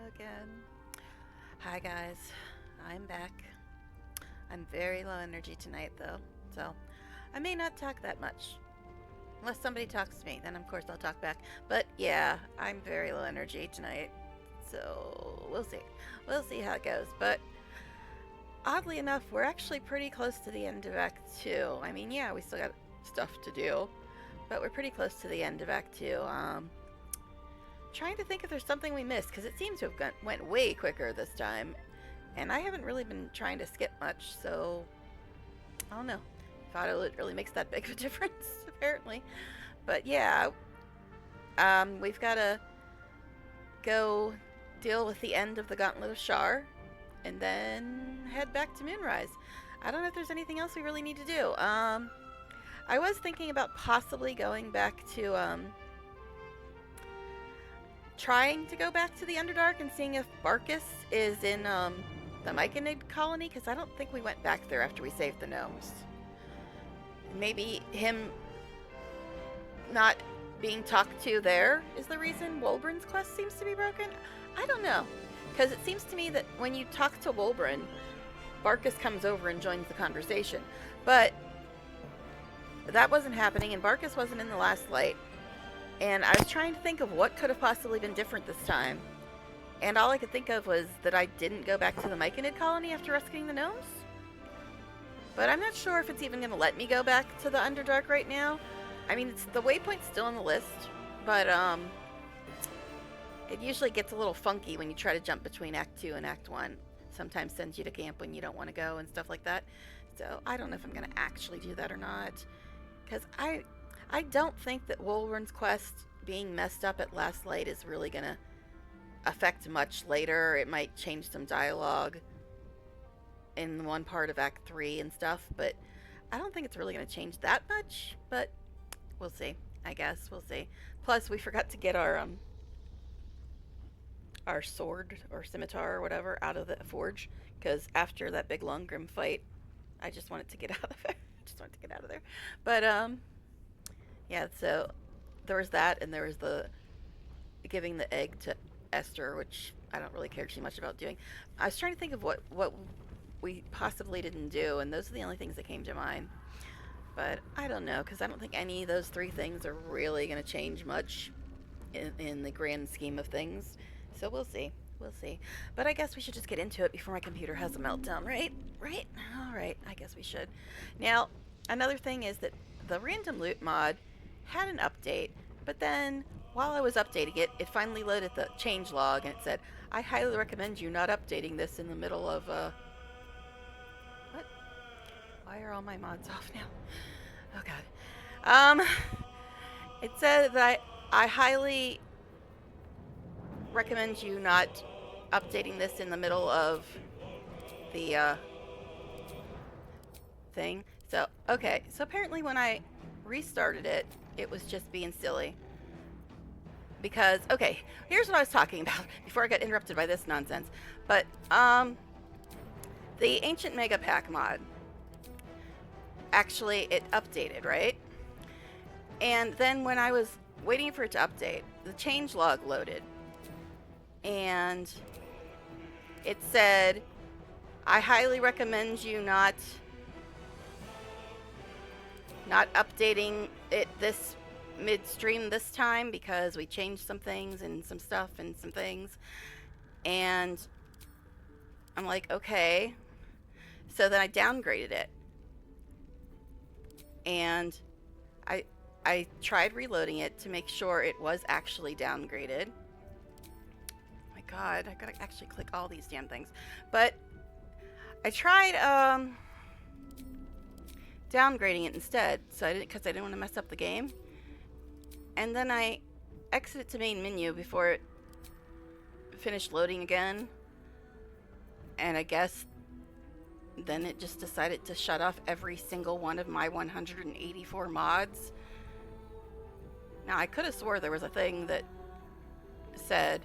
again. Hi guys, I'm back. I'm very low energy tonight though, so I may not talk that much. Unless somebody talks to me, then of course I'll talk back. But yeah, I'm very low energy tonight, so we'll see. We'll see how it goes. But oddly enough, we're actually pretty close to the end of Act 2. I mean, yeah, we still got stuff to do, but we're pretty close to the end of Act 2. Trying to think if there's something we missed, because it seems to have went way quicker this time. And I haven't really been trying to skip much, so I don't know if auto really makes that big of a difference, apparently. But yeah, we've got to go deal with the end of the Gauntlet of Shar, and then head back to Moonrise. I don't know if there's anything else we really need to do. I was thinking about possibly going back to, trying to go back to the Underdark and seeing if Barkus is in, the Myconid colony, because I don't think we went back there after we saved the gnomes. Maybe him not being talked to there is the reason Wolbrin's quest seems to be broken? I don't know. Because it seems to me that when you talk to Wolbrin, Barkus comes over and joins the conversation. But that wasn't happening, and Barkus wasn't in the last light. And I was trying to think of what could have possibly been different this time. And all I could think of was that I didn't go back to the Myconid colony after rescuing the gnomes. But I'm not sure if it's even going to let me go back to the Underdark right now. I mean, the waypoint's still on the list, but it usually gets a little funky when you try to jump between Act 2 and Act 1. Sometimes sends you to camp when you don't want to go and stuff like that. So I don't know if I'm going to actually do that or not. Because I don't think that Wolverin's quest being messed up at Last Light is really going to affect much later. It might change some dialogue in one part of Act 3 and stuff, but I don't think it's really going to change that much, but we'll see. I guess we'll see. Plus, we forgot to get our sword or scimitar or whatever out of the forge, because after that big Longrim fight, I just wanted to get out of there. But yeah, so there was that, and there was the giving the egg to Esther, which I don't really care too much about doing. I was trying to think of what we possibly didn't do, and those are the only things that came to mind. But I don't know, because I don't think any of those three things are really going to change much in the grand scheme of things. So we'll see. We'll see. But I guess we should just get into it before my computer has a meltdown, right? Right? Alright, I guess we should. Now, another thing is that the random loot mod had an update, but then while I was updating it, it finally loaded the change log, and it said, I highly recommend you not updating this in the middle of, what? Why are all my mods off now? Oh god. It said that I highly recommend you not updating this in the middle of the, thing. So, okay. So apparently when I restarted it, it was just being silly. Because, okay, here's what I was talking about before I got interrupted by this nonsense. But, the Ancient Mega Pack mod, actually, it updated, right? And then when I was waiting for it to update, the change log loaded. And it said, I highly recommend you not updating it this midstream this time, because we changed some things and some stuff and some things. And I'm like, okay. So then I downgraded it. And I tried reloading it to make sure it was actually downgraded. My god, I gotta actually click all these damn things. But I tried downgrading it instead, so because I didn't want to mess up the game. And then I exited to main menu before it finished loading again. And I guess then it just decided to shut off every single one of my 184 mods. Now, I could have swore there was a thing that said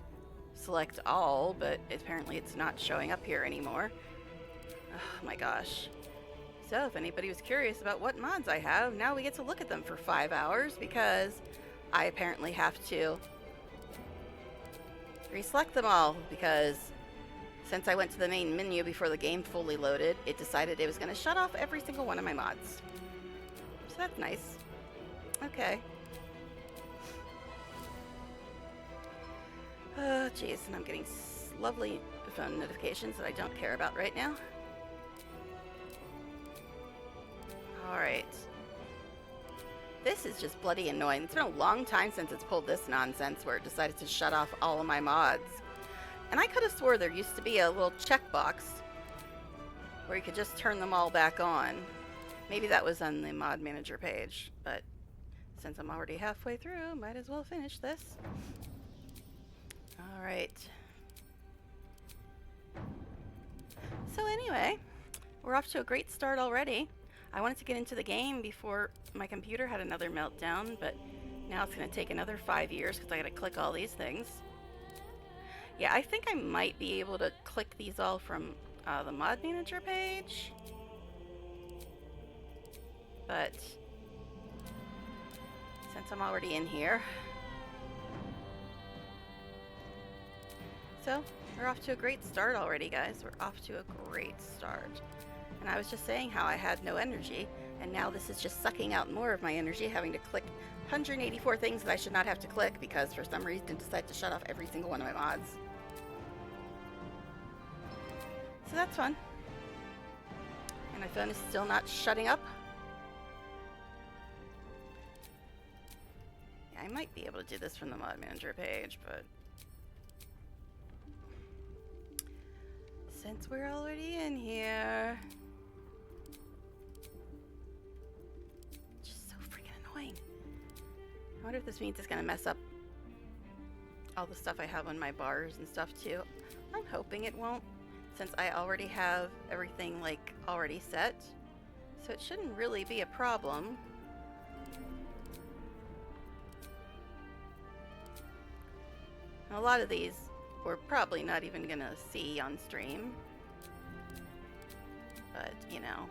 select all, but apparently it's not showing up here anymore. Oh my gosh. So if anybody was curious about what mods I have, now we get to look at them for 5 hours, because I apparently have to reselect them all because since I went to the main menu before the game fully loaded, it decided it was going to shut off every single one of my mods. So that's nice. Okay. Oh, jeez, and I'm getting lovely phone notifications that I don't care about right now. Alright. This is just bloody annoying. It's been a long time since it's pulled this nonsense where it decided to shut off all of my mods. And I could have swore there used to be a little checkbox where you could just turn them all back on. Maybe that was on the mod manager page, but since I'm already halfway through, might as well finish this. Alright. So anyway, we're off to a great start already. I wanted to get into the game before my computer had another meltdown, but now it's going to take another 5 years because I got to click all these things. Yeah, I think I might be able to click these all from the mod manager page. But since I'm already in here. So, we're off to a great start already, guys. We're off to a great start. And I was just saying how I had no energy, and now this is just sucking out more of my energy, having to click 184 things that I should not have to click because for some reason it decided to shut off every single one of my mods. So that's fun. And my phone is still not shutting up. Yeah, I might be able to do this from the mod manager page, but since we're already in here, just so freaking annoying. I wonder if this means it's gonna mess up all the stuff I have on my bars and stuff too. I'm hoping it won't, since I already have everything like already set, so it shouldn't really be a problem. And a lot of these we're probably not even gonna see on stream, but you know.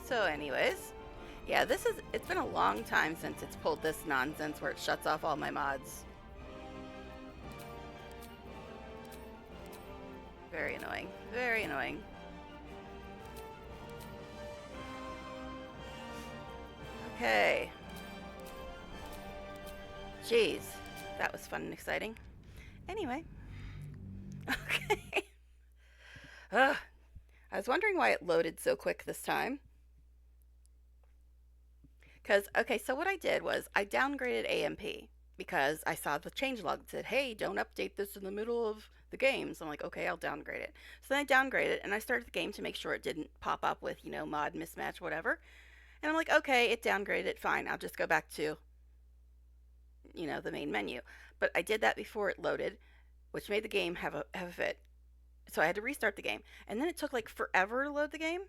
So anyways, yeah, it's been a long time since it's pulled this nonsense where it shuts off all my mods. Very annoying. Very annoying. Okay. Jeez, that was fun and exciting. Anyway. Okay. I was wondering why it loaded so quick this time. Okay, so what I did was I downgraded AMP because I saw the changelog that said, hey, don't update this in the middle of the game. So I'm like, okay, I'll downgrade it. So then I downgraded it and I started the game to make sure it didn't pop up with, you know, mod mismatch, whatever. And I'm like, okay, it downgraded it, fine. I'll just go back to, you know, the main menu. But I did that before it loaded, which made the game have a fit. So I had to restart the game. And then it took like forever to load the game.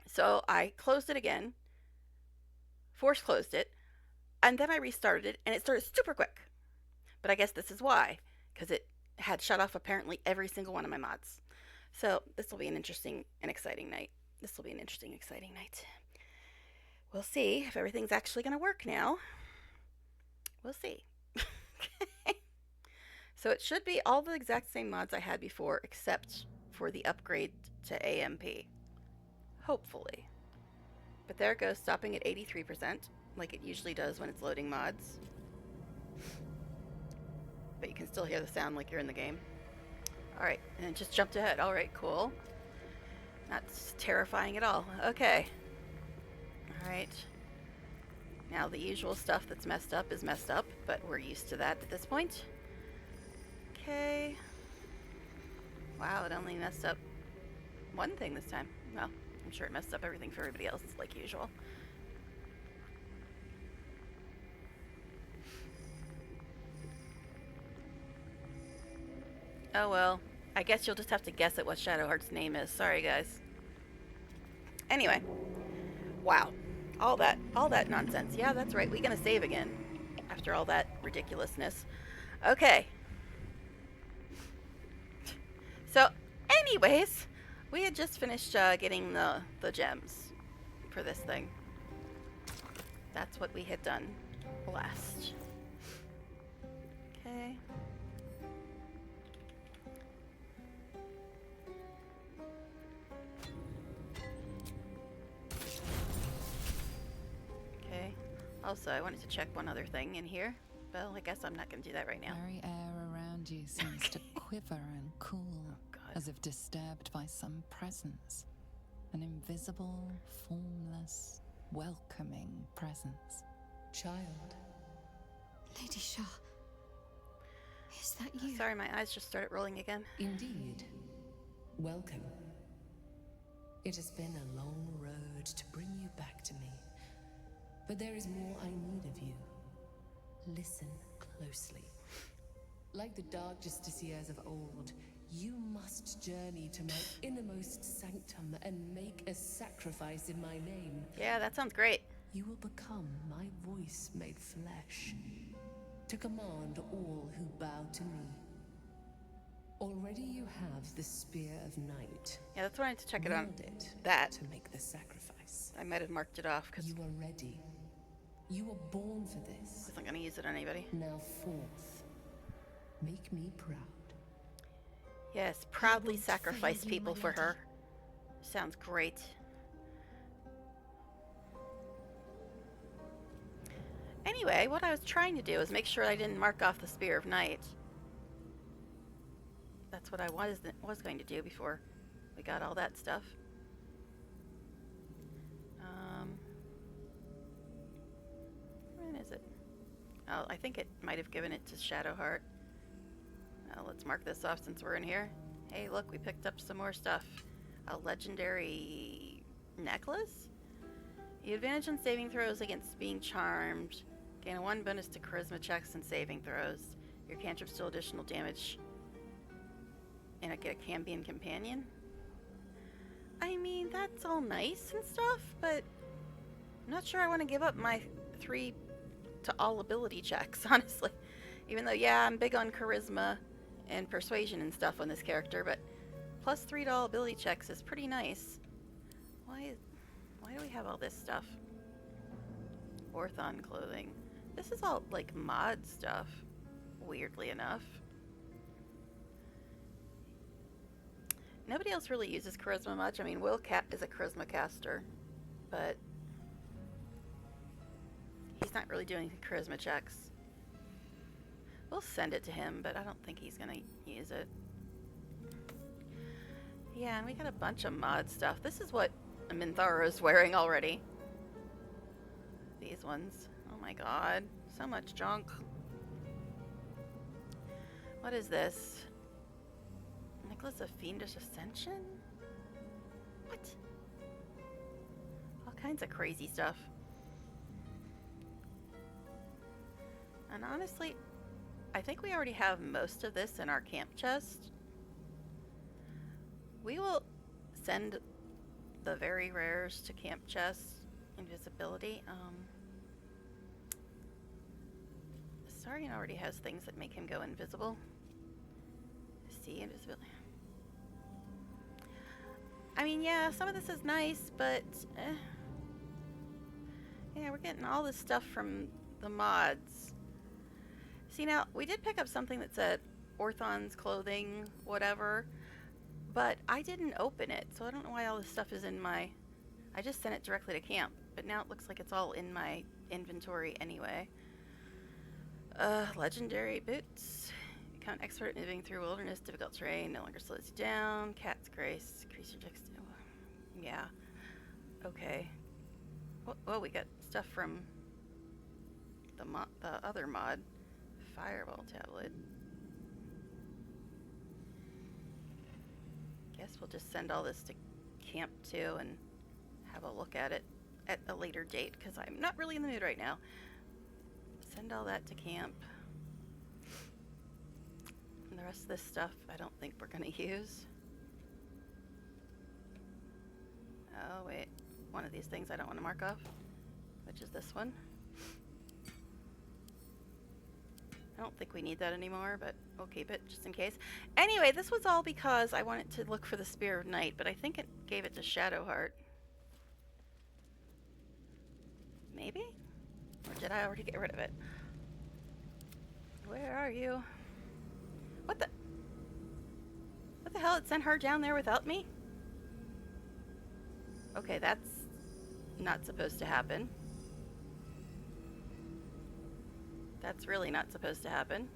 So I closed it again, force closed it, and then I restarted it, and it started super quick. But I guess this is why, because it had shut off apparently every single one of my mods. So this will be an interesting and exciting night. This will be an interesting, exciting night. We'll see if everything's actually going to work now. We'll see. Okay. So it should be all the exact same mods I had before, except for the upgrade to AMP. Hopefully. But there it goes, stopping at 83%, like it usually does when it's loading mods. But you can still hear the sound like you're in the game. Alright, and it just jumped ahead. Alright, cool. That's terrifying at all. Okay. Alright. Now the usual stuff that's messed up is messed up, but we're used to that at this point. Okay. Wow, it only messed up one thing this time. Well, I'm sure it messed up everything for everybody else, like usual. Oh well, I guess you'll just have to guess at what Shadowheart's name is. Sorry, guys. Anyway. Wow. All that nonsense. Yeah, that's right. We're gonna save again after all that ridiculousness. Okay. So, anyways, we had just finished getting the gems for this thing. That's what we had done last. Okay. Okay. Also, I wanted to check one other thing in here. Well, I guess I'm not going to do that right now. The very air around you seems to quiver and cool, as if disturbed by some presence. An invisible, formless, welcoming presence. Child. Lady Shah, is that you? Sorry, my eyes just started rolling again. Indeed. Welcome. It has been a long road to bring you back to me. But there is more I need of you. Listen closely. Like the dark justiciars of old, you must journey to my innermost sanctum and make a sacrifice in my name. Yeah, that sounds great. You will become my voice made flesh, to command all who bow to me. Already you have the Spear of Night. Yeah, that's why I need to check it on Wield it that. to make the sacrifice. I might have marked it off because You are ready. You were born for this. I wasn't going to use it on anybody. Now forth. Make me proud. Yes, proudly won't sacrifice fail you, people my for lady. her. Sounds great. Anyway, what I was trying to do was make sure I didn't mark off the Spear of Night. That's what I was going to do before we got all that stuff. When is it? Oh, I think it might have given it to Shadowheart. Well, let's mark this off since we're in here. Hey, look, we picked up some more stuff. A legendary necklace? You advantage on saving throws against being charmed. Gain a 1 bonus to charisma checks and saving throws. Your cantrips deal additional damage. And I get a Cambion companion? I mean, that's all nice and stuff, but I'm not sure I want to give up my 3 to all ability checks, honestly. Even though, yeah, I'm big on charisma and persuasion and stuff on this character, but plus 3 to all ability checks is pretty nice. Why do we have all this stuff? Orthon clothing. This is all, like, mod stuff, weirdly enough. Nobody else really uses charisma much. I mean, Will Cat is a charisma caster, but he's not really doing charisma checks. We'll send it to him, but I don't think he's gonna use it. Yeah, and we got a bunch of mod stuff. This is what Mintharo's wearing already. These ones. Oh my god. So much junk. What is this? Necklace of Fiendish Ascension? What? All kinds of crazy stuff. And honestly, I think we already have most of this in our camp chest. We will send the very rares to camp chest. Invisibility. Sarian already has things that make him go invisible. See, invisibility. I mean, yeah, some of this is nice, but yeah, we're getting all this stuff from the mods. See, now, we did pick up something that said Orthon's clothing, whatever, but I didn't open it, so I don't know why all this stuff is in my... I just sent it directly to camp, but now it looks like it's all in my inventory anyway. Legendary boots. Become expert in moving through wilderness, difficult terrain, no longer slows you down. Cat's grace, increase your dexterity. Yeah. Okay. Well, we got stuff from the other mod. Fireball tablet. Guess we'll just send all this to camp too and have a look at it at a later date because I'm not really in the mood right now. Send all that to camp. And the rest of this stuff I don't think we're going to use. Oh wait, one of these things I don't want to mark off, which is this one. I don't think we need that anymore, but we'll keep it just in case. Anyway, this was all because I wanted to look for the Spear of Night, but I think it gave it to Shadowheart. did I already get rid of it? Where are you? What the? What the hell? It sent her down there without me? Okay, that's not supposed to happen. That's really not supposed to happen.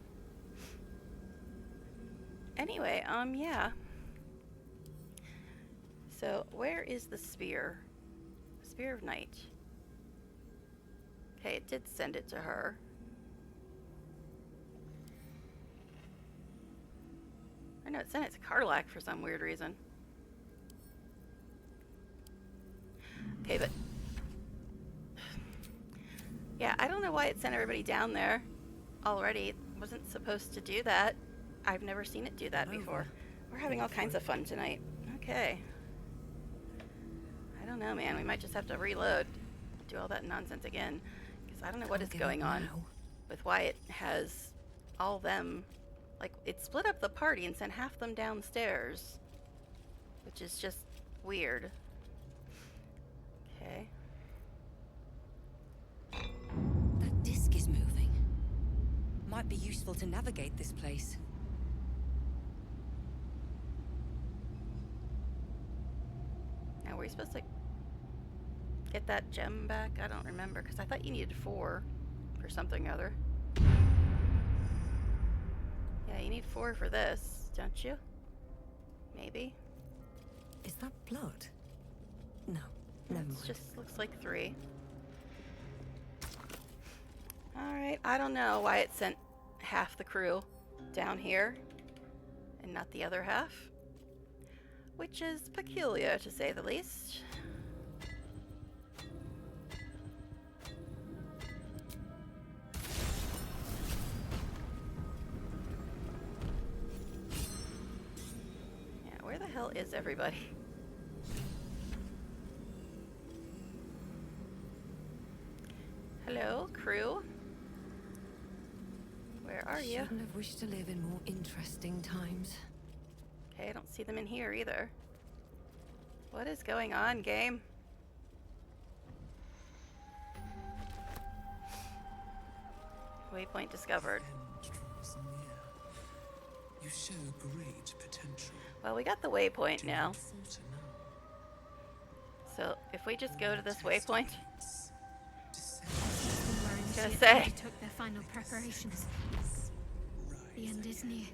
Anyway, yeah. So, where is the spear? Spear of Night. Okay, it did send it to her. I know it sent it to Karlak for some weird reason. Okay, but... yeah, I don't know why it sent everybody down there already. It wasn't supposed to do that. I've never seen it do that before. We're having all kinds of fun tonight. Okay. I don't know, man. We might just have to reload. Do all that nonsense again. Because I don't know what is going on with why it has all them... like, it split up the party and sent half them downstairs. Which is just weird. Okay. That disc is moving. Might be useful to navigate this place. Now, were you supposed to get that gem back? I don't remember, because I thought you needed 4 for something or other. Yeah, you need 4 for this, don't you? Maybe. Is that blood? No, never mind. It just looks like 3. Alright, I don't know why it sent half the crew down here and not the other half. Which is peculiar, to say the least. Yeah, where the hell is everybody? Hello, crew? Where are you? Shouldn't have wished to live in more interesting times. Okay, I don't see them in here either. What is going on, game? Waypoint discovered. You show great potential. Well, we got the waypoint now. So, if we just go to this waypoint... I was gonna say... took their final preparations. The end is near.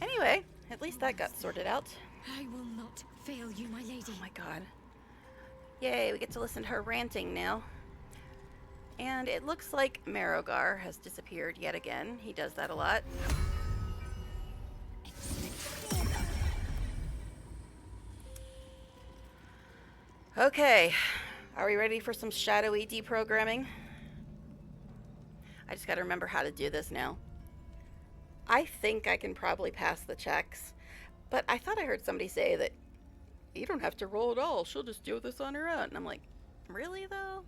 Anyway, at least that got sorted out. I will not fail you, my lady. Oh my god. Yay, we get to listen to her ranting now. And it looks like Marogar has disappeared yet again. He does that a lot. Okay, are we ready for some shadowy deprogramming? I just gotta remember how to do this now. I think I can probably pass the checks, but I thought I heard somebody say that you don't have to roll at all. She'll just do this on her own. And I'm like, really though?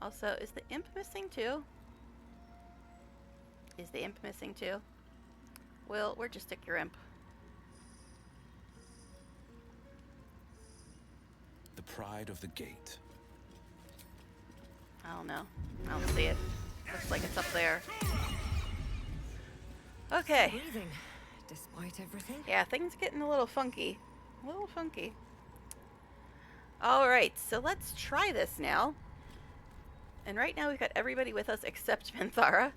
Also, is the imp missing too? Is the imp missing too? Well, where'd you stick your imp? The pride of the gate. I don't know. I don't see it. Looks like it's up there. Okay. Breathing, despite everything. Yeah, things getting a little funky. A little funky. Alright, so let's try this now. And right now we've got everybody with us except Minthara.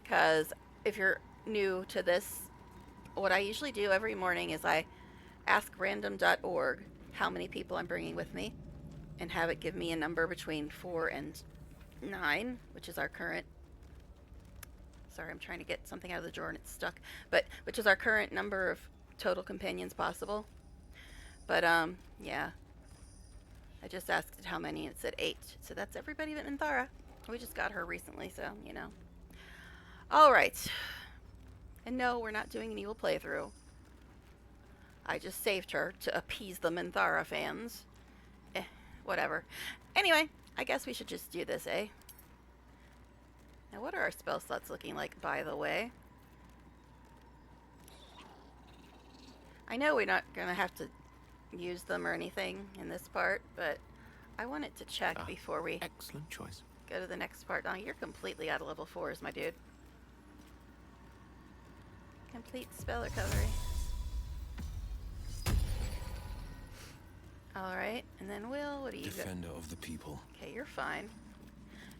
Because if you're new to this, what I usually do every morning is I ask random.org how many people I'm bringing with me. And have it give me a number between 4 and 9, which is our current... Sorry, I'm trying to get something out of the drawer and it's stuck. But, which is our current number of total companions possible. But, yeah. I just asked it how many and it said 8. So that's everybody but Minthara. We just got her recently, so, you know. Alright. And no, we're not doing an evil playthrough. I just saved her to appease the Minthara fans. Whatever. Anyway, I guess we should just do this, eh? Now, what are our spell slots looking like, by the way? I know we're not going to have to use them or anything in this part, but I wanted to check before we Excellent choice. go to the next part. Oh, you're completely out of level 4s, my dude. Complete spell recovery. Alright, and then Will, what do you got? Defender of the people. Okay, you're fine.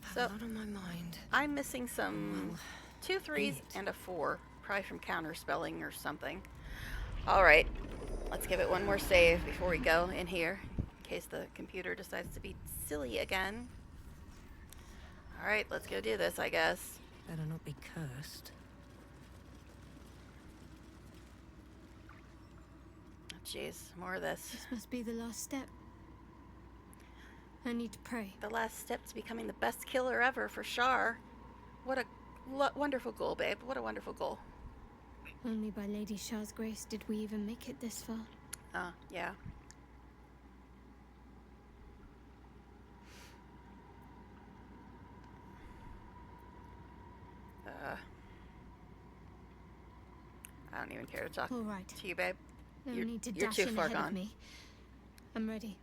Have So, a lot on my mind. I'm missing some Well, 2 3s eight. and a 4. Probably from counter spelling or something. Alright, let's give it one more save before we go in here. In case the computer decides to be silly again. Alright, let's go do this, I guess. Better not be cursed. Oh, jeez, more of this. This must be the last step. I need to pray. The last step to becoming the best killer ever for Shar. What a wonderful goal, babe. What a wonderful goal. Only by Lady Shah's grace did we even make it this far. Yeah. I don't even care to talk All right. to you, babe. No You're- need to you're dash too in far ahead gone. of me. I'm ready.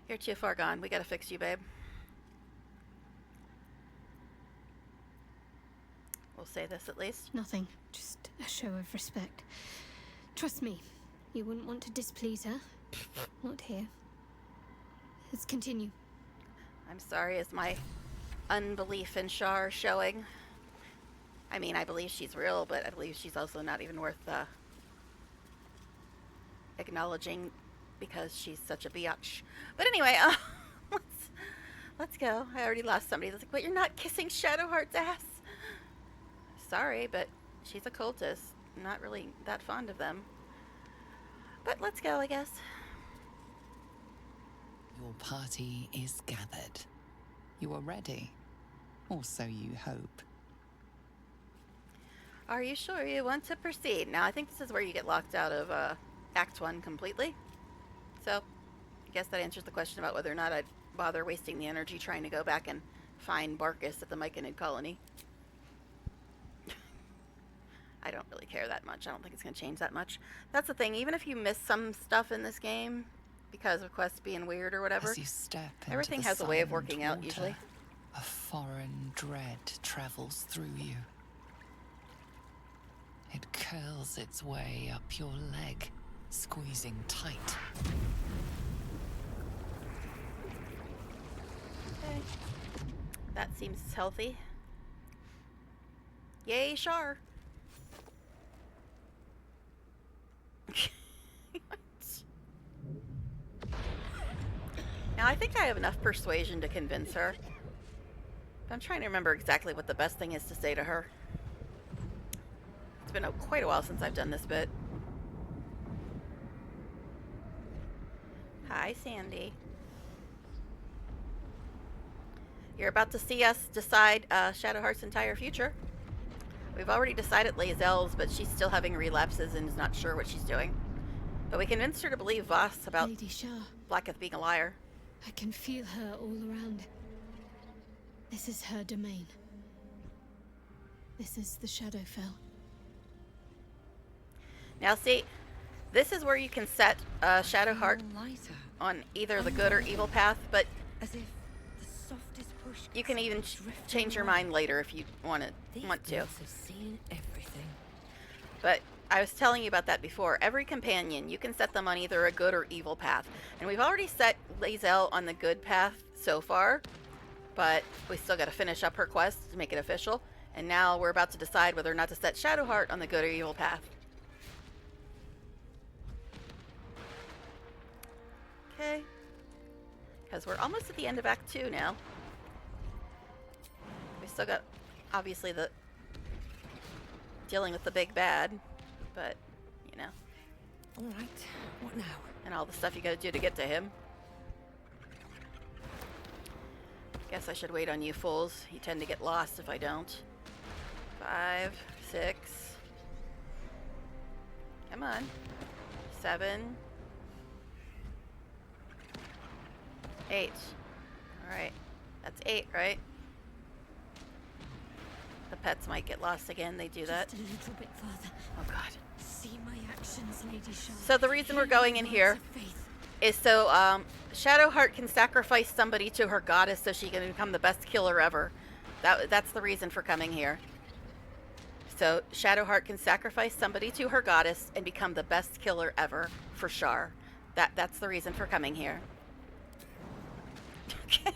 You're too far gone. We gotta fix you, babe. We'll say this at least. Nothing. Just a show of respect. Trust me, you wouldn't want to displease her. Not here. Let's continue. I'm sorry, is my unbelief in Shar showing? I mean, I believe she's real, but I believe she's also not even worth acknowledging because she's such a biatch. But anyway, let's go. I already lost somebody that's like, but you're not kissing Shadowheart's ass. Sorry, but she's a cultist. I'm not really that fond of them. But let's go, I guess. Your party is gathered. You are ready, or so you hope. Are you sure you want to proceed? Now, I think this is where you get locked out of Act 1 completely. So, I guess that answers the question about whether or not I'd bother wasting the energy trying to go back and find Barkus at the Myconid colony. I don't really care that much. I don't think it's going to change that much. That's the thing. Even if you miss some stuff in this game because of quests being weird or whatever, As you step into everything the has a way of silent working out water, usually. a foreign dread travels through you. It curls its way up your leg, squeezing tight. Okay. That seems healthy. Yay, Shar. Now, I think I have enough persuasion to convince her. But I'm trying to remember exactly what the best thing is to say to her. It's been quite a while since I've done this bit. Hi, Sandy. You're about to see us decide Shadowheart's entire future. We've already decided Lae'zel's, but she's still having relapses and is not sure what she's doing. But we convinced her to believe Voss about Lady Shah, Blacketh being a liar. I can feel her all around. This is her domain. This is the Shadowfell. Now see, this is where you can set Shadowheart Lighter, on either the good or evil path, but as if the softest push. you can even drift change your away. mind later if you want These to. girls have seen everything. But I was telling you about that before. Every companion, you can set them on either a good or evil path. And we've already set Lae'zel on the good path so far, but we still got to finish up her quest to make it official. And now we're about to decide whether or not to set Shadowheart on the good or evil path. Okay. Because we're almost at the end of Act 2 now. We still got, obviously, the dealing with the big bad, but, you know, All right, what now? and all the stuff you gotta do to get to him. Guess I should wait on you fools. You tend to get lost if I don't. 5, 6. Come on. 7. 8. Alright. That's 8, right? The pets might get lost again. They do that. Just a little bit further. Oh god. See my actions, Lady Shah. So the reason we're going in Hear here my words of faith. is so Shadowheart can sacrifice somebody to her goddess so she can become the best killer ever. That's the reason for coming here. So Shadowheart can sacrifice somebody to her goddess and become the best killer ever for Shar. That's the reason for coming here. Okay.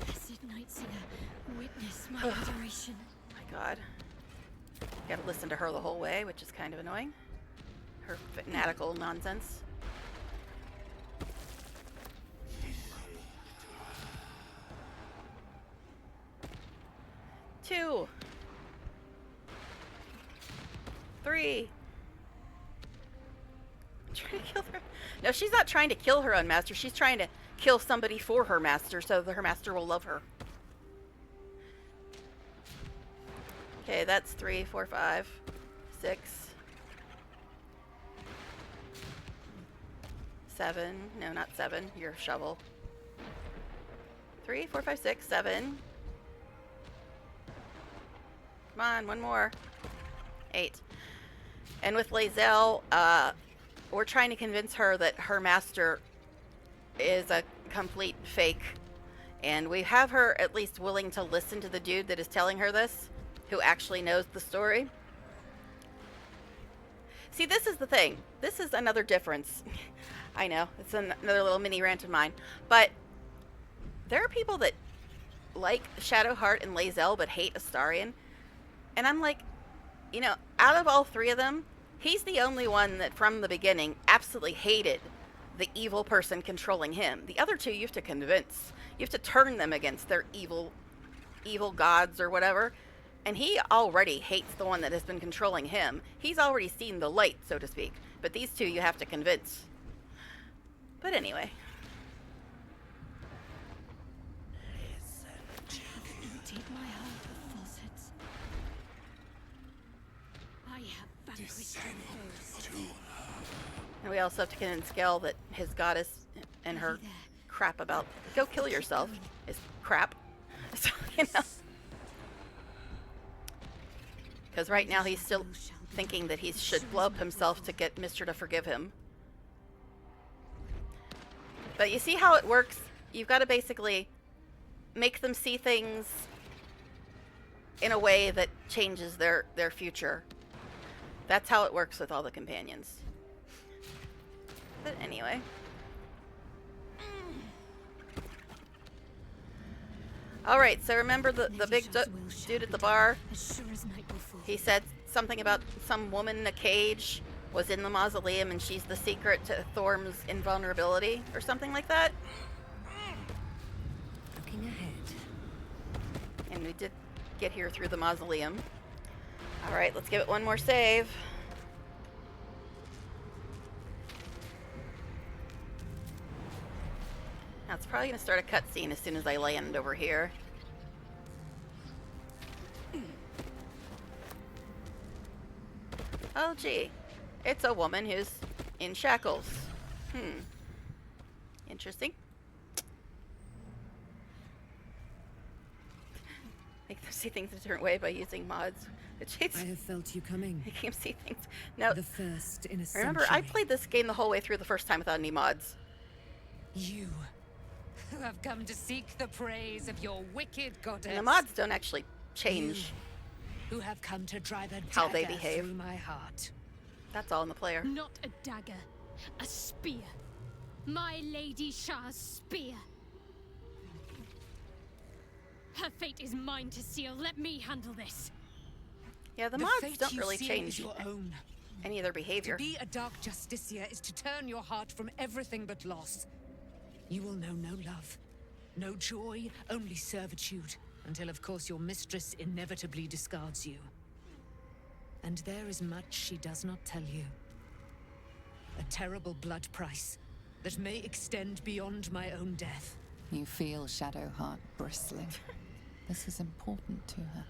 Blessed Night Singer, witness my adoration. My God. Gotta listen to her the whole way, which is kind of annoying. Her fanatical nonsense. Two. 3. Trying to kill her. No, she's not trying to kill her own master. She's trying to kill somebody for her master so that her master will love her. Okay, that's 3, 4, 5, 6, 7. No, not 7. Your shovel. 3, 4, 5, 6, 7. Come on, one more. 8. And with Lae'zel, we're trying to convince her that her master is a complete fake. And we have her at least willing to listen to the dude that is telling her this, who actually knows the story. See, this is the thing. This is another difference. I know, it's another little mini rant of mine. But there are people that like Shadowheart and Lae'zel but hate Astarion. And I'm like, you know, out of all 3 of them, he's the only one that from the beginning absolutely hated the evil person controlling him. The other 2 you have to convince. You have to turn them against their evil gods or whatever. And he already hates the one that has been controlling him. He's already seen the light, so to speak. But these 2 you have to convince. But anyway. Emptied my heart of falsehoods. I have vanquished your foes. And we also have to convince Gel that his goddess and her crap about go kill yourself is crap. So, you know. Because right now he's still thinking that he should blow up himself to get Mr. to forgive him. But you see how it works? You've got to basically make them see things in a way that changes their future. That's how it works with all the companions. But anyway. Alright, so remember the big dude at the bar? As sure as night will fall. He said something about some woman in a cage was in the mausoleum and she's the secret to Thorm's invulnerability or something like that. Looking ahead. And we did get here through the mausoleum. Alright, let's give it one more save. Now it's probably going to start a cutscene as soon as I land over here. Oh gee, it's a woman who's in shackles. Interesting. Make them see things a different way by using mods. I have felt you coming. Make them see things. Now, The first in a remember, century. I played this game the whole way through the first time without any mods. You who have come to seek the praise of your wicked goddess. And the mods don't actually change. Who have come to drive a How they dagger behave. through my heart. That's all in the player. Not a dagger, a spear. My Lady Shah's spear. Her fate is mine to seal. Let me handle this. Yeah, the The mods fate don't you really seal change is your own. any of their To behavior. be a dark justiciar is to turn your heart from everything but loss. You will know no love, no joy, only servitude, until of course your mistress inevitably discards you. And there is much she does not tell you. A terrible blood price that may extend beyond my own death. You feel Shadowheart bristling. This is important to her.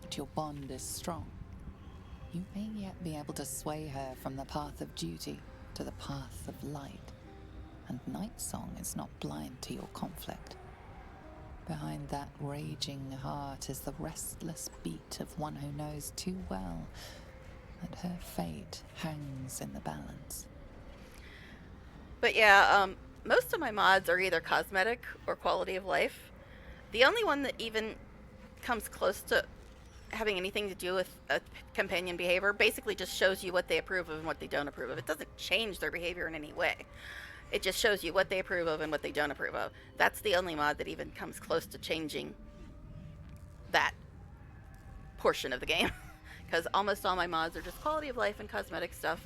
But your bond is strong. You may yet be able to sway her from the path of duty to the path of light. And Night Song is not blind to your conflict. Behind that raging heart is the restless beat of one who knows too well that her fate hangs in the balance. But yeah, most of my mods are either cosmetic or quality of life. The only one that even comes close to having anything to do with a companion behavior basically just shows you what they approve of and what they don't approve of. It doesn't change their behavior in any way. It just shows you what they approve of and what they don't approve of. That's the only mod that even comes close to changing that portion of the game. Because almost all my mods are just quality of life and cosmetic stuff.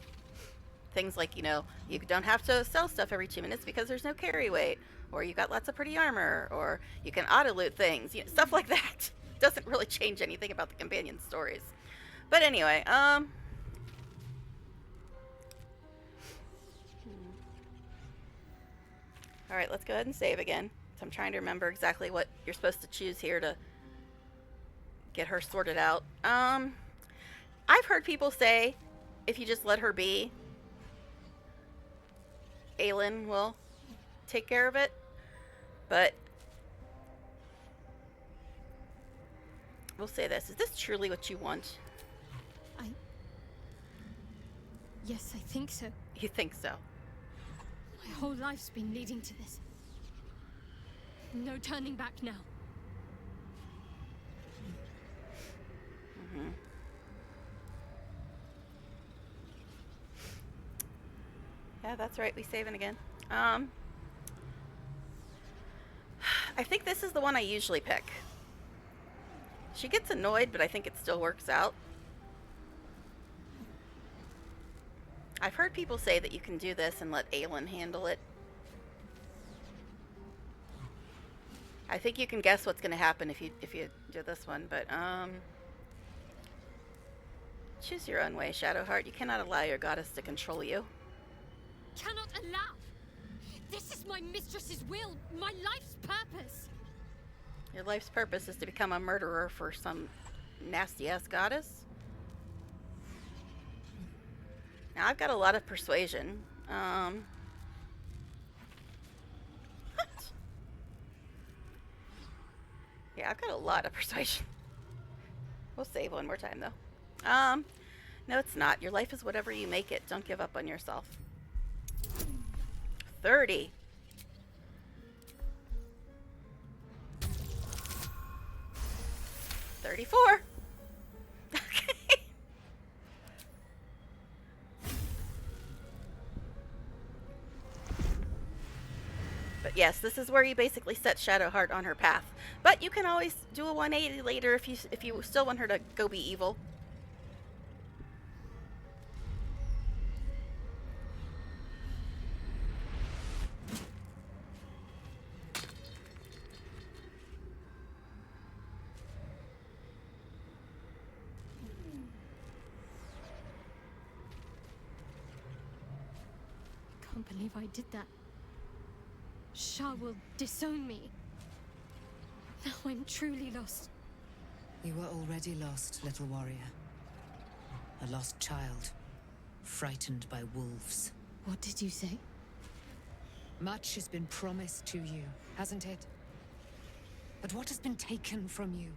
Things like, you know, you don't have to sell stuff every 2 minutes because there's no carry weight, or you got lots of pretty armor, or you can auto loot things, you know, stuff like that. Doesn't really change anything about the companion stories. But anyway, alright, let's go ahead and save again. So I'm trying to remember exactly what you're supposed to choose here to get her sorted out. I've heard people say if you just let her be, Aelin will take care of it, but we'll say this. Is this truly what you want? Yes, I think so. You think so? My whole life's been leading to this. No turning back now. Mm-hmm. Yeah, that's right. We saving again. I think this is the one I usually pick. She gets annoyed, but I think it still works out. I've heard people say that you can do this and let Aelin handle it. I think you can guess what's going to happen if you do this one, but choose your own way, Shadowheart. You cannot allow your goddess to control you. Cannot allow! This is my mistress's will, my life's purpose! Your life's purpose is to become a murderer for some nasty-ass goddess? Now, I've got a lot of persuasion. What? Yeah, I've got a lot of persuasion. We'll save one more time, though. No, it's not. Your life is whatever you make it. Don't give up on yourself. 30. $34. Okay. But yes, this is where you basically set Shadowheart on her path. But you can always do a 180 later if you still want her to go be evil. I can't believe I did that. Shah will disown me. Now I'm truly lost. You were already lost, little warrior. A lost child, frightened by wolves. What did you say? Much has been promised to you, hasn't it? But what has been taken from you?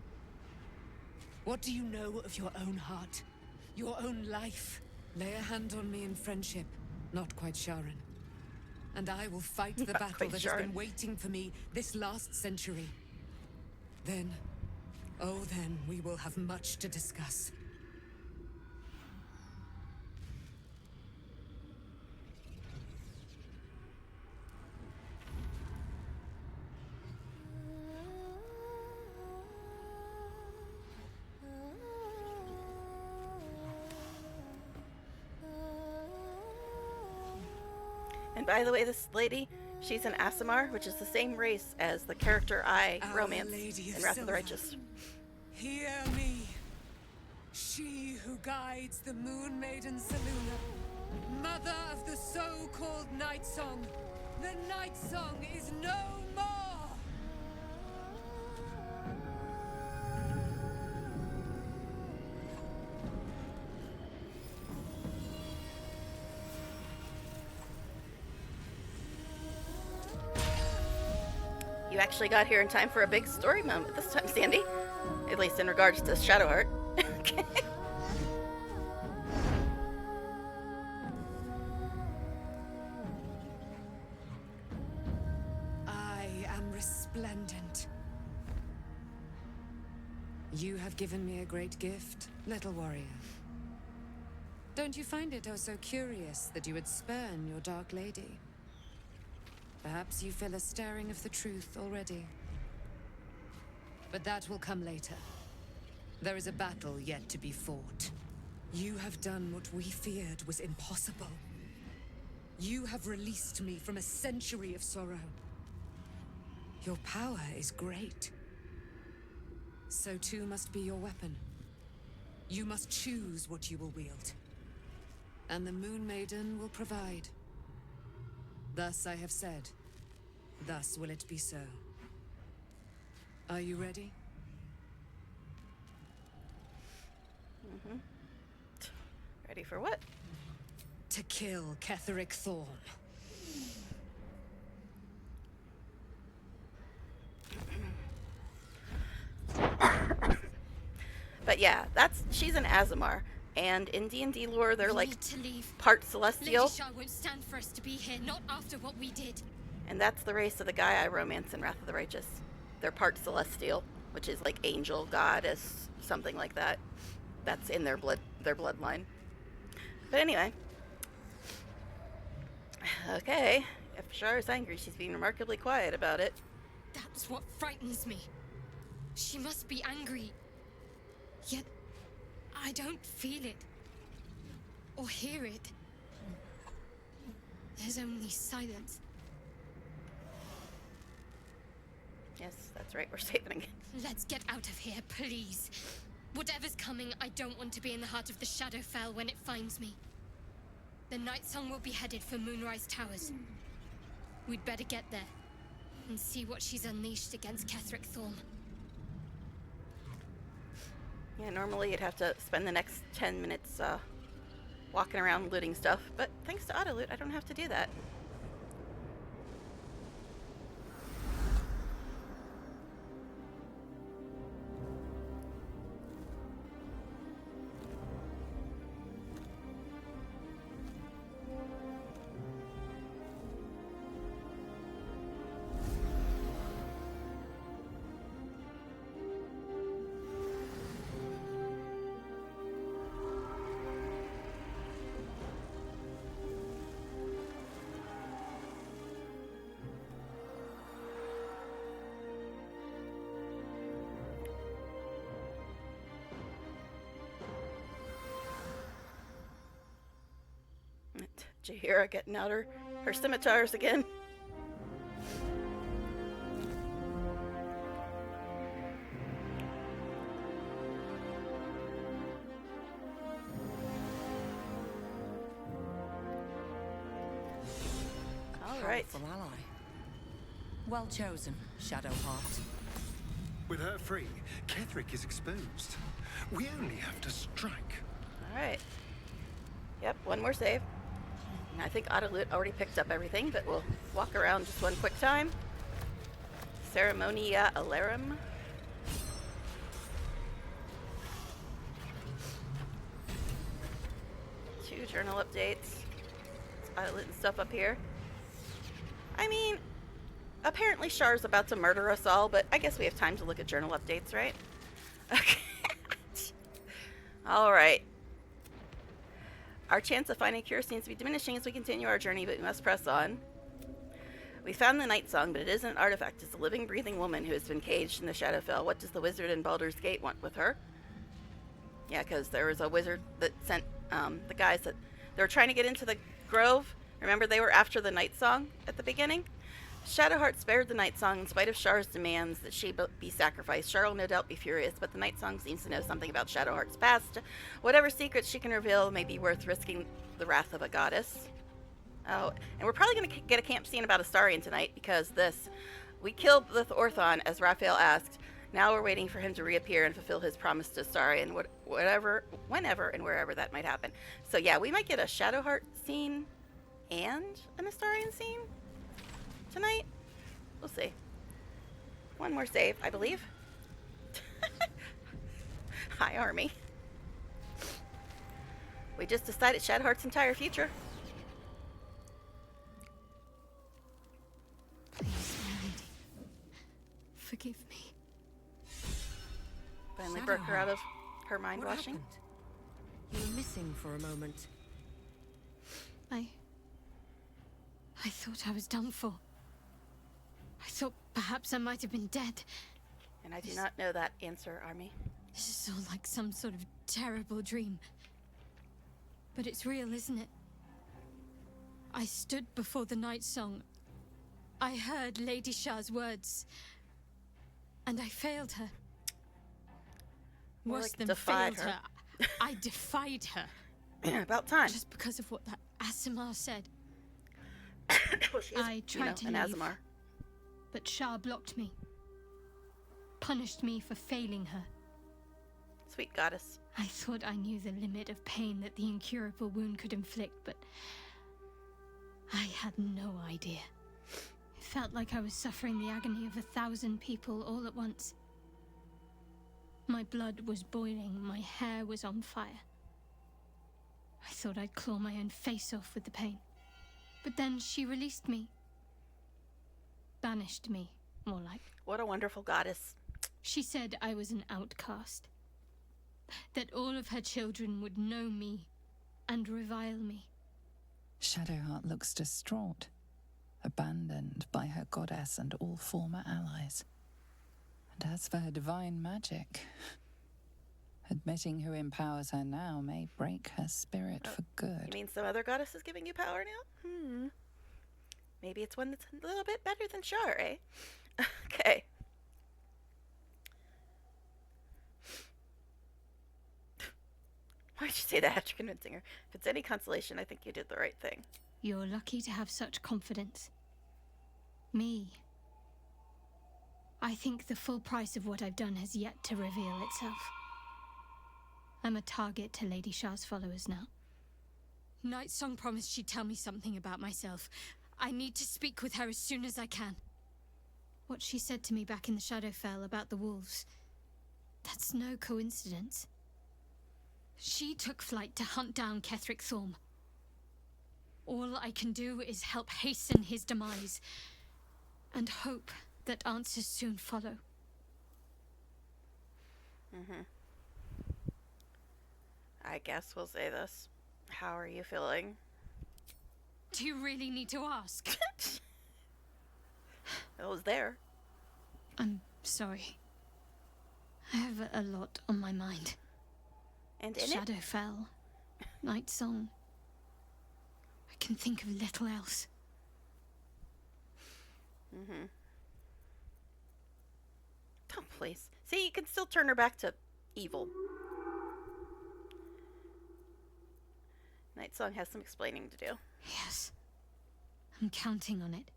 What do you know of your own heart? Your own life? Lay a hand on me in friendship, not quite Sharon. And I will fight the battle that has been waiting for me this last century. Then, oh then, we will have much to discuss. And by the way, this lady, she's an Aasimar, which is the same race as the character I romance in Wrath of the Righteous. Hear me, she who guides the Moon Maiden Selûne, mother of the so-called Night Song. The Night Song is no more! You actually got here in time for a big story moment this time, Sandy. At least in regards to Shadowheart. Okay. resplendent. You have given me a great gift, little warrior. Don't you find it oh so curious that you would spurn your dark lady? Perhaps you feel a stirring of the truth already. But that will come later. There is a battle yet to be fought. You have done what we feared was impossible. You have released me from a century of sorrow. Your power is great. So too must be your weapon. You must choose what you will wield. And the Moon Maiden will provide. Thus I have said. Thus will it be so. Are you ready? Mm-hmm. Ready for what? To kill Ketheric Thorm. But yeah, she's an Azamar, and in D&D lore, they're like need to leave. part celestial, Lady Shah won't stand for us to be here, not after what we did. and that's the race of the guy I romance in Wrath of the Righteous. They're part celestial, which is like angel, goddess, something like that. That's in their bloodline. But anyway, okay. If Shar is angry, she's being remarkably quiet about it. That's what frightens me. She must be angry. Yet, I don't feel it. Or hear it. There's only silence. Yes, that's right, we're saving again. Let's get out of here, please. Whatever's coming, I don't want to be in the heart of the Shadowfell when it finds me. The Night Song will be headed for Moonrise Towers. We'd better get there and see what she's unleashed against Ketheric Thorm. Yeah, normally you'd have to spend the next 10 minutes walking around looting stuff, but thanks to auto loot, I don't have to do that. Jaheira getting out her scimitars again. All right. Powerful ally. Well chosen, Shadowheart. With her free, Ketheric is exposed. We only have to strike. All right. Yep, one more save. And I think Autoloot already picked up everything, but we'll walk around just one quick time. Ceremonia Alarum. Two journal updates. Autoloot and stuff up here. I mean, apparently Shar's about to murder us all, but I guess we have time to look at journal updates, right? Okay. All right. Our chance of finding a cure seems to be diminishing as we continue our journey, but we must press on. We found the Night Song, but it isn't an artifact. It's a living, breathing woman who has been caged in the Shadowfell. What does the wizard in Baldur's Gate want with her? Yeah, because there was a wizard that sent the guys that... They were trying to get into the grove. Remember, they were after the Night Song at the beginning? Shadowheart spared the Night Song in spite of Shar's demands that she be sacrificed. Shar will no doubt be furious, but the Night Song seems to know something about Shadowheart's past. Whatever secrets she can reveal may be worth risking the wrath of a goddess. Oh, and we're probably going to get a camp scene about Astarion tonight, because we killed the Orthon, as Raphael asked. Now we're waiting for him to reappear and fulfill his promise to Astarion, whenever and wherever that might happen. So yeah, we might get a Shadowheart scene and an Astarion scene tonight. We'll see. One more save, I believe. Hi, Army. We just decided Shadowheart's entire future. Please, my lady. forgive me. Finally broke her out of her mind What washing. happened? You were missing for a moment. I thought I was done for. I thought perhaps I might have been dead. And I do not know that answer, Army. This is all like some sort of terrible dream. But it's real, isn't it? I stood before the night song. I heard Lady Shah's words. And I failed her. More Worse like than defied failed her. I defied her. About time. Just because of what that Asimar said. Well, she is, I tried to an leave. Azamar. But Shah blocked me. Punished me for failing her. Sweet goddess. I thought I knew the limit of pain that the incurable wound could inflict, but I had no idea. It felt like I was suffering the agony of 1,000 people all at once. My blood was boiling, my hair was on fire. I thought I'd claw my own face off with the pain. But then she released me. Banished me, more like. What a wonderful goddess. She said I was an outcast. That all of her children would know me and revile me. Shadowheart looks distraught, abandoned by her goddess and all former allies. And as for her divine magic, admitting who empowers her now may break her spirit for good. You mean some other goddess is giving you power now? Maybe it's one that's a little bit better than Shar, eh? Okay. Why'd you say that after convincing her? If it's any consolation, I think you did the right thing. You're lucky to have such confidence. Me. I think the full price of what I've done has yet to reveal itself. I'm a target to Lady Shah's followers now. Night Song promised she'd tell me something about myself. I need to speak with her as soon as I can. What she said to me back in the Shadowfell about the wolves, that's no coincidence. She took flight to hunt down Ketheric Thorm. All I can do is help hasten his demise, and hope that answers soon follow. I guess we'll say this. How are you feeling? Do you really need to ask? It was there. I'm sorry. I have a lot on my mind. And in it? Shadowfell, Night Song. I can think of little else. Oh, please. See, you can still turn her back to evil. Night Song has some explaining to do. Yes. I'm counting on it.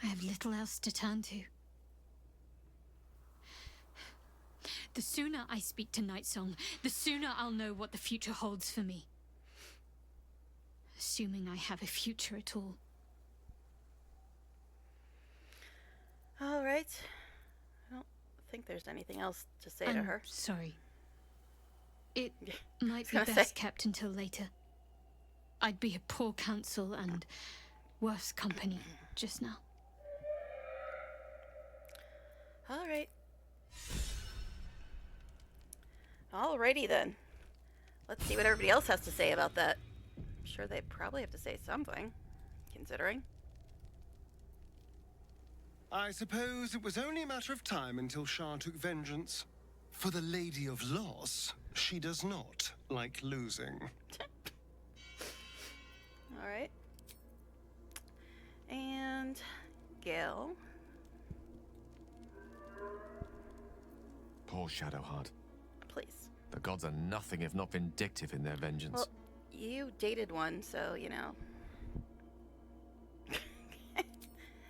I have little else to turn to. The sooner I speak to Night Song, the sooner I'll know what the future holds for me. Assuming I have a future at all. All right. I don't think there's anything else to say to I'm her. sorry. It Yeah, might be gonna best say. kept until later. I'd be a poor counsel and worse company just now. All right. Alrighty then. Let's see what everybody else has to say about that. I'm sure they probably have to say something, considering. I suppose it was only a matter of time until Shah took vengeance. For the Lady of Loss, she does not like losing. Alright. And Gale. Poor Shadowheart. Please. The gods are nothing if not vindictive in their vengeance. Well, you dated one, so, you know.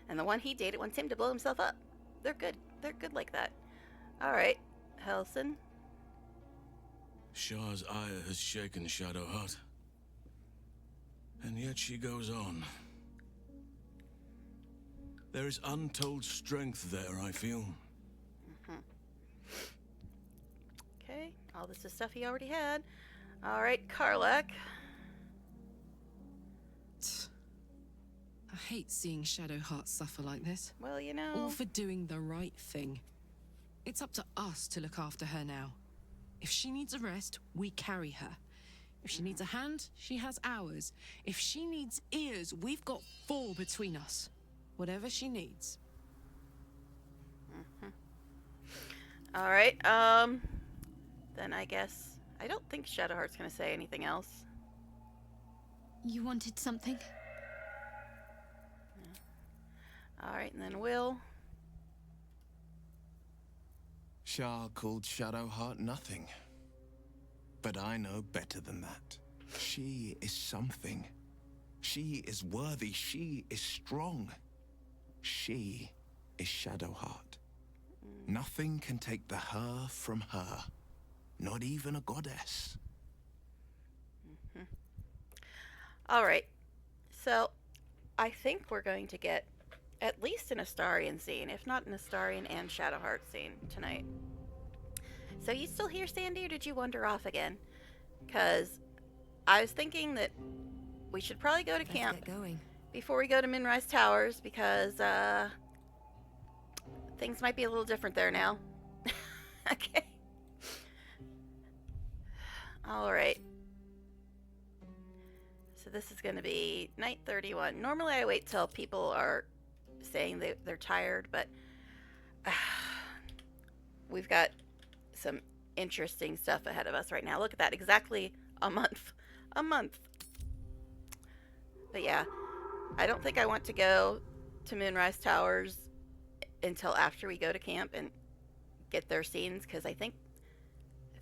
And the one he dated wants him to blow himself up. They're good. They're good like that. Alright, Helson. Shah's ire has shaken Shadowheart. And yet she goes on. There is untold strength there, I feel. Okay, all this is stuff he already had. Alright, Karlak. A hate seeing Shadowheart suffer like this. Well, you All know. for doing the right thing. It's up to us to look after her now. If she needs a rest, we carry her. If she needs a hand, she has ours. If she needs ears, we've got 4 between us. Whatever she needs. All right. Then I guess I don't think Shadowheart's gonna say anything else. You wanted something? All right, and then Will. Shah called Shadowheart nothing. But I know better than that. She is something. She is worthy. She is strong. She is Shadowheart. Nothing can take the her from her. Not even a goddess. All right. So I think we're going to get at least an Astarian scene, if not an Astarian and Shadowheart scene tonight. So you still here, Sandy, or did you wander off again? Because I was thinking that we should probably go to camp Let's get going. before we go to Moonrise Towers, because things might be a little different there now. Okay. All right. So this is going to be night 31. Normally I wait till people are saying they're tired, but we've got some interesting stuff ahead of us right now. Look at that. Exactly a month. A month. But yeah, I don't think I want to go to Moonrise Towers until after we go to camp and get their scenes, because I think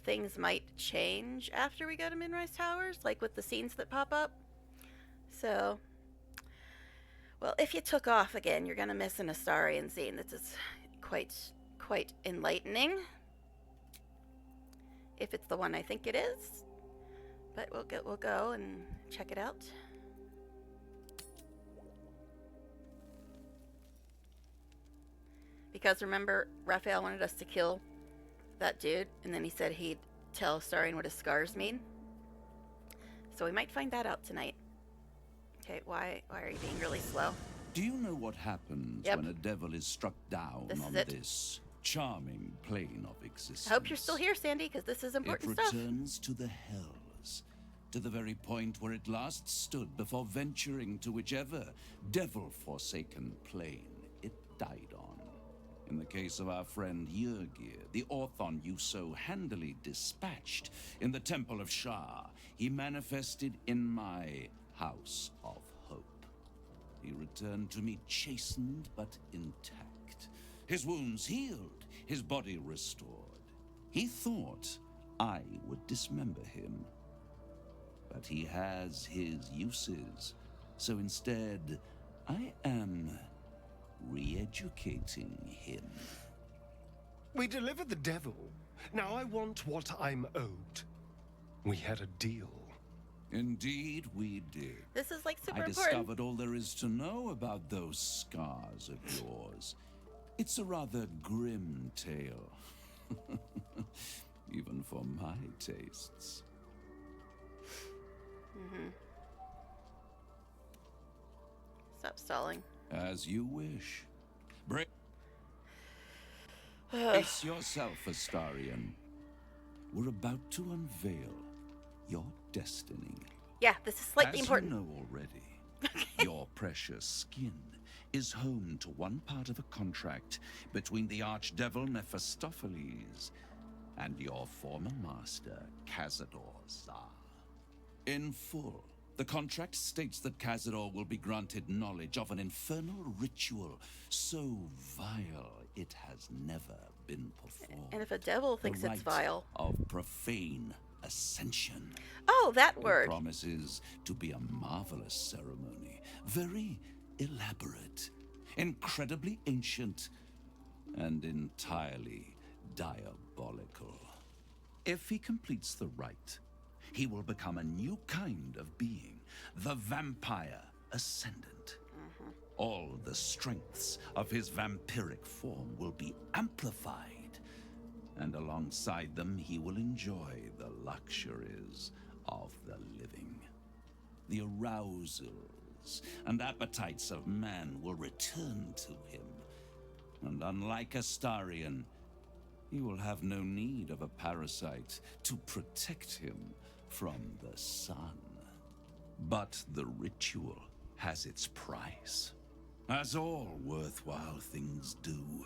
things might change after we go to Moonrise Towers, like with the scenes that pop up. So, well, if you took off again, you're gonna miss an Astarian scene. This is quite enlightening, if it's the one I think it is. But we'll go and check it out. Because remember, Raphael wanted us to kill that dude, and then he said he'd tell Astarian what his scars mean. So we might find that out tonight. Okay, why are you being really slow? Do you know what happens when a devil is struck down on this charming plane of existence? I hope you're still here, Sandy, because this is important stuff. It returns to the hells, to the very point where it last stood before venturing to whichever devil-forsaken plane it died on. In the case of our friend Yurgir, the Orthon you so handily dispatched in the Temple of Shah, he manifested in my House of Hope. He returned to me chastened but intact, his wounds healed, his body restored. He thought I would dismember him, but he has his uses, so instead I am re-educating him. We delivered the devil. Now I want what I'm owed. We had a deal. Indeed, we did. This is like super I important. discovered all there is to know about those scars of yours. It's a rather grim tale. Even for my tastes. Stop stalling. As you wish. Brace yourself, Astarian. We're about to unveil your destiny. Yeah, this is slightly As important. you know already, your precious skin is home to one part of a contract between the archdevil Mephistopheles and your former master, Cazador Zar. In full, the contract states that Cazador will be granted knowledge of an infernal ritual so vile it has never been performed. And if a devil thinks The it's rite vile. of profane ascension. Oh, that It word. promises to be a marvelous ceremony, very elaborate, incredibly ancient, and entirely diabolical. If he completes the rite, he will become a new kind of being, the Vampire Ascendant. All the strengths of his vampiric form will be amplified, and alongside them he will enjoy the luxuries of the living. The arousals desires and appetites of man will return to him. And unlike Astarion, he will have no need of a parasite to protect him from the sun. But the ritual has its price, as all worthwhile things do.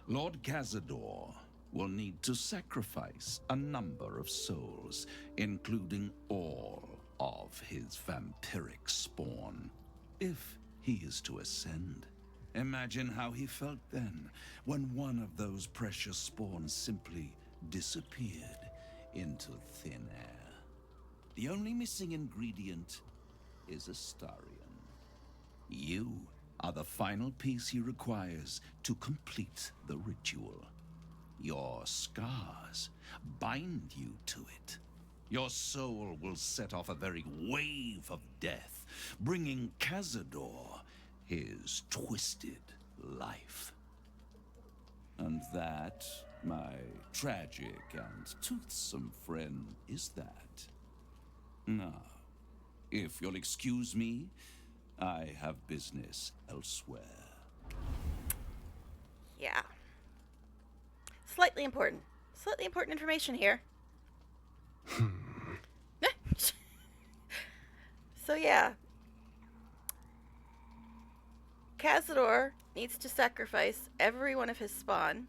Lord Cazador will need to sacrifice a number of souls, including all of his vampiric spawn, if he is to ascend. Imagine how he felt then, when one of those precious spawns simply disappeared into thin air. The only missing ingredient is Astarion. You are the final piece he requires to complete the ritual. Your scars bind you to it. Your soul will set off a very wave of death, bringing Cazador his twisted life. And that, my tragic and toothsome friend, is that. Now, if you'll excuse me, I have business elsewhere. Yeah. Slightly important information here. So yeah, Cazador needs to sacrifice every one of his spawn,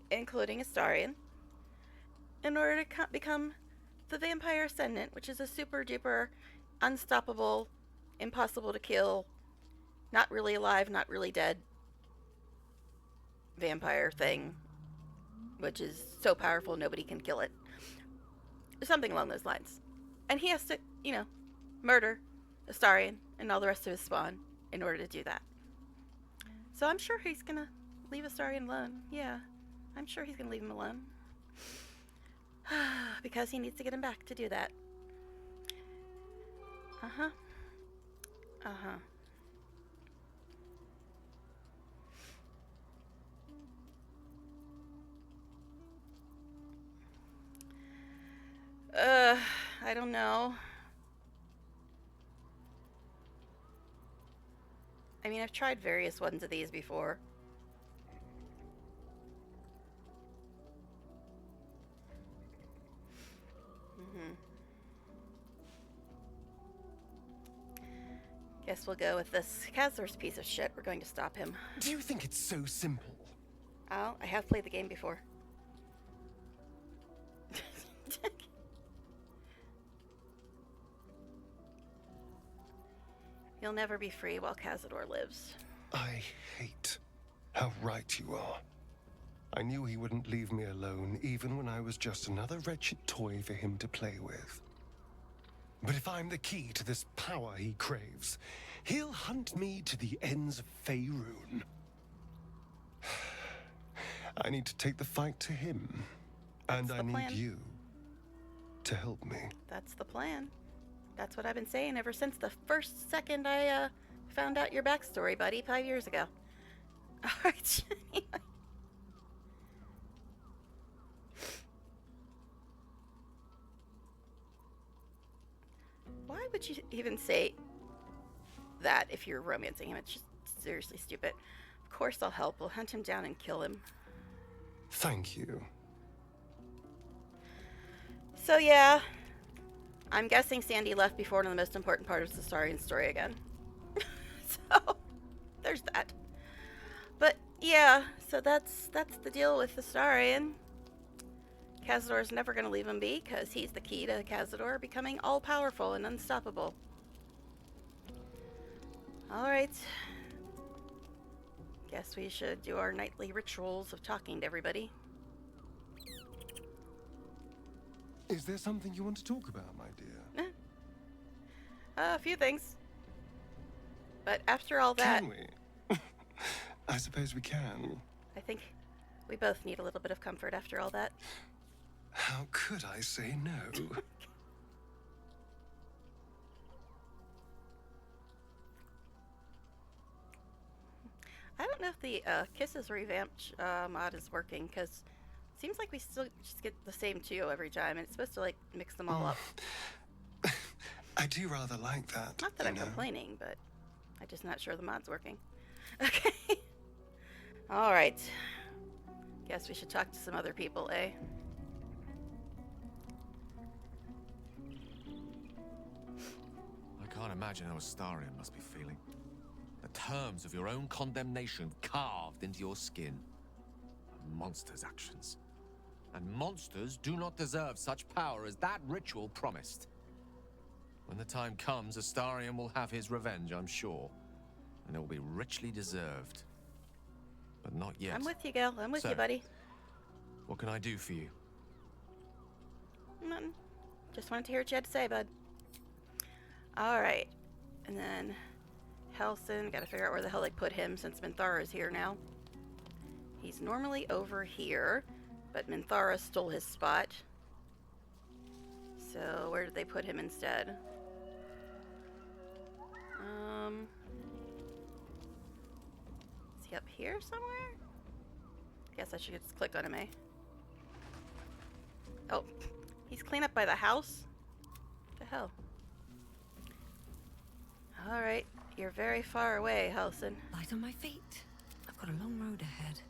including Astarion, in order to become the Vampire Ascendant, which is a super duper unstoppable, impossible to kill, not really alive, not really dead vampire thing, which is so powerful nobody can kill it. Something along those lines. And he has to, murder Astarion and all the rest of his spawn in order to do that. So I'm sure he's gonna leave Astarion alone. Yeah, I'm sure he's gonna leave him alone. Because he needs to get him back to do that. Uh-huh. Uh-huh. I don't know. I mean, I've tried various ones of these before. Guess we'll go with this Cazador's piece of shit. We're going to stop him. Do you think it's so simple? Oh, I have played the game before. You'll never be free while Cazador lives. I hate how right you are. I knew he wouldn't leave me alone, even when I was just another wretched toy for him to play with. But if I'm the key to this power he craves, he'll hunt me to the ends of Faerun. I need to take the fight to him. And I need you to help me. That's the plan. That's what I've been saying ever since the first second I found out your backstory, buddy, 5 years ago. Alright, anyway. Why would you even say that if you're romancing him? It's just seriously stupid. Of course I'll help. We'll hunt him down and kill him. Thank you. So yeah, I'm guessing Sandy left before one of the most important parts of the Astarion story again. So, there's that. But yeah, so that's the deal with Astarion. Cazador's never going to leave him be, because he's the key to Cazador becoming all-powerful and unstoppable. Alright. Guess we should do our nightly rituals of talking to everybody. Is there something you want to talk about, my dear? A few things. But after all that... Can we? I suppose we can. I think we both need a little bit of comfort after all that. How could I say no? I don't know if the Kisses revamped mod is working, because it seems like we still just get the same two every time, and it's supposed to, like, mix them all up. I do rather like that. Not that you I'm know. complaining, but I'm just not sure the mod's working. Okay. All right. Guess we should talk to some other people, eh? I can't imagine how Astarion must be feeling. The terms of your own condemnation carved into your skin. A monster's actions. And monsters do not deserve such power as that ritual promised. When the time comes, Astarion will have his revenge, I'm sure. And it will be richly deserved. But not yet. I'm with you, Gil. I'm with So, you, buddy. What can I do for you? Nothing. Just wanted to hear what you had to say, bud. All right. And then Helson. Got to figure out where the hell they put him since Minthara is here now. He's normally over here, but Minthara stole his spot. So where did they put him instead? Is he up here somewhere? Guess I should just click on him, eh? Oh, he's clean up by the house? What the hell? Alright, you're very far away, Helson. Light on my feet. I've got a long road ahead.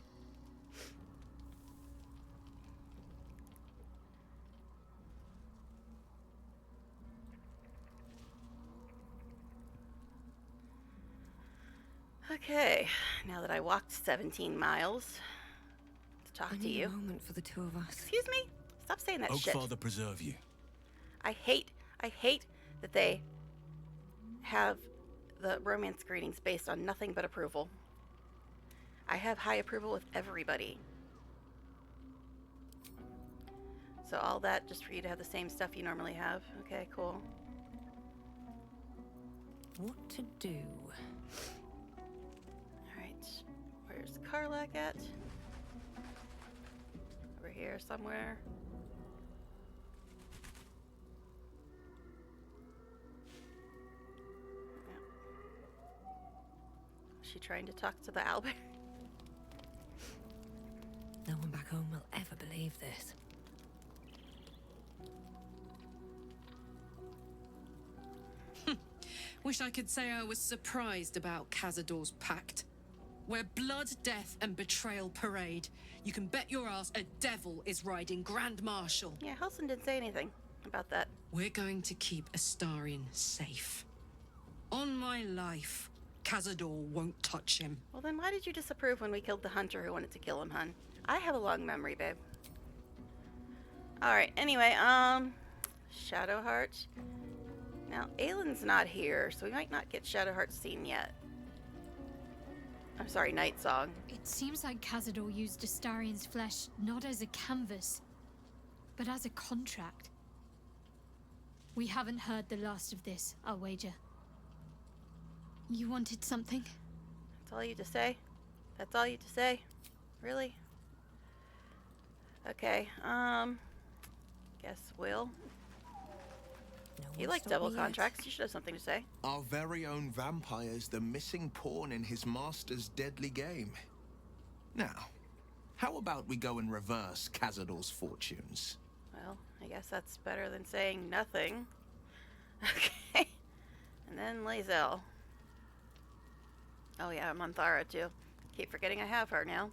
Okay, now that I walked 17 miles to talk to you. A moment for the two of us. Excuse me? Stop saying that shit. Oakfather preserve you. I hate that they have the romance greetings based on nothing but approval. I have high approval with everybody. So all that just for you to have the same stuff you normally have. Okay, cool. What to do? Alright, where's Karlak at? Over here somewhere. Is she trying to talk to the owlbear? No one back home will ever believe this. Wish I could say I was surprised about Cazador's pact. Where blood, death, and betrayal parade, you can bet your ass a devil is riding Grand Marshal. Yeah, Helson didn't say anything about that. We're going to keep Astarion safe. On my life, Cazador won't touch him. Well, then why did you disapprove when we killed the hunter who wanted to kill him, hun? I have a long memory, babe. Alright, anyway, Shadowheart. Now, Aylin's not here, so we might not get Shadowheart's scene yet. I'm sorry, Night Song. It seems like Cazador used Astarion's flesh not as a canvas, but as a contract. We haven't heard the last of this, I'll wager. You wanted something? That's all you to say? That's all you to say? Really? Okay, guess Will. You like double contracts. You should have something to say. Our very own vampire's the missing pawn in his master's deadly game. Now, how about we go and reverse Cazador's fortunes? Well, I guess that's better than saying nothing. Okay. And then Lae'zel. Oh yeah, Minthara too. Keep forgetting I have her now.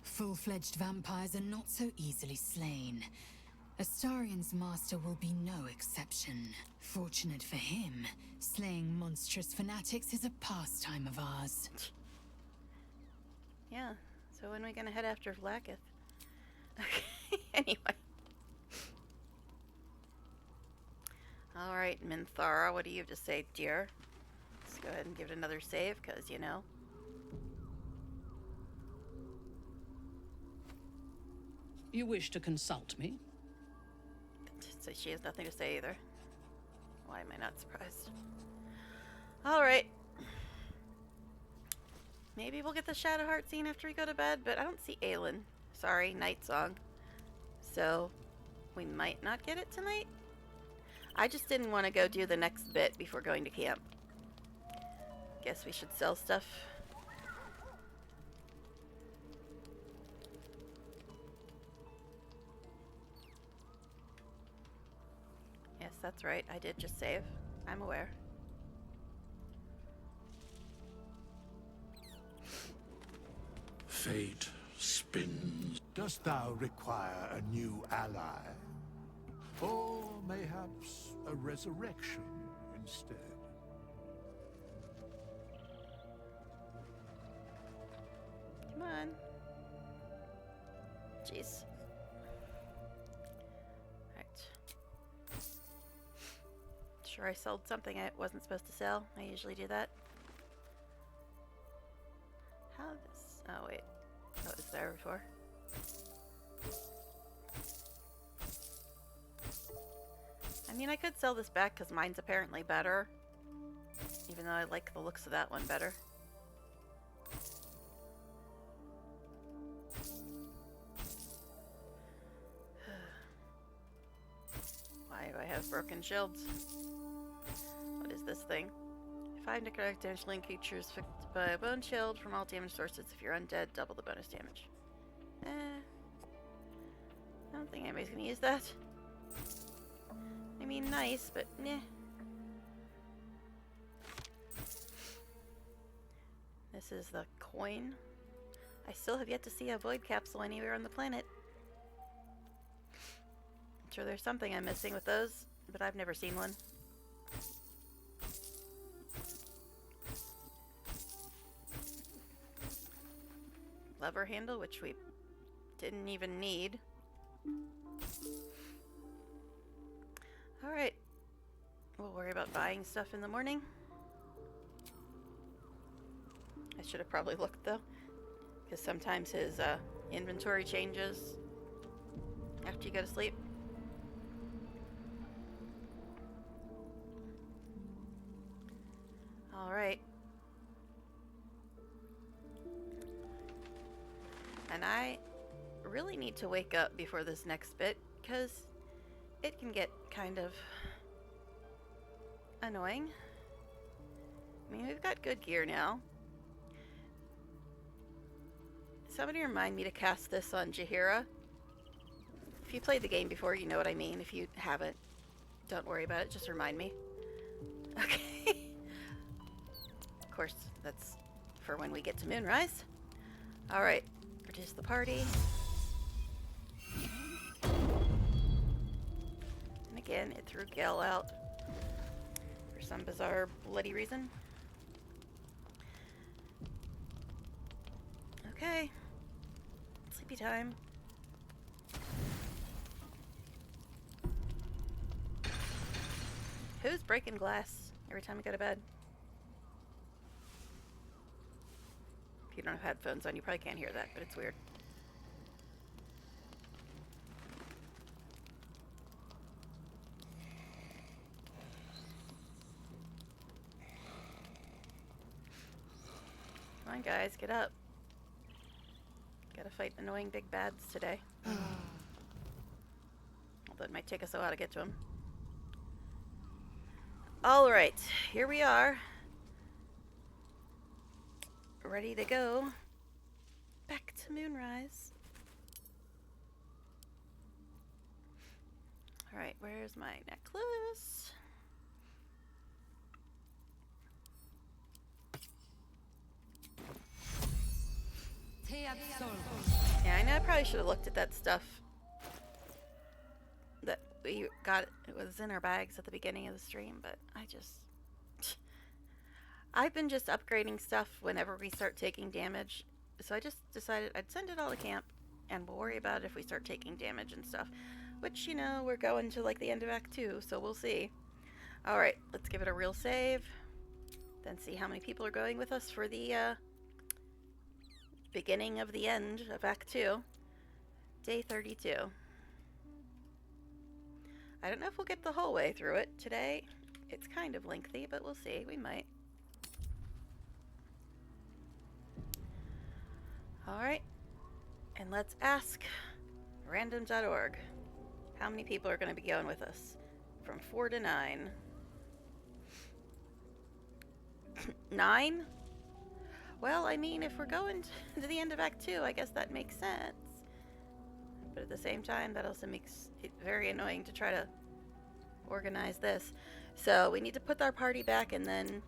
Full-fledged vampires are not so easily slain. Astarion's master will be no exception. Fortunate for him, slaying monstrous fanatics is a pastime of ours. Yeah, so when are we gonna head after Vlaakith? Okay, anyway. Alright, Minthara, what do you have to say, dear? Let's go ahead and give it another save, because, you know. You wish to consult me? So she has nothing to say either. Why am I not surprised? Alright. Maybe we'll get the Shadowheart scene after we go to bed, but I don't see Aylin. Sorry, Night Song. So, we might not get it tonight? I just didn't want to go do the next bit before going to camp. Guess we should sell stuff. Yes, that's right. I did just save. I'm aware. Fate spins. Dost thou require a new ally? Or mayhaps a resurrection instead? Come on. Jeez. Right. Sure, I sold something I wasn't supposed to sell. I usually do that. How this? Oh wait, that was there before. I mean, I could sell this back because mine's apparently better, even though I like the looks of that one better. Why do I have broken shields? What is this thing? If I neglect damage creatures affected by a bone shield from all damage sources. If you're undead, double the bonus damage. I don't think anybody's gonna use that. I mean, nice, but meh. This is the coin. I still have yet to see a void capsule anywhere on the planet. I'm sure there's something I'm missing with those, but I've never seen one. Lever handle, which we didn't even need. Alright. We'll worry about buying stuff in the morning. I should have probably looked though, because sometimes his inventory changes after you go to sleep. Alright. And I really need to wake up before this next bit, because it can get kind of annoying. I mean, we've got good gear now. Somebody remind me to cast this on Jaheira. If you played the game before, you know what I mean. If you haven't, don't worry about it. Just remind me. Okay. Of course, that's for when we get to Moonrise. Alright. Reduce the party. And again, it threw Gale out for some bizarre bloody reason. Okay. Sleepy time. Who's breaking glass every time we go to bed? If you don't have headphones on, you probably can't hear that, but it's weird. Come on, guys, get up. Gotta fight annoying big bads today. Although it might take us a while to get to them. Alright, here we are. Ready to go. Back to Moonrise. Alright, where's my necklace? Yeah, I know I probably should have looked at that stuff that we got. It was in our bags at the beginning of the stream, but I've been just upgrading stuff whenever we start taking damage. So I just decided I'd send it all to camp and we'll worry about it if we start taking damage and stuff. Which, you know, we're going to like the end of Act 2, so we'll see. Alright, let's give it a real save. Then see how many people are going with us for the beginning of the end of Act 2. Day 32. I don't know if we'll get the whole way through it today. It's kind of lengthy, but we'll see. We might. Alright. And let's ask random.org. How many people are going to be going with us? From 4 to 9. 9? Well, I mean, if we're going to the end of Act 2, I guess that makes sense. But at the same time, that also makes it very annoying to try to organize this. So we need to put our party back and then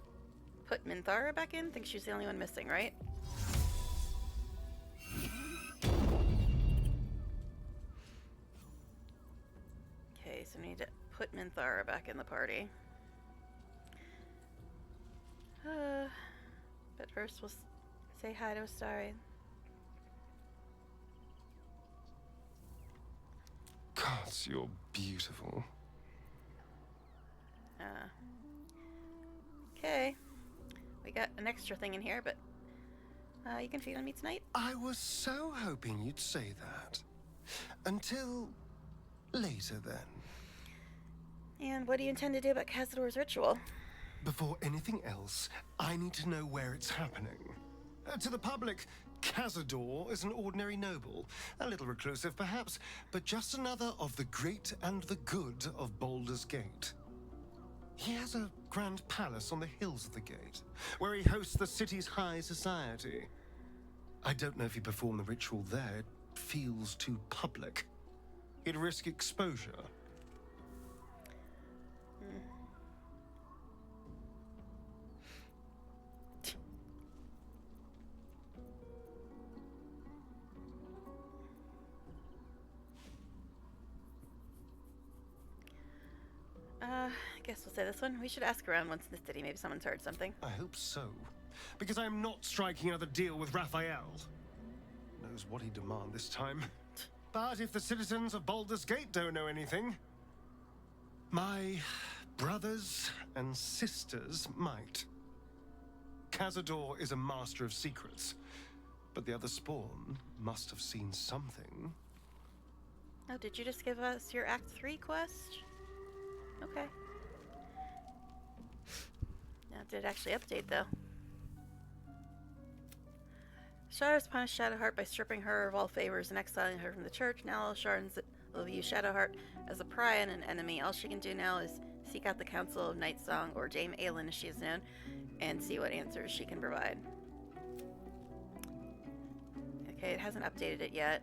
put Minthara back in. I think she's the only one missing, right? Okay, so we need to put Minthara back in the party. But first we'll say hi to Astari. Gods, you're beautiful. Okay. We got an extra thing in here, but you can feed on me tonight. I was so hoping you'd say that. Until later, then. And what do you intend to do about Cazador's ritual? Before anything else, I need to know where it's happening. To the public, Cazador is an ordinary noble. A little reclusive, perhaps, but just another of the great and the good of Baldur's Gate. He has a grand palace on the hills of the gate, where he hosts the city's high society. I don't know if he performed the ritual there. It feels too public. He'd risk exposure. I guess we'll say this one. We should ask around once in the city. Maybe someone's heard something. I hope so. Because I'm not striking another deal with Raphael. Knows what he'd demand this time. But if the citizens of Baldur's Gate don't know anything, my brothers and sisters might. Cazador is a master of secrets, but the other spawn must have seen something. Oh, did you just give us your Act 3 quest? Okay. Now, did it actually update, though? Shadow's punished Shadowheart by stripping her of all favors and exiling her from the church. Now all Shards will view Shadowheart as a pariah and an enemy. All she can do now is seek out the Council of Nightsong, or Dame Aelin as she is known, and see what answers she can provide. Okay, it hasn't updated it yet,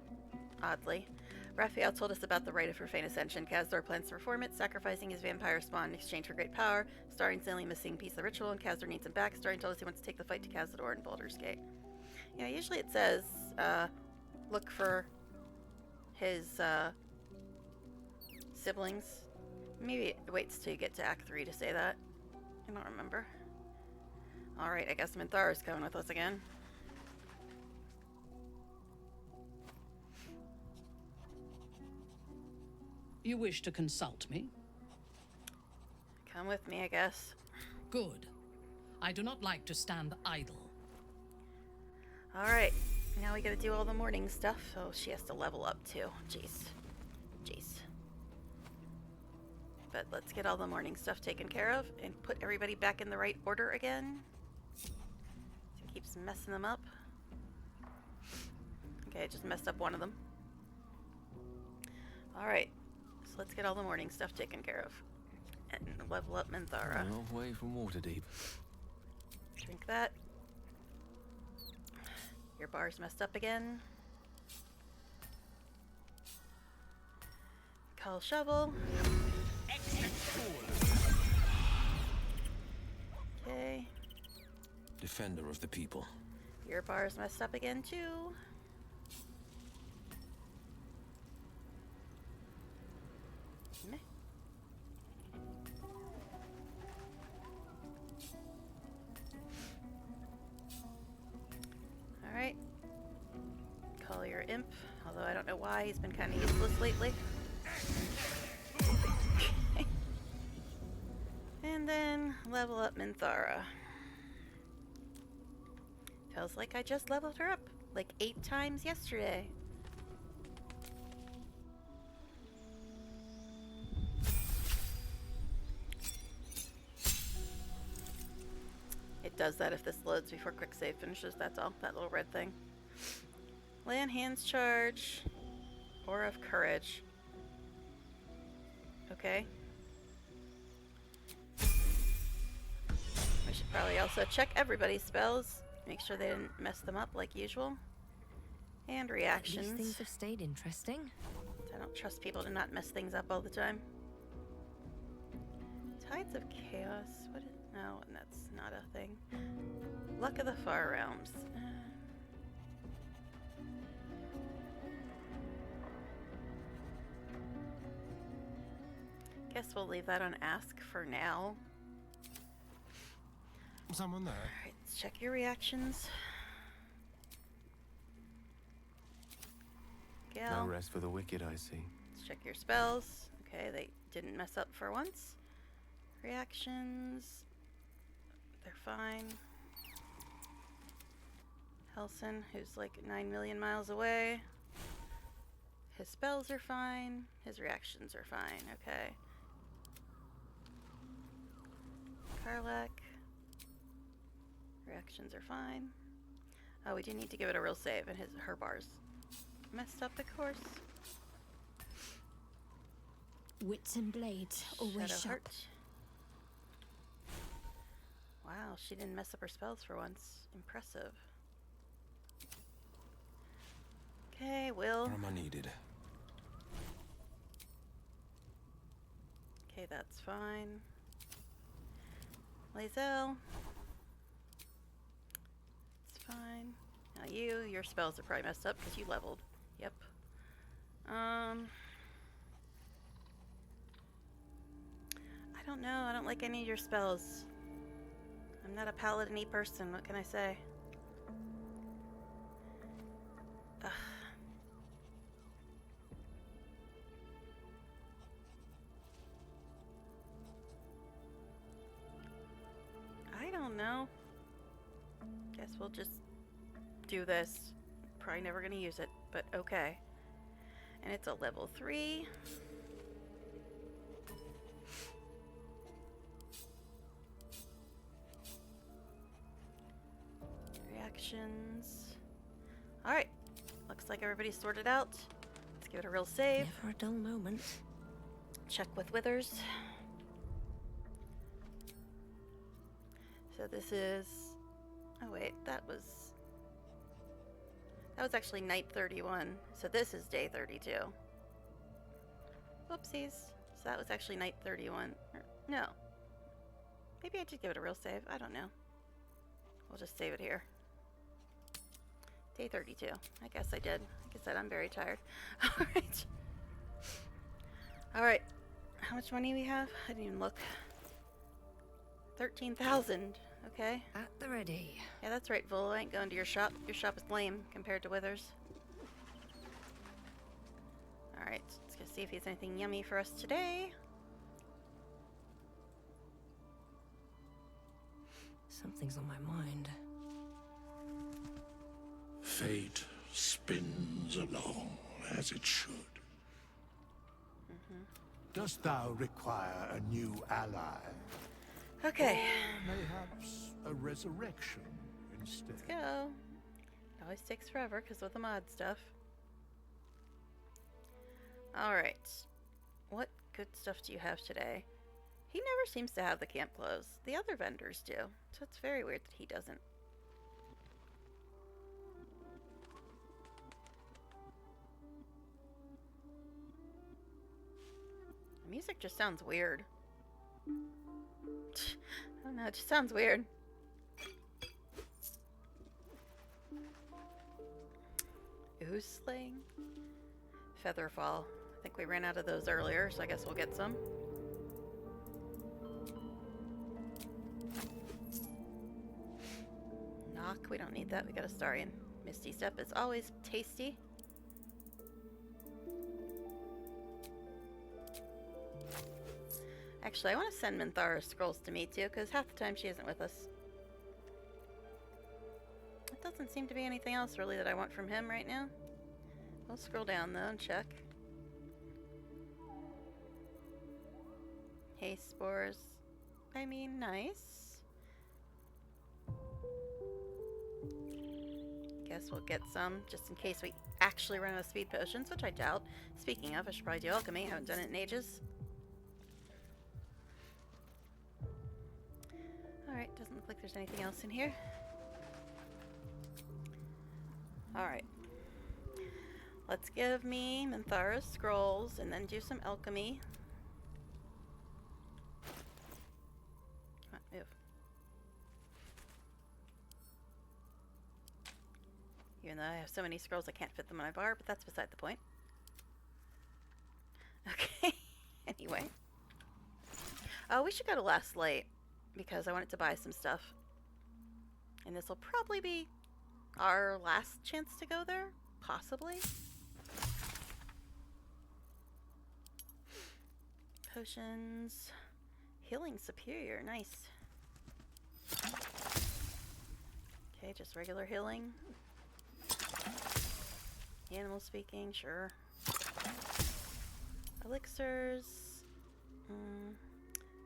oddly. Raphael told us about the rite of profane ascension. Kazdor plans to perform it, sacrificing his vampire spawn in exchange for great power. Starring's the only missing piece of the ritual, and Kazdor needs him back. Starring told us he wants to take the fight to Cazador in Baldur's Gate. Yeah, usually it says, look for his, siblings. Maybe it waits till you get to Act 3 to say that. I don't remember. Alright, I guess Minthara's coming with us again. You wish to consult me? Come with me, I guess. Good. I do not like to stand idle. Alright, now we gotta do all the morning stuff. Oh, she has to level up too. Jeez. Jeez. But let's get all the morning stuff taken care of and put everybody back in the right order again. It keeps messing them up. Okay, I just messed up one of them. Alright, so let's get all the morning stuff taken care of. And level up Minthara. A long way from Waterdeep. Drink that. Your bar's messed up again. Call shovel. Okay. Defender of the people. Your bar's messed up again too. Meh. Alright. Call your imp, although I don't know why, he's been kind of useless lately. And then level up Minthara. Feels like I just leveled her up like 8 times yesterday. It does that if this loads before quick save finishes, that's all. That little red thing. Land hands charge. Aura of courage. Okay. We should probably also check everybody's spells. Make sure they didn't mess them up like usual. And reactions. These things have stayed interesting. I don't trust people to not mess things up all the time. Tides of Chaos. What is... No, and that's not a thing. Luck of the Far Realms. Guess we'll leave that on ask for now. Someone there? Alright, let's check your reactions. No rest for the wicked, I see. Let's check your spells. Okay, they didn't mess up for once. Reactions. They're fine. Helson, who's like 9 million miles away. His spells are fine. His reactions are fine. Okay. Karlak. Reactions are fine. Oh, we do need to give it a real save, and her bars messed up, of course. Wits and blades, always sharp. Shadowheart. Wow, she didn't mess up her spells for once. Impressive. Okay, Will. Where am I needed? Okay, that's fine. Lae'zel. It's fine. Now your spells are probably messed up because you leveled. Yep. I don't know. I don't like any of your spells. I'm not a paladin-y person. What can I say? Ugh. I don't know. Guess we'll just do this. Probably never gonna use it, but okay. And it's a level 3. Reactions. Alright. Looks like everybody's sorted out. Let's give it a real save. Never a dull moment. Check with withers. So this is... Oh wait, that was actually night 31. So this is day 32. Whoopsies. So that was actually night 31. No. Maybe I did give it a real save. I don't know. We'll just save it here. Day 32. I guess I did. Like I said, I'm very tired. Alright. Alright. How much money we have? I didn't even look. 13,000. Okay. At the ready. Yeah, that's right, Volo. I ain't going to your shop. Your shop is lame compared to Withers. Alright, let's go see if he has anything yummy for us today. Something's on my mind. Fate spins along as it should. Dost thou require a new ally? Okay. Or mayhaps a resurrection instead? Let's go. It always takes forever because of the mod stuff. Alright. What good stuff do you have today? He never seems to have the camp clothes. The other vendors do. So it's very weird that he doesn't. The music just sounds weird. I don't know, it just sounds weird. Ooze slaying? Featherfall. I think we ran out of those earlier, so I guess we'll get some. Knock, we don't need that, we got a Starian. Misty Step is always tasty. Actually, I want to send Minthara's scrolls to me too, because half the time she isn't with us. It doesn't seem to be anything else really that I want from him right now. I'll scroll down though and check. Haste spores. I mean, nice. Guess we'll get some just in case we actually run out of speed potions, which I doubt. Speaking of, I should probably do alchemy. I haven't done it in ages. Alright, doesn't look like there's anything else in here. Alright. Let's give me Minthara's scrolls and then do some alchemy. Even though I have so many scrolls I can't fit them on my bar, but that's beside the point. Okay, anyway. Oh, we should go to Last Light, because I wanted to buy some stuff. And this will probably be our last chance to go there, possibly. Potions. Healing Superior, nice. Okay, just regular healing. Animal speaking, sure. Elixirs.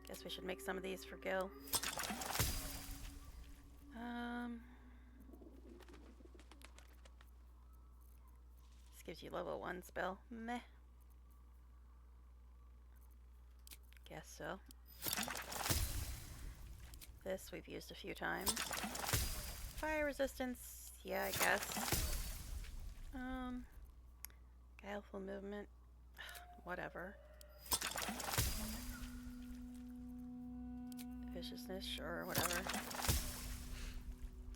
Guess we should make some of these for Gil. This gives you level 1 spell. Meh. Guess so. This we've used a few times. Fire resistance, yeah, I guess. Guileful movement, whatever. Viciousness, sure, whatever.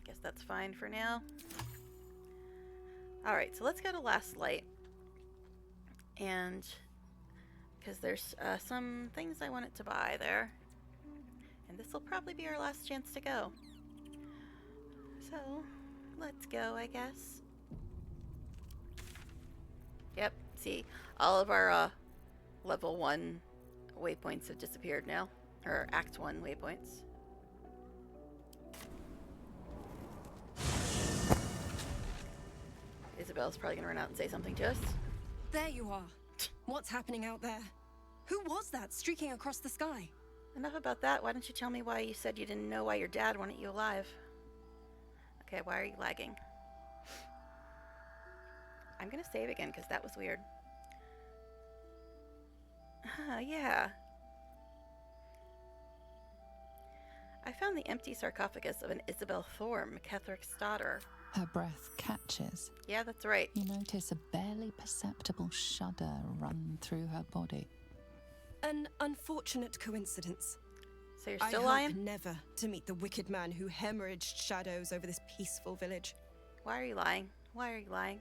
Guess that's fine for now. Alright, so let's go to Last Light. And because there's some things I wanted to buy there. And this will probably be our last chance to go. So, let's go, I guess. Yep, see, all of our level 1 waypoints have disappeared now. Or Act 1 waypoints. Isabel's probably gonna run out and say something to us. There you are. What's happening out there? Who was that streaking across the sky? Enough about that. Why don't you tell me why you said you didn't know why your dad wanted you alive? Okay, why are you lagging? I'm gonna save again because that was weird. Yeah. I found the empty sarcophagus of an Isabel Thorm, Ketheric's daughter. Her breath catches. Yeah, that's right. You notice a barely perceptible shudder run through her body. An unfortunate coincidence. So you're still I lying? hope never to meet the wicked man who hemorrhaged shadows over this peaceful village. Why are you lying? Why are you lying?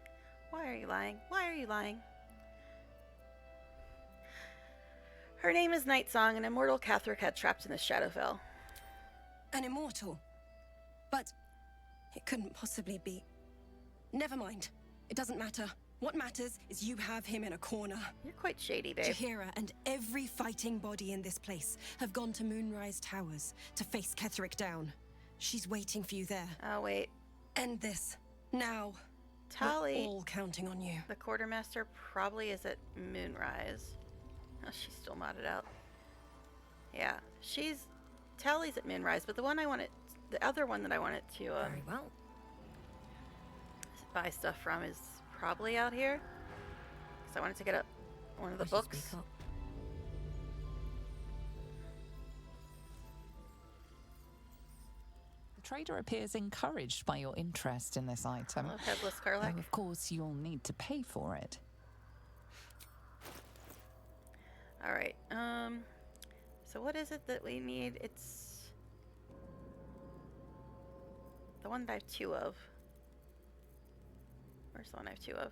Why are you lying? Why are you lying? Her name is Nightsong, an immortal Catheric had trapped in the Shadowfell. An immortal? But it couldn't possibly be. Never mind. It doesn't matter. What matters is you have him in a corner. You're quite shady, babe. Jaheira and every fighting body in this place have gone to Moonrise Towers to face Ketheric down. She's waiting for you there. Oh, wait. End this. Now. Tali. We're all counting on you. The quartermaster probably is at Moonrise. Oh, she's still modded out. Yeah, Tali's at Moonrise, but the other one that I wanted to Very well. buy stuff from is probably out here. Because I wanted to get one of the books. The trader appears encouraged by your interest in this item. Hello, Headless Karlach. Though of course, you'll need to pay for it. Alright, so what is it that we need? It's the one that I have 2 of. Where's the one I have 2 of?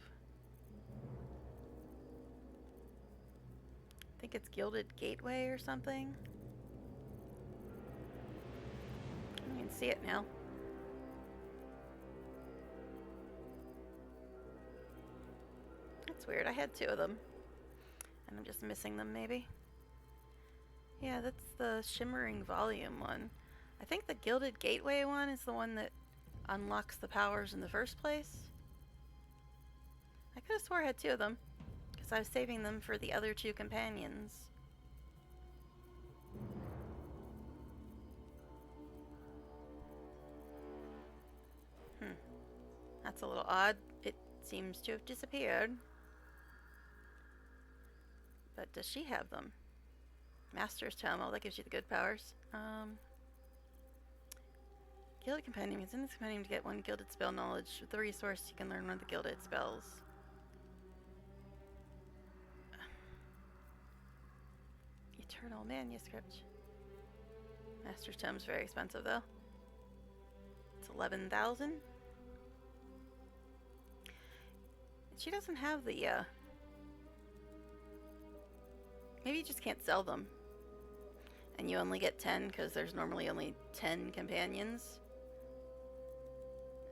I think it's Gilded Gateway or something. I don't even see it now. That's weird. I had 2 of them. And I'm just missing them, maybe. Yeah, that's the Shimmering Volume one. I think the Gilded Gateway one is the one that unlocks the powers in the first place. I could have swore I had 2 of them, because I was saving them for the other 2 companions. That's a little odd. It seems to have disappeared. But does she have them? Master's Tome. Oh, that gives you the good powers. Gilded Compendium. It's in this compendium to get 1 gilded spell knowledge. With the resource, you can learn one of the gilded spells. Eternal Manuscript. Master's Tome's very expensive, though. It's 11,000. She doesn't have the, maybe you just can't sell them. And you only get 10 because there's normally only 10 companions.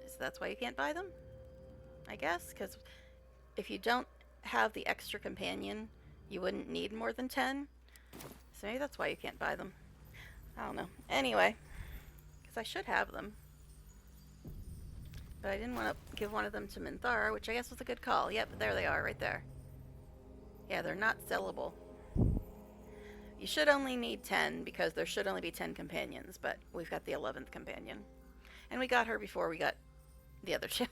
So that's why you can't buy them? I guess, because if you don't have the extra companion, you wouldn't need more than 10. So maybe that's why you can't buy them. I don't know. Anyway, because I should have them. But I didn't want to give one of them to Minthara, which I guess was a good call. Yep, there they are, right there. Yeah, they're not sellable. You should only need 10, because there should only be 10 companions, but we've got the 11th companion. And we got her before we got the other two.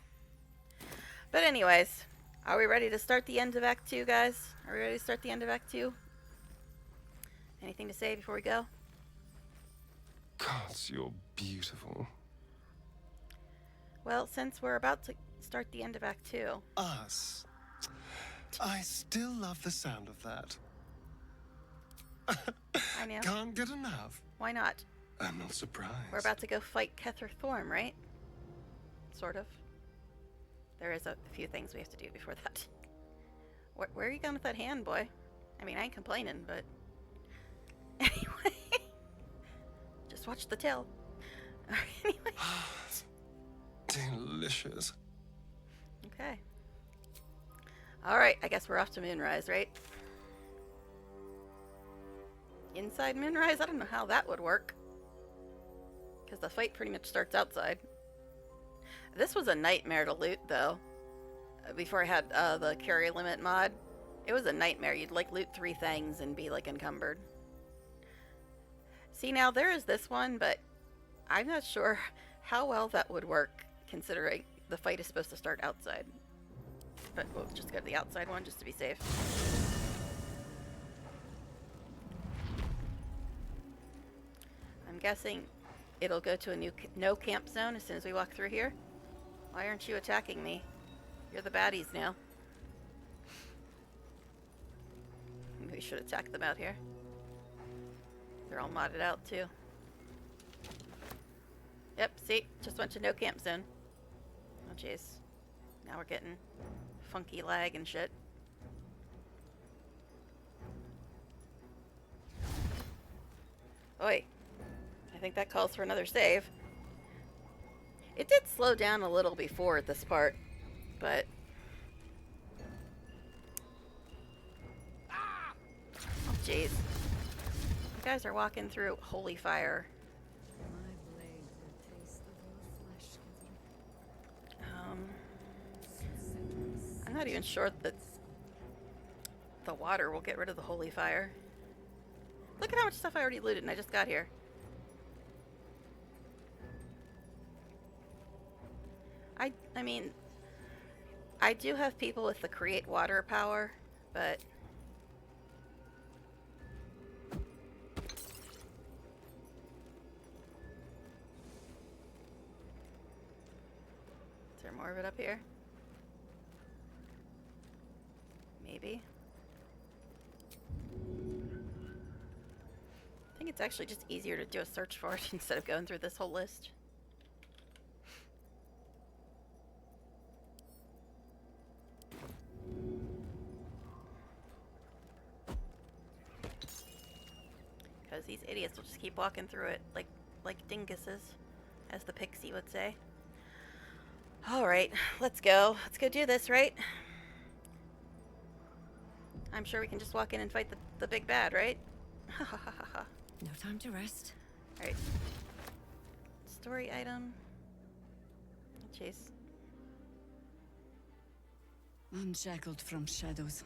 But anyways, are we ready to start the end of Act 2, guys? Are we ready to start the end of Act 2? Anything to say before we go? Gods, you're beautiful. Well, since we're about to start the end of Act 2... Us. I still love the sound of that. I know. Can't get enough. Why not? I'm not surprised. We're about to go fight Kether Thorm, right? Sort of. There is a few things we have to do before that. Where are you going with that hand, boy? I mean, I ain't complaining, but... Anyway. Just watch the tail. Anyway. Delicious. Okay. Alright, I guess we're off to Moonrise, right? Inside Moonrise? I don't know how that would work. Because the fight pretty much starts outside. This was a nightmare to loot, though. Before I had the carry limit mod. It was a nightmare. You'd like loot 3 things and be like encumbered. See, now there is this one, but I'm not sure how well that would work, considering the fight is supposed to start outside. But we'll just go to the outside one just to be safe. I'm guessing it'll go to a new no camp zone as soon as we walk through here. Why aren't you attacking me? You're the baddies now. Maybe we should attack them out here. They're all modded out too. Yep, see? Just went to no camp zone. Oh jeez. Now we're getting funky lag and shit. Oi. I think that calls for another save. It did slow down a little before at this part, but... Oh jeez. You guys are walking through holy fire. I'm not even sure that the water will get rid of the holy fire. Look at how much stuff I already looted and I just got here. I mean, I do have people with the create water power, but... Is there more of it up here? Maybe. I think it's actually just easier to do a search for it instead of going through this whole list. Because these idiots will just keep walking through it like dinguses, as the pixie would say. Alright, let's go. Let's go do this, right? I'm sure we can just walk in and fight the big bad, right? Ha ha ha ha ha. No time to rest. Alright. Story item. Jeez. Unshackled from shadows.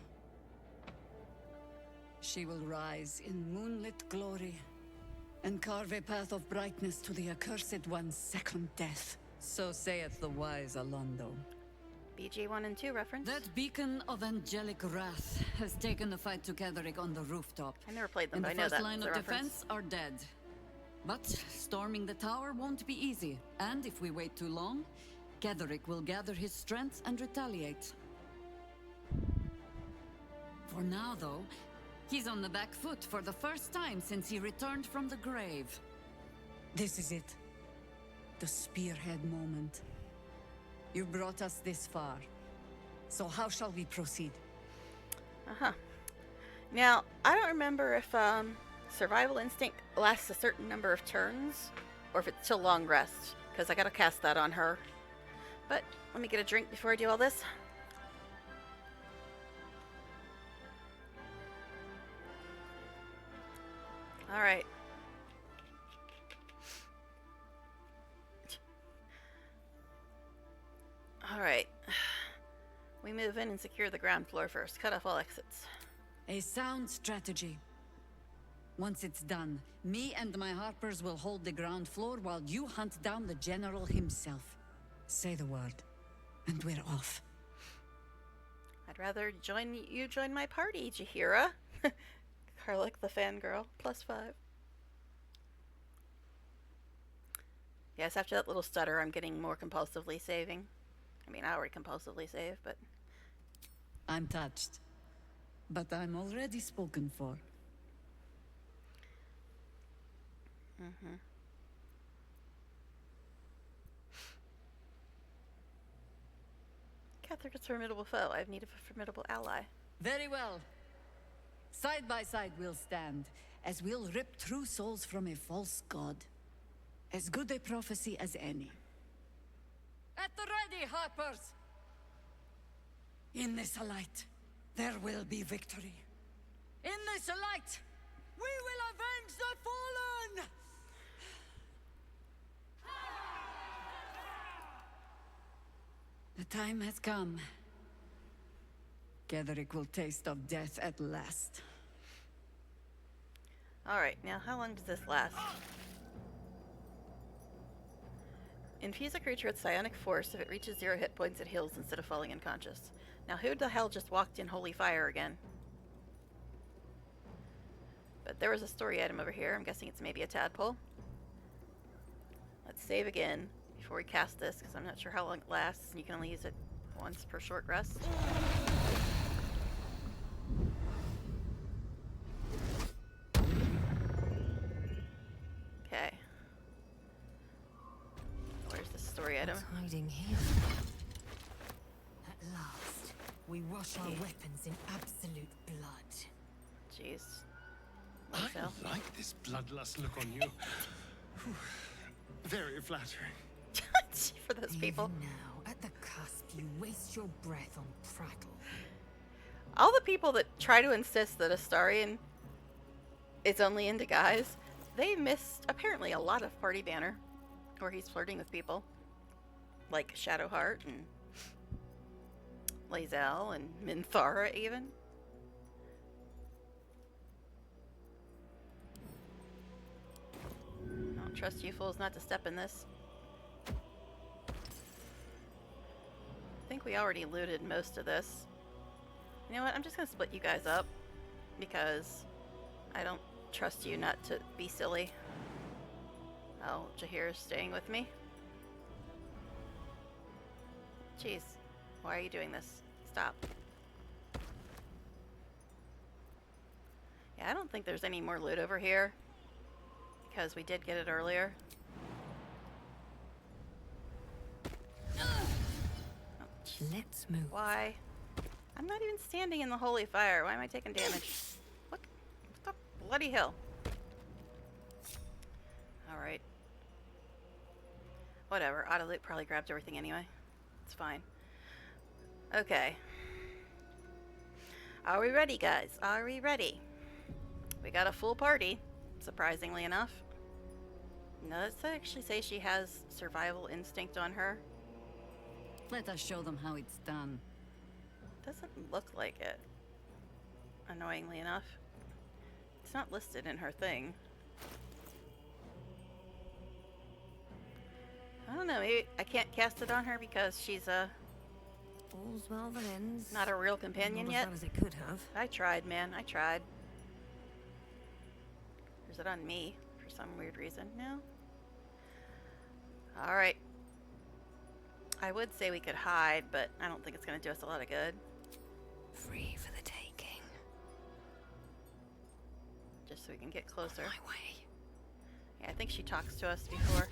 She will rise in moonlit glory and carve a path of brightness to the accursed one's second death. So saith the wise Alondo. BG1 and 2 reference. That beacon of angelic wrath has taken the fight to Ketheric on the rooftop. I never played them, and but I the know first that line as of a reference. defense are dead. But storming the tower won't be easy. And if we wait too long, Ketheric will gather his strength and retaliate. For now, though, he's on the back foot for the first time since he returned from the grave. This is it. The spearhead moment. You brought us this far. So how shall we proceed? Uh-huh. Now, I don't remember if survival instinct lasts a certain number of turns or if it's till long rest, because I gotta cast that on her. But let me get a drink before I do all this. Alright. Alright. We move in and secure the ground floor first. Cut off all exits. A sound strategy. Once it's done, me and my Harpers will hold the ground floor while you hunt down the General himself. Say the word, and we're off. I'd rather you join my party, Jaheira. Karluk the fangirl, +5. Yes, after that little stutter, I'm getting more compulsively saving. I mean, I already compulsively save, but... I'm touched. But I'm already spoken for. Mm-hmm. Catheric's a formidable foe. I have need of a formidable ally. Very well. Side by side we'll stand, as we'll rip true souls from a false god. As good a prophecy as any. At the ready, Harpers! In this light, there will be victory. In this light, we will avenge the fallen! The time has come. Ketheric will taste of death at last. Alright, now how long does this last? Infuse a creature with psionic force. If it reaches 0 hit points, it heals instead of falling unconscious. Now who the hell just walked in holy fire again? But there was a story item over here. I'm guessing it's maybe a tadpole. Let's save again before we cast this, because I'm not sure how long it lasts, and you can only use it once per short rest. Okay. Where's the story item? What's hiding here? At last, we wash our weapons in absolute blood. Jeez. I like this bloodlust look on you. Very flattering. For those people. Even now, at the cusp, you waste your breath on prattle. All the people that try to insist that Astarion is only into guys, they missed apparently a lot of party banner where he's flirting with people. Like Shadowheart and Lae'zel and Minthara even. I don't trust you fools not to step in this. I think we already looted most of this. You know what? I'm just gonna split you guys up because I don't trust you not to be silly. Oh, Jaheira's staying with me. Jeez, why are you doing this? Stop. Yeah, I don't think there's any more loot over here because we did get it earlier. Let's move. Why? I'm not even standing in the holy fire. Why am I taking damage? What the bloody hell? Alright. Whatever. Auto loot probably grabbed everything anyway. It's fine. Okay. Are we ready, guys? Are we ready? We got a full party, surprisingly enough. No, does that actually say she has survival instinct on her? Let us show them how it's done. Doesn't look like it. Annoyingly enough. It's not listed in her thing. I don't know, maybe I can't cast it on her because she's All's well that ends. not a real companion Not yet. as well as it could have. I tried, man. I tried. Or is it on me for some weird reason? No? Alright. I would say we could hide, but I don't think it's going to do us a lot of good. Free for the taking. Just so we can get closer. On my way. Yeah, I think she talks to us before.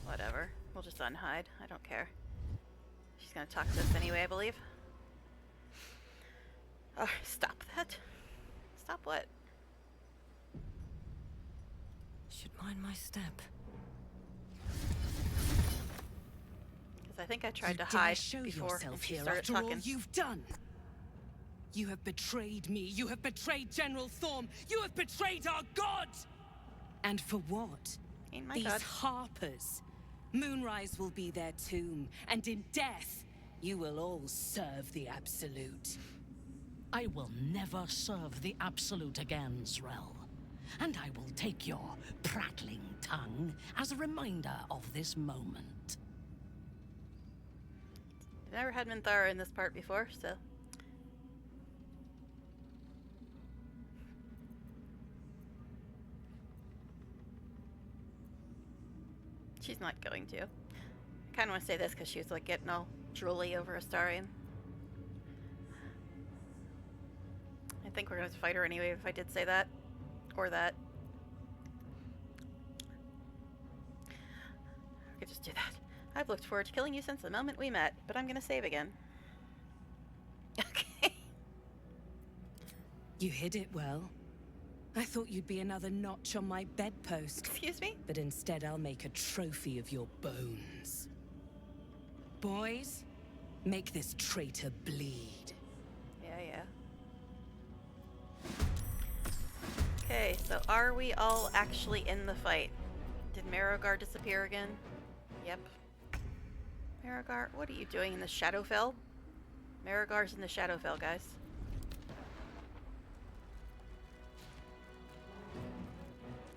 Whatever. We'll just unhide. I don't care. She's gonna talk to us anyway, I believe. Oh, stop that. Stop what? Should mind my step. Because I think I tried You to dare hide show before yourself and she here started after talking. all you've done. You have betrayed me. You have betrayed General Thorm. You have betrayed our god. And for what? Ain't my These god. harpers. Moonrise will be their tomb, and in death, you will all serve the Absolute. I will never serve the Absolute again, Zrel. And I will take your prattling tongue as a reminder of this moment. I've never had Minthara in this part before, so. She's not going to. I kind of want to say this because she was like getting all drooly over Astarion. I think we're going to fight her anyway if I did say that. Or that. I could just do that. I've looked forward to killing you since the moment we met, but I'm going to save again. Okay. You hid it well. I thought you'd be another notch on my bedpost. Excuse me? But instead I'll make a trophy of your bones. Boys, make this traitor bleed. Yeah. Okay, so are we all actually in the fight? Did Marrogar disappear again? Yep. Marrogar, what are you doing in the Shadowfell? Marrogar's in the Shadowfell, guys.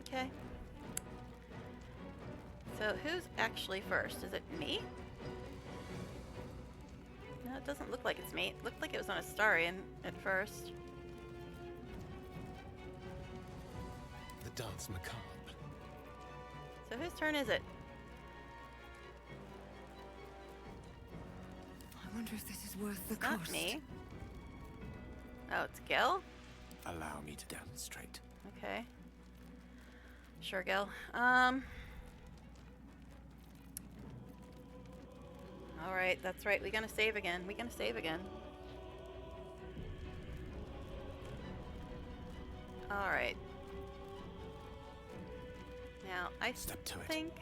Okay. So who's actually first? Is it me? No, it doesn't look like it's me. It looked like it was on Astarion at first. The dance macabre. So whose turn is it? I wonder if this is worth the It's cost. not me. Oh, it's Gil? Allow me to demonstrate. Okay. Sure, Gil. Alright, that's right. We're gonna save again. We're gonna save again. Alright. Now, I Step to it. think...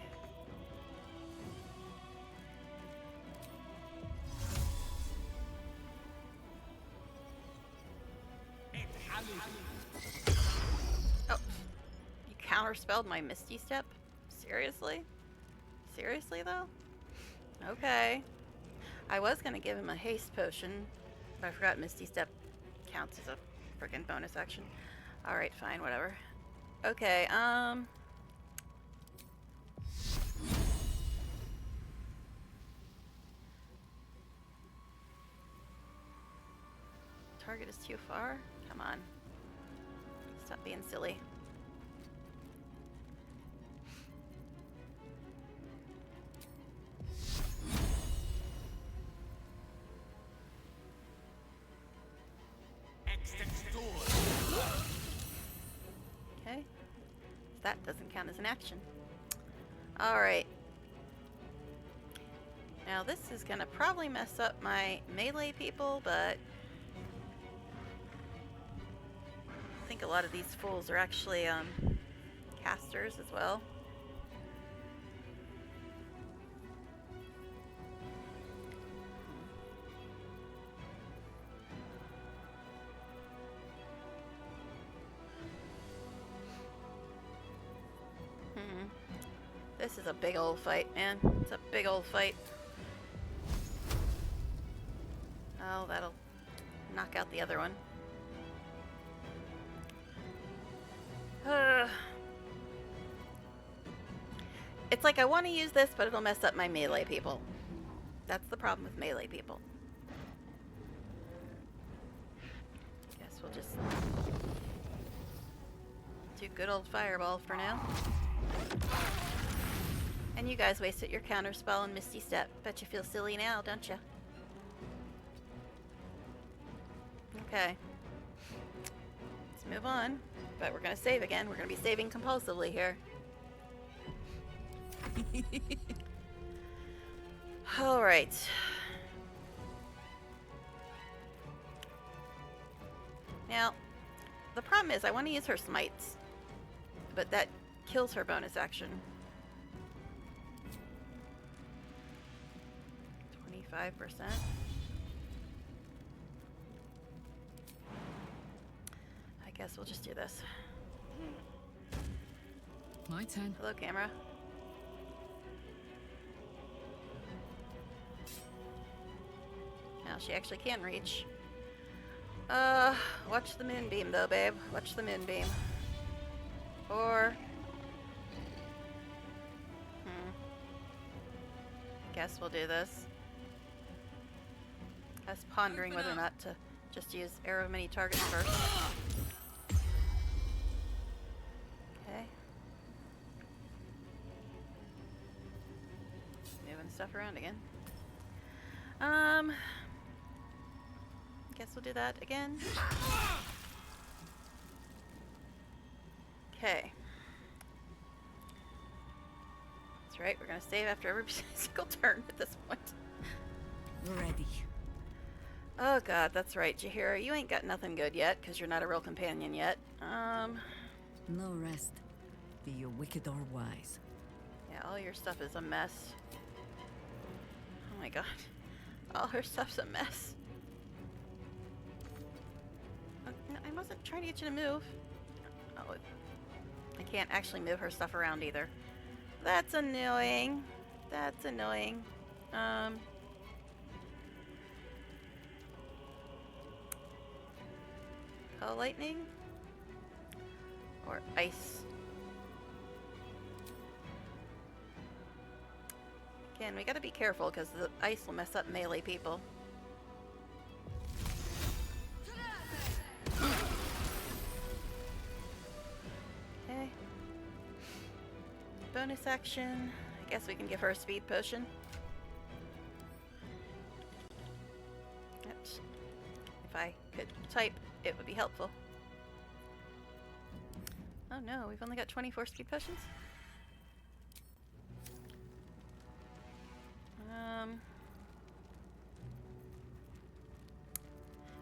Oh. You counterspelled my Misty Step? Seriously? Seriously, though? Okay. I was gonna give him a haste potion, but I forgot Misty Step counts as a freaking bonus action. Alright, fine, whatever. Okay, target is too far? Come on. Stop being silly. Okay. That doesn't count as an action. Alright. Now this is gonna probably mess up my melee people, but I think a lot of these fools are actually casters as well. This is a big old fight, man. It's a big old fight. Oh, that'll knock out the other one. It's like I want to use this, but it'll mess up my melee people. That's the problem with melee people. Guess we'll just do good old fireball for now. And you guys wasted your counter spell on Misty Step. Bet you feel silly now, don't you? Okay. Let's move on. But we're gonna save again. We're gonna be saving compulsively here. All right. Now, the problem is I want to use her smites, but that kills her bonus action. 25%. I guess we'll just do this. My turn. Hello, camera. Now she actually can reach. Watch the moonbeam though, babe. Watch the moonbeam. Or... Guess we'll do this. I was pondering whether or not to just use arrow mini targets first. Okay. Moving stuff around again. Guess we'll do that again. Okay. That's right, we're gonna save after every single turn at this point. Ready. Oh god, that's right, Jaheira. You ain't got nothing good yet, because you're not a real companion yet. No rest. Be you wicked or wise. Yeah, all your stuff is a mess. Oh my god. All her stuff's a mess. No, I wasn't trying to get you to move. Oh, I can't actually move her stuff around either. That's annoying. That's annoying. Call lightning? Or ice? Again, we gotta be careful because the ice will mess up melee people. Okay. Bonus action. I guess we can give her a speed potion. Oops. If I could type, it would be helpful. Oh no, we've only got 24 speed potions?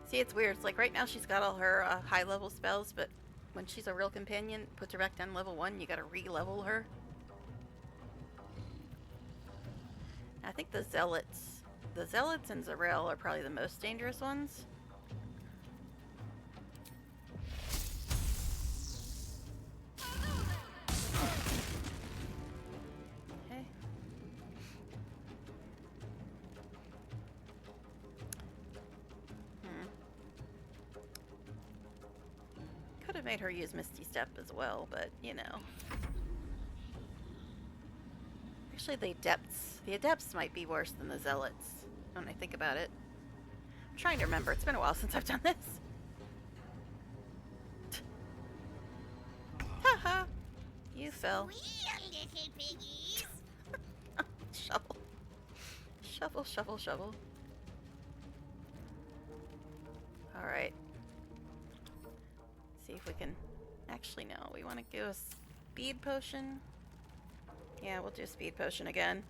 See, it's weird. It's like right now she's got all her high level spells, but when she's a real companion, puts her back down level 1, you gotta re-level her. I think the Zealots and Zarel are probably the most dangerous ones. Okay. Could have made her use Misty Step as well, but you know. Actually, the Adepts might be worse than the Zealots, when I think about it. I'm trying to remember. It's been a while since I've done this. Haha! You fell. Little piggies. Shovel. Shovel, shovel, shovel. Alright. See if we can... Actually, no. We want to do a speed potion. Yeah, we'll do speed potion again.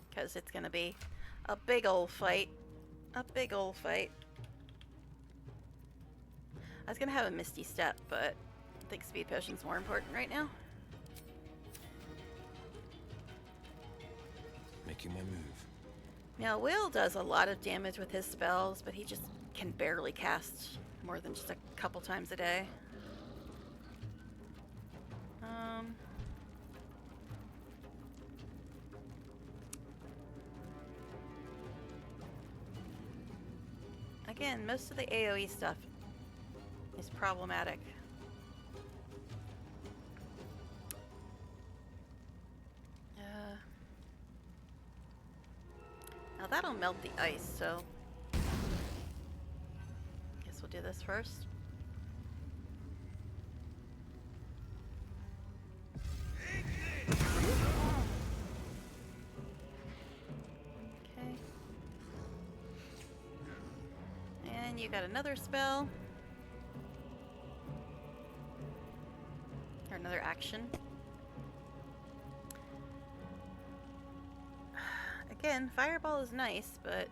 Because it's going to be a big old fight. A big old fight. I was going to have a Misty Step, but I think speed potion's more important right now. Making my move. Now, Will does a lot of damage with his spells, but he just can barely cast more than just a couple times a day. Again, most of the AoE stuff is problematic. Now that'll melt the ice, so guess we'll do this first. Okay. And you got another spell. Or another action. Again, fireball is nice, but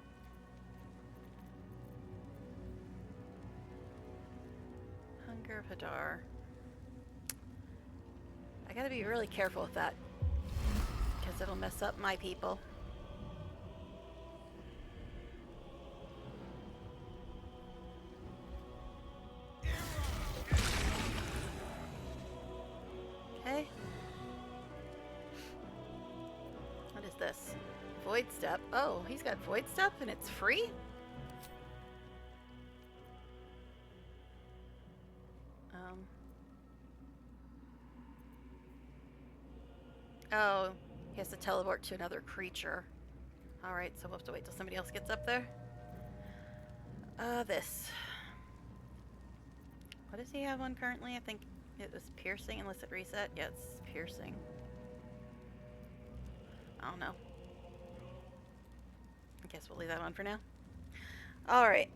Hunger of Hadar. I gotta be really careful with that, because it'll mess up my people. Okay. What is this? Void Step. Oh, he's got Void Step and it's free? Oh, he has to teleport to another creature. Alright, so we'll have to wait till somebody else gets up there. This. What does he have on currently? I think it was piercing unless it reset. Yeah, it's piercing. I don't know. I guess we'll leave that on for now. Alright.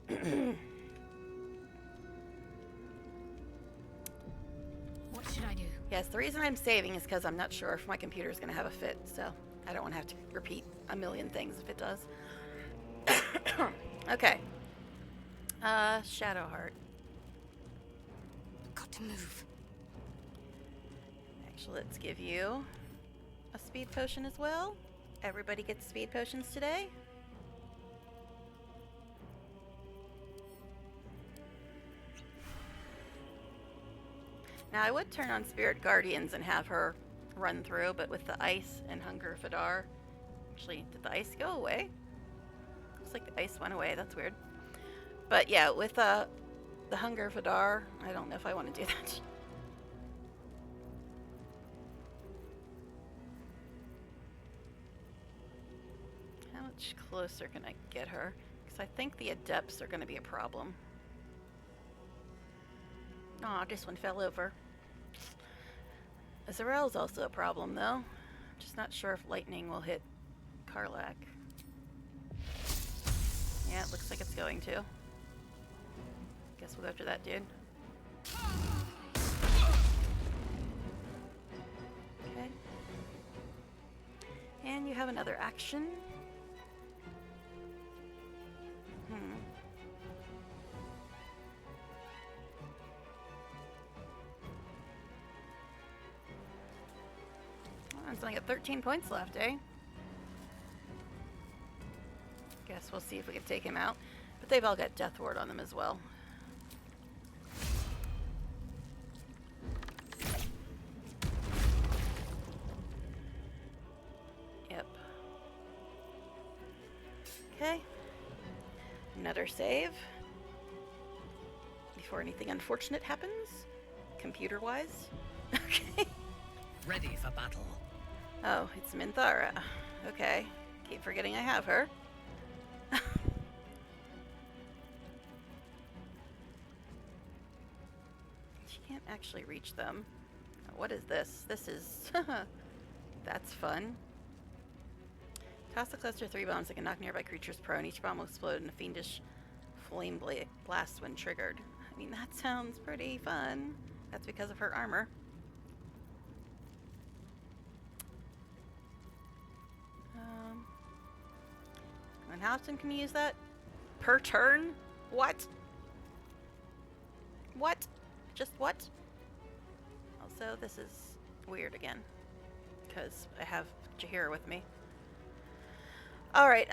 What should I do? Yes, the reason I'm saving is because I'm not sure if my computer is going to have a fit, so I don't want to have to repeat a million things if it does. Okay. Shadowheart. Got to move. Actually, let's give you a speed potion as well. Everybody gets speed potions today. Now, I would turn on Spirit Guardians and have her run through, but with the ice and Hunger of Hadar... Actually, did the ice go away? Looks like the ice went away. That's weird. But yeah, with the Hunger of Hadar, I don't know if I want to do that. How much closer can I get her? Because I think the Adepts are going to be a problem. Aw, this one fell over. Azarel's also a problem, though. Just not sure if lightning will hit Karlak. Yeah, it looks like it's going to. Guess we'll go after that dude. Okay. And you have another action. It's only got 13 points left, eh? Guess we'll see if we can take him out. But they've all got Death Ward on them as well. Yep. Okay. Another save. Before anything unfortunate happens. Computer-wise. Okay. Ready for battle. Oh, it's Minthara. Okay. Keep forgetting I have her. She can't actually reach them. What is this? This is... That's fun. Toss a cluster of 3 bombs that can knock nearby creatures prone. Each bomb will explode in a fiendish flame blast when triggered. I mean, that sounds pretty fun. That's because of her armor. And how often can you use that? Per turn? What? What? Just what? Also, this is weird again. Because I have Jaheira with me. Alright,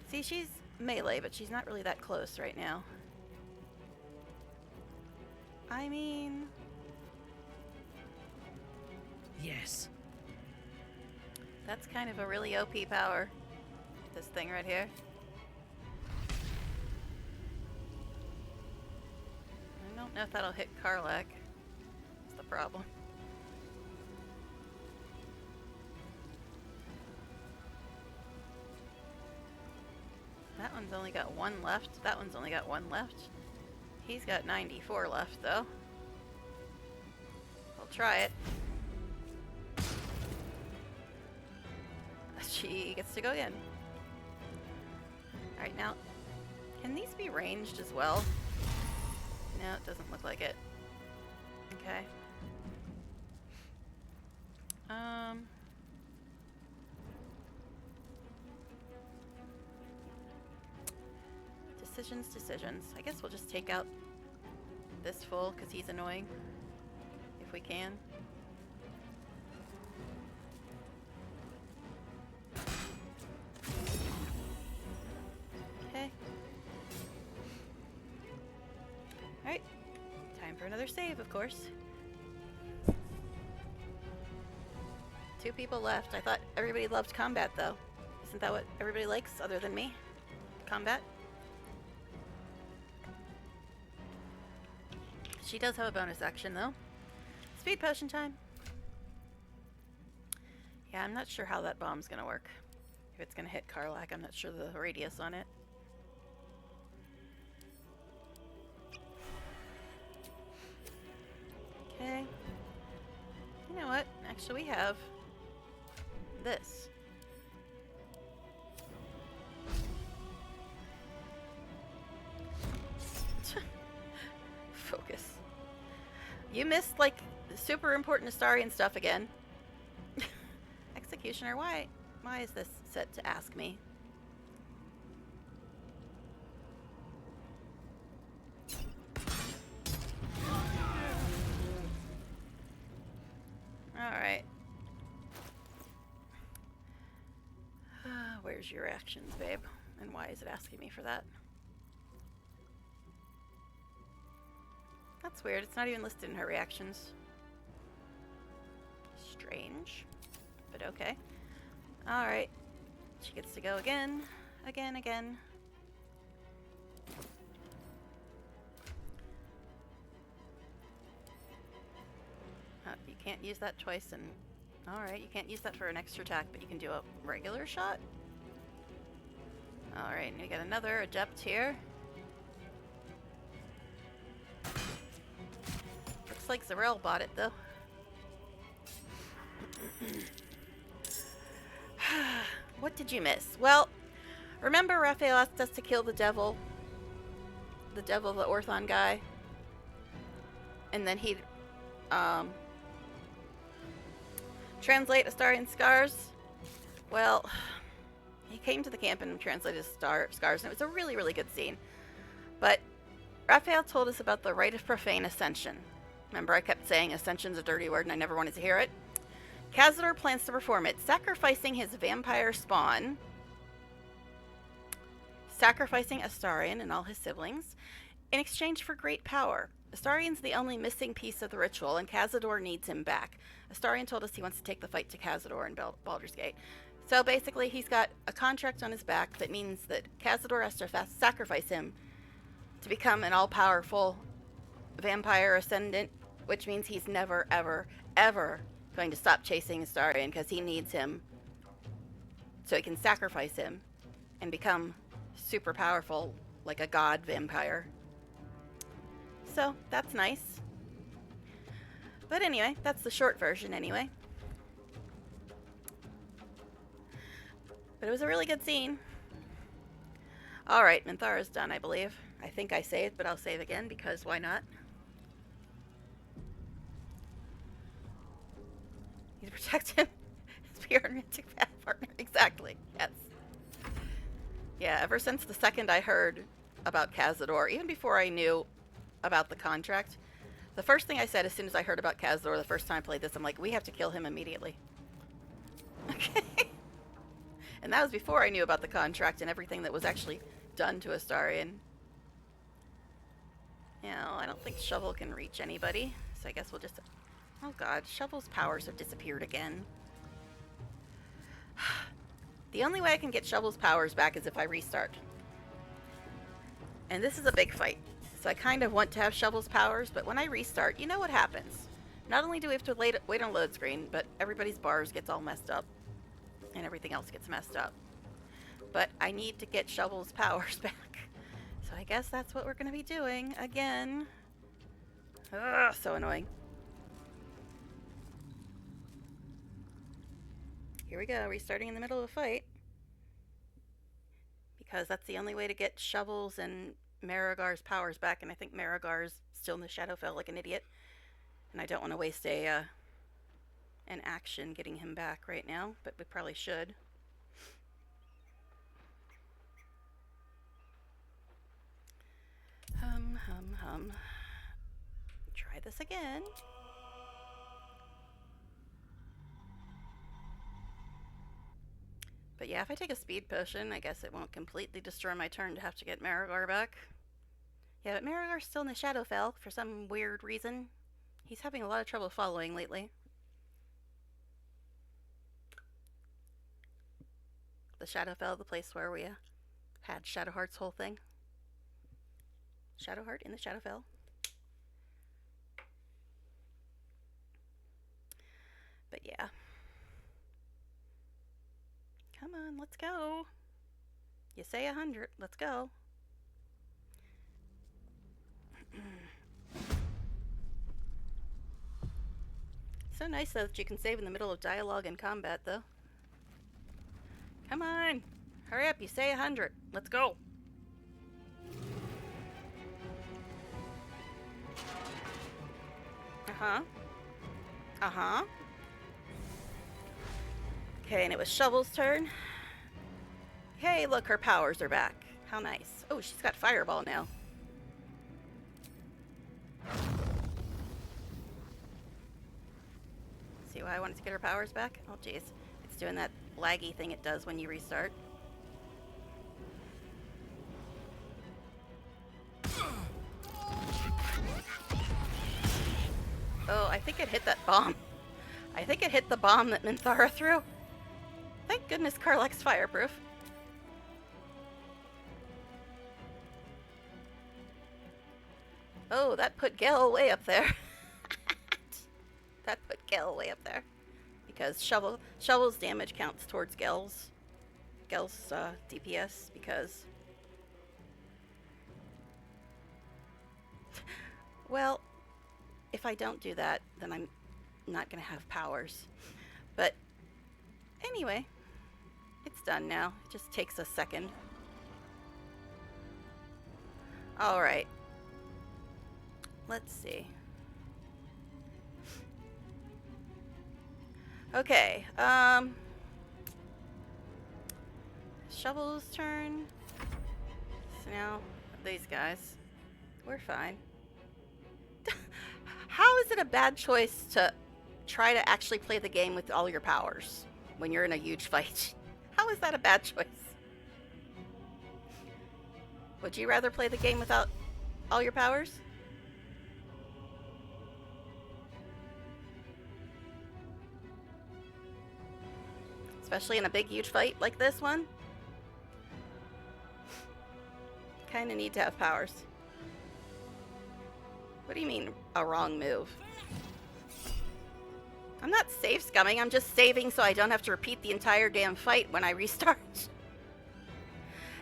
see, she's melee, but she's not really that close right now. I mean... Yes. That's kind of a really OP power. This thing right here. I don't know if that'll hit Karlak. That's the problem. That one's only got 1 left. That one's only got 1 left. He's got 94 left, though. We'll try it. She gets to go in. Alright, now, can these be ranged as well? No, it doesn't look like it. Okay. Decisions, decisions. I guess we'll just take out this fool because he's annoying. If we can. Okay. Alright. Time for another save, of course. 2 people left. I thought everybody loved combat, though. Isn't that what everybody likes, other than me? Combat? She does have a bonus action, though. Speed potion time. Yeah, I'm not sure how that bomb's gonna work. If it's gonna hit Karlach, I'm not sure the radius on it. Okay. You know what? Actually, we have this. Focus. You missed, like, super important Astarian stuff again. Executioner, why is this set to ask me? Alright. Where's your actions, babe? And why is it asking me for that? That's weird. It's not even listed in her reactions. Strange. But okay. Alright. She gets to go again. Again. You can't use that twice and... Alright, you can't use that for an extra attack, but you can do a regular shot? Alright, and we got another adept here. Looks like Zarel bought it, though. What did you miss? Well, remember Raphael asked us to kill the devil? The Orthon guy? And then he'd, translate Astarian scars? Well, he came to the camp and translated scars, and it was a really, really good scene. But Raphael told us about the rite of profane ascension. Remember, I kept saying ascension's a dirty word and I never wanted to hear it? Cazador plans to perform it, sacrificing his vampire spawn, sacrificing Astarion and all his siblings, in exchange for great power. Astarion's the only missing piece of the ritual, and Cazador needs him back. Astarion told us he wants to take the fight to Cazador in Baldur's Gate. So basically, he's got a contract on his back that means that Cazador has to sacrifice him to become an all-powerful vampire ascendant, which means he's never, ever, ever going to stop chasing Astarion because he needs him so he can sacrifice him and become super powerful like a god vampire. So that's nice. But anyway, that's the short version anyway. But it was a really good scene. Alright, Minthara's done, I believe. I think I saved, but I'll save again because why not? Need to protect him. Be your romantic path partner. Exactly. Yes. Yeah, ever since the second I heard about Cazador, even before I knew about the contract, the first thing I said as soon as I heard about Cazador the first time I played this, I'm like, we have to kill him immediately. Okay. And that was before I knew about the contract and everything that was actually done to Astarion. Yeah, I don't think Shovel can reach anybody, so I guess we'll just... Oh god, Shovel's powers have disappeared again. The only way I can get Shovel's powers back is if I restart. And this is a big fight, so I kind of want to have Shovel's powers, but when I restart, you know what happens. Not only do we have to wait on load screen, but everybody's bars gets all messed up. And everything else gets messed up. But I need to get Shovel's powers back. So I guess that's what we're going to be doing again. Ugh, so annoying. Here we go, restarting in the middle of a fight. Because that's the only way to get Shovel's and Marigar's powers back, and I think Marigar's still in the Shadowfell like an idiot. And I don't want to waste an action getting him back right now, but we probably should. Try this again. But yeah, if I take a speed potion, I guess it won't completely destroy my turn to have to get Marigar back. Yeah, but Marigar's still in the Shadowfell for some weird reason. He's having a lot of trouble following lately. The Shadowfell, the place where we had Shadowheart's whole thing. Shadowheart in the Shadowfell. But yeah. Come on, let's go. You say 100, let's go. So nice though that you can save in the middle of dialogue and combat though. Come on, hurry up, you say 100, let's go. Uh-huh. Uh-huh. Okay, and it was Shovel's turn. Hey, look, her powers are back. How nice. Oh, she's got Fireball now. See why I wanted to get her powers back? Oh, jeez. It's doing that laggy thing it does when you restart. Oh, I think it hit that bomb. I think it hit the bomb that Minthara threw. Thank goodness Karlach's fireproof. Oh, that put Gale way up there. That put Gale way up there. Because Shovel's damage counts towards Gale's DPS, because... Well, if I don't do that, then I'm not going to have powers. But anyway, it's done now. It just takes a second. Alright. Let's see. Okay, Shovel's turn. So now, these guys. We're fine. How is it a bad choice to try to actually play the game with all your powers when you're in a huge fight? How is that a bad choice? Would you rather play the game without all your powers? Especially in a big, huge fight like this one? Kinda need to have powers. What do you mean, a wrong move? I'm not save scumming, I'm just saving so I don't have to repeat the entire damn fight when I restart.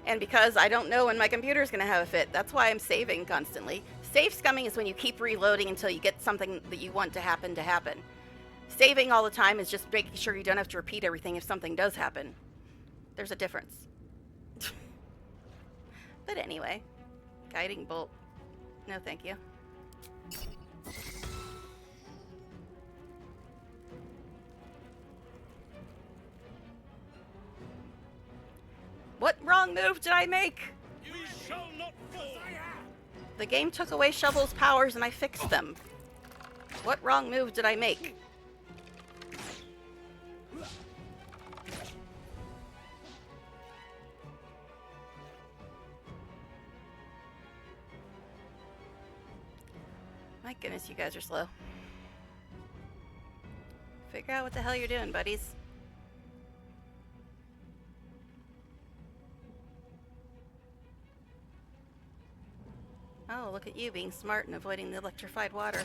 And because I don't know when my computer's gonna have a fit, that's why I'm saving constantly. Save scumming is when you keep reloading until you get something that you want to happen. Saving all the time is just making sure you don't have to repeat everything if something does happen. There's a difference. But anyway, guiding bolt. No, thank you. What wrong move did I make? You shall not fall. The game took away Shovel's powers and I fixed them. What wrong move did I make? My goodness, you guys are slow. Figure out what the hell you're doing, buddies. Oh, look at you being smart and avoiding the electrified water.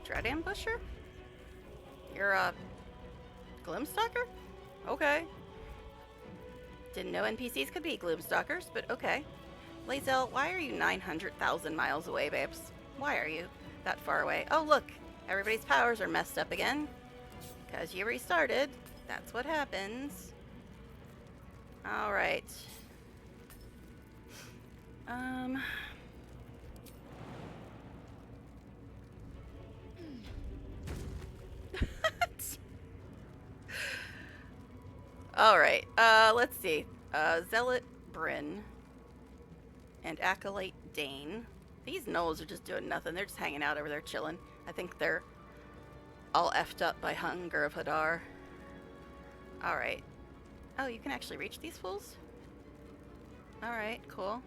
Dread Ambusher? You're a Gloomstalker? Okay. Didn't know NPCs could be Gloomstalkers, but okay. Lae'zel, why are you 900,000 miles away, babes? Why are you that far away? Oh, look. Everybody's powers are messed up again. Because you restarted. That's what happens. Alright. Alright, let's see. Zealot Bryn and Acolyte Dane These gnolls are just doing nothing. They're just hanging out over there chilling. I think they're all effed up by hunger of Hadar. Alright. Oh, you can actually reach these fools? Alright, cool.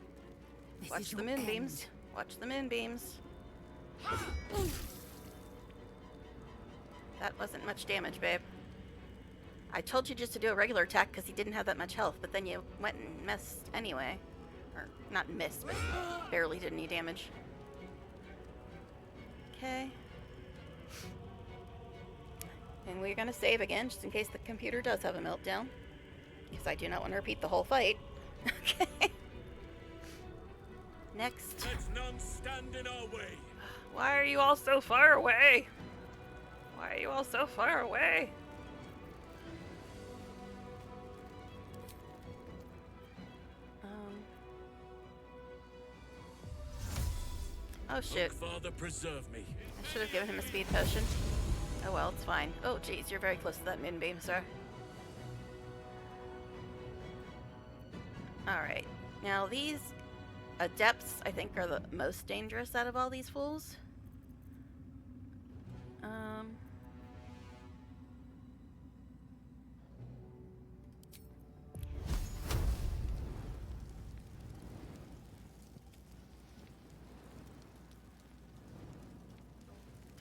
Watch the moonbeams. Watch the moonbeams. That wasn't much damage, babe. I told you just to do a regular attack because he didn't have that much health, but then you went and missed anyway. Or, not missed, but barely did any damage. Okay. And we're gonna save again, just in case the computer does have a meltdown. Because I do not want to repeat the whole fight. Okay. Next. Let none stand in our way. Why are you all so far away? Why are you all so far away? Oh shit. Father, preserve me. I should have given him a speed potion. Oh well, it's fine. Oh geez, you're very close to that moonbeam, sir. Alright. Now these adepts, I think, are the most dangerous out of all these fools.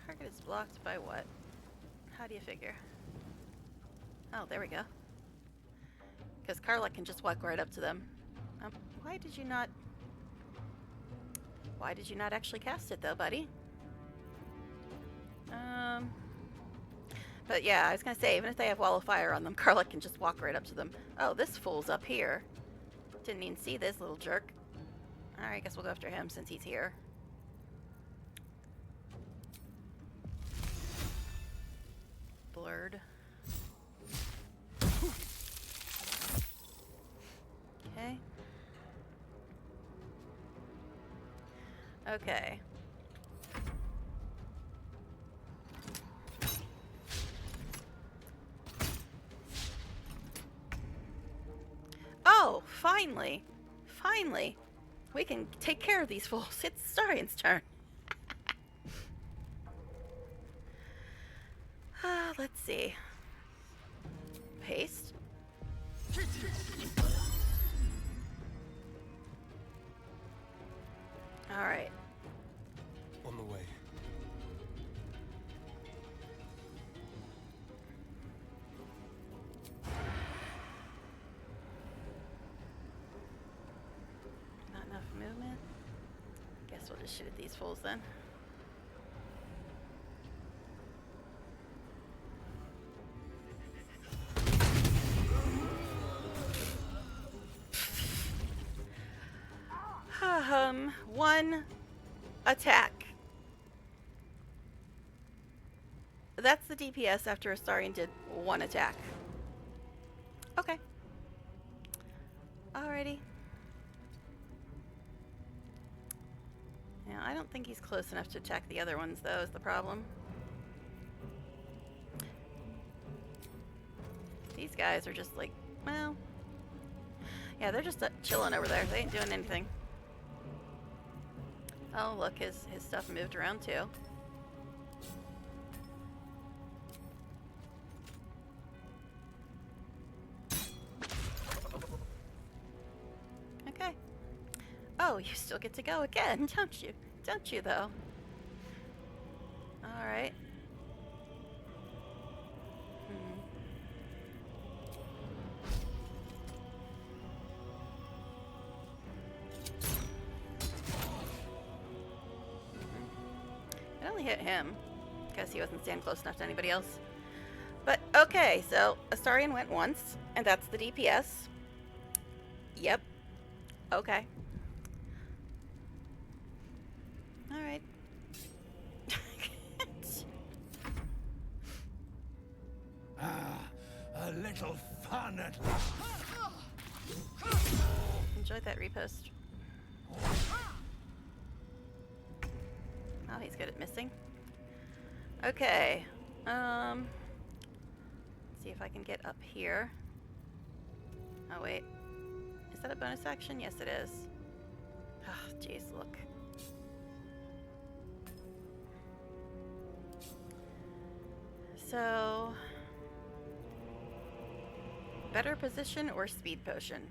Target is blocked by what? How do you figure? Oh, there we go. Because Carla can just walk right up to them. Why did you not actually cast it though, buddy? But yeah, I was gonna say, even if they have Wall of Fire on them, Carla can just walk right up to them. Oh, this fool's up here. Didn't even see this little jerk. Alright, I guess we'll go after him since he's here. Blurred. Okay. Okay. Oh, finally. Finally. We can take care of these fools. It's Starian's turn. Let's see. Paste. Alright. On the way. Not enough movement. Guess we'll just shoot at these fools then. One attack. That's the DPS after Astarion did one attack. Okay. Alrighty. Yeah, I don't think he's close enough to attack the other ones, though, is the problem. These guys are just like, well... Yeah, they're just chilling over there. They ain't doing anything. Oh, look, his stuff moved around, too. Okay. Oh, you still get to go again, don't you? Don't you, though? Alright. It only hit him, because he wasn't standing close enough to anybody else. But, okay, so Astarion went once, and that's the DPS. Yep. Okay. Alright. A little fun at Enjoyed that repost. Oh, he's good at missing. Okay. See if I can get up here. Oh, wait. Is that a bonus action? Yes, it is. Oh, jeez, look. So, better position or speed potion?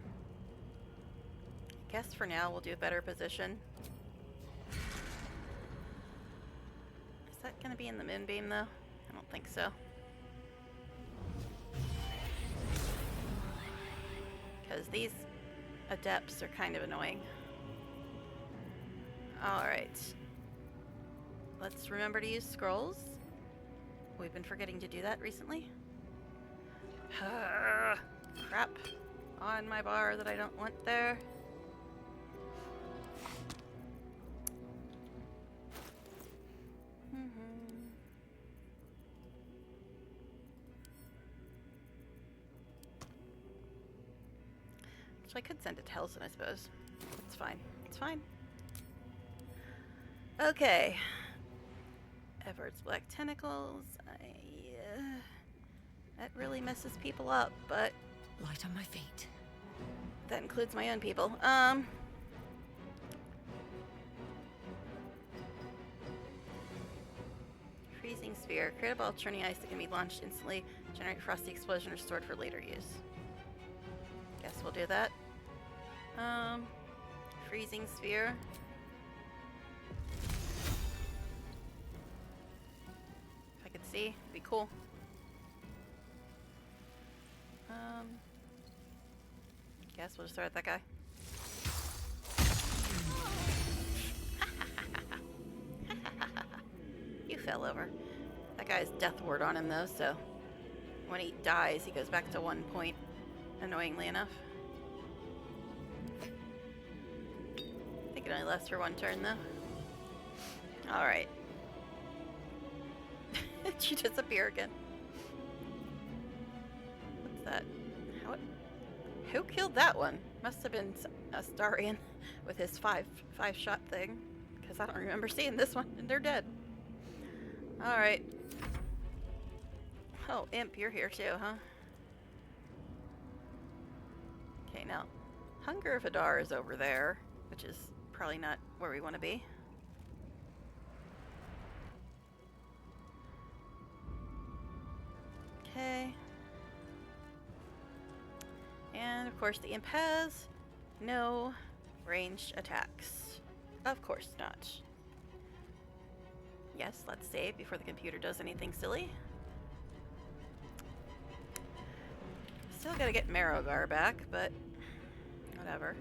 I guess for now we'll do better position. Is that going to be in the moonbeam though? I don't think so. Because these adepts are kind of annoying. Alright. Let's remember to use scrolls. We've been forgetting to do that recently. Crap. On my bar that I don't want there. So I could send it to Helson, I suppose. It's fine. It's fine. Okay. Everett's black tentacles. That really messes people up, but Light on my feet. that includes my own people. Freezing sphere. Create a ball of churning ice that can be launched instantly. Generate frosty explosion or stored for later use. Guess we'll do that. Freezing sphere. If I could see, it'd be cool. Guess we'll just throw at that guy. You fell over. That guy has death ward on him though, so when he dies, he goes back to 1 point, annoyingly enough. I think it only lasts for 1 turn though. Alright. Did you disappear again? What's that? Who killed that one? Must have been Astarion with his five shot thing, because I don't remember seeing this one, and they're dead. Alright. Oh, Imp, you're here too, huh? Okay, now, Hunger of Hadar is over there, which is probably not where we want to be. Okay. And of course the Imp has no ranged attacks. Of course not. Yes, let's save before the computer does anything silly. Still gotta get Marrowgar back, but whatever.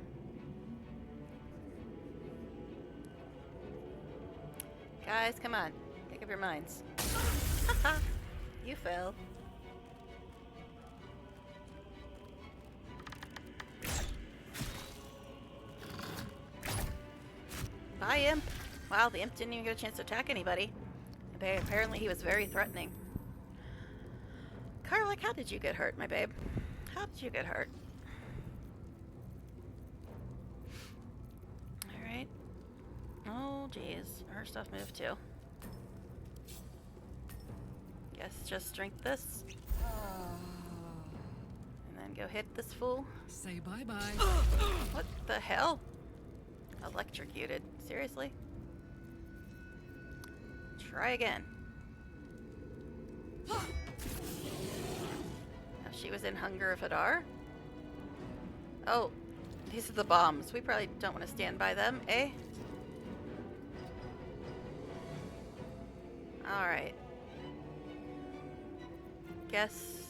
Guys, come on. Think of your minds. Haha! You fell. Bye, Imp. Wow, the Imp didn't even get a chance to attack anybody. Apparently he was very threatening. Karlach, how did you get hurt, my babe? How did you get hurt? Alright. Oh, geez. Her stuff moved too. Guess just drink this. And then go hit this fool. Say bye-bye. What the hell? Electrocuted. Seriously? Try again. Now she was in Hunger of Hadar. Oh, these are the bombs. We probably don't want to stand by them, eh? Alright. Guess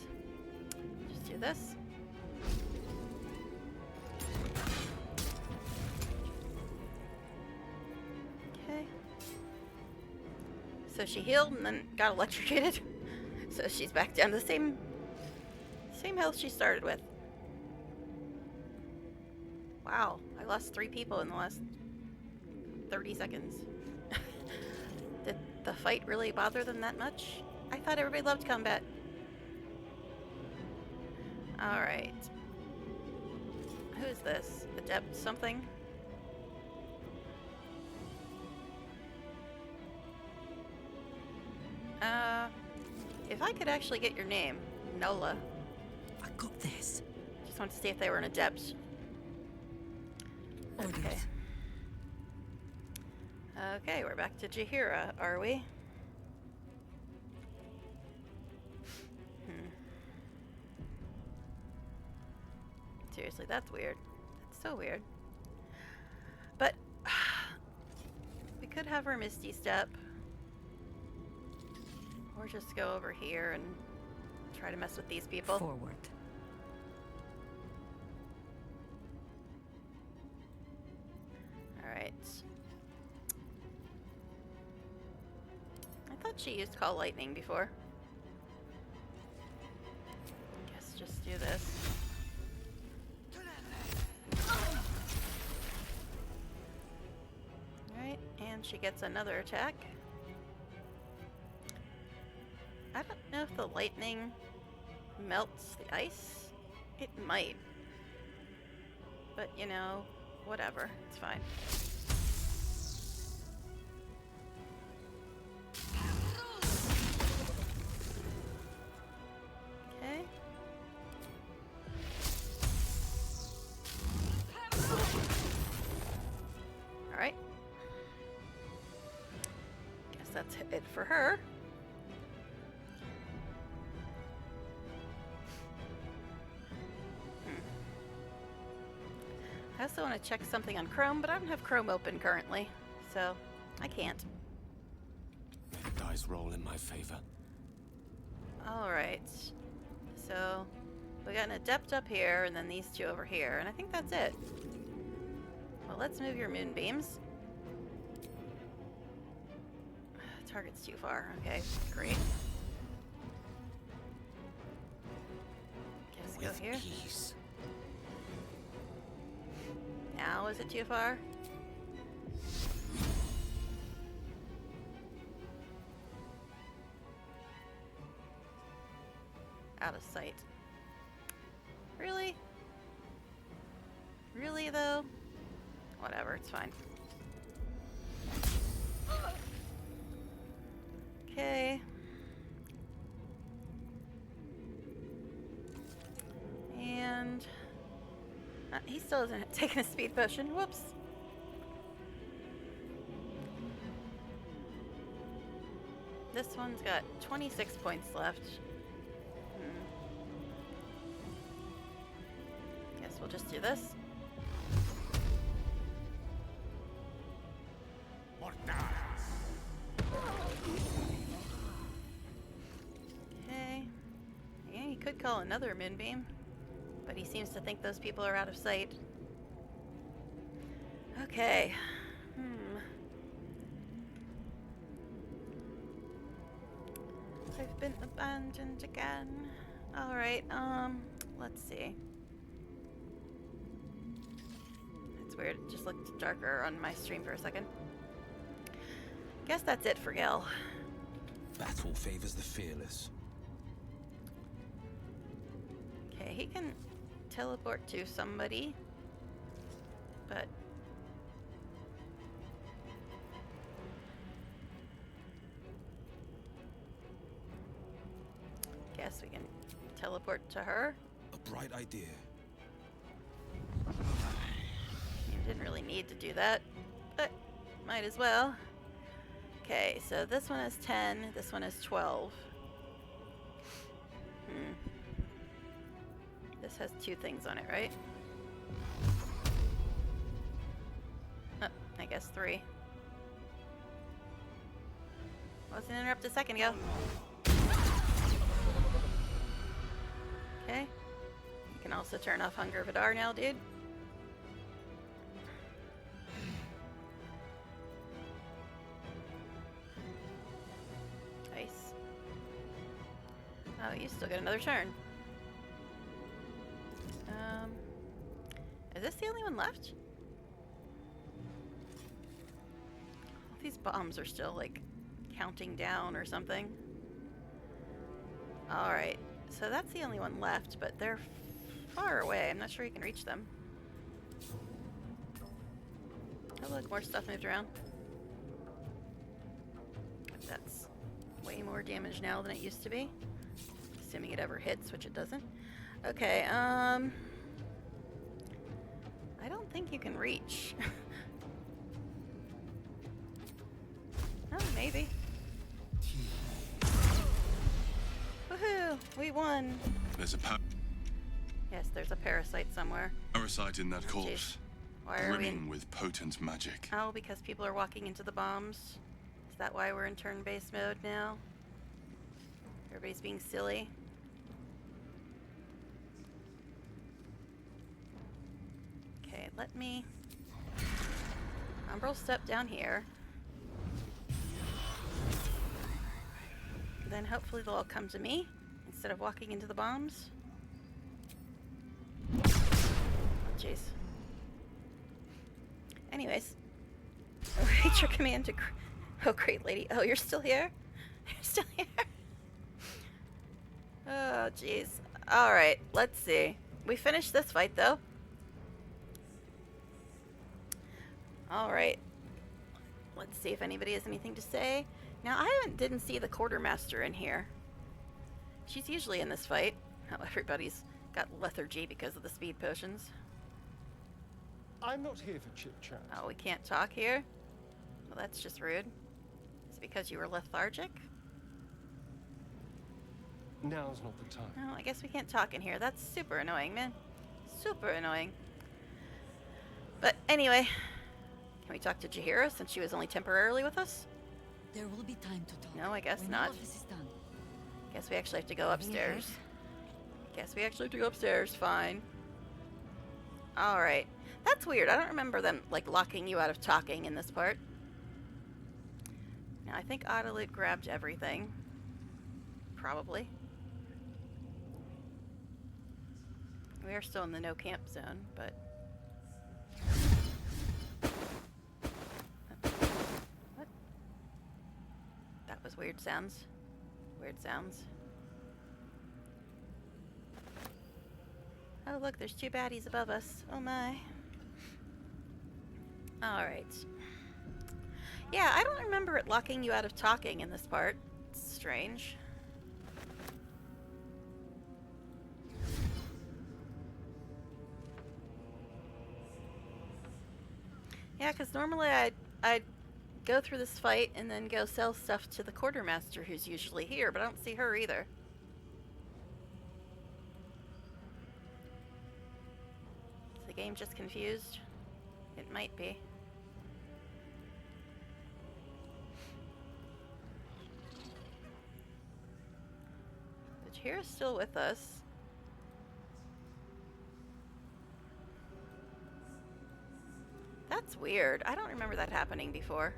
just do this. Okay. So she healed and then got electrocuted. So she's back down to the same health she started with. Wow, I lost 3 people in the last 30 seconds. Did the fight really bother them that much? I thought everybody loved combat. Alright. Who's this? Adept something? If I could actually get your name, Nola. I got this. Just wanted to see if they were an adept. Okay. Okay, we're back to Jaheira, are we? seriously, that's weird. That's so weird. But we could have her Misty Step. Or just go over here and try to mess with these people. Forward. Alright. I thought she used Call Lightning before. Guess just do this. Alright, and she gets another attack. I don't know if the lightning melts the ice. It might. But, you know, whatever. It's fine. Okay. Alright. Guess that's it for her. I also want to check something on Chrome, but I don't have Chrome open currently, so I can't. May the dice roll in my favor. Alright. So, we got an Adept up here, and then these two over here, and I think that's it. Well, let's move your moonbeams. Target's too far. Okay, great. Guess go here. Peace. Now, is it too far? Out of sight. Really? Really, though? Whatever, it's fine. Okay. And... he still hasn't taken a speed potion. Whoops. This one's got 26 points left. Guess we'll just do this. Okay. Yeah, he could call another moonbeam. But he seems to think those people are out of sight. Okay. I've been abandoned again. Alright, let's see. It's weird, it just looked darker on my stream for a second. Guess that's it for Gil. Battle favors the fearless. Okay, he can teleport to somebody, but guess we can teleport to her. A bright idea. You didn't really need to do that, but might as well. Okay, so this one is 10, this one is 12. This has 2 things on it, right? Oh, I guess 3. Wasn't interrupted a second ago. Okay. You can also turn off Hunger Vidar now, dude. Nice. Oh, you still got another turn. Is this the only one left? These bombs are still, like, counting down or something. Alright, so that's the only one left, but they're far away. I'm not sure you can reach them. Oh look, more stuff moved around. That's way more damage now than it used to be. Assuming it ever hits, which it doesn't. Okay, I don't think you can reach. Oh, maybe. Woohoo! We won! There's a Yes, There's a parasite somewhere. Parasite in that Oh, corpse. jeez. Why are we Brimming with potent magic. Oh, because people are walking into the bombs? Is that why we're in turn-based mode now? Everybody's being silly. Okay, let me... Umbral step down here. Then hopefully they'll all come to me instead of walking into the bombs. Oh, jeez. Anyways. Reach your command to... Oh, great lady. Oh, you're still here? You're still here? Oh, jeez. Alright, let's see. We finished this fight, though. Alright. Let's see if anybody has anything to say. Now, I didn't see the quartermaster in here. She's usually in this fight. Oh, everybody's got lethargy because of the speed potions. I'm not here for chit-chat. Oh, we can't talk here? Well, that's just rude. Is it because you were lethargic? Now's not the time. No, I guess we can't talk in here. That's super annoying, man. Super annoying. But anyway, can we talk to Jaheira since she was only temporarily with us? There will be time to talk. No, I guess when not. The office is done. Guess we actually have to go upstairs. Guess we actually have to go upstairs. Fine. Alright. That's weird. I don't remember them, like, locking you out of talking in this part. Now, I think Autoloot grabbed everything. Probably. We are still in the no camp zone, but... What? That was weird sounds. Weird sounds. Oh, look, there's two baddies above us. Oh my. Alright. Yeah, I don't remember it locking you out of talking in this part. It's strange. Yeah, because normally I'd go through this fight and then go sell stuff to the quartermaster who's usually here, but I don't see her either. Is the game just confused? It might be. But Jaheira's still with us. That's weird. I don't remember that happening before.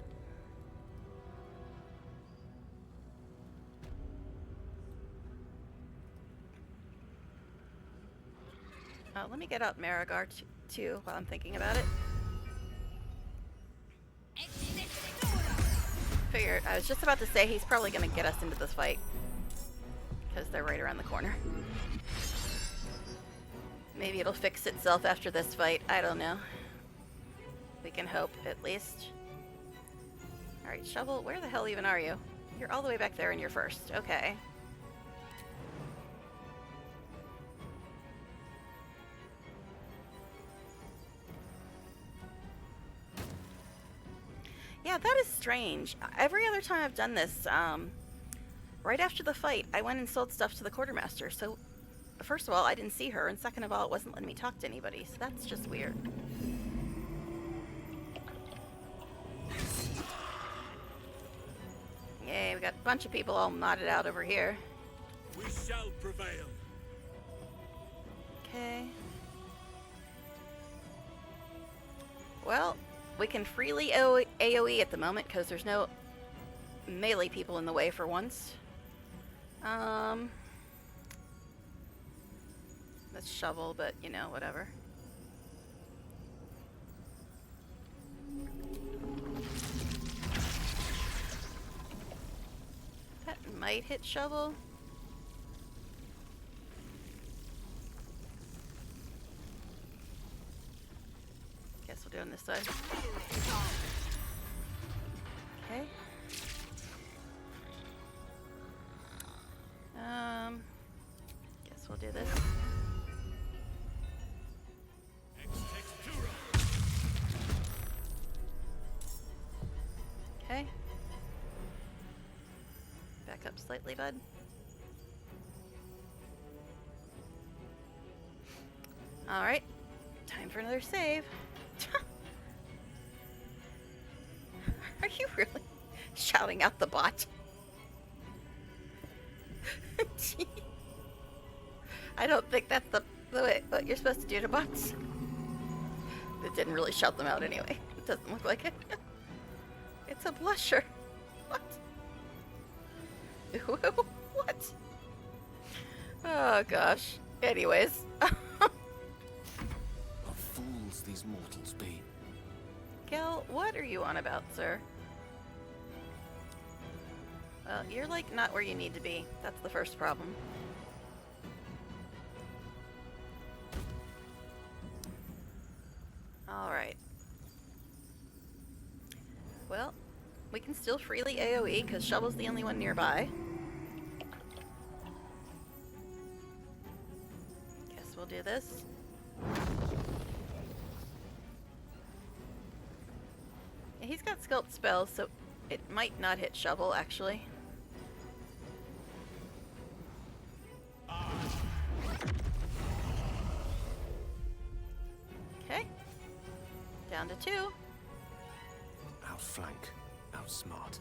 Let me get out Marigar too while I'm thinking about it. Figured. I was just about to say he's probably going to get us into this fight. Because they're right around the corner. Maybe it'll fix itself after this fight. I don't know. We can hope, at least. Alright, Shovel, where the hell even are you? You're all the way back there and you're first. Okay. Yeah, that is strange. Every other time I've done this, right after the fight, I went and sold stuff to the quartermaster. So, first of all, I didn't see her, and second of all, it wasn't letting me talk to anybody. So that's just weird. Yay, we got a bunch of people all modded out over here. We shall prevail. Okay. Well, we can freely AoE at the moment because there's no melee people in the way for once. Let's shovel, but you know, whatever. That might hit shovel. Guess we'll do it on this side. Okay. Guess we'll do this. Okay. Back up slightly, bud. Alright. Time for another save. Are you really shouting out the bot? I don't think that's the way what you're supposed to do to bots. It didn't really shout them out anyway. It doesn't look like it. It's a blusher. What? What? Oh gosh. Anyways. What fools these mortals be. Kel, what are you on about, sir? Well, you're like not where you need to be. That's the first problem. Alright. Well, we can still freely AoE because Shovel's the only one nearby. Guess we'll do this. Yeah, he's got sculpt spells, so it might not hit Shovel, actually. Okay. Down to 2. Outflank. Outsmart.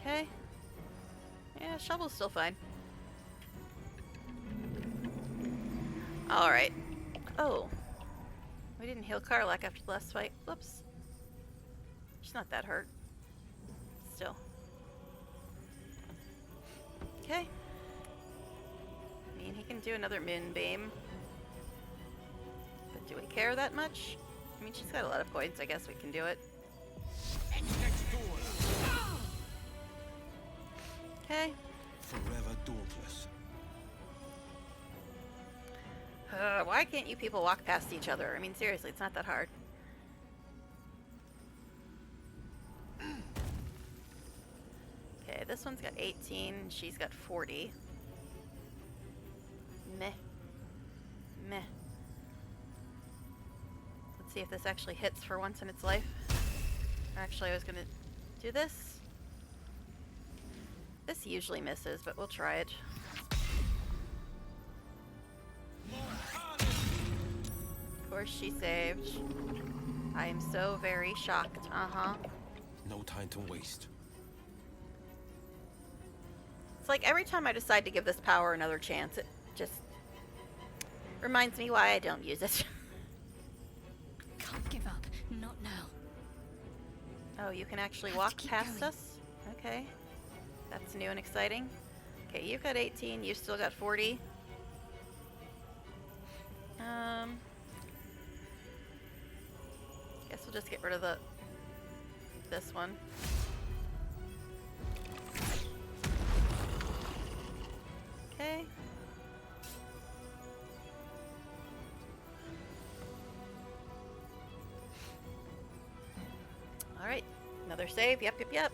Okay. Yeah, Shovel's still fine. Alright. Oh. We didn't heal Karlak after the last fight. Whoops. She's not that hurt. Still. Okay. I mean, he can do another moonbeam. But do we care that much? I mean, she's got a lot of points. I guess we can do it. Okay. Forever dauntless. Why can't you people walk past each other? I mean, seriously, it's not that hard. Okay, this one's got 18. She's got 40. Meh. Meh. Let's see if this actually hits for once in its life. Actually, I was gonna do this. This usually misses, but we'll try it. Of course she saved. I am so very shocked. Uh-huh. No time to waste. It's like every time I decide to give this power another chance, it just reminds me why I don't use it. Can't give up. Not now. Oh, you can actually Have to walk keep past going. us? Okay. That's new and exciting. Okay, you've got 18, you've still got 40. Guess we'll just get rid of this one. Okay. Alright, another save. Yep.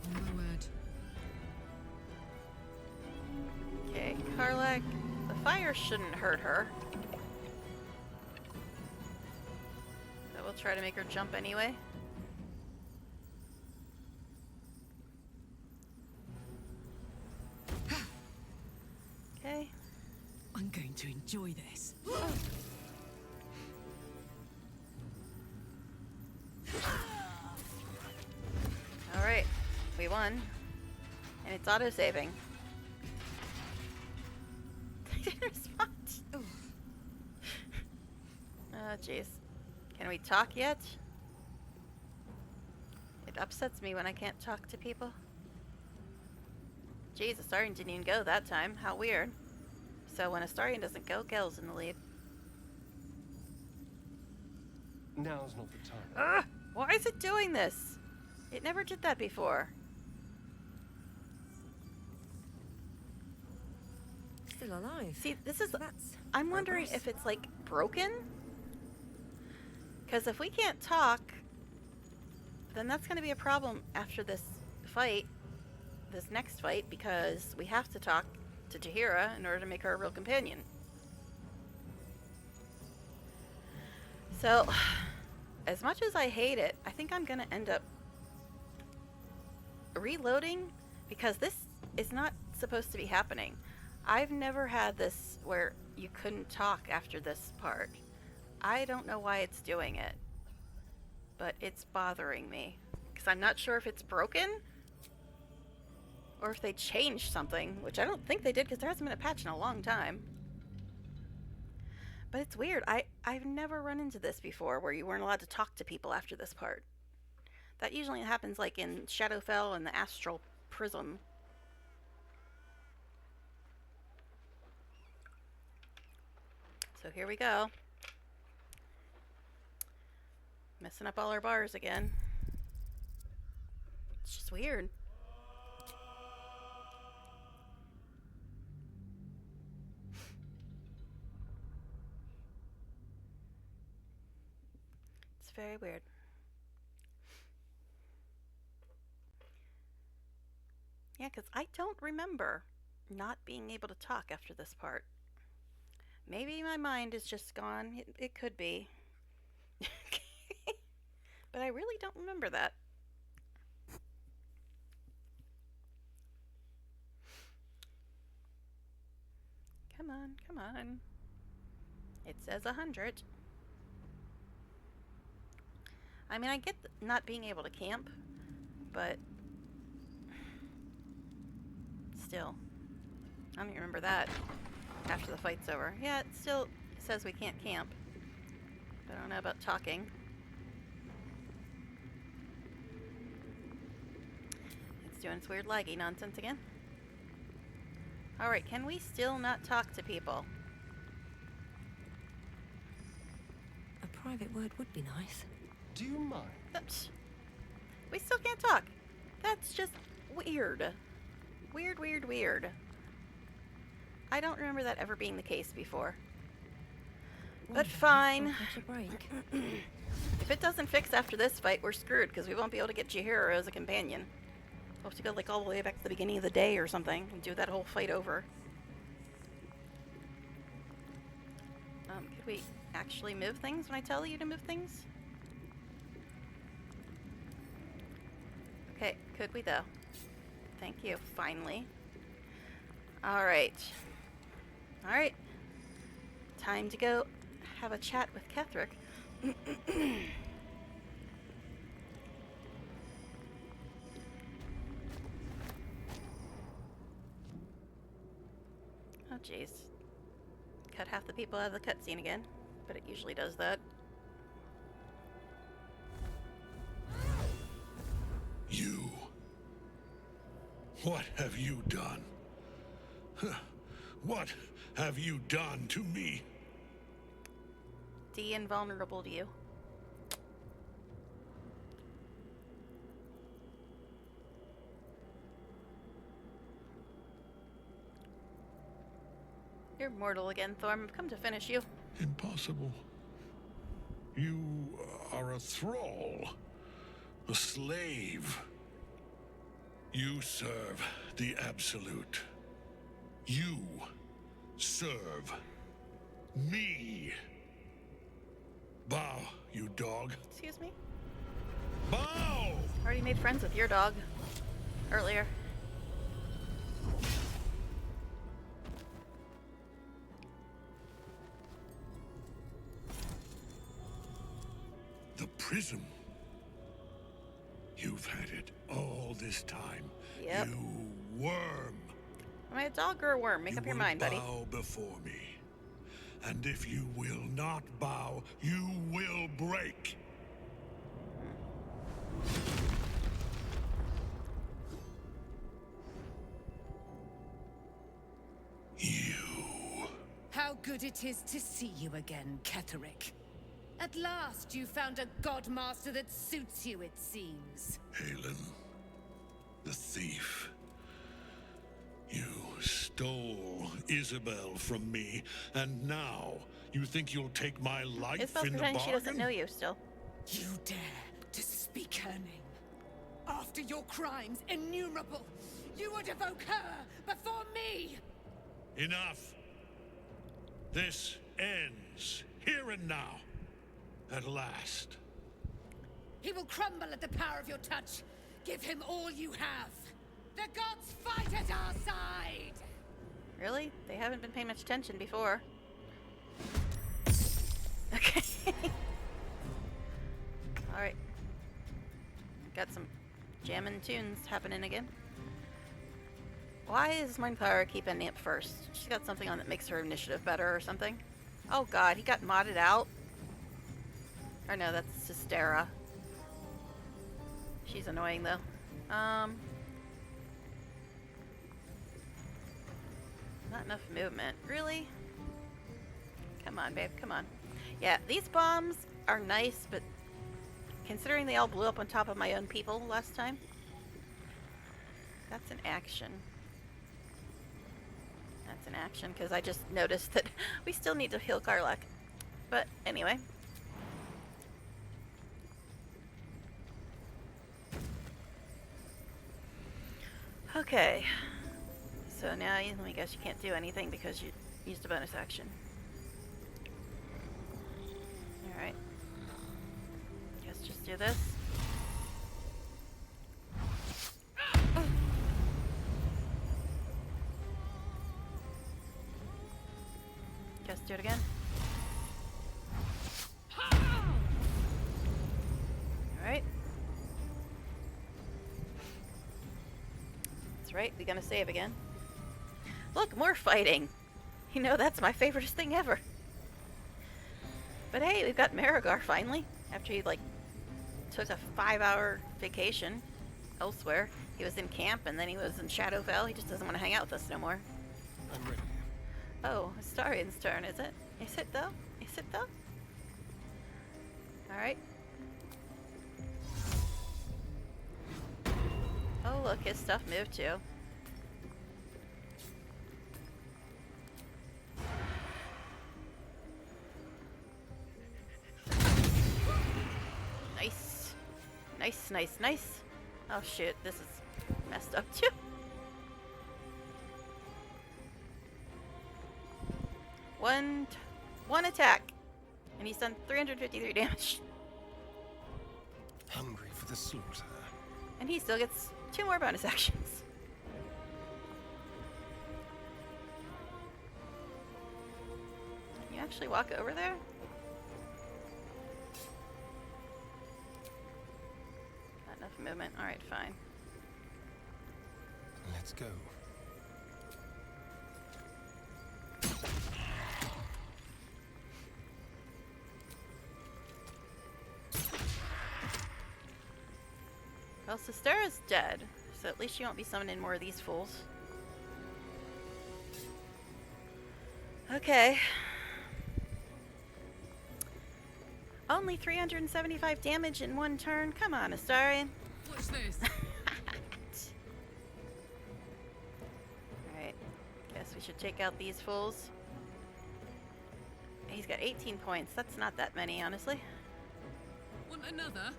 Oh my word. Okay, Karlak, the fire shouldn't hurt her. But we'll try to make her jump anyway. Okay. I'm going to enjoy this. Alright, we won. And it's auto-saving. I didn't respond. Oh, jeez. Can we talk yet? It upsets me when I can't talk to people. Jeez, Astarion didn't even go that time. How weird. So when Astarion doesn't go, Gel's in the lead. Now's not the time. Ugh! Why is it doing this? It never did that before. Still alive. See, this is... That's I'm wondering progress. if it's, like, broken? Because if we can't talk, then that's going to be a problem after this fight. This next fight, because we have to talk to Tahira in order to make her a real companion. So, as much as I hate it, I think I'm going to end up reloading, because this is not supposed to be happening. I've never had this where you couldn't talk after this part. I don't know why it's doing it, but it's bothering me. Because I'm not sure if it's broken or if they changed something, which I don't think they did because there hasn't been a patch in a long time. But it's weird. I've never run into this before where you weren't allowed to talk to people after this part. That usually happens like in Shadowfell and the Astral Prism. So here we go. Messing up all our bars again. It's just weird. It's very weird. Yeah, because I don't remember not being able to talk after this part. Maybe my mind is just gone. It could be. But I really don't remember that. Come on, come on. It says 100. I mean, I get not being able to camp, but still. I don't even remember that after the fight's over. Yeah, it still says we can't camp. But I don't know about talking. It's doing its weird laggy nonsense again. Alright, can we still not talk to people? A private word would be nice. Do you mind? We still can't talk. That's just weird. Weird, weird, weird. I don't remember that ever being the case before. But fine. If it doesn't fix after this fight, we're screwed because we won't be able to get Chihiro as a companion. We'll have to go like all the way back to the beginning of the day or something and do that whole fight over. Could we actually move things when I tell you to move things? Okay, could we though? Thank you, finally. Alright. Alright. Time to go have a chat with Ketherick. Oh jeez. Cut half the people out of the cutscene again, but it usually does that. You. What have you done? What have you done to me? D invulnerable to you. You're mortal again, Thorm. I've come to finish you. Impossible. You are a thrall. A slave. You serve the Absolute. You serve me. Bow, you dog. Excuse me? Bow! Already made friends with your dog earlier. The prism. You've had it all this time. Yep. You worm. Am I a dog or a worm? Make up your mind, buddy. Bow before me. And if you will not bow, you will break. How good it is to see you again, Ketherick. At last you found a godmaster that suits you, it seems. Halen, the thief. You stole Isabel from me, and now you think you'll take my life Isabel's in the pretending bargain? she doesn't know you still. You dare to speak her name. After your crimes innumerable, you would evoke her before me! Enough. This ends here and now. At last. He will crumble at the power of your touch. Give him all you have. The gods fight at our side! Really? They haven't been paying much attention before. Okay. Alright. Got some jamming tunes happening again. Why is my power keep ending up first? She's got something on that makes her initiative better or something. Oh god, he got modded out. Or no, that's Sistera. She's annoying though. Not enough movement. Really? Come on, babe. Come on. Yeah, these bombs are nice, but considering they all blew up on top of my own people last time, that's an action. That's an action, because I just noticed that we still need to heal Karlach. But anyway. Okay. So now, let me guess, you can't do anything because you used a bonus action. Alright. Guess just do this. Guess do it again. Alright. That's right, we're gonna save again. Look, more fighting! You know, that's my favorite thing ever. But hey, we've got Marigar finally. After he, like, took a 5-hour vacation elsewhere. He was in camp and then he was in Shadowfell. He just doesn't want to hang out with us no more. I'm ready. Oh, Astarian's turn, is it? Is it though? Is it though? Alright. Oh, look, his stuff moved too. Nice. Nice, nice, nice. Oh shit, this is messed up too. One attack, and he's done 353 damage. Hungry for the slaughter. And he still gets 2 more bonus actions. Can you actually walk over there? Not enough movement. Alright, fine. Let's go. Well, Sistera's dead, so at least you won't be summoning more of these fools. Okay. Only 375 damage in 1 turn? Come on, Astarian. What's this? Alright. Guess we should take out these fools. He's got 18 points. That's not that many, honestly. Want another?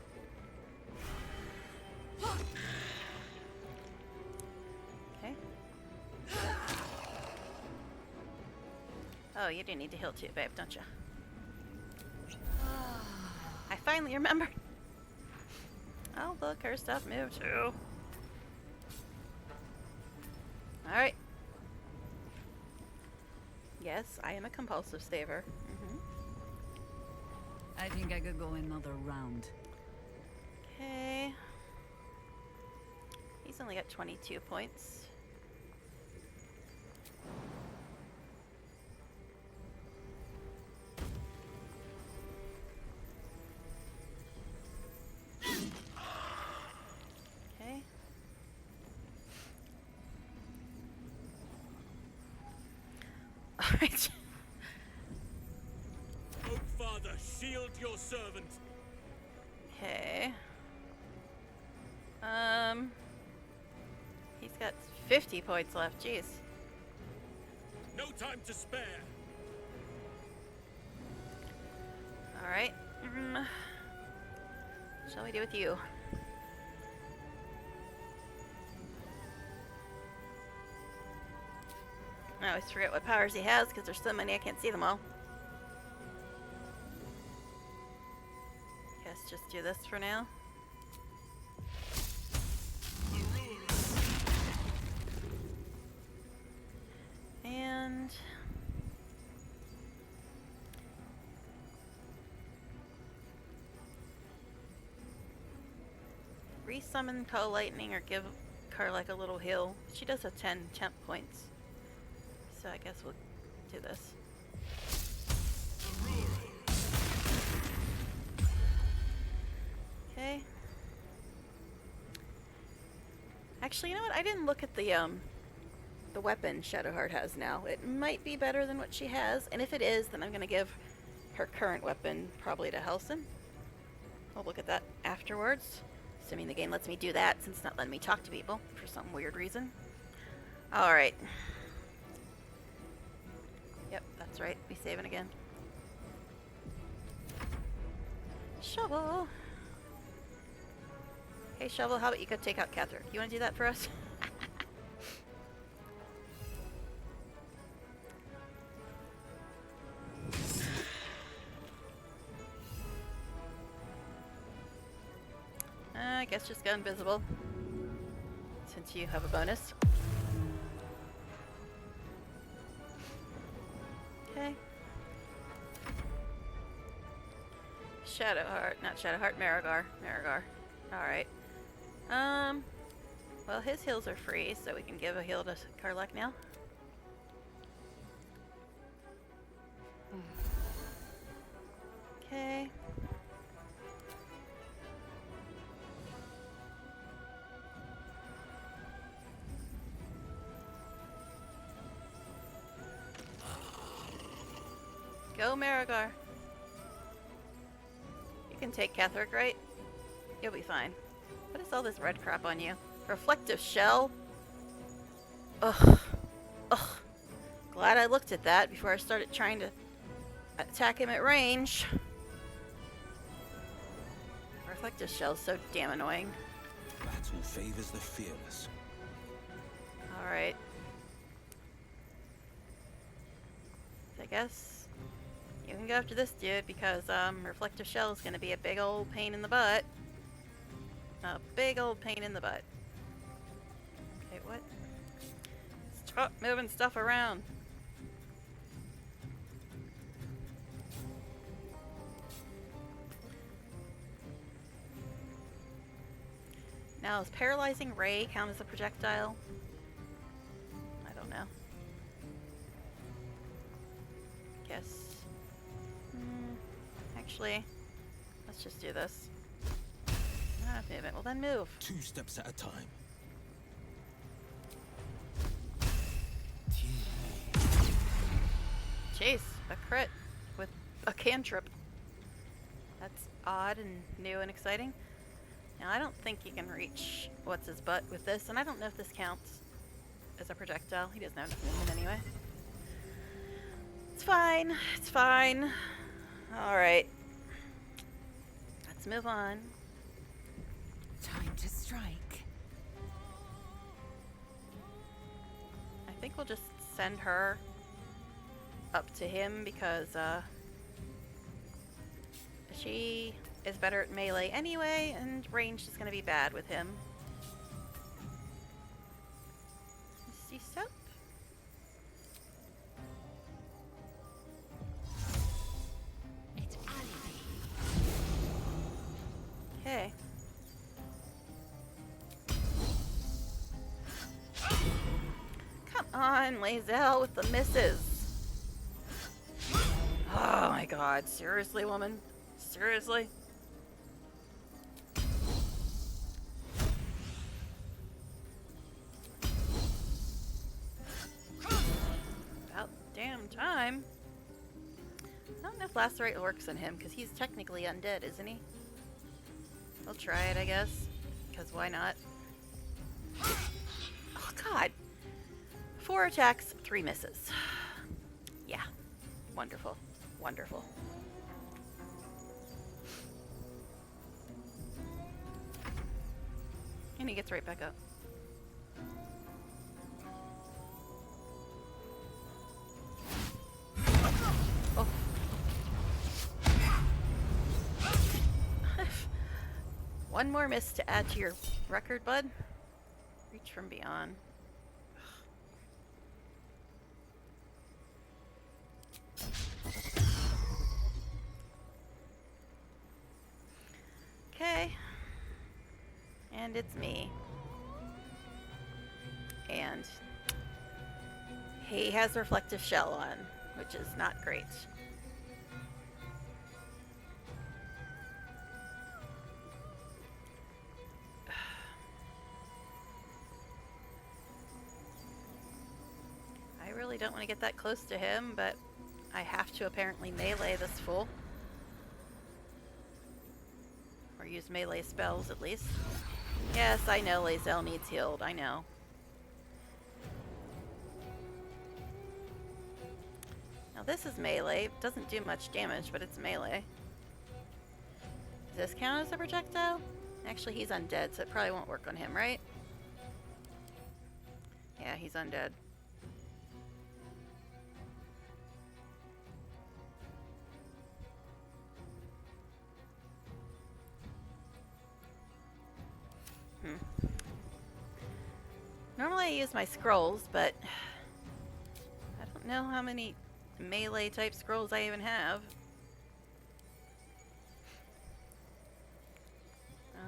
Okay. Oh, you do need to heal too, babe, don't you? I finally remembered. Oh, look, her stuff moved too. Alright. Yes, I am a compulsive saver. I think I could go another round. Okay. He's only got 22 points. Okay. Alright. Oak Father, shield your servant. Okay. He's got 50 points left. Jeez. No time to spare. All right. Shall we do with you? I always forget what powers he has because there's so many I can't see them all. Guess just do this for now. resummon Call Lightning or give Karlach a little heal. She does have 10 temp points. So I guess we'll do this. Okay. Actually, you know what? I didn't look at the weapon Shadowheart has now. It might be better than what she has, and if it is, then I'm gonna give her current weapon probably to Helson. I'll look at that afterwards, assuming the game lets me do that, since it's not letting me talk to people for some weird reason. Alright. Yep, that's right. We saving again. Shovel! Hey, Shovel, how about you go take out Catherick? You want to do that for us? I guess just go invisible, since you have a bonus. Okay. Shadowheart, not Shadowheart, Marigar. Alright. Well, his heals are free, so we can give a heal to Karlach now. Okay. Go, Marigar. You can take Catherick, right? You'll be fine. What is all this red crap on you? Reflective shell? Ugh. Ugh. Glad I looked at that before I started trying to attack him at range. Reflective shell's so damn annoying. Battle favors the fearless. Alright. I guess you can go after this dude because reflective shell is gonna be a big old pain in the butt. A big old pain in the butt. Okay, what? Stop moving stuff around. Now, does paralyzing ray count as a projectile? I don't know. Guess. Actually, let's just do this. Movement. Well, then move. 2 steps at a time. Jeez, a crit with a cantrip. That's odd and new and exciting. Now, I don't think you can reach what's his butt with this, and I don't know if this counts as a projectile. He doesn't have enough movement anyway. It's fine. It's fine. Alright. Let's move on. Time to strike. I think we'll just send her up to him because she is better at melee anyway, and range is going to be bad with him. Misty Step? It's alibi. Okay. Come on, Lae'zel with the misses. Oh my god, seriously, woman? Seriously? About damn time. I don't know if Lacerate works on him, because he's technically undead, isn't he? I'll try it, I guess. Because why not? Oh god! 4 attacks, 3 misses. Yeah. Wonderful. Wonderful. And he gets right back up. Oh. One more miss to add to your record, bud. Reach from beyond. Okay. And it's me. And he has reflective shell on, which is not great. I really don't want to get that close to him, but I have to apparently melee this fool. Or use melee spells, at least. Yes, I know Lae'zel needs healed. I know. Now this is melee. It doesn't do much damage, but it's melee. Does this count as a projectile? Actually, he's undead, so it probably won't work on him, right? Yeah, he's undead. Normally I use my scrolls, but I don't know how many melee type scrolls I even have. I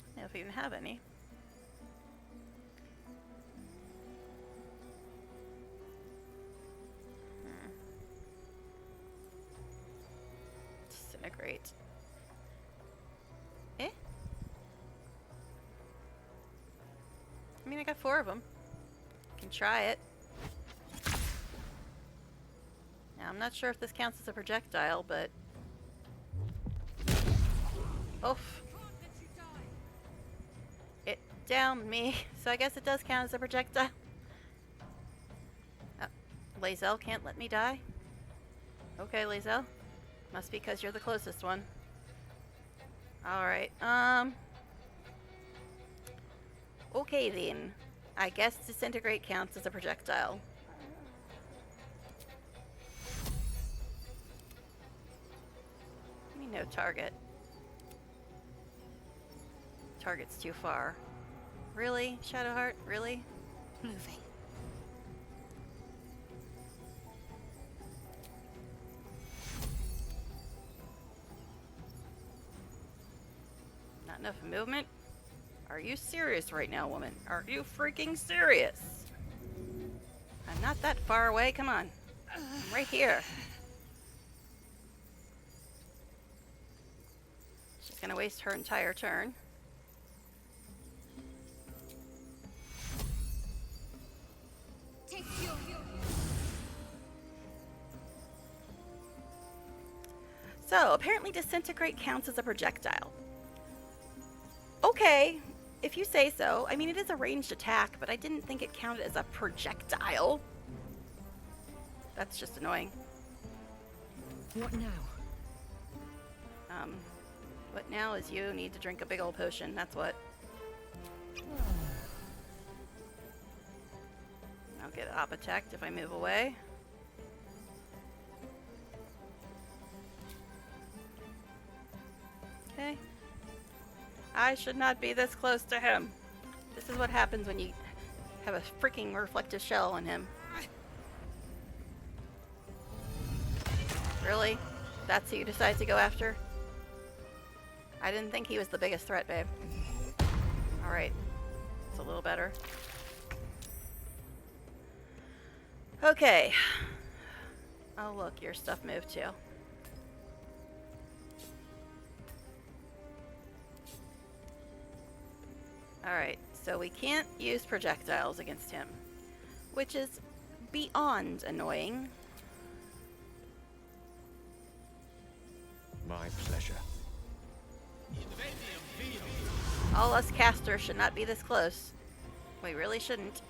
don't know if I even have any. Disintegrate. Eh? I mean, I got 4 of them. Can try it. Now, I'm not sure if this counts as a projectile, but... Oof. It downed me, so I guess it does count as a projectile. Lae'zel can't let me die? Okay, Lae'zel. Must be because you're the closest one. Alright, okay then. I guess disintegrate counts as a projectile. Give me no target. Target's too far. Really? Shadowheart? Really? Moving. Not enough movement? Are you serious right now, woman? Are you freaking serious? I'm not that far away. Come on. I'm right here. She's gonna waste her entire turn. So, apparently disintegrate counts as a projectile. Okay, if you say so. I mean, it is a ranged attack, but I didn't think it counted as a projectile. That's just annoying. What now? What now is you need to drink a big old potion. That's what. I'll get op attacked if I move away. Okay. I should not be this close to him. This is what happens when you have a freaking reflective shell on him. Really? That's who you decide to go after? I didn't think he was the biggest threat, babe. Alright. It's a little better. Okay. Oh, look, your stuff moved too. Alright, so we can't use projectiles against him, which is beyond annoying. My pleasure. All us casters should not be this close. We really shouldn't.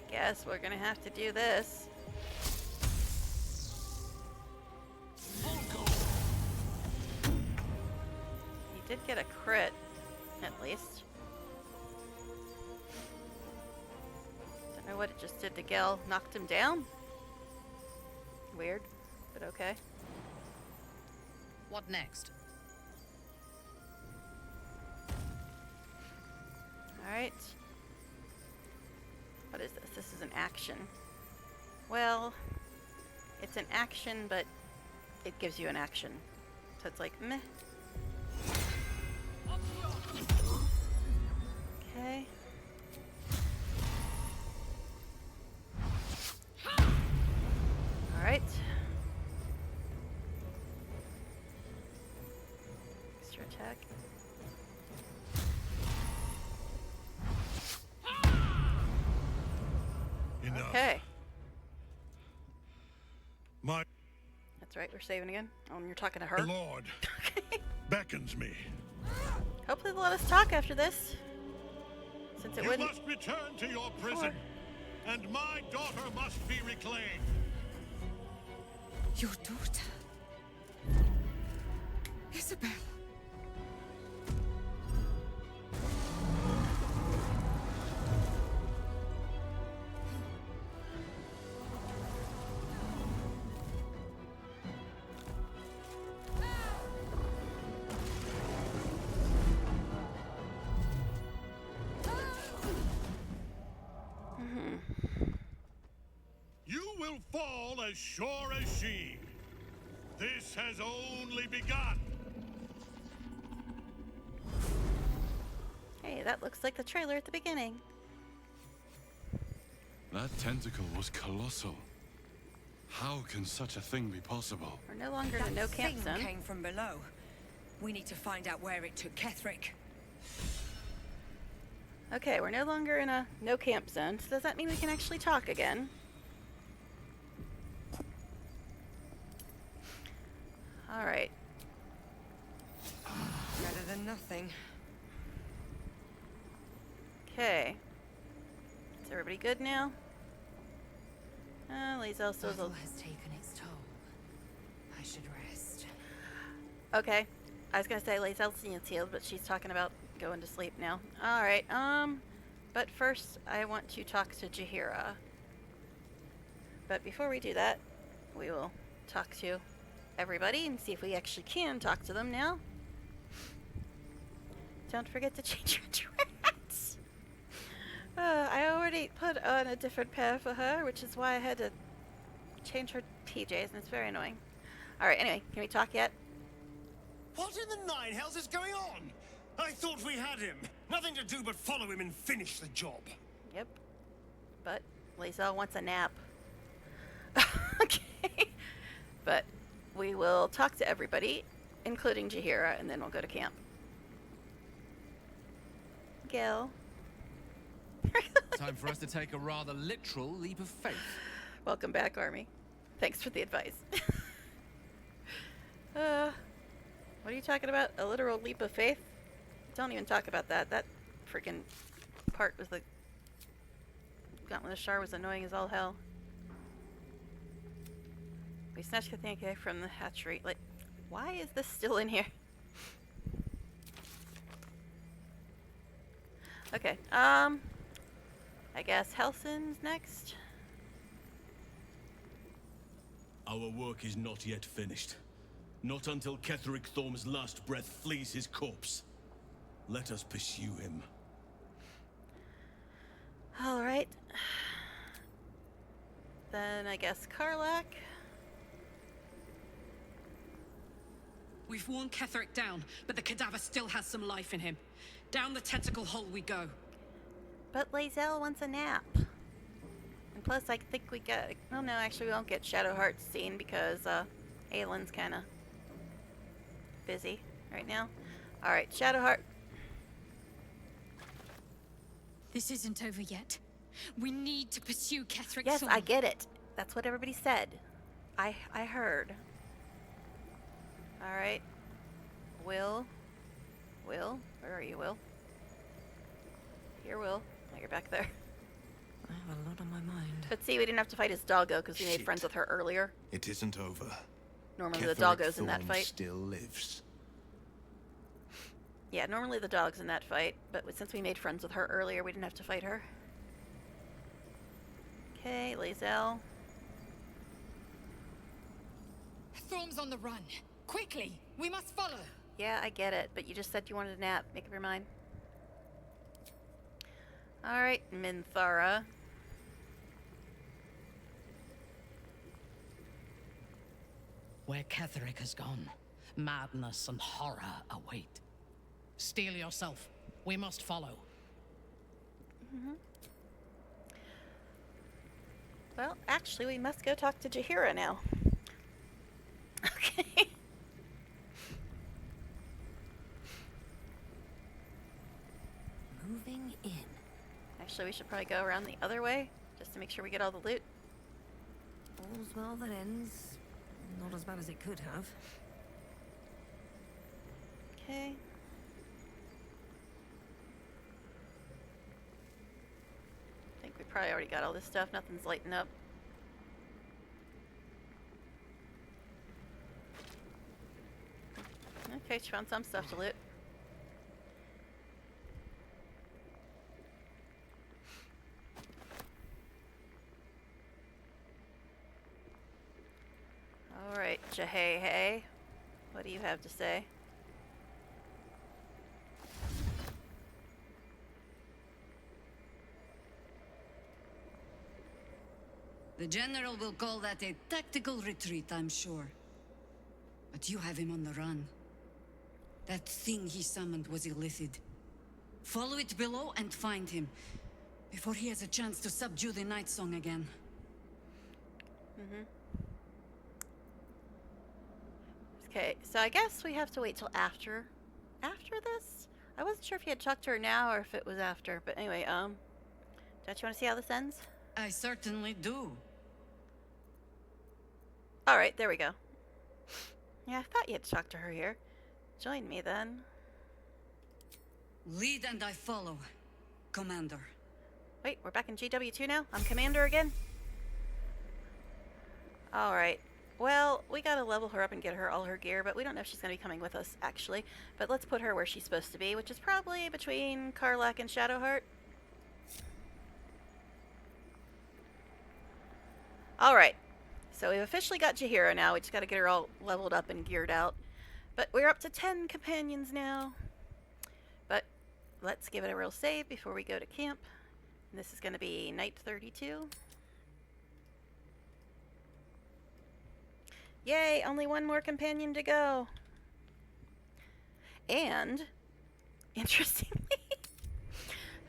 Guess we're gonna have to do this. He did get a crit, at least. Don't know what it just did to Gel. Knocked him down? Weird, but okay. What next? Alright. What is this? This is an action. Well, it's an action, but it gives you an action. So it's like, meh. Okay. Alright. Extra attack. Enough. Okay. My That's right, we're saving again. Oh, and you're talking to her? lord beckons me. Hopefully they'll let us talk after this. Since it You wouldn't. must return to your prison, and my daughter must be reclaimed. Your daughter? Isabel. You will fall as sure as she. This has only begun. Hey, that looks like the trailer at the beginning. That tentacle was colossal. How can such a thing be possible? We're no longer in a no camp thing zone. came from below. We need to find out where it took Ketherick. Okay, we're no longer in a no camp zone, so does that mean we can actually talk again? Alright. Better than nothing. Okay. Is everybody good now? Lae'zel still Battle has taken its toll. I should rest. Okay. I was gonna say Lae'zel's healed, but she's talking about going to sleep now. Alright, but first I want to talk to Jaheira. But before we do that, we will talk to everybody and see if we actually can talk to them now. Don't forget to change your dress. I already put on a different pair for her, which is why I had to change her PJs, and it's very annoying. Alright, anyway, can we talk yet? What in the nine hells is going on? I thought we had him. Nothing to do but follow him and finish the job. Yep. But Lae'zel wants a nap. Okay. But we will talk to everybody, including Jaheira, and then we'll go to camp. Gil. Time for us to take a rather literal leap of faith. Welcome back, Army. Thanks for the advice. What are you talking about? A literal leap of faith? Don't even talk about that. That freaking part was the Gauntlet of Shar was annoying as all hell. We snatched Kathanka from the hatchery. Like, why is this still in here? Okay, I guess Helson's next. Our work is not yet finished. Not until Ketherick Thorm's last breath flees his corpse. Let us pursue him. Alright. Then I guess Karlach. We've worn Ketherick down, but the cadaver still has some life in him. Down the tentacle hole we go. But Lae'zel wants a nap. And plus, I think we get... Well, no, actually, we won't get Shadowheart's scene because, Aylin's kind of busy right now. Alright, Shadowheart. This isn't over yet. We need to pursue Ketherick Yes, Thorm. I get it. That's what everybody said. I heard. Alright. Will, where are you, Will? Here, Will. Oh, you're back there. I have a lot on my mind. But see, we didn't have to fight his doggo because we made Shit. friends with her earlier. It isn't over. Normally the Ketherick doggo's in that Thorm fight. still lives. Yeah, normally the dog's in that fight, but since we made friends with her earlier, we didn't have to fight her. Okay, Lae'zel. Thorm's on the run. Quickly, we must follow. Yeah, I get it, but you just said you wanted a nap. Make up your mind. Alright, Minthara. Where Ketherick has gone, madness and horror await. Steel yourself. We must follow. Well, actually, we must go talk to Jaheira now. Okay. Moving in. Actually, we should probably go around the other way, just to make sure we get all the loot. All's well that ends. Not as bad as it could have. Okay. I think we probably already got all this stuff. Nothing's lighting up. Okay, she found some stuff to loot. Alright, Jahey, what do you have to say? The General will call that a tactical retreat, I'm sure. But you have him on the run. That thing he summoned was illithid. Follow it below and find him, before he has a chance to subdue the Night Song again. Okay, so I guess we have to wait till after this? I wasn't sure if you had talked to her now or if it was after, but anyway, don't you want to see how this ends? I certainly do. Alright, there we go. Yeah, I thought you had talked to her here. Join me then. Lead and I follow, Commander. Wait, we're back in GW2 now? I'm Commander again? Alright. Well, we gotta level her up and get her all her gear, but we don't know if she's gonna be coming with us, actually. But let's put her where she's supposed to be, which is probably between Karlach and Shadowheart. Alright. So we've officially got Jaheira now. We just gotta get her all leveled up and geared out. But we're up to 10 companions now. But let's give it a real save before we go to camp. And this is gonna be night 32. Yay, only one more companion to go. And, interestingly,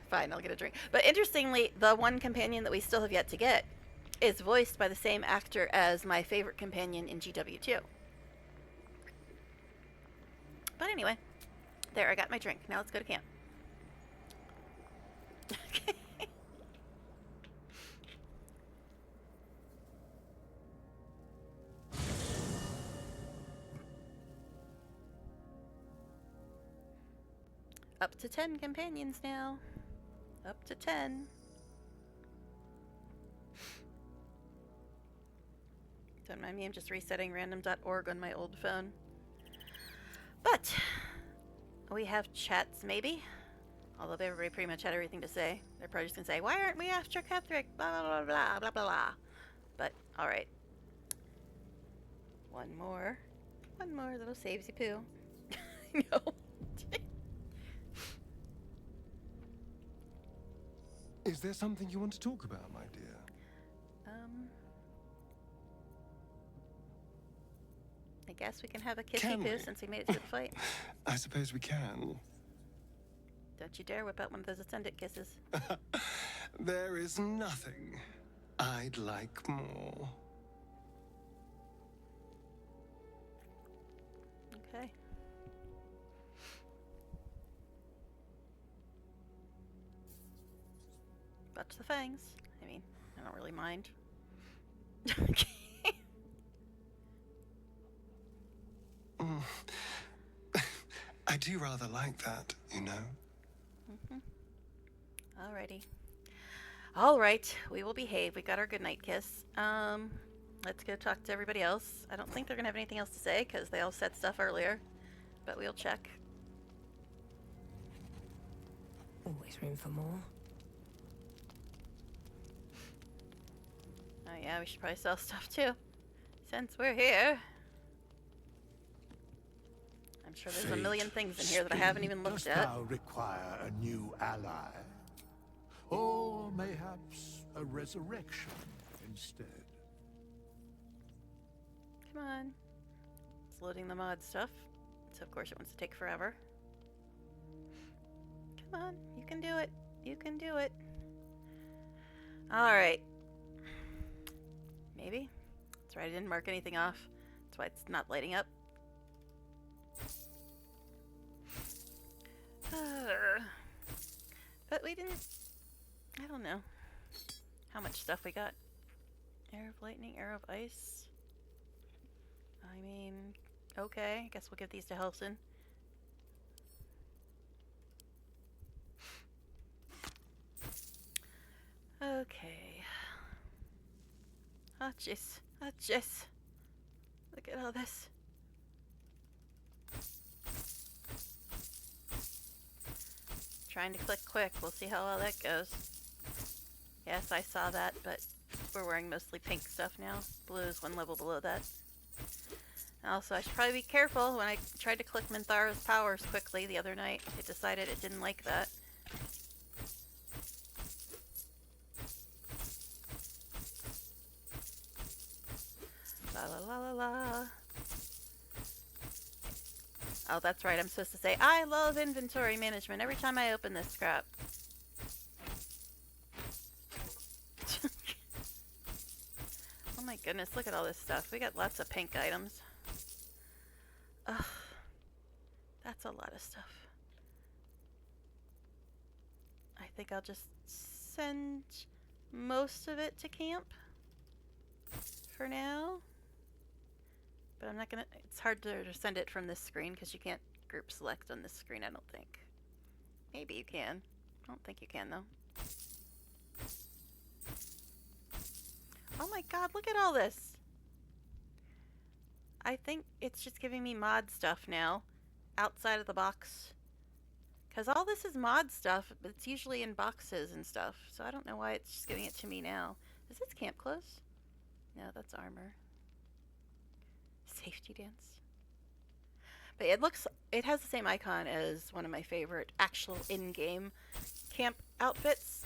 fine, I'll get a drink. But interestingly, the one companion that we still have yet to get is voiced by the same actor as my favorite companion in GW2. But anyway, there, I got my drink. Now let's go to camp. Okay. Up to 10 companions now. Up to 10. Don't mind me, I'm just resetting random.org on my old phone. But we have chats, maybe? Although everybody pretty much had everything to say. They're probably just going to say, why aren't we after Ketherick? Blah, blah, blah, blah, blah, blah, blah. But, alright. One more little savesy poo. No. Is there something you want to talk about, my dear? I guess we can have a kissy poo since we made it to the fight. I suppose we can. Don't you dare whip out one of those ascendant kisses. There is nothing I'd like more. Okay. Watch the fangs. I mean, I don't really mind. Okay. I do rather like that, you know. Alrighty. Alright, we will behave. We got our goodnight kiss. Let's go talk to everybody else. I don't think they're gonna have anything else to say because they all said stuff earlier. But we'll check. Always room for more. Oh yeah, we should probably sell stuff too. Since we're here. I'm sure there's a million things in here that I haven't even looked at. Dost thou require a new ally? Or mayhaps a resurrection instead? Come on. It's loading the mod stuff. So of course it wants to take forever. Come on, you can do it. You can do it. Alright. Maybe. That's right, I didn't mark anything off. That's why it's not lighting up. But we didn't... I don't know how much stuff we got. Arrow of lightning, arrow of ice. I mean, okay. I guess we'll give these to Helson. Okay. Oh, jeez. Oh, jeez. Look at all this. Trying to click quick. We'll see how well that goes. Yes, I saw that, but we're wearing mostly pink stuff now. Blue is one level below that. Also, I should probably be careful. When I tried to click Minthara's powers quickly the other night, it decided it didn't like that. La la la la la. Oh, that's right. I'm supposed to say, I love inventory management every time I open this crap. Oh my goodness, look at all this stuff. We got lots of pink items. Ugh. That's a lot of stuff. I think I'll just send most of it to camp for now. But I'm not gonna, it's hard to send it from this screen because you can't group select on this screen, I don't think. Maybe you can. I don't think you can though. Oh my god, look at all this! I think it's just giving me mod stuff now, outside of the box. Because all this is mod stuff, but it's usually in boxes and stuff, so I don't know why it's just giving it to me now. Is this camp close? No, that's armor. Safety dance. But it has the same icon as one of my favorite actual in-game camp outfits,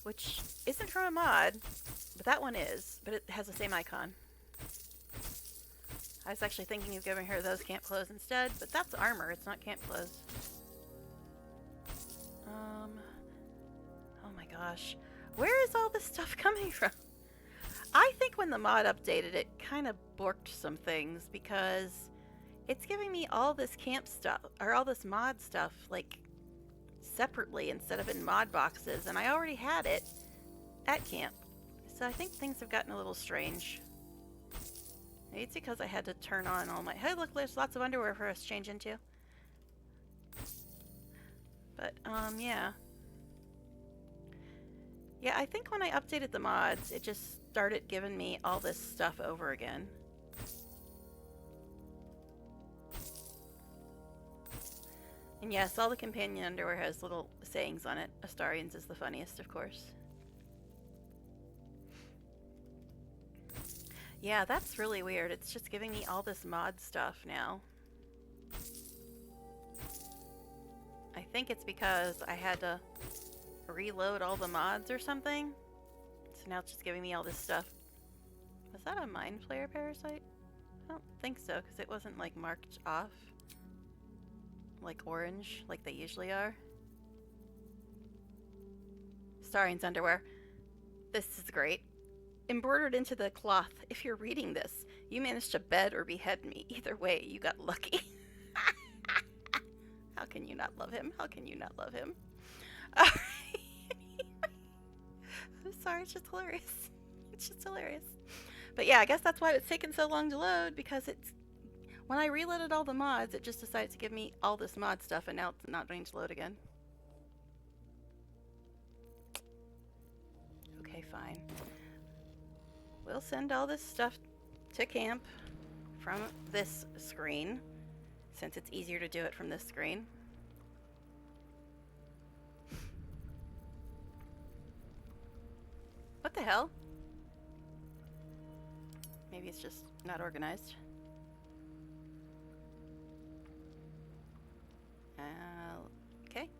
which isn't from a mod, but that one is, but it has the same icon. I was actually thinking of giving her those camp clothes instead, but that's armor, it's not camp clothes. Oh my gosh. Where is all this stuff coming from? I think when the mod updated it kind of borked some things because it's giving me all this camp stuff, or all this mod stuff, like, separately instead of in mod boxes, and I already had it at camp. So I think things have gotten a little strange. Maybe it's because I had to turn on all my... Hey, look, there's lots of underwear for us to change into. But, yeah. Yeah, I think when I updated the mods, it just started giving me all this stuff over again. And yes, all the companion underwear has little sayings on it. Astarian's is the funniest, of course. Yeah, that's really weird. It's just giving me all this mod stuff now. I think it's because I had to reload all the mods or something. So now it's just giving me all this stuff. Was that a Mind Flayer parasite? I don't think so, because it wasn't like marked off. Like orange, like they usually are. Starian's underwear. This is great. Embroidered into the cloth. If you're reading this, you managed to bed or behead me. Either way, you got lucky. How can you not love him? How can you not love him? I'm sorry, it's just hilarious. It's just hilarious. But yeah, I guess that's why it's taken so long to load, because it's... When I reloaded all the mods, it just decided to give me all this mod stuff, and now it's not going to load again. Okay, fine. We'll send all this stuff to camp from this screen, since it's easier to do it from this screen. What the hell? Maybe it's just not organized. Okay.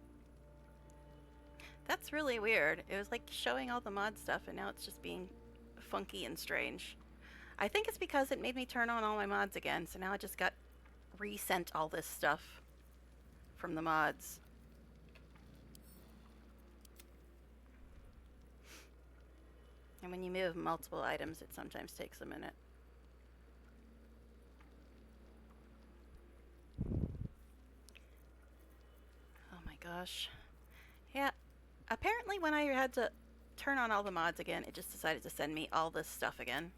That's really weird. It was like showing all the mod stuff, and now it's just being funky and strange. I think it's because it made me turn on all my mods again, so now I just got resent all this stuff from the mods. And when you move multiple items, it sometimes takes a minute. Oh my gosh. Yeah, apparently when I had to turn on all the mods again, it just decided to send me all this stuff again.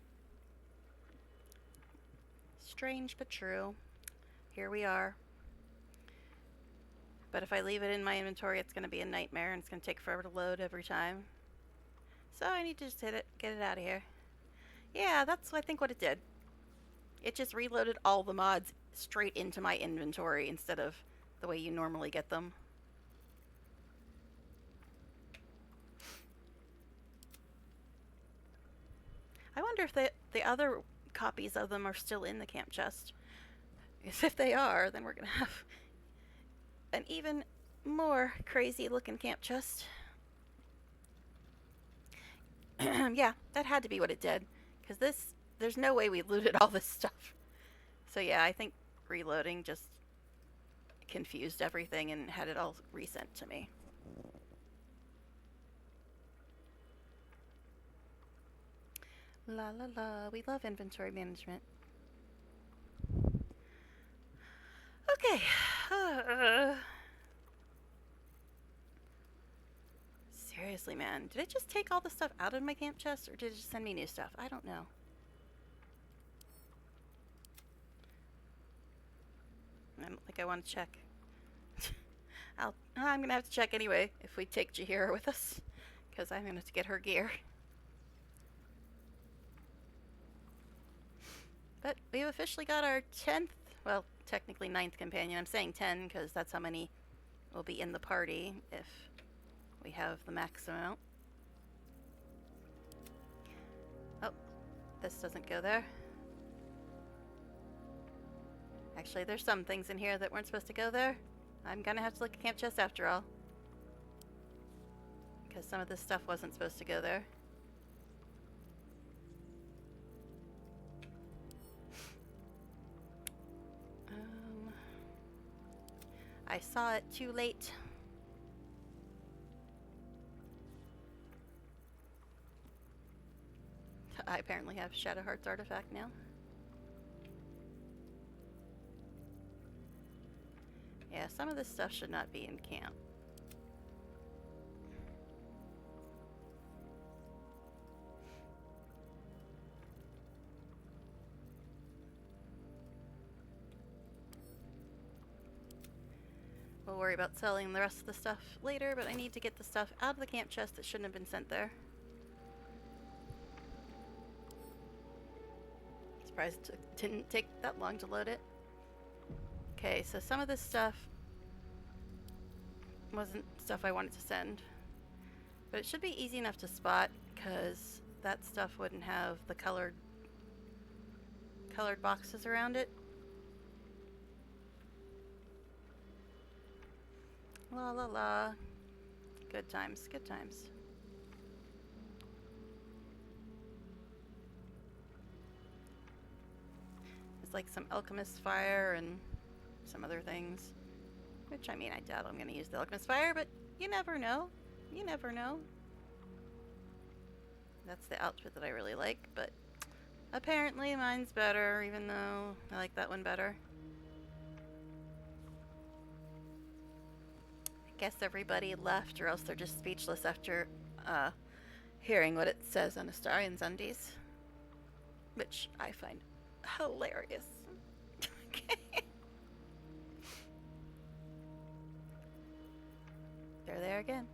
Strange but true. Here we are. But if I leave it in my inventory, it's going to be a nightmare and it's going to take forever to load every time. So I need to just hit it, get it out of here. Yeah, that's I think what it did. It just reloaded all the mods straight into my inventory instead of the way you normally get them. I wonder if the other copies of them are still in the camp chest. Because if they are, then we're going to have an even more crazy looking camp chest. Yeah, that had to be what it did. Because there's no way we looted all this stuff. So yeah, I think reloading just confused everything and had it all resent to me. La la la, we love inventory management. Okay. Seriously, man. Did it just take all the stuff out of my camp chest, or did it just send me new stuff? I don't know. I don't think I want to check. I'm going to have to check anyway if we take Jahira with us, because I'm going to have to get her gear. But we've officially got our 10th, well, technically 9th companion. I'm saying 10 because that's how many will be in the party if we have the max amount. Oh, this doesn't go there. Actually, there's some things in here that weren't supposed to go there. I'm gonna have to look at camp chest after all, because some of this stuff wasn't supposed to go there. I saw it too late. I apparently have Shadowheart's artifact now. Yeah, some of this stuff should not be in camp. We'll worry about selling the rest of the stuff later, but I need to get the stuff out of the camp chest that shouldn't have been sent there. Surprised it didn't take that long to load it. Okay, so some of this stuff wasn't stuff I wanted to send, but it should be easy enough to spot because that stuff wouldn't have the colored boxes around it. La la la. Good times, good times. It's like some alchemist fire and some other things. Which, I mean, I doubt I'm going to use the alchemist fire, but you never know. You never know. That's the outfit that I really like, but apparently mine's better, even though I like that one better. I guess everybody left, or else they're just speechless after hearing what it says on Astarion's undies, which I find hilarious. They're there again.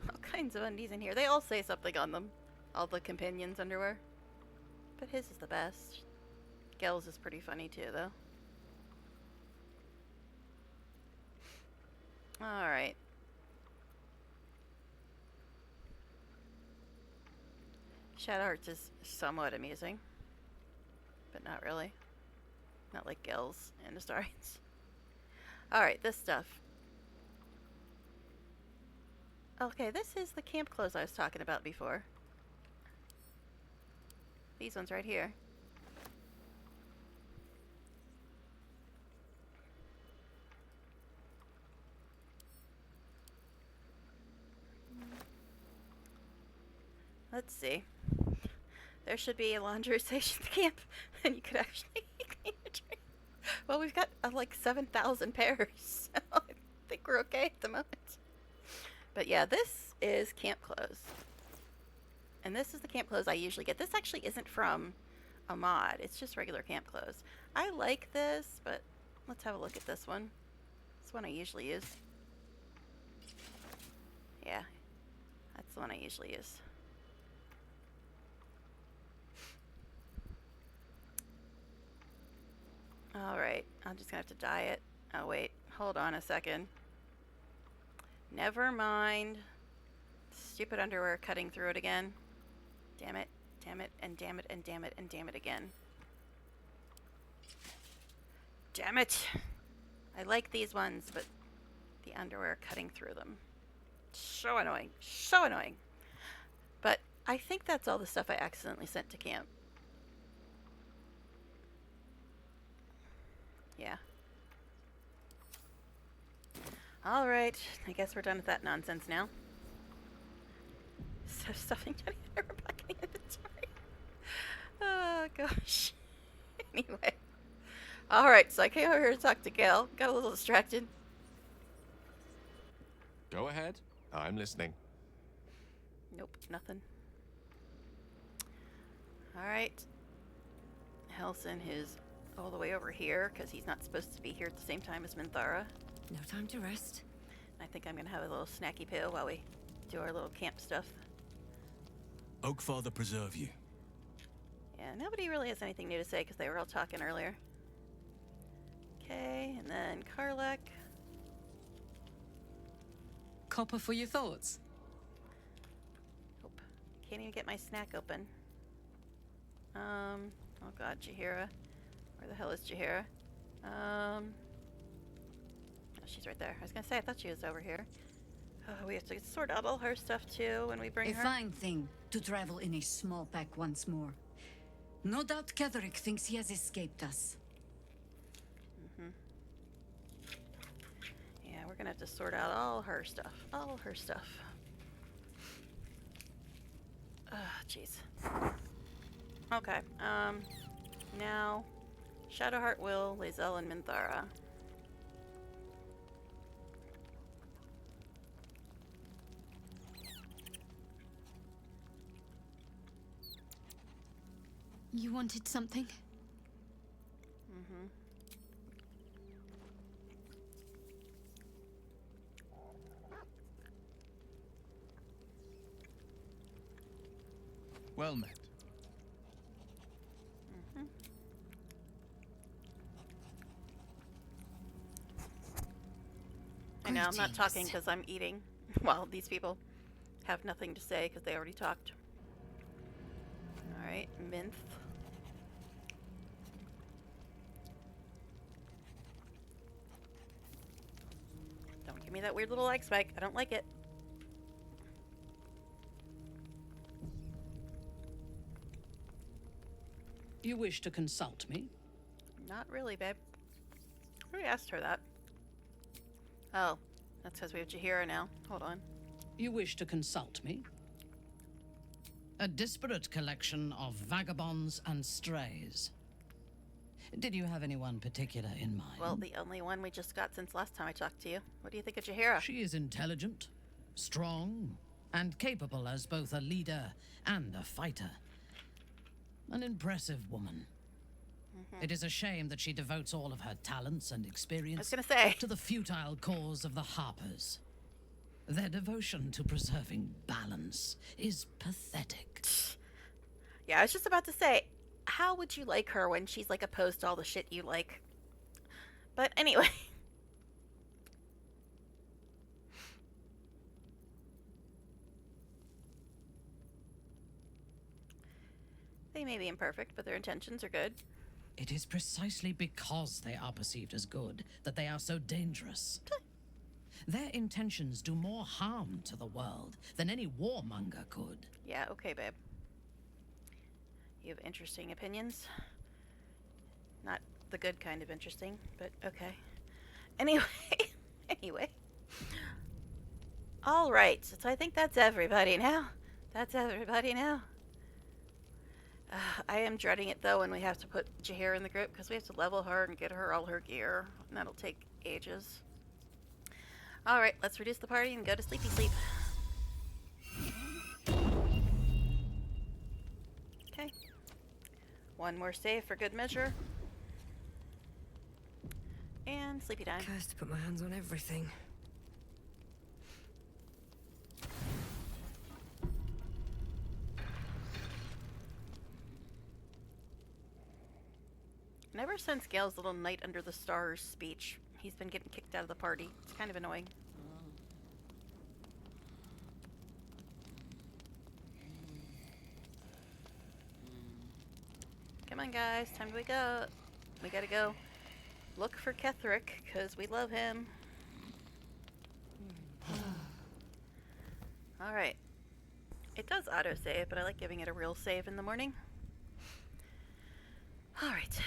All kinds of undies in here. They all say something on them. All the companions' underwear. But his is the best. Gel's is pretty funny too, though. Alright. Shadowhearts is somewhat amusing. But not really. Not like Gel's and Astarian's. Alright, this stuff. Okay, this is the camp clothes I was talking about before. These ones right here. Let's see. There should be a laundry station at the camp, and you could actually clean your dress. Well, we've got like 7,000 pairs, so I think we're okay at the moment. But yeah, this is camp clothes. And this is the camp clothes I usually get. This actually isn't from a mod. It's just regular camp clothes. I like this, but let's have a look at this one. This one I usually use. Yeah, that's the one I usually use. Alright, I'm just gonna have to dye it. Oh wait, hold on a second. Never mind. Stupid underwear cutting through it again. Damn it, and damn it, and damn it, and damn it again. Damn it! I like these ones, but the underwear cutting through them. So annoying. So annoying. But I think that's all the stuff I accidentally sent to camp. Yeah. Alright, I guess we're done with that nonsense now. So stuffing Jenny in her bucket inventory. Oh gosh. Anyway. Alright, so I came over here to talk to Gail. Got a little distracted. Go ahead. I'm listening. Nope, nothing. Alright. Helson is all the way over here because he's not supposed to be here at the same time as Minthara. No time to rest. I think I'm gonna have a little snacky pill while we do our little camp stuff. Oakfather preserve you. Yeah, nobody really has anything new to say because they were all talking earlier. Okay, and then Karlek. Copper for your thoughts. Nope. Can't even get my snack open. Oh god, Jaheira. Where the hell is Jaheira? Oh, she's right there. I was gonna say, I thought she was over here. Oh, we have to sort out all her stuff too when we bring A her. fine thing to travel in a small pack once more. No doubt Ketherick thinks he has escaped us. Yeah, we're gonna have to sort out all her stuff. All her stuff. Jeez. Okay, now, Shadowheart, Will, Lae'zel, and Minthara. You wanted something? Well met. I know, I'm not talking because I'm eating. Well, these people have nothing to say because they already talked. Alright, Minth. Don't give me that weird little leg spike. I don't like it. You wish to consult me? Not really, babe. I already asked her that. Oh, that's because we have Jaheira now. Hold on. You wish to consult me? A disparate collection of vagabonds and strays. Did you have anyone particular in mind? Well, the only one we just got since last time I talked to you. What do you think of Jaheira? She is intelligent, strong, and capable as both a leader and a fighter. An impressive woman. It is a shame that she devotes all of her talents and experience to the futile cause of the Harpers. Their devotion to preserving balance is pathetic. Yeah, I was just about to say, how would you like her when she's like opposed to all the shit you like? But anyway. They may be imperfect, but their intentions are good. It is precisely because they are perceived as good that they are so dangerous. Their intentions do more harm to the world than any warmonger could. Yeah, okay, babe. You have interesting opinions. Not the good kind of interesting, but okay. Anyway, anyway. All right, so I think that's everybody now. That's everybody now. I am dreading it, though, when we have to put Jaheira in the group, because we have to level her and get her all her gear, and that'll take ages. All right, let's reduce the party and go to sleepy sleep. Okay. One more save for good measure. And sleepy time. Cursed to put my hands on everything. And ever since Gale's little Night Under the Stars speech, he's been getting kicked out of the party. It's kind of annoying. Come on, guys. Time to wake up. We gotta go look for Ketherick, because we love him. Alright. It does autosave, but I like giving it a real save in the morning. Alright.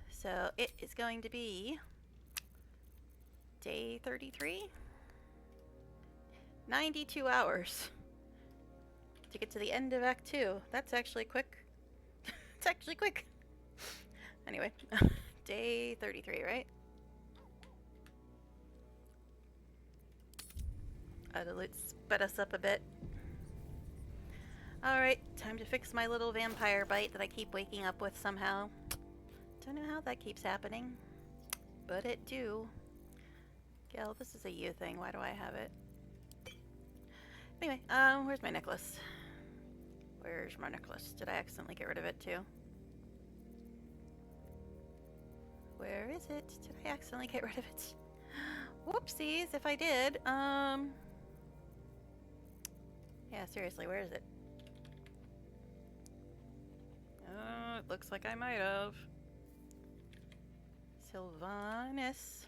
So it is going to be day 33. 92 hours to get to the end of Act 2. That's actually quick. It's actually quick. Anyway, day 33, right? It'll sped us up a bit. Alright, time to fix my little vampire bite that I keep waking up with somehow. Don't know how that keeps happening, but it do. Gale, this is a you thing. Why do I have it? Anyway, where's my necklace? Where's my necklace? Did I accidentally get rid of it too? Where is it? Did I accidentally get rid of it? Whoopsies, if I did. Yeah, seriously, where is it? It looks like I might have. Sylvanas.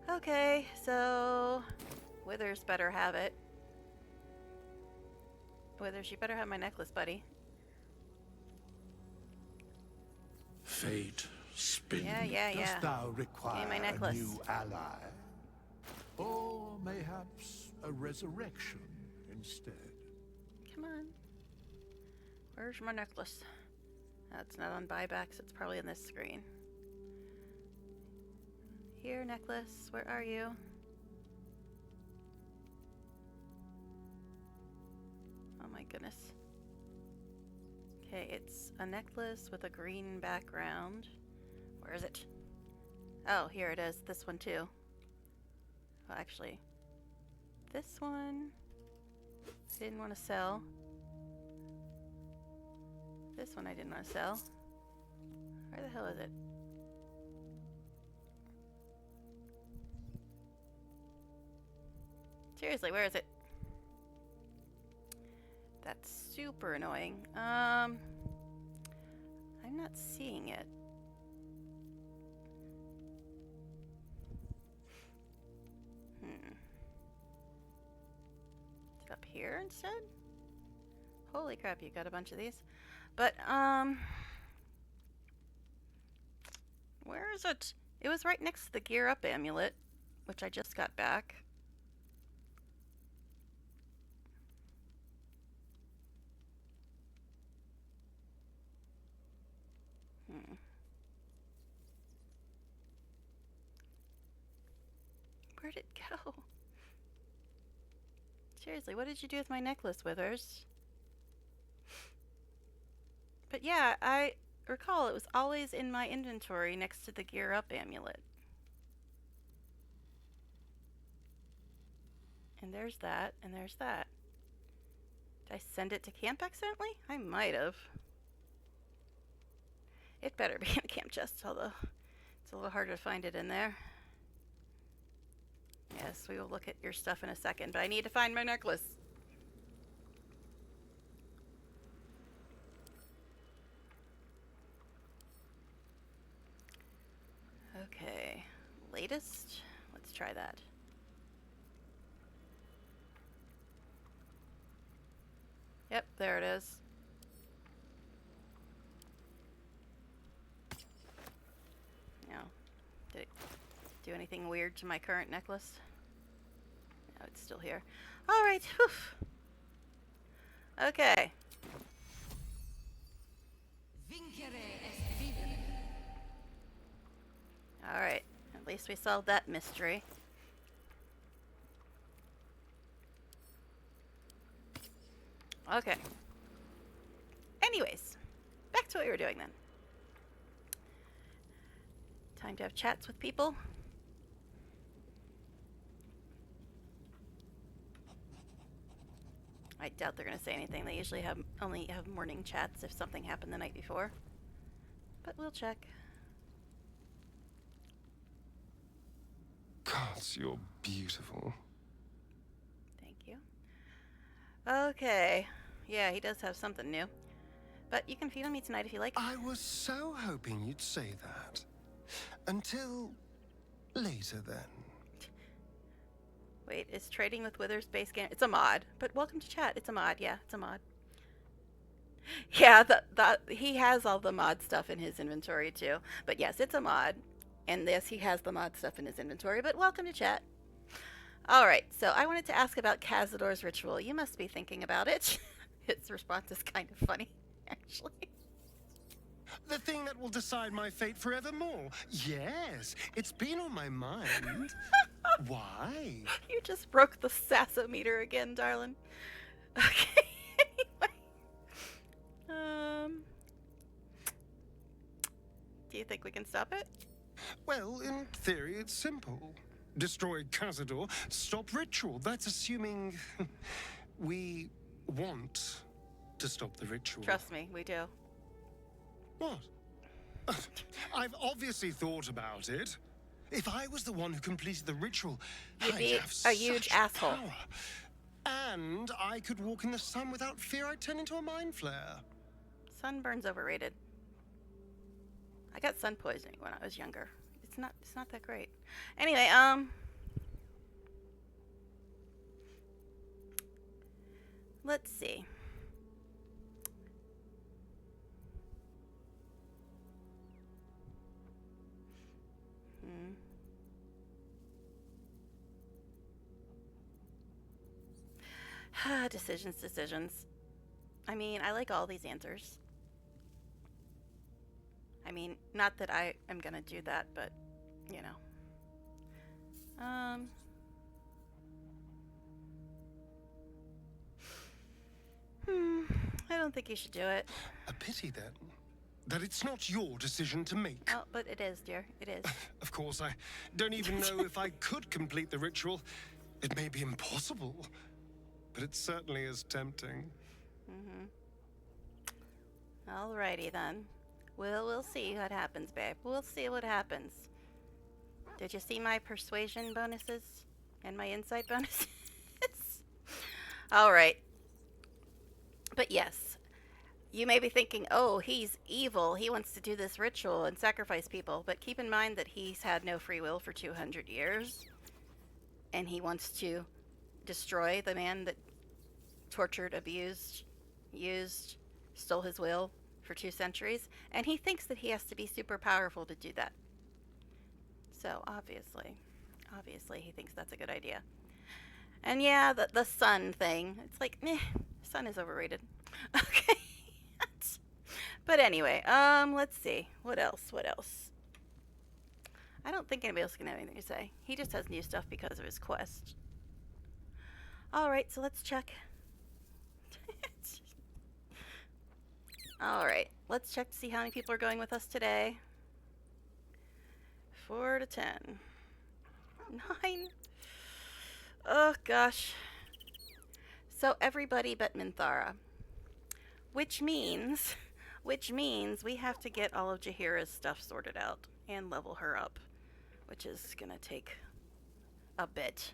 Okay, so Withers better have it. Withers, you better have my necklace, buddy. Fate spin. Yeah. Dost thou require my a necklace. new ally? Or mayhaps a resurrection instead? Come on. Where's my necklace? That's not on buybacks. It's probably in this screen. Here, necklace. Where are you? Oh my goodness. Okay, it's a necklace with a green background. Where is it? Oh, here it is. This one too. Well, actually, this one I didn't want to sell. This one I didn't want to sell. Where the hell is it? Seriously, where is it? That's super annoying. I'm not seeing it. Is it up here instead? Holy crap, you got a bunch of these. But, where is it? It was right next to the Gear Up amulet, which I just got back. Where'd it go? Seriously, what did you do with my necklace, Withers? But yeah, I recall it was always in my inventory next to the Gear Up amulet. And there's that, and there's that. Did I send it to camp accidentally? I might have. It better be in the camp chest, although it's a little harder to find it in there. Yes, we will look at your stuff in a second, but I need to find my necklace. Okay, latest. that? Yep, there it is. No. Did it do anything weird to my current necklace? No, it's still here. Alright, whew. Okay. Alright, at least we solved that mystery. Okay. Anyways, back to what we were doing then. Time to have chats with people. I doubt they're going to say anything. They usually only have morning chats if something happened the night before. But we'll check. Gods, you're beautiful. Thank you. Okay. Yeah, he does have something new. But you can feed on me tonight if you like. I was so hoping you'd say that. Until later, then. Wait, is trading with Withers base game? It's a mod. But welcome to chat. It's a mod. Yeah, it's a mod. Yeah, he has all the mod stuff in his inventory too. But yes, it's a mod. And yes, he has the mod stuff in his inventory. But welcome to chat. Alright, so I wanted to ask about Cazador's ritual. You must be thinking about it. His response is kind of funny, actually. The thing that will decide my fate forevermore. Yes, it's been on my mind. Why? You just broke the sassometer again, darling. Okay, anyway. Do you think we can stop it? Well, in theory, it's simple. Destroy Cazador, stop ritual. That's assuming we want to stop the ritual. Trust me, we do. What? I've obviously thought about it. If I was the one who completed the ritual, You'd I'd be have a huge such asshole. power. And I could walk in the sun without fear I'd turn into a mind flare. Sunburn's overrated. I got sun poisoning when I was younger. It's not that great. Anyway, let's see. Decisions. I mean, I like all these answers. I mean, not that I am gonna do that, but, you know. I don't think you should do it. A pity, then, that it's not your decision to make. Oh, but it is, dear. It is. Of course, I don't even know if I could complete the ritual. It may be impossible, but it certainly is tempting. Alrighty, then. We'll see what happens, babe. We'll see what happens. Did you see my persuasion bonuses? And my insight bonuses? Alright. But yes, you may be thinking, oh, he's evil. He wants to do this ritual and sacrifice people. But keep in mind that he's had no free will for 200 years. And he wants to destroy the man that tortured, abused, used, stole his will for 2 centuries. And he thinks that he has to be super powerful to do that. So, obviously he thinks that's a good idea. And yeah, the sun thing. It's like, meh, sun is overrated. Okay. But anyway, let's see. What else? I don't think anybody else can have anything to say. He just has new stuff because of his quest. Alright, so let's check. Alright, let's check to see how many people are going with us today. 4 to 10. 9. Oh, gosh. So everybody but Minthara. Which means we have to get all of Jaheira's stuff sorted out and level her up, which is gonna take a bit.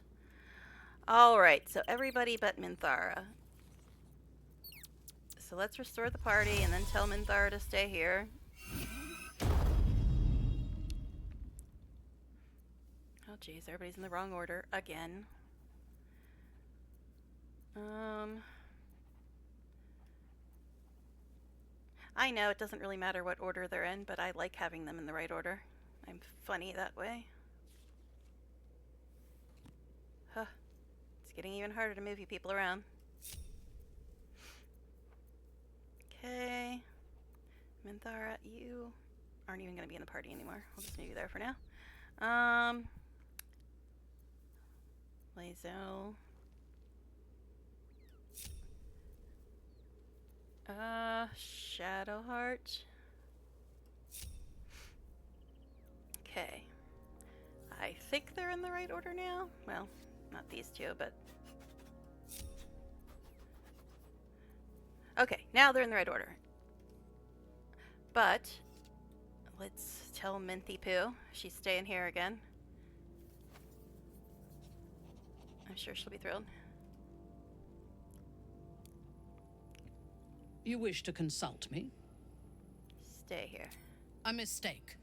Alright, so everybody but Minthara. So let's restore the party and then tell Minthara to stay here. jeez, everybody's in the wrong order again. I know it doesn't really matter what order they're in, but I like having them in the right order. I'm funny that way. Huh. It's getting even harder to move you people around. Okay. Minthara, you aren't even going to be in the party anymore. We'll just move you there for now. Lazo. Shadowheart. Okay. I think they're in the right order now. Well, not these two, but... Okay, now they're in the right order. But, let's tell Minty Poo she's staying here again. I'm sure she'll be thrilled. You wish to consult me? Stay here. A mistake.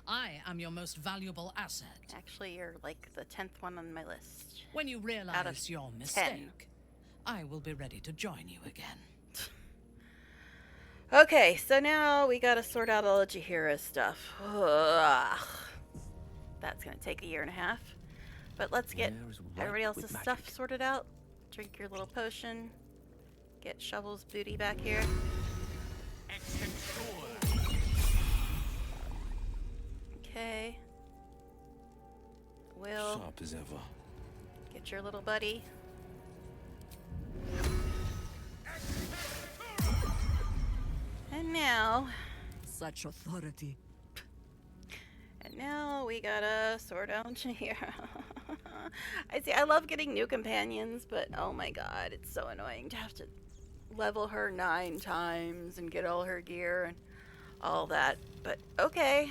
I am your most valuable asset. Actually, you're like the 10th one on my list. When you realize your mistake, I will be ready to join you again. Okay, so now we gotta sort out all of Jaheira's stuff. Ugh. That's gonna take a year and a half. But let's get everybody else's stuff sorted out. Drink your little potion. Get Shovel's booty back here. Okay. Will. Sharp as ever. Get your little buddy. And now... Such authority. And now we gotta sort out Jaheira. I love getting new companions, but oh my god, it's so annoying to have to level her 9 times and get all her gear and all that. But okay.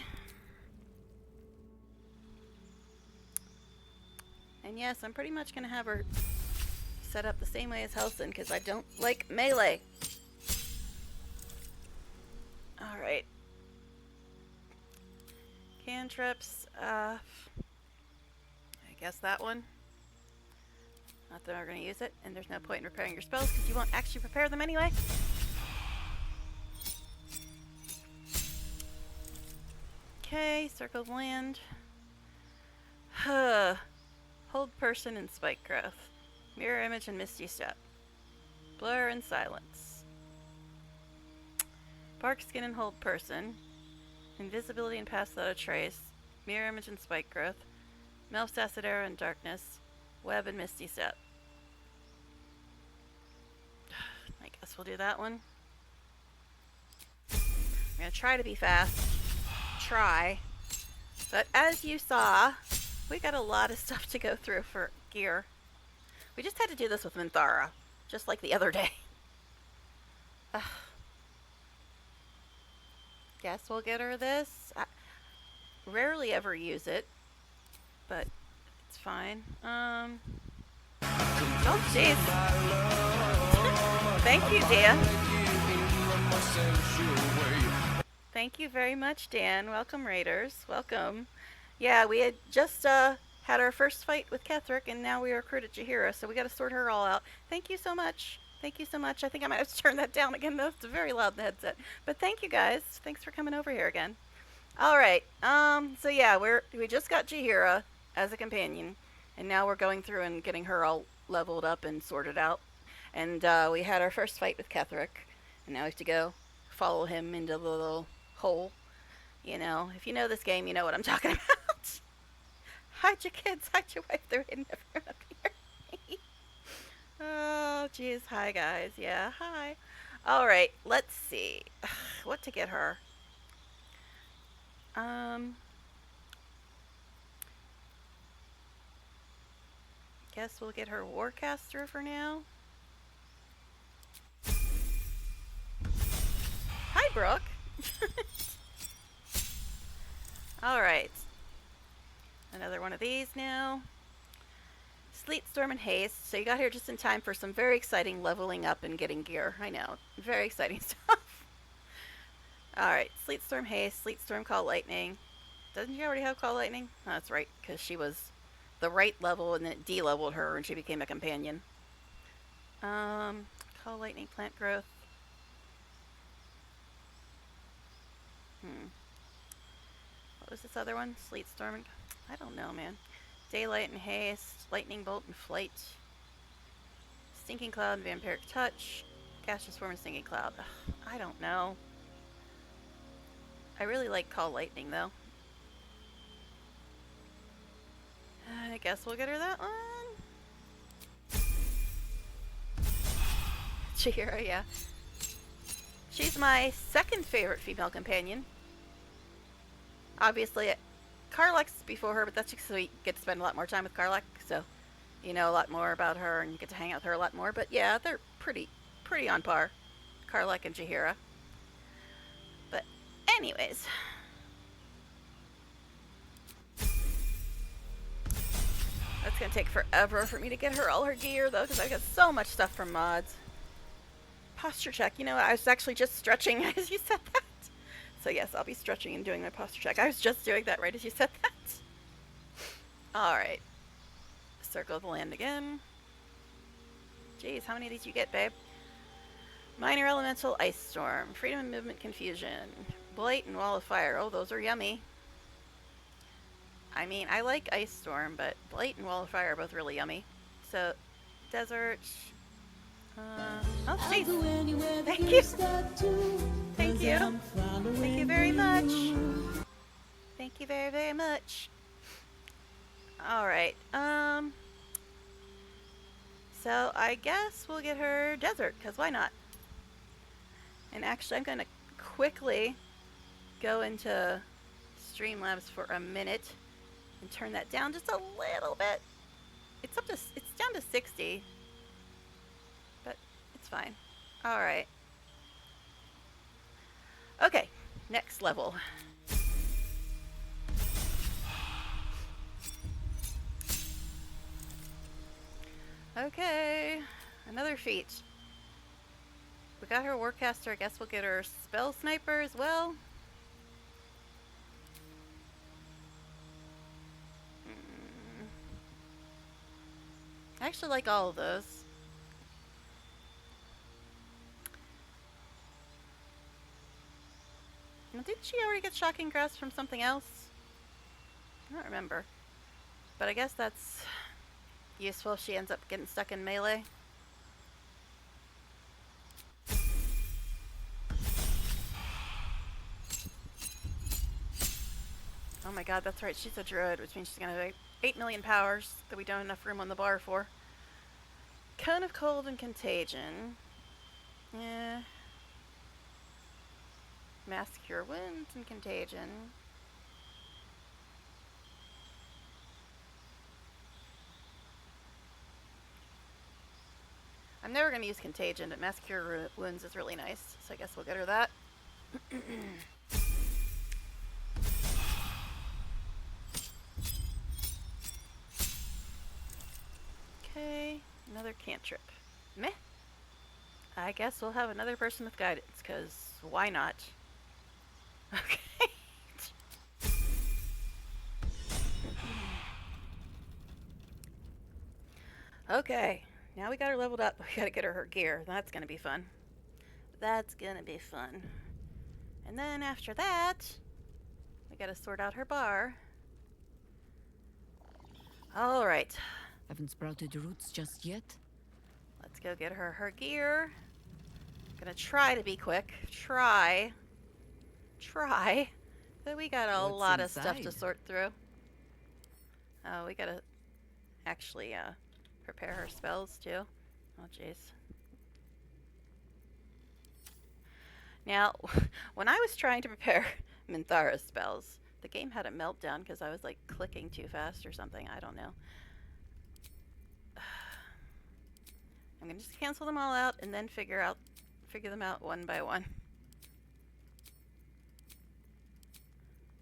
And yes, I'm pretty much gonna have her set up the same way as Helson because I don't like melee. Alright. Cantrips, I guess that one. Not that we're going to use it, and there's no point in repairing your spells because you won't actually prepare them anyway. Okay, Circle of Land. Hold Person and Spike Growth. Mirror Image and Misty Step. Blur and Silence. Bark Skin and Hold Person. Invisibility and Pass Without a Trace. Mirror Image and Spike Growth. Melf's Acid Arrow and Darkness. Web and Misty Step. I guess we'll do that one. I'm gonna try to be fast. Try. But as you saw, we got a lot of stuff to go through for gear. We just had to do this with Minthara, just like the other day. Guess we'll get her this. I rarely ever use it, but it's fine. Oh, jeez. Thank you, Dan. Thank you very much, Dan. Welcome, Raiders. Welcome. Yeah, we had just had our first fight with Ketherick, and now we are recruited Jaheira, so we got to sort her all out. Thank you so much. Thank you so much. I think I might have to turn that down again, though. It's very loud in the headset. But thank you, guys. Thanks for coming over here again. All right. So yeah, we just got Jaheira as a companion, and now we're going through and getting her all leveled up and sorted out. And we had our first fight with Ketherick, and now we have to go follow him into the little hole. You know, if you know this game, you know what I'm talking about. Hide your kids, hide your wife. They're hidden everyone up here. Oh, jeez. Hi, guys. Yeah, hi. All right, let's see. What to get her? Guess we'll get her Warcaster for now. Hi, Brooke. All right. Another one of these now. Sleet, Storm, and Haste. So you got here just in time for some very exciting leveling up and getting gear. I know. Very exciting stuff. Alright. Sleet, Storm, Haste. Sleet, Storm, Call Lightning. Doesn't she already have Call Lightning? Oh, that's right, because she was the right level, and then it de-leveled her, and she became a companion. Call lightning plant growth. What was this other one? Sleet storm. I don't know, man. Daylight and haste. Lightning bolt and flight. Stinking cloud and vampiric touch. Gaseous form and stinking cloud. Ugh, I don't know. I really like call lightning though. I guess we'll get her that one. Chihira, yeah. She's my second favorite female companion. Obviously, Karlach's before her, but that's just so we get to spend a lot more time with Karlach, so you know a lot more about her and you get to hang out with her a lot more. But yeah, they're pretty on par, Karlach and Chihira. But anyways, that's gonna take forever for me to get her all her gear though, because I've got so much stuff from mods. Posture check. You know, I was actually just stretching as you said that. So yes, I'll be stretching and doing my posture check. I was just doing that right as you said that. Alright. Circle of the land again. Jeez, how many of these you get, babe? Minor elemental ice storm. Freedom of movement confusion. Blight and wall of fire. Oh, those are yummy. I mean, I like ice storm, but blight and wall of fire are both really yummy. So, desert. Oh, jeez. Thank you. Thank you. Thank you very much. Thank you very, very much. Alright, so I guess we'll get her desert, because why not? And actually, I'm going to quickly go into Streamlabs for a minute and turn that down just a little bit. It's down to 60. But it's fine. Alright. Okay, next level. Okay, another feat. We got her Warcaster, I guess we'll get her Spell Sniper as well. I actually like all of those. Now, didn't she already get Shocking Grasp from something else? I don't remember. But I guess that's useful if she ends up getting stuck in melee. Oh my god, that's right, she's a druid, which means she's gonna have 8 million powers that we don't have enough room on the bar for. Cone of Cold and Contagion. Yeah. Mass Cure Wounds and Contagion. I'm never going to use Contagion, but Mass Cure Wounds is really nice, so I guess we'll get her that. Okay, another cantrip. Meh. I guess we'll have another person with guidance, because why not? Okay. Okay, now we got her leveled up. We gotta get her gear. That's gonna be fun. That's gonna be fun. And then after that, we gotta sort out her bar. Alright. Haven't sprouted roots just yet. Let's go get her gear. Gonna try to be quick. Try. But we got a lot of stuff to sort through. Oh, we gotta actually prepare her spells too. Oh jeez. Now, when I was trying to prepare Minthara's spells, the game had a meltdown because I was like clicking too fast or something. I don't know. I'm gonna just cancel them all out and then figure them out one by one.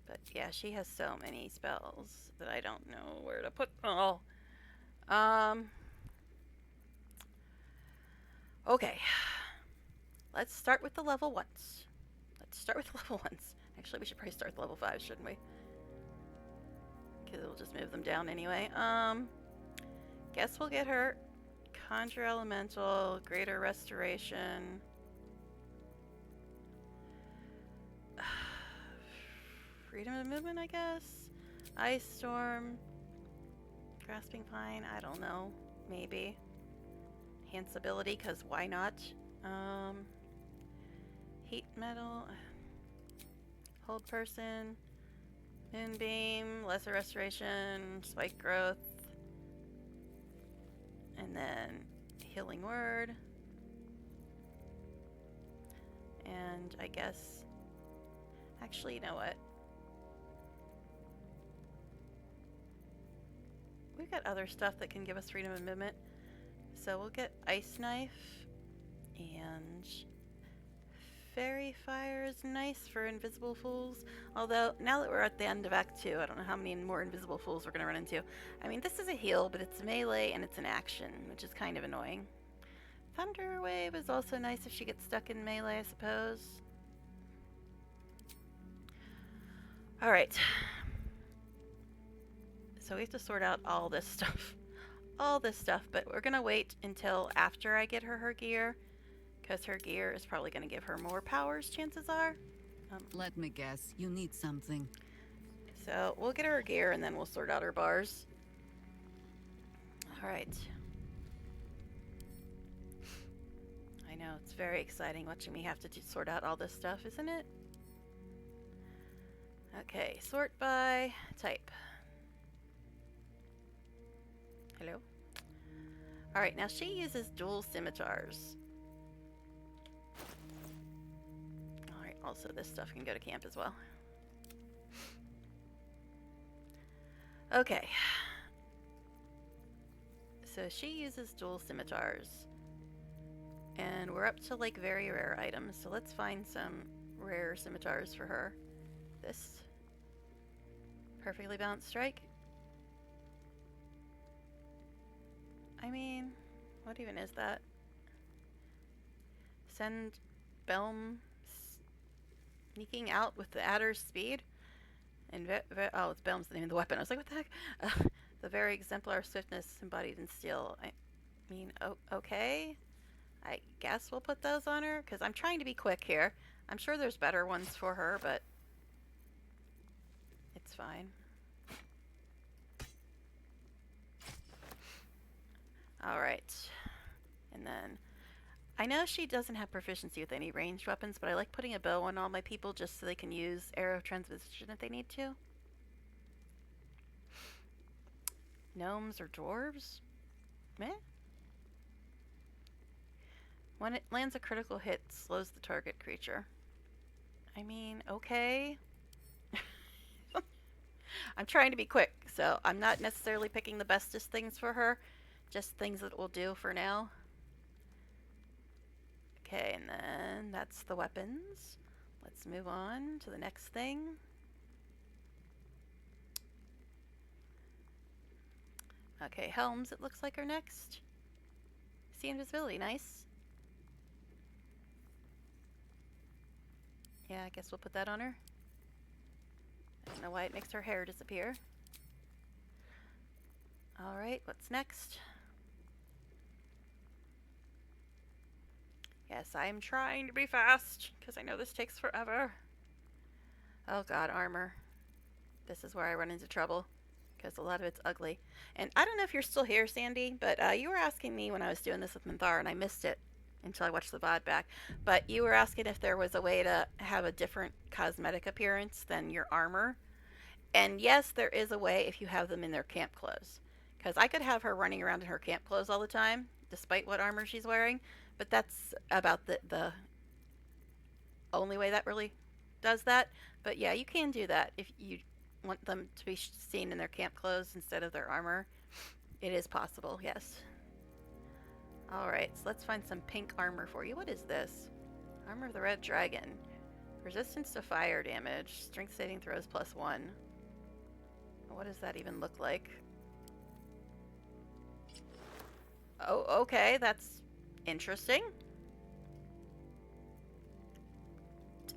But yeah, she has so many spells that I don't know where to put them all. Okay. Let's start with the level 1s. Actually, we should probably start with level 5, shouldn't we? because it'll just move them down anyway. Guess we'll get her Conjure Elemental, Greater Restoration. Freedom of movement, I guess. Ice Storm. Grasping Vine, I don't know. Maybe. Enhance ability, because why not? Heat Metal. Hold Person. Moonbeam. Lesser Restoration. Spike Growth. And then Healing Word. And I guess... Actually, you know what? We've got other stuff that can give us freedom of movement. So we'll get Ice Knife. And... Fairy Fire is nice for Invisible Fools. Although, now that we're at the end of Act 2, I don't know how many more Invisible Fools we're going to run into. I mean, this is a heal, but it's melee and it's an action, which is kind of annoying. Thunder Wave is also nice if she gets stuck in melee, I suppose. Alright. So we have to sort out all this stuff. All this stuff, but we're going to wait until after I get her gear. Because her gear is probably going to give her more powers, chances are. Let me guess, you need something. So we'll get her gear and then we'll sort out her bars. Alright. I know, it's very exciting watching me have to sort out all this stuff, isn't it? Okay, sort by type. Hello? Alright, now she uses dual scimitars. Alright, also this stuff can go to camp as well. Okay. So she uses dual scimitars. And we're up to like very rare items, so let's find some rare scimitars for her. This. Perfectly balanced strike. I mean, what even is that? Send Belm sneaking out with the adder's speed? And oh, it's Belm's the name of the weapon. I was like, what the heck? The very exemplar swiftness embodied in steel. I mean, okay. I guess we'll put those on her, because I'm trying to be quick here. I'm sure there's better ones for her, but it's fine. Alright. And then, I know she doesn't have proficiency with any ranged weapons, but I like putting a bow on all my people just so they can use arrow transposition if they need to. Gnomes or dwarves? Meh? When it lands a critical hit, slows the target creature. I mean, okay. I'm trying to be quick, so I'm not necessarily picking the bestest things for her. Just things that will do for now. Okay, and then that's the weapons. Let's move on to the next thing. Okay, helms, it looks like, are next. See invisibility, nice. Yeah, I guess we'll put that on her. I don't know why it makes her hair disappear. Alright, what's next? Yes, I'm trying to be fast, because I know this takes forever. Oh god, armor. This is where I run into trouble, because a lot of it's ugly. And I don't know if you're still here, Sandy, but you were asking me when I was doing this with Minthara, and I missed it until I watched the VOD back. But you were asking if there was a way to have a different cosmetic appearance than your armor. And yes, there is a way if you have them in their camp clothes. Because I could have her running around in her camp clothes all the time, despite what armor she's wearing. But that's about the only way that really does that. But yeah, you can do that if you want them to be seen in their camp clothes instead of their armor. It is possible, yes. Alright, so let's find some pink armor for you. What is this? Armor of the Red Dragon. Resistance to fire damage. Strength saving throws +1. What does that even look like? Oh, okay, that's interesting.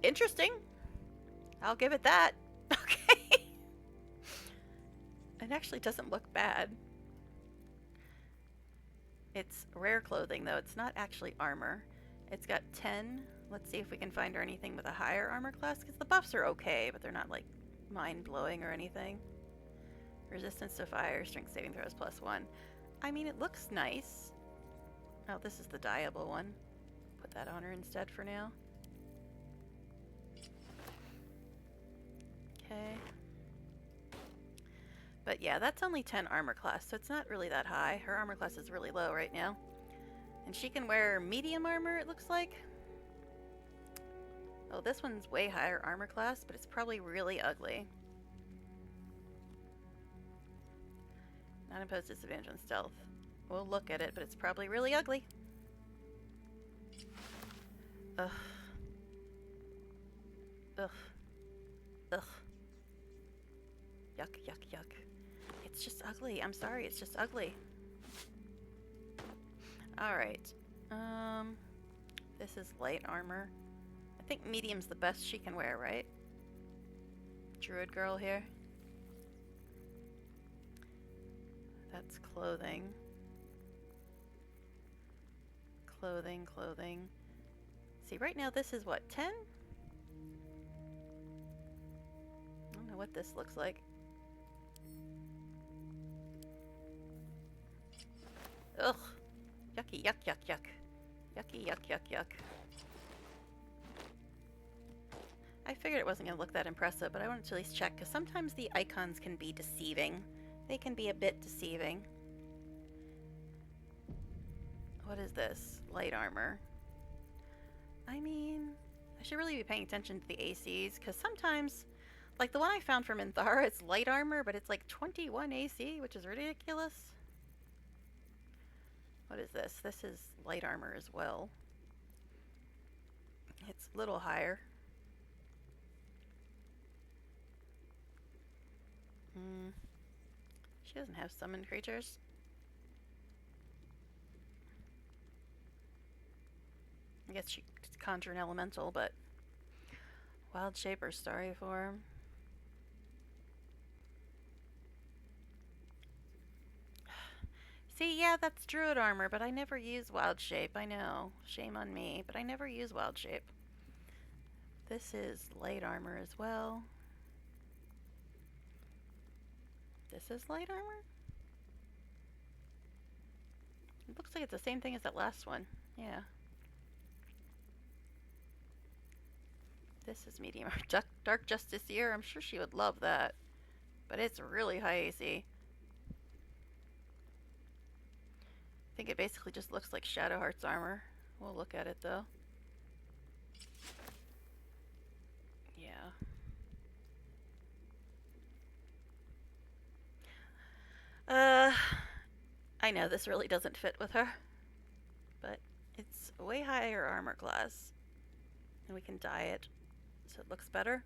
Interesting. I'll give it that. Okay. It actually doesn't look bad. It's rare clothing, though. It's not actually armor. It's got 10. Let's see if we can find her anything with a higher armor class, because the buffs are okay, but they're not, like, mind-blowing or anything. Resistance to fire, strength saving throws +1. I mean, it looks nice. Oh, this is the dyeable one. Put that on her instead for now. Okay. But yeah, that's only 10 armor class, so it's not really that high. Her armor class is really low right now. And she can wear medium armor, it looks like. Oh, this one's way higher armor class, but it's probably really ugly. Not imposed disadvantage on stealth. We'll look at it, but it's probably really ugly. Ugh. Ugh. Ugh. Yuck, yuck, yuck. It's just ugly. I'm sorry, it's just ugly. Alright. This is light armor. I think medium's the best she can wear, right? Druid girl here. That's clothing. Clothing, clothing. See, right now this is what, 10? I don't know what this looks like. Ugh. Yucky, yuck, yuck, yuck. Yucky, yuck, yuck, yuck. I figured it wasn't going to look that impressive, but I wanted to at least check, because sometimes the icons can be deceiving. They can be a bit deceiving. What is this? Light armor. I mean, I should really be paying attention to the ACs, because sometimes, like the one I found from Minthara, it's light armor, but it's like 21 AC, which is ridiculous. What is this? This is light armor as well. It's a little higher. She doesn't have summoned creatures. I guess she could conjure an elemental, but wild shape or starry form. See, yeah, that's druid armor, but I never use wild shape. I know, shame on me, but I never use wild shape. This is light armor as well. This is light armor? It looks like it's the same thing as that last one. Yeah. This is medium armor. Dark Justiciar. I'm sure she would love that. But it's really high AC. I think it basically just looks like Shadowheart's armor. We'll look at it though. Yeah. I know this really doesn't fit with her, but it's a way higher armor class, and we can dye it so it looks better.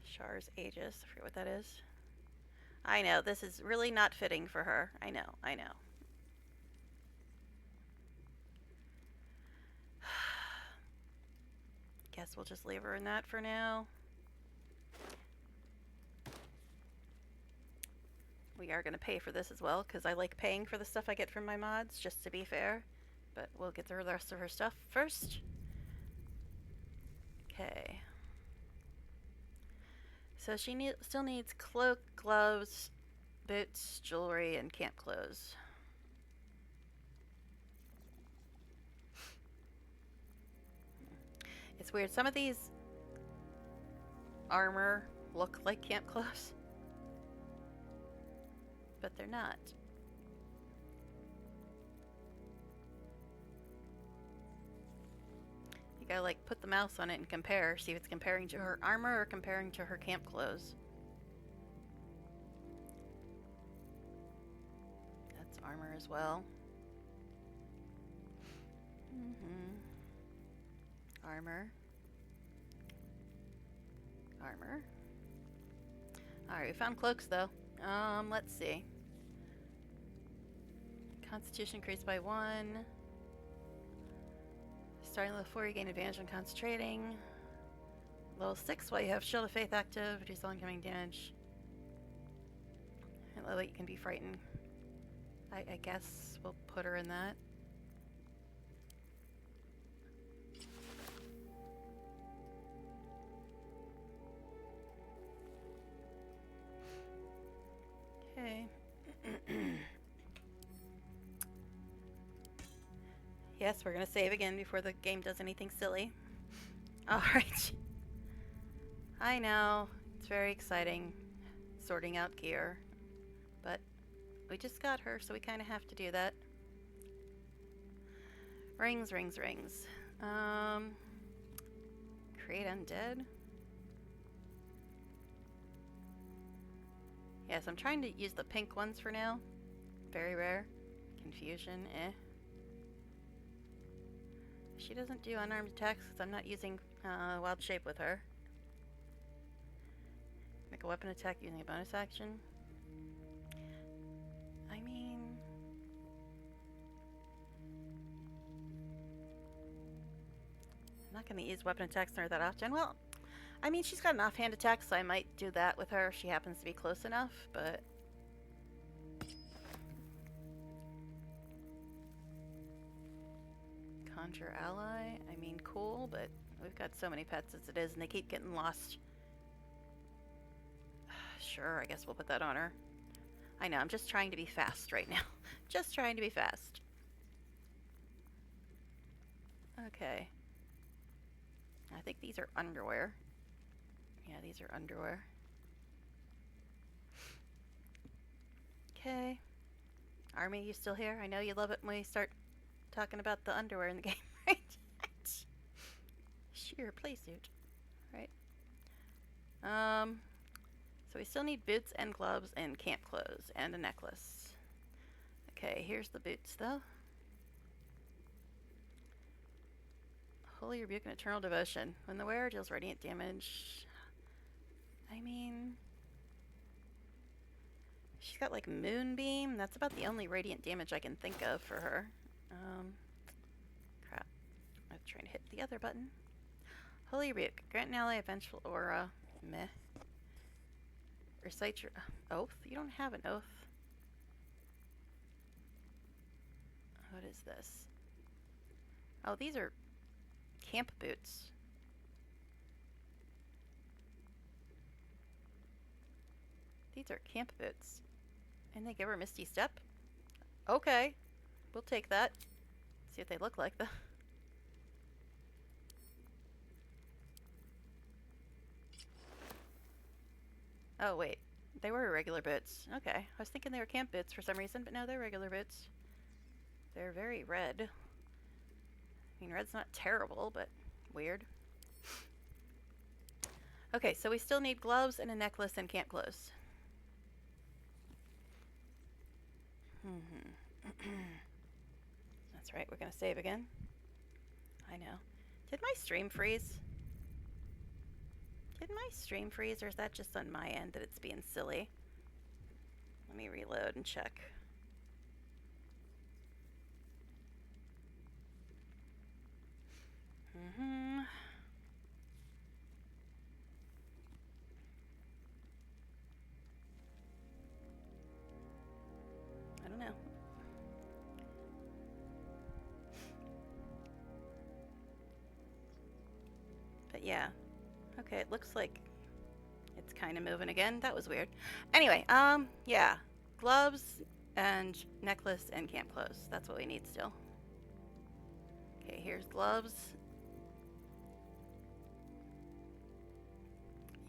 Char's Aegis, I forget what that is. I know, this is really not fitting for her. I know, I know. Guess we'll just leave her in that for now. We are going to pay for this as well, because I like paying for the stuff I get from my mods, just to be fair. But we'll get through the rest of her stuff first. Okay. So she still needs cloak, gloves, boots, jewelry, and camp clothes. It's weird. Some of these armor look like camp clothes, but they're not. You gotta like put the mouse on it and compare, see if it's comparing to her armor or comparing to her camp clothes. That's armor as well. Armor. Armor. Alright, we found cloaks though. Let's see. Constitution increased by 1. Starting level 4, you gain advantage on concentrating. Level 6, while you have Shield of Faith active, reduce all incoming damage. Lily can be frightened. I guess we'll put her in that. Okay. Yes, we're gonna save again before the game does anything silly. Alright. I know, it's very exciting sorting out gear, but we just got her, so we kind of have to do that. Rings, rings, rings. Create undead. Yes, I'm trying to use the pink ones for now. Very rare. Confusion, eh. She doesn't do unarmed attacks because I'm not using wild shape with her. Make a weapon attack using a bonus action. I mean... I'm not going to use weapon attacks on her that often. Well, I mean, she's got an offhand attack, so I might do that with her if she happens to be close enough, but... Conjure ally? I mean, cool, but we've got so many pets as it is, and they keep getting lost. Sure, I guess we'll put that on her. I know, I'm just trying to be fast right now. Just trying to be fast. Okay. I think these are underwear. Yeah, these are underwear. Okay. Army, you still here? I know you love it when we start talking about the underwear in the game, right? Sheer playsuit. Right. So we still need boots and gloves and camp clothes and a necklace. Okay, here's the boots though. Holy Rebuke and Eternal Devotion. When the wearer deals radiant damage... I mean... She's got like Moonbeam. That's about the only radiant damage I can think of for her. Crap. I'm trying to hit the other button. Holy Rebuke. Grant an ally a vengeful aura. Meh. Recite your oath? You don't have an oath. What is this? Oh, these are camp boots. These are camp boots. And they give her Misty Step? Okay. We'll take that. See what they look like, though. Oh, wait. They were regular boots. Okay. I was thinking they were camp boots for some reason, but no, they're regular boots. They're very red. I mean, red's not terrible, but weird. Okay, so we still need gloves and a necklace and camp clothes. That's right, we're gonna save again. I know. Did my stream freeze? Did my stream freeze, or is that just on my end that it's being silly? Let me reload and check. I don't know. But yeah. Okay, it looks like it's kind of moving again. That was weird. Anyway, yeah. Gloves and necklace and camp clothes. That's what we need still. Okay, here's gloves.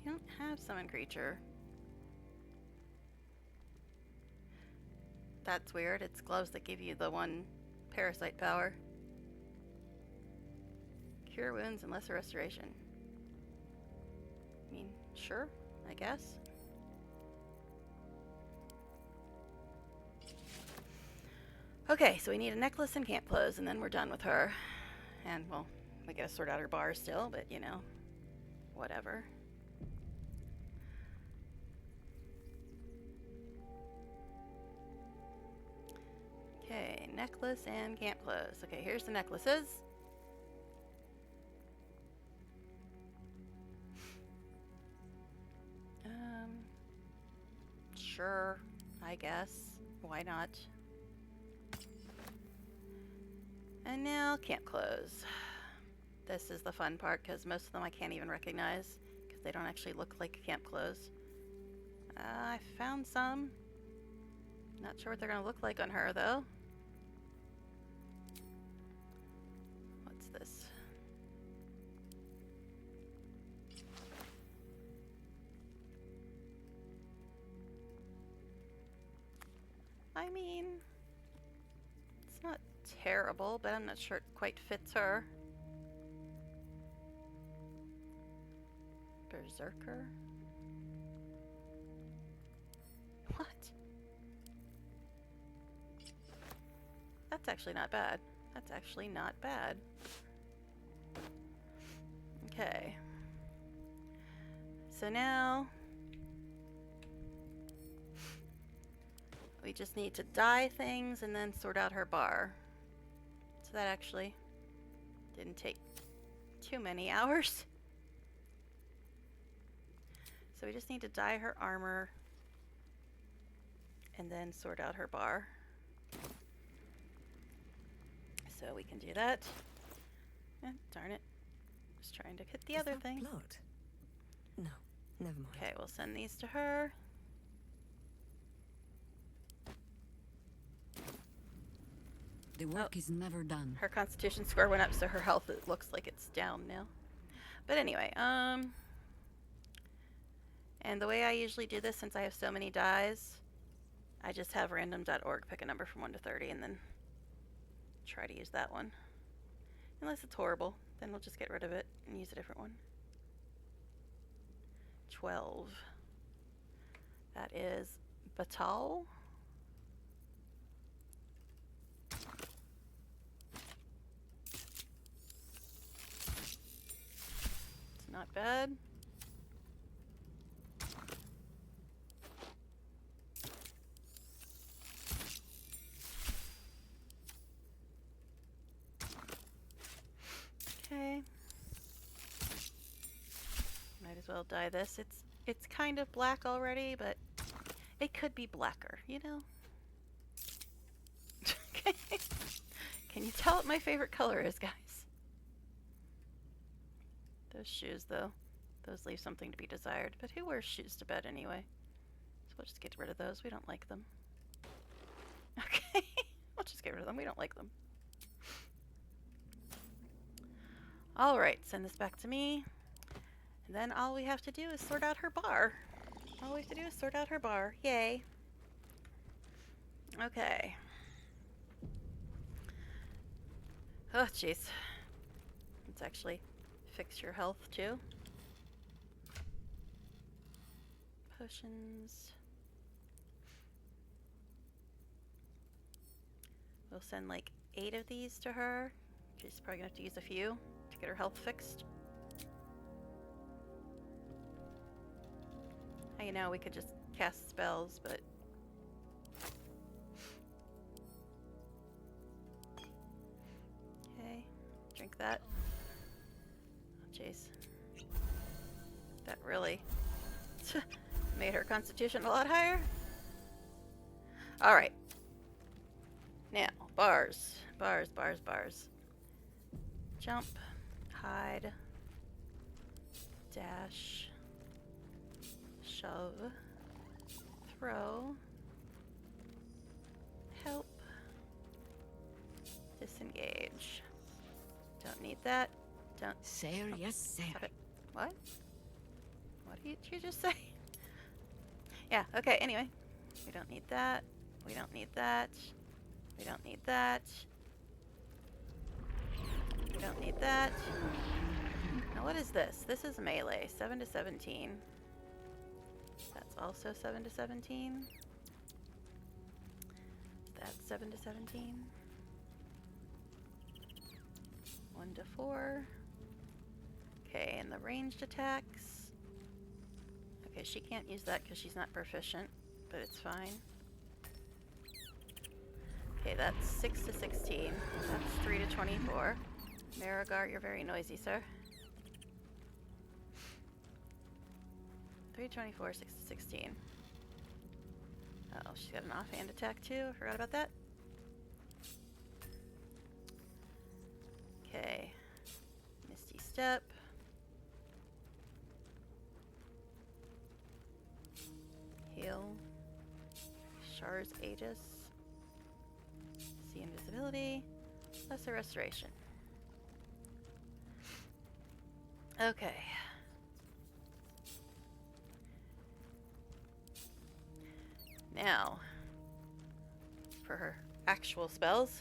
You don't have summon creature. That's weird. It's gloves that give you the one parasite power. Cure wounds and lesser restoration. I mean, sure, I guess. Okay, so we need a necklace and camp clothes, and then we're done with her. And, well, we gotta sort out her bar still, but, you know, whatever. Okay, necklace and camp clothes. Okay, here's the necklaces. Sure, I guess. Why not? And now camp clothes. This is the fun part because most of them I can't even recognize because they don't actually look like camp clothes. I found some. Not sure what they're gonna look like on her though. What's this? I mean, it's not terrible, but I'm not sure it quite fits her. Berserker? What? That's actually not bad. That's actually not bad. Okay. So now we just need to dye things and then sort out her bar. So that actually didn't take too many hours. So we just need to dye her armor and then sort out her bar. So we can do that. Darn it. Just trying to hit the other thing. Blood? No, never mind. Okay, we'll send these to her. The work is never done. Her constitution score went up, so her health, it looks like it's down now. But anyway, and the way I usually do this, since I have so many dies, I just have random.org pick a number from 1 to 30 and then try to use that one. Unless it's horrible, then we'll just get rid of it and use a different one. 12. That is Batal. It's not bad. Okay. Might as well dye this. It's kind of black already, but it could be blacker, you know? Can you tell what my favorite color is, guys? Those shoes, though. Those leave something to be desired. But who wears shoes to bed anyway? So we'll just get rid of those. We don't like them. Okay. We'll just get rid of them. We don't like them. Alright, send this back to me. And then all we have to do is sort out her bar. All we have to do is sort out her bar. Yay. Okay. Oh, jeez. Let's actually fix your health, too. Potions. We'll send like 8 of these to her. She's probably gonna have to use a few to get her health fixed. You know, we could just cast spells, but okay, drink that. Oh, jeez, that really made her constitution a lot higher. All right, now bars, bars, bars, bars. Jump, hide, dash. Shove, throw, help, disengage. Don't need that. Don't. Sir, oh, yes, sir. What? What did you just say? Yeah, okay, anyway. We don't need that. We don't need that. We don't need that. We don't need that. Now what is this? This is melee, 7 to 17. That's also 7 to 17. That's 7 to 17. 1 to 4. Okay, and the ranged attacks. Okay, she can't use that because she's not proficient, but it's fine. Okay, that's 6 to 16. That's 3 to 24. Marigar, you're very noisy, sir. 3 to 24, 6 to 16. Oh, she's got an offhand attack too. I forgot about that. Okay. Misty Step. Heal. Shar's Aegis. See invisibility. Lesser Restoration. Okay. Now, for her actual spells,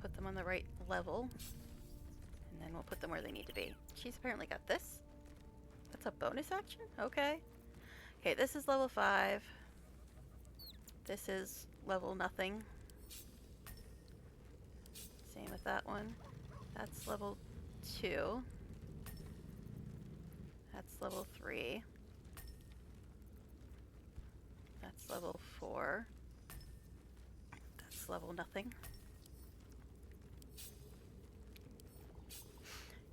put them on the right level, and then we'll put them where they need to be. She's apparently got this. That's a bonus action? Okay. Okay, this is level 5. This is level nothing. Same with that one. That's level 2. That's level 3. That's level 4. That's level nothing.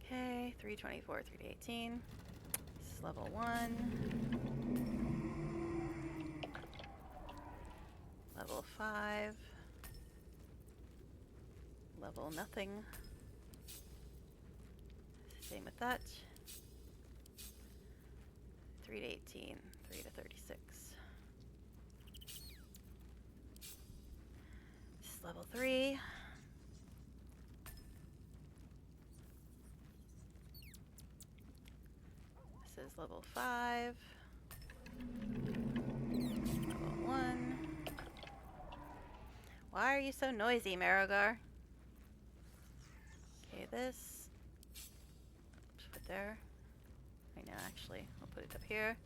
Okay, 324, 3 to 18. This is level 1. Level 5. Level nothing. Same with that. 3 to 18, 3 to 36. This is level 3. This is level 5. Level 1. Why are you so noisy, Marigar? Okay, this. Just put there. Right now, actually, I'll put it up here.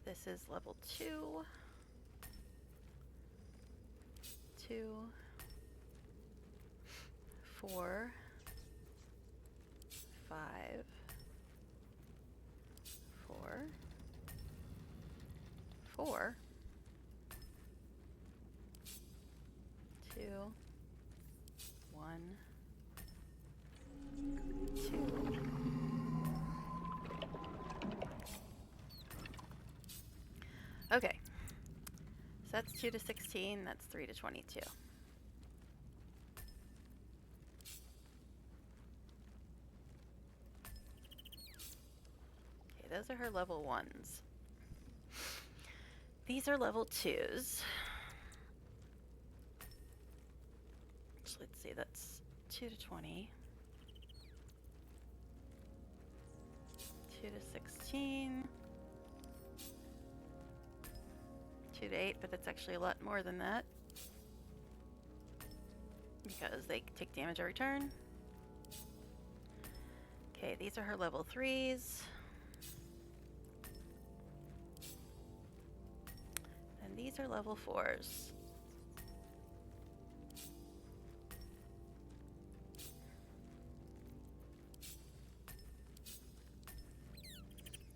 This is level 2. 2. 4. 5. 4. 4. 2. 1. 2. Okay. So that's 2 to 16, that's 3 to 22. Okay, those are her level 1s. These are level 2s. So let's see, that's 2 to 20. 2 to 16. 2 to 8, but that's actually a lot more than that. Because they take damage every turn. Okay, these are her level 3s. And these are level 4s.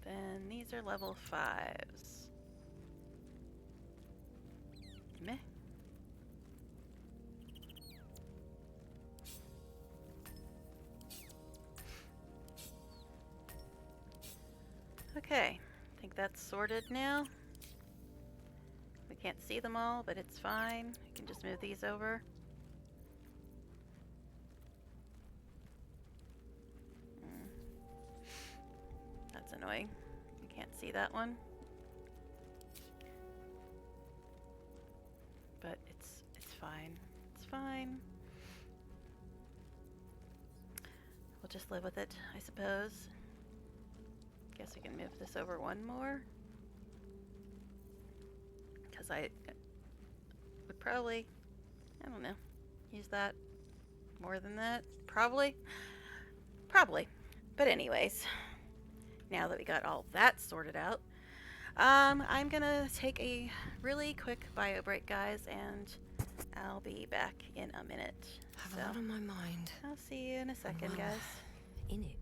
Then these are level 5s. Meh. Okay, I think that's sorted now. We can't see them all, but it's fine. I can just move these over. That's annoying. You can't see that one. But it's fine. It's fine. We'll just live with it, I suppose. Guess we can move this over one more. Because I would probably, I don't know, use that more than that. Probably. Probably. But anyways, now that we got all that sorted out, I'm gonna take a really quick bio break, guys, and I'll be back in a minute. Have a lot on my mind. I'll see you in a second, Well, guys. In it.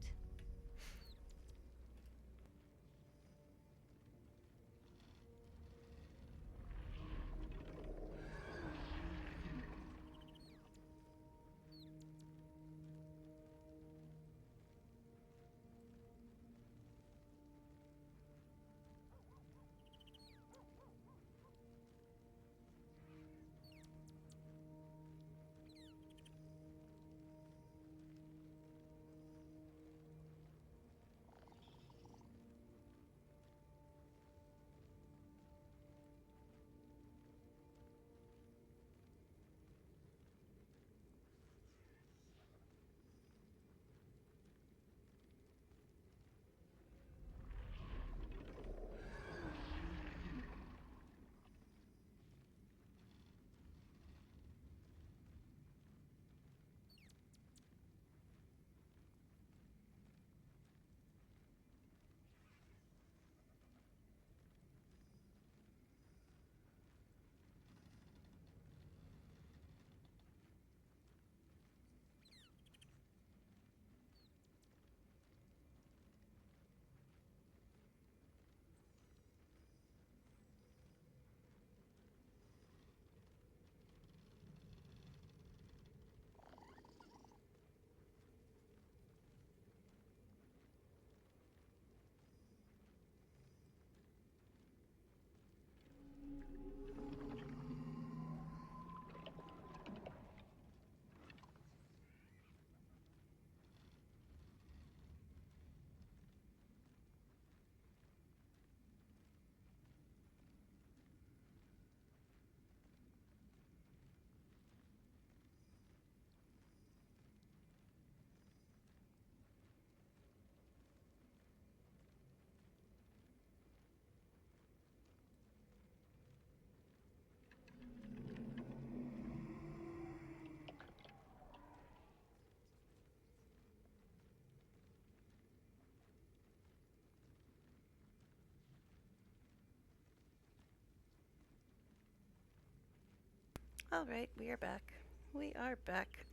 All right, we are back. We are back.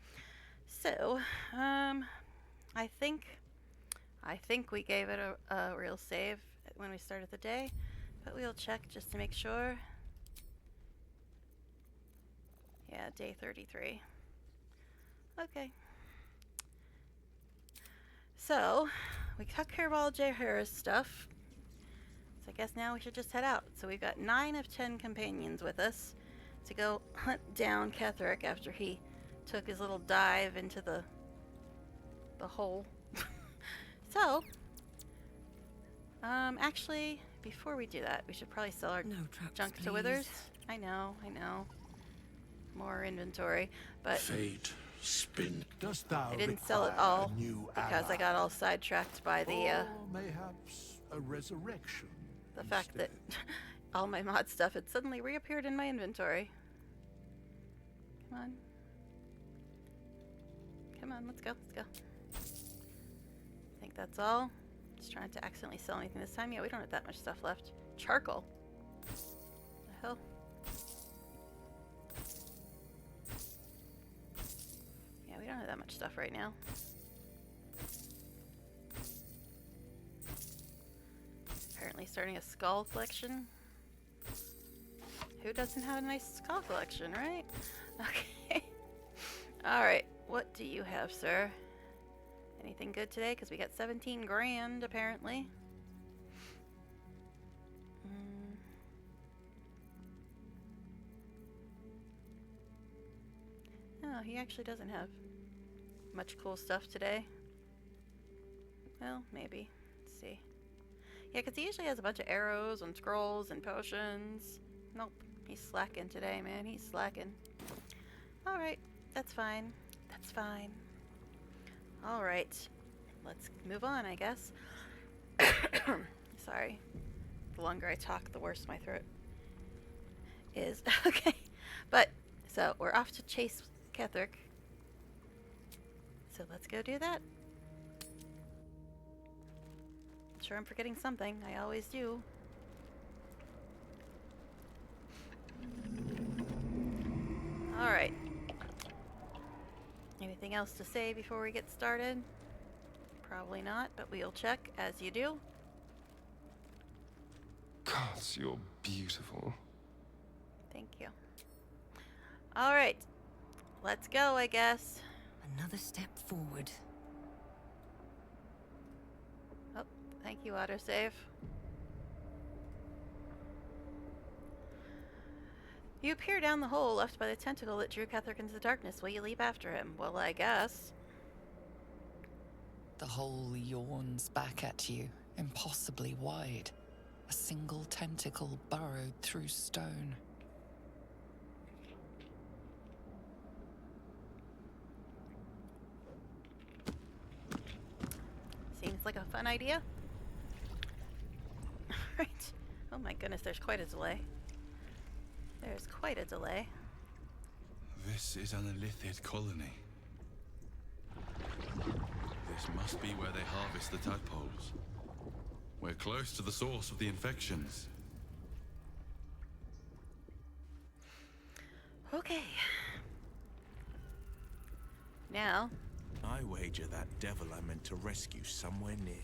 So, I think we gave it a real save when we started the day, but we'll check just to make sure. Yeah, day 33. Okay. So, we took care of all Jaehaera's stuff. So I guess now we should just head out. So we've got 9 of 10 companions with us to go hunt down Ketheric after he took his little dive into the hole. So, actually, before we do that, we should probably sell our junk to Withers. I know. More inventory, but Fate, spin. Dost thou I didn't sell it require all a new because I ally? got all sidetracked by the Or mayhaps a resurrection. fact that all my mod stuff had suddenly reappeared in my inventory. Come on, let's go. I think that's all. Just trying to accidentally sell anything this time. Yeah, we don't have that much stuff left. Charcoal. The hell? Yeah, we don't have that much stuff right now. Apparently starting a skull collection. Who doesn't have a nice skull collection, right? Okay. Alright, what do you have, sir? Anything good today? Because we got 17 grand, apparently. Oh, he actually doesn't have much cool stuff today. Well, maybe. Let's see. Yeah, because he usually has a bunch of arrows and scrolls and potions. Nope. He's slacking today, man. He's slacking. Alright. That's fine. That's fine. Alright. Let's move on, I guess. Sorry. The longer I talk, the worse my throat is. Okay. But, so, we're off to chase Ketheric. So let's go do that. I'm sure I'm forgetting something. I always do. Alright. Anything else to say before we get started? Probably not, but we'll check as you do. Gods, you're beautiful. Thank you. Alright. Let's go, I guess. Another step forward. Oh, thank you, autosave. You appear down the hole left by the tentacle that drew Ketheric into the darkness. Will you leap after him? Well, I guess. The hole yawns back at you, impossibly wide. A single tentacle burrowed through stone. Seems like a fun idea. Alright. Oh my goodness, there's quite a delay. There's quite a delay. This is an illithid colony. This must be where they harvest the tadpoles. We're close to the source of the infections. Okay. Now, I wager that devil I meant to rescue somewhere near.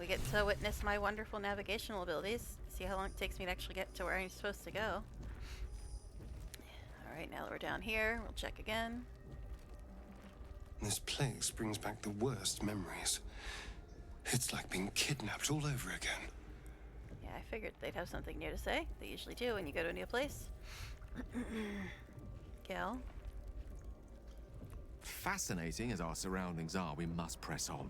we get to witness my wonderful navigational abilities. See how long it takes me to actually get to where I'm supposed to go. Alright, now that we're down here, we'll check again. This place brings back the worst memories. It's like being kidnapped all over again. Yeah, I figured they'd have something new to say. They usually do when you go to a new place. Gil? Fascinating as our surroundings are, we must press on.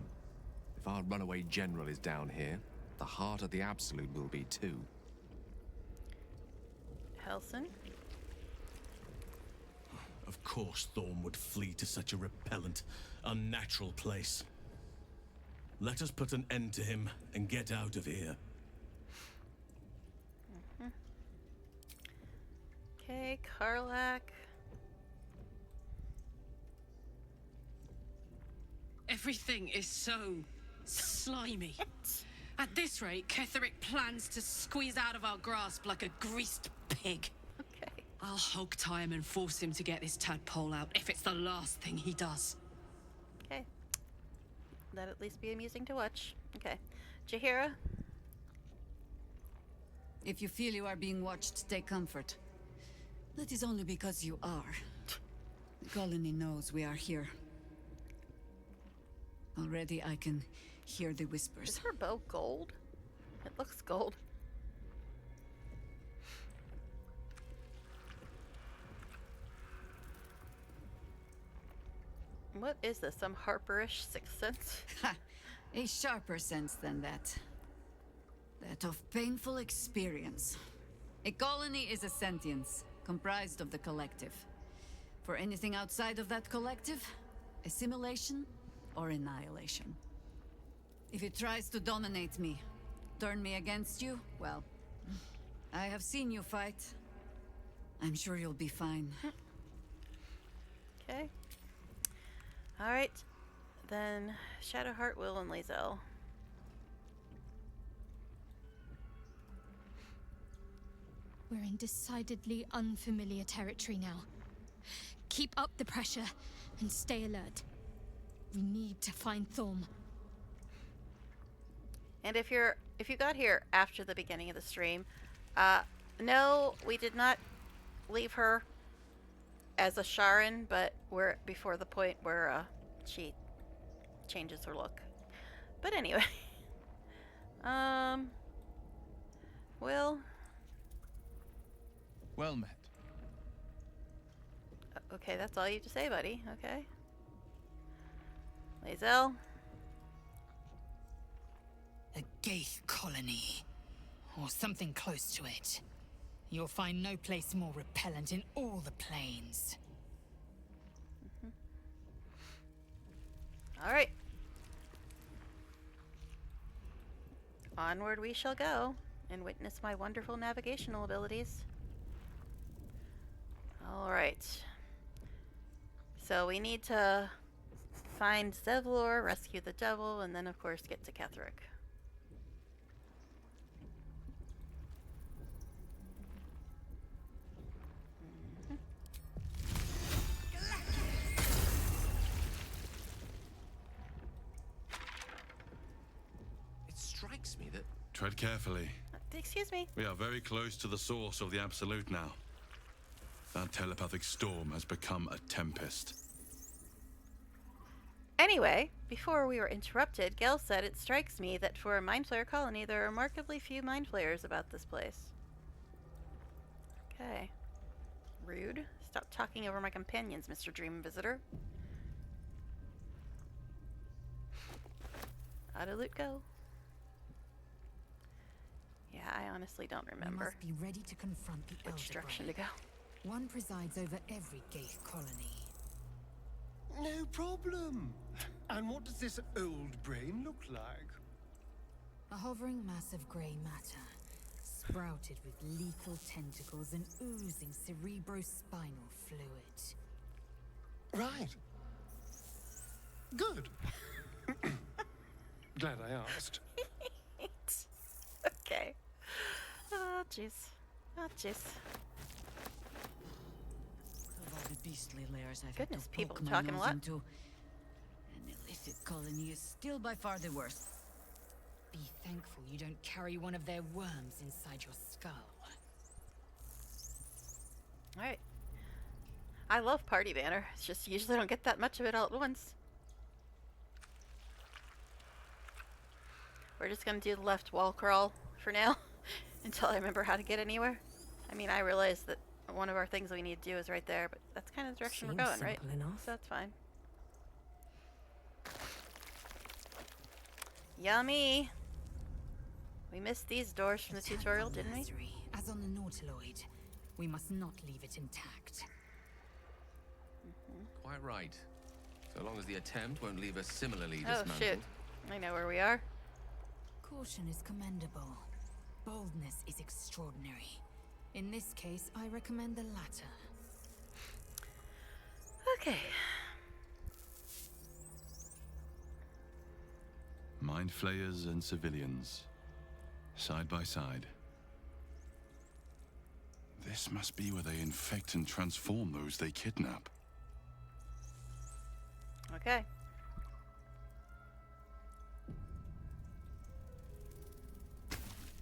If our runaway general is down here, the heart of the Absolute will be too. Helson? Of course Thorm would flee to such a repellent, unnatural place. Let us put an end to him and get out of here. Okay, Karlak. Everything is so slimy. At this rate, Ketheric plans to squeeze out of our grasp like a greased pig. Okay. I'll hog tie him and force him to get this tadpole out if it's the last thing he does. Okay. That'd at least be amusing to watch. Okay. Jaheira? If you feel you are being watched, take comfort. That is only because you are. The colony knows we are here. Already I can hear the whispers. Is her bow gold? It looks gold. What is this? Some Harperish sixth sense? Ha! A sharper sense than that. That of painful experience. A colony is a sentience, comprised of the collective. For anything outside of that collective, assimilation or annihilation. If it tries to dominate me, turn me against you, well, I have seen you fight. I'm sure you'll be fine. Okay. Alright. Then Shadowheart, Will, and Lae'zel. We're in decidedly unfamiliar territory now. Keep up the pressure and stay alert. We need to find Thorm. And if you got here after the beginning of the stream, no, we did not leave her as a Sharan, but we're before the point where she changes her look. But anyway, Will. Well met. Okay, that's all you have to say, buddy. Okay. Lae'zel. A Gaith colony. Or something close to it. You'll find no place more repellent in all the plains. All right. Onward we shall go and witness my wonderful navigational abilities. All right. So we need to find Zevlor, rescue the devil, and then of course get to Ketherick. It strikes me that... Tread carefully. Excuse me. We are very close to the source of the Absolute now. That telepathic storm has become a tempest. Anyway, before we were interrupted, Gale said it strikes me that for a Mind Flayer colony, there are remarkably few Mind Flayers about this place. Okay. Rude. Stop talking over my companions, Mr. Dream Visitor. Auto loot go. Yeah, I honestly don't remember We must be ready to confront the which direction to go. One presides over every Gaith colony. No problem. And what does this old brain look like? A hovering mass of grey matter, sprouted with lethal tentacles and oozing cerebrospinal fluid. Right. Good. Glad I asked. Okay. Oh, jeez. Oh, jeez. Of all the beastly layers I've Goodness, had to people poke my talking a nose lot. into, an illicit colony is still by far the worst. Be thankful you don't carry one of their worms inside your skull. Alright. I love Party Banner. It's just usually don't get that much of it all at once. We're just gonna do the left wall crawl for now until I remember how to get anywhere. I mean, I realize that one of our things we need to do is right there, but that's kind of the direction we're going, right? Simple enough. So that's fine. Yummy! We missed these doors from the tutorial, didn't we? Nursery, as on the Nautiloid. We must not leave it intact. Quite right. So long as the attempt won't leave us similarly Oh, dismantled. shoot. I know where we are. Caution is commendable. Boldness is extraordinary. In this case, I recommend the latter. Okay. Mind flayers and civilians, side by side. This must be where they infect and transform those they kidnap. Okay.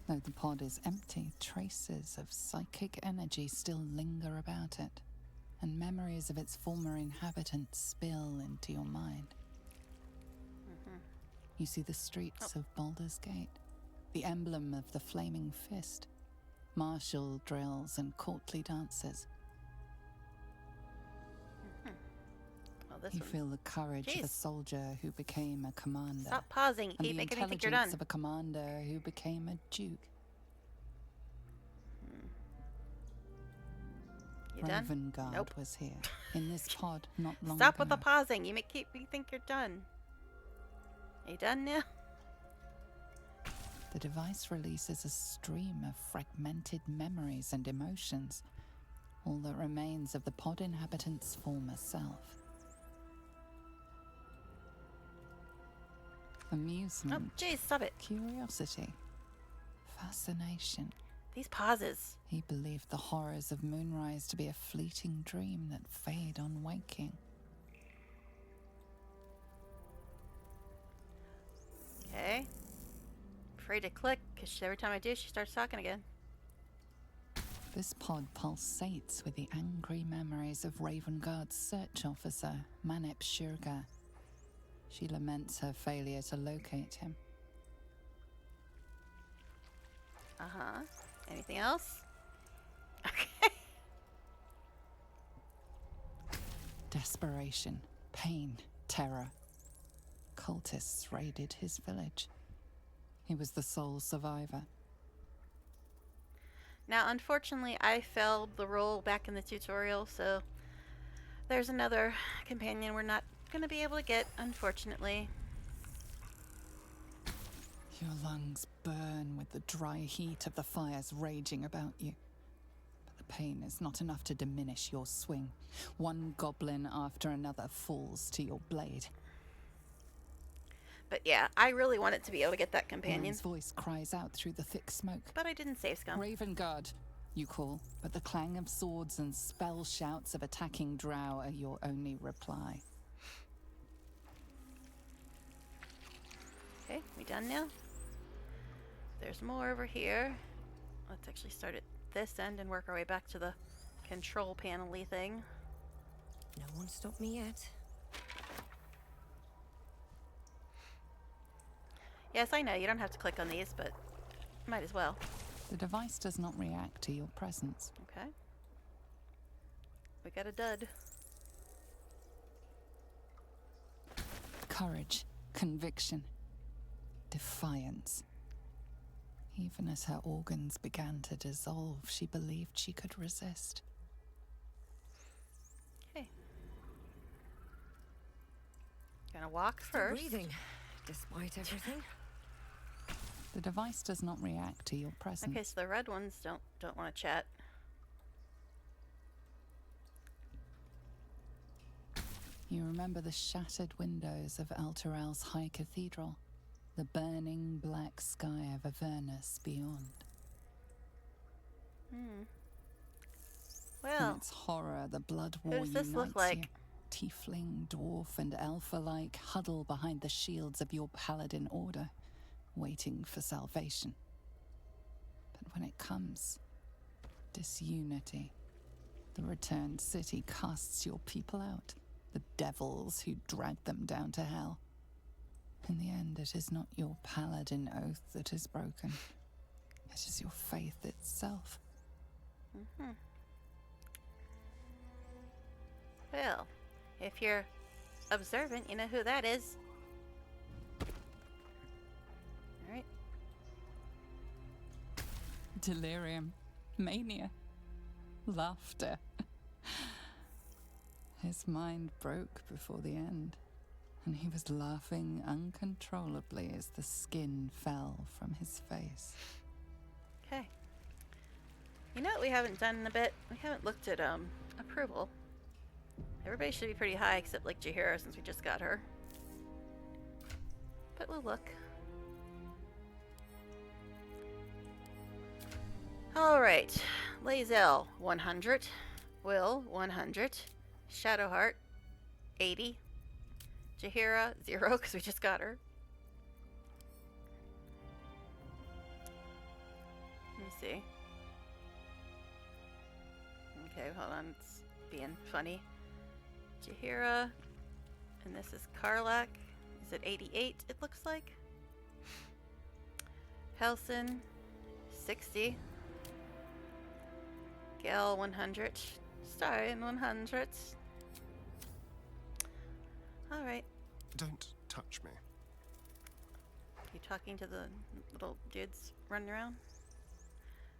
Though the pod is empty, traces of psychic energy still linger about it, and memories of its former inhabitants spill into your mind. You see the streets of Baldur's Gate, the emblem of the Flaming Fist, martial drills and courtly dances. Well, You feel the courage of a soldier who became a commander. Stop pausing. You and keep the making me think you're intelligence done. of a commander who became a duke. You done? Ravengard Nope. was here, in this pod not long Stop ago. with the pausing. You keep me think you're done. Are you done now? The device releases a stream of fragmented memories and emotions, all that remains of the pod inhabitant's former self. Amusement. Oh, jeez, stop it. Curiosity. Fascination. These pauses. He believed the horrors of Moonrise to be a fleeting dream that fade on waking. Okay. Afraid to click, because every time I do, she starts talking again. This pod pulsates with the angry memories of Ravengard's search officer, Manep Shurga. She laments her failure to locate him. Uh-huh. Anything else? Desperation, pain, terror. Cultists raided his village. He was the sole survivor. Now, unfortunately, I failed the role back in the tutorial, so there's another companion we're not going to be able to get, unfortunately. Your lungs burn with the dry heat of the fires raging about you. But the pain is not enough to diminish your swing. One goblin after another falls to your blade. But yeah, I really wanted to be able to get that companion. His voice cries out through the thick smoke. But I didn't save scum. Ravengard, you call, but the clang of swords and spell shouts of attacking drow are your only reply. Okay, we done now? There's more over here. Let's actually start at this end and work our way back to the control panel-y thing. No one stopped me yet. Yes, I know, you don't have to click on these, but might as well. The device does not react to your presence. Okay. We got a dud. Courage, conviction, defiance. Even as her organs began to dissolve, she believed she could resist. Okay. Gonna walk Still first. breathing, despite everything. The device does not react to your presence. Okay, so the red ones don't want to chat. You remember the shattered windows of Elturel's high cathedral, the burning black sky of Avernus beyond. Well, in its horror, the blood war who does this unites look like? you. Tiefling, dwarf, and elf alike huddle behind the shields of your paladin order, waiting for salvation. But when it comes, disunity. The returned city casts your people out, the devils who dragged them down to hell. In the end, it is not your paladin oath that is broken. It is your faith itself. Well, if you're observant, you know who that is. Alright. Delirium, mania, laughter. His mind broke before the end, and he was laughing uncontrollably as the skin fell from his face. Okay. You know what we haven't done in a bit? We haven't looked at approval. Everybody should be pretty high except like Jaheira since we just got her. But we'll look. Alright. Lazel, 100. Will, 100. Shadowheart, 80. Jaheira, 0, because we just got her. Let me see. Okay, hold on. It's being funny. Jaheira. And this is Karlak. Is it 88, it looks like? Helson, 60. Gale, 100. Stein, 100. Alright. Don't touch me. You talking to the little dudes running around?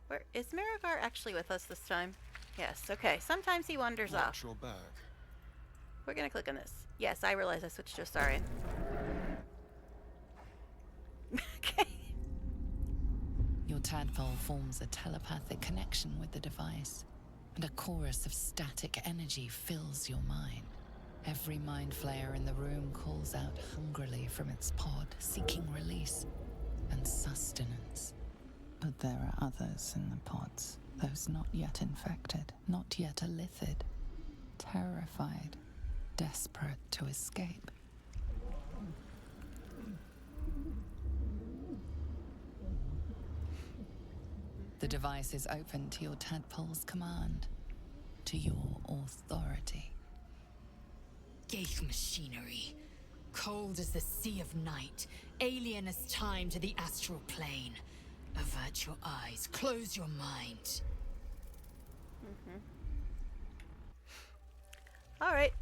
Where is Marigar actually with us this time? Yes, okay. Sometimes he wanders off. Watch your back. We're gonna click on this. Yes, I realize I switched to Astarion. Okay. Your tadpole forms a telepathic connection with the device, and a chorus of static energy fills your mind. Every mind flayer in the room calls out hungrily from its pod, seeking release and sustenance. But there are others in the pods, those not yet infected, not yet elithid, terrified, desperate to escape. The device is open to your tadpole's command, to your authority. Geich machinery. Cold as the sea of night, alien as time to the astral plane. Avert your eyes, close your mind. Alright.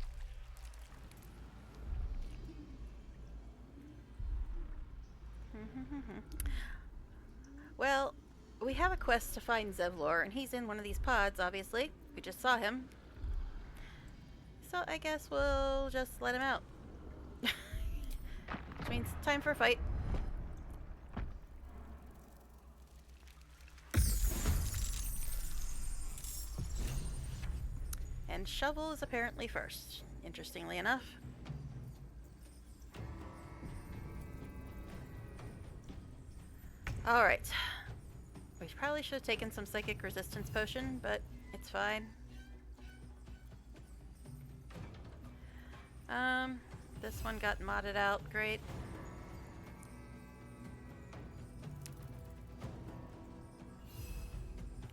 Well, we have a quest to find Zevlor, and he's in one of these pods, obviously. We just saw him. So I guess we'll just let him out. Which means time for a fight. And Shovel is apparently first, interestingly enough. Alright. We probably should have taken some psychic resistance potion, but it's fine. This one got modded out, great.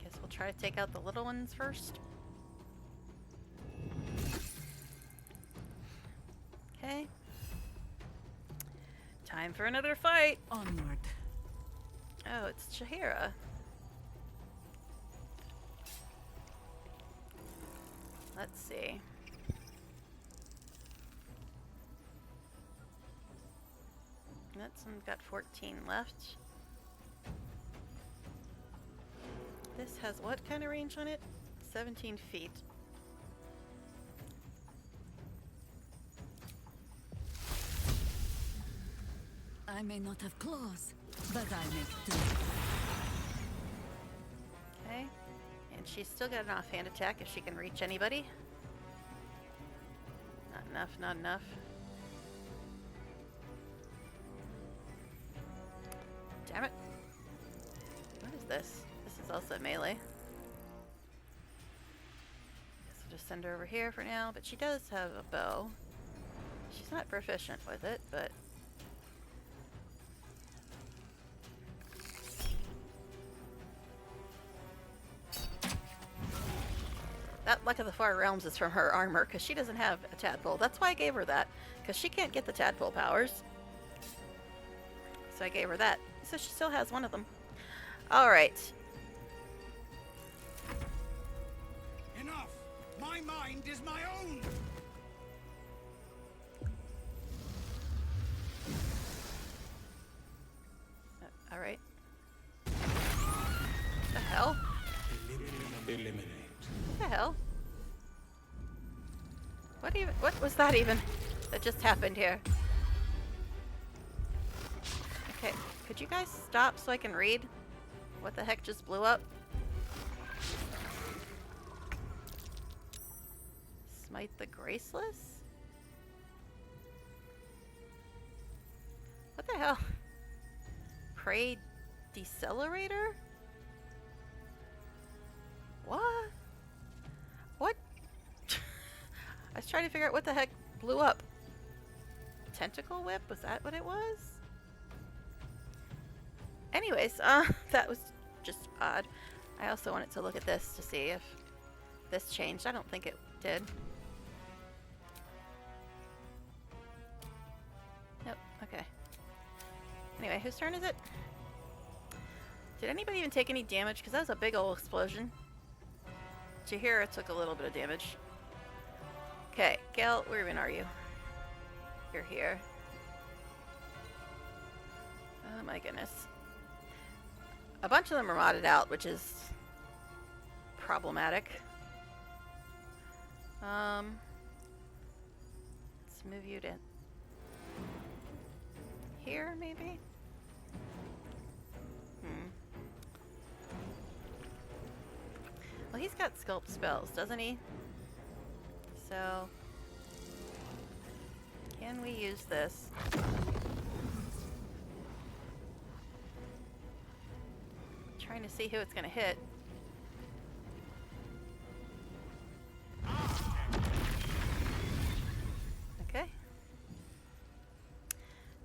Guess we'll try to take out the little ones first. Okay. Time for another fight. Onward. Oh, it's Jaheira. Let's see. That one's got 14 left. This has what kind of range on it? 17 feet. I may not have claws, but I make do. Okay. And she's still got an offhand attack if she can reach anybody. Not enough, not enough. Damn it. What is this? This is also melee. Guess we'll just send her over here for now, but she does have a bow. She's not proficient with it, but... That Luck of the Far Realms is from her armor, because she doesn't have a tadpole. That's why I gave her that, because she can't get the tadpole powers. So I gave her that. So she still has one of them. Alright. Enough! My mind is my own! Alright. The hell? Eliminate. What the hell? What was that even? That just happened here? Okay, could you guys stop so I can read? What the heck just blew up? Smite the Graceless? What the hell? Prey Decelerator? trying to figure out what the heck blew up. Tentacle whip? Was that what it was? Anyways, that was just odd. I also wanted to look at this to see if this changed. I don't think it did. Nope, okay. Anyway, whose turn is it? Did anybody even take any damage? Because that was a big old explosion. Jahira took a little bit of damage. Okay, Gale, where even are you? You're here. Oh my goodness. A bunch of them are modded out, which is problematic. Let's move you to here, maybe? Well, he's got sculpt spells, doesn't he? So, can we use this? Trying to see who it's gonna hit. Okay.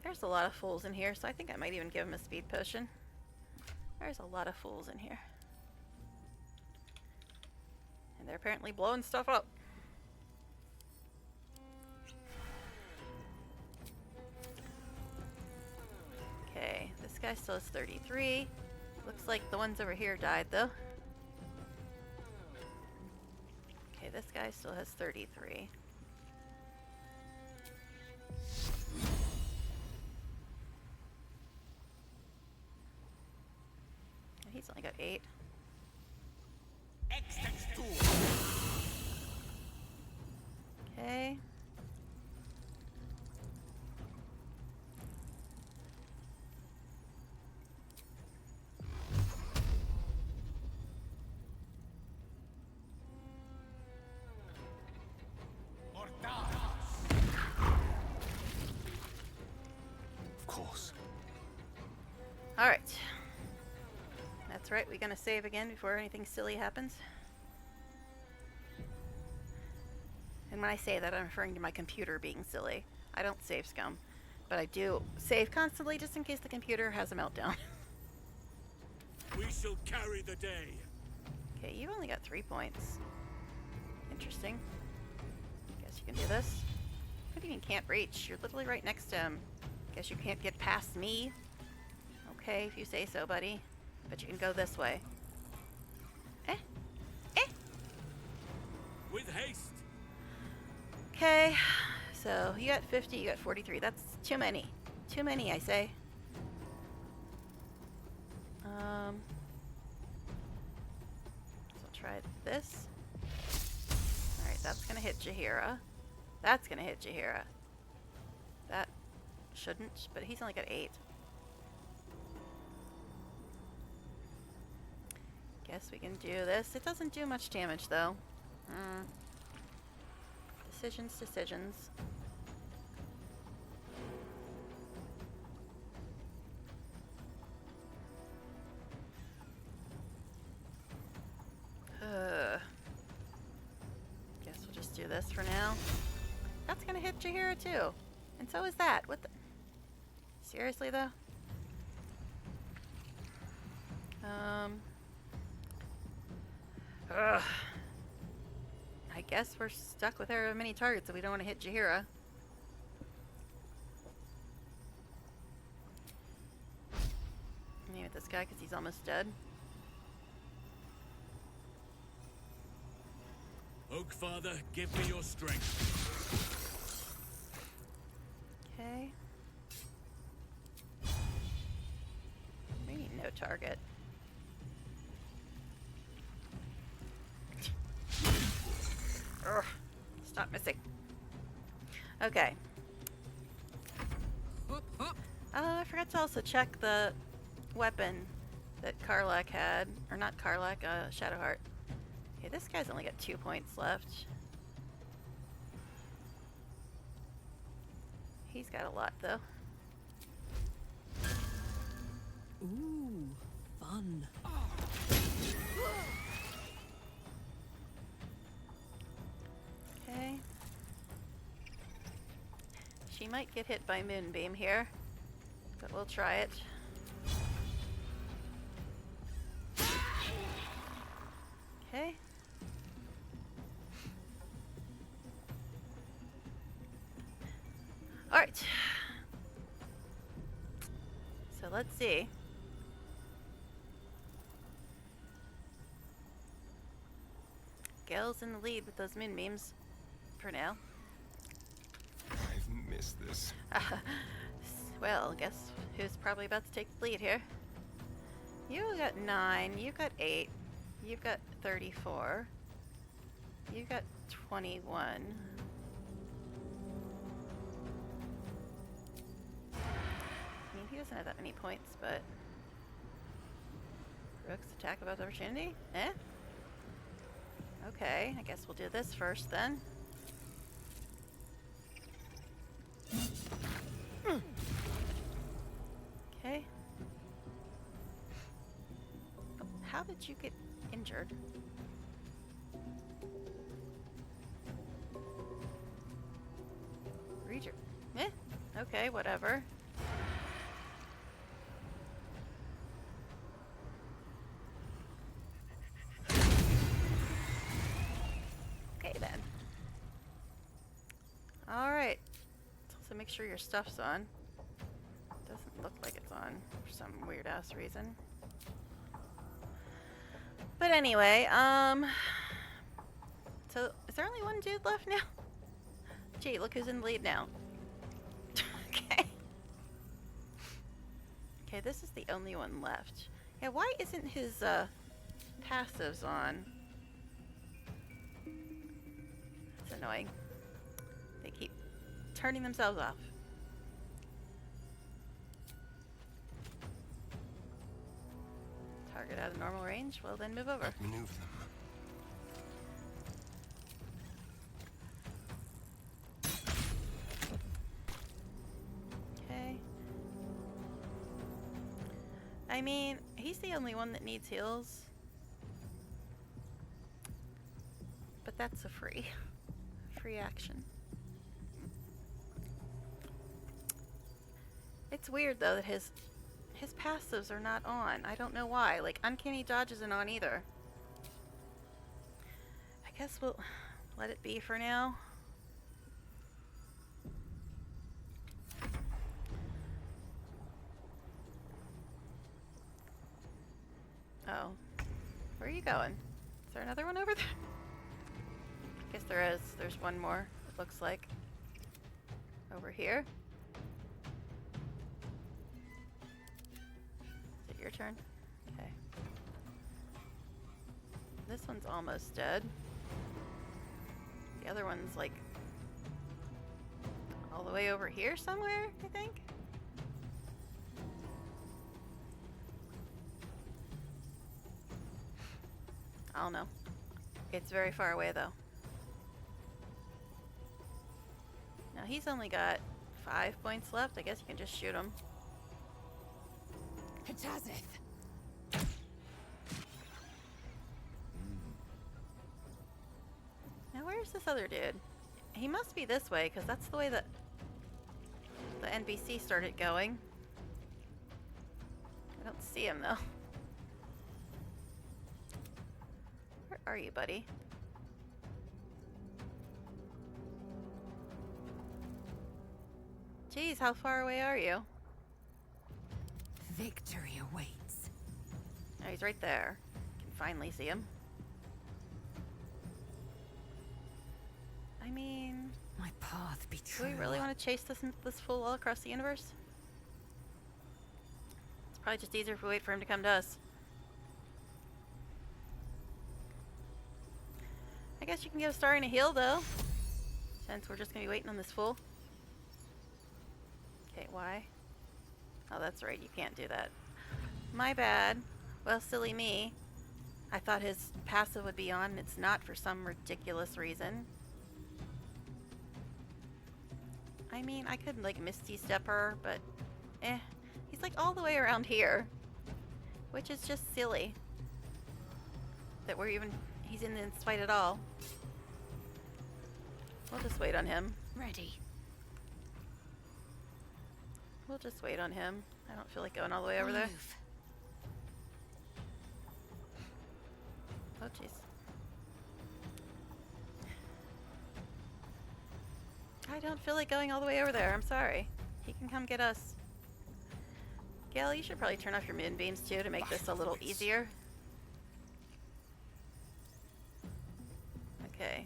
There's a lot of fools in here, so I think I might even give him a speed potion. There's a lot of fools in here. And they're apparently blowing stuff up. Okay, this guy still has 33. Looks like the ones over here died, though. Okay, this guy still has 33. And he's only got 8. Okay. Of course. Alright. That's right, we're gonna save again before anything silly happens. And when I say that, I'm referring to my computer being silly. I don't save scum, but I do save constantly just in case the computer has a meltdown. We shall carry the day. Okay, you've only got 3 points. Interesting. Guess you can do this. What do you mean can't reach? You're literally right next to him. Guess you can't get past me. Okay, if you say so, buddy. But you can go this way. With haste. Okay, so you got 50, you got 43. That's too many. Too many, I say. So I'll try this. Alright, that's gonna hit Jahira. That's gonna hit Jahira. That shouldn't, but he's only got 8. Guess we can do this. It doesn't do much damage, though. Decisions. Guess we'll just do this for now. That's gonna hit Jahira, too. And so is that. What the... Seriously, though? Ugh. I guess we're stuck with our many targets and we don't want to hit Jahira. Maybe with this guy because he's almost dead. Oak Father, give me your strength. Okay. We need no target. Ugh, stop missing. Okay. I forgot to also check the weapon that Karlak had. Or not Karlak, Shadowheart. Okay, this guy's only got 2 points left. He's got a lot, though. Ooh, fun. Okay. She might get hit by Moonbeam here, but we'll try it. Okay. Alright. So let's see. Gale's in the lead with those moonbeams for now. I've missed this. Well, guess who's probably about to take the lead here? You got 9, you got 8, you've got 34, you got 21. I mean, he doesn't have that many points, but... Rook's attack above opportunity? Eh? Okay, I guess we'll do this first then. Okay. Oh, how did you get injured? Read your... Eh? Okay, whatever. Okay then. Alright. Let's also make sure your stuff's on. Doesn't look like it's on for some weird ass reason. But anyway, so is there only one dude left now? Gee, look who's in the lead now. Okay. Okay, this is the only one left. Yeah, why isn't his passives on? That's annoying. They keep turning themselves off. Target out of normal range? Well, then move over. Maneuver them. Okay. I mean, he's the only one that needs heals. But that's a free action. It's weird though that his passives are not on. I don't know why. Like, Uncanny Dodge isn't on either. I guess we'll let it be for now. Oh. Where are you going? Is there another one over there? I guess there is. There's one more, it looks like. Over here. Is it your turn? Okay. This one's almost dead. The other one's like all the way over here somewhere, I think. I don't know. It's very far away though. Now he's only got 5 points left. I guess you can just shoot him. Hatazeth. Now where's this other dude? He must be this way, because that's the way that the NPC started going. I don't see him though. Where are you, buddy? Jeez, how far away are you? Victory awaits. Oh, he's right there. Can finally see him. I mean, my path be true. Do we really want to chase this fool all across the universe? It's probably just easier if we wait for him to come to us. I guess you can get a star and a heal though, since we're just gonna be waiting on this fool. Okay, why? Oh, that's right, you can't do that. My bad. Well, silly me. I thought his passive would be on, and it's not for some ridiculous reason. I mean, I could like Misty Step her, but he's like all the way around here, which is just silly that he's in this fight at all. We'll just wait on him. Ready. We'll just wait on him. I don't feel like going all the way over there. Oh, jeez. I don't feel like going all the way over there. I'm sorry. He can come get us. Gale, you should probably turn off your moonbeams too to make this a little easier. Okay.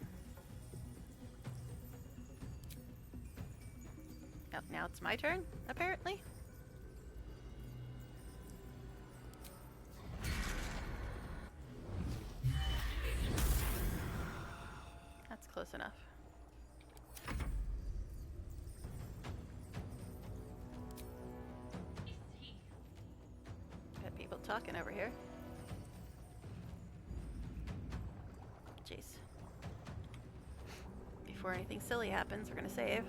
Yep, now it's my turn, apparently. That's close enough. Got people talking over here. Jeez. Before anything silly happens, we're gonna save.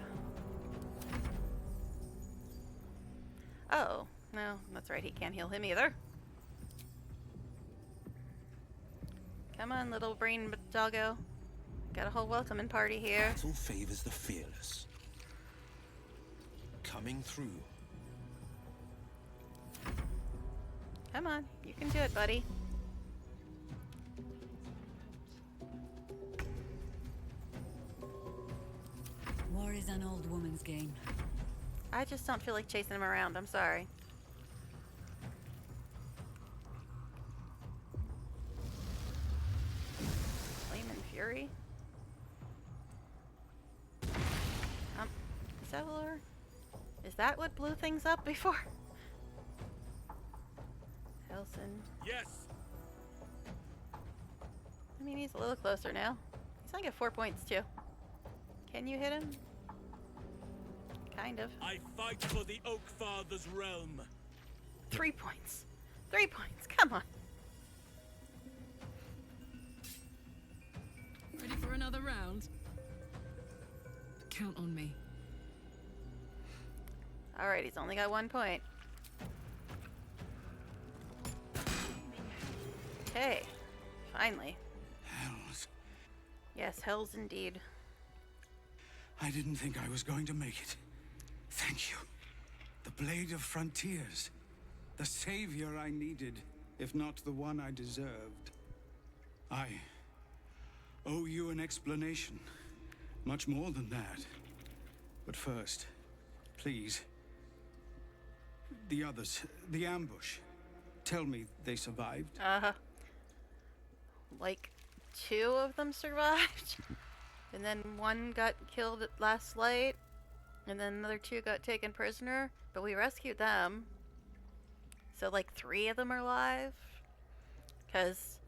Oh, no, that's right, he can't heal him either. Come on, little brain doggo. Got a whole welcoming party here. Battle favors the fearless. Coming through. Come on, you can do it, buddy. War is an old woman's game. I just don't feel like chasing him around. I'm sorry. Flame and Fury. Is that lure? Is that what blew things up before? Helson. Yes. I mean, he's a little closer now. He's only got 4 points too. Can you hit him? Kind of. I fight for the Oak Father's realm. 3 points. 3 points. Come on. Ready for another round? Count on me. All right, he's only got 1 point. Okay, finally. Hells. Yes, hells indeed. I didn't think I was going to make it. Thank you. The Blade of Frontiers. The savior I needed, if not the one I deserved. I owe you an explanation. Much more than that. But first, please. The others, the ambush. Tell me they survived. Like 2 of them survived. And then 1 got killed at last light. And then another 2 got taken prisoner. But we rescued them. So like 3 of them are alive. Because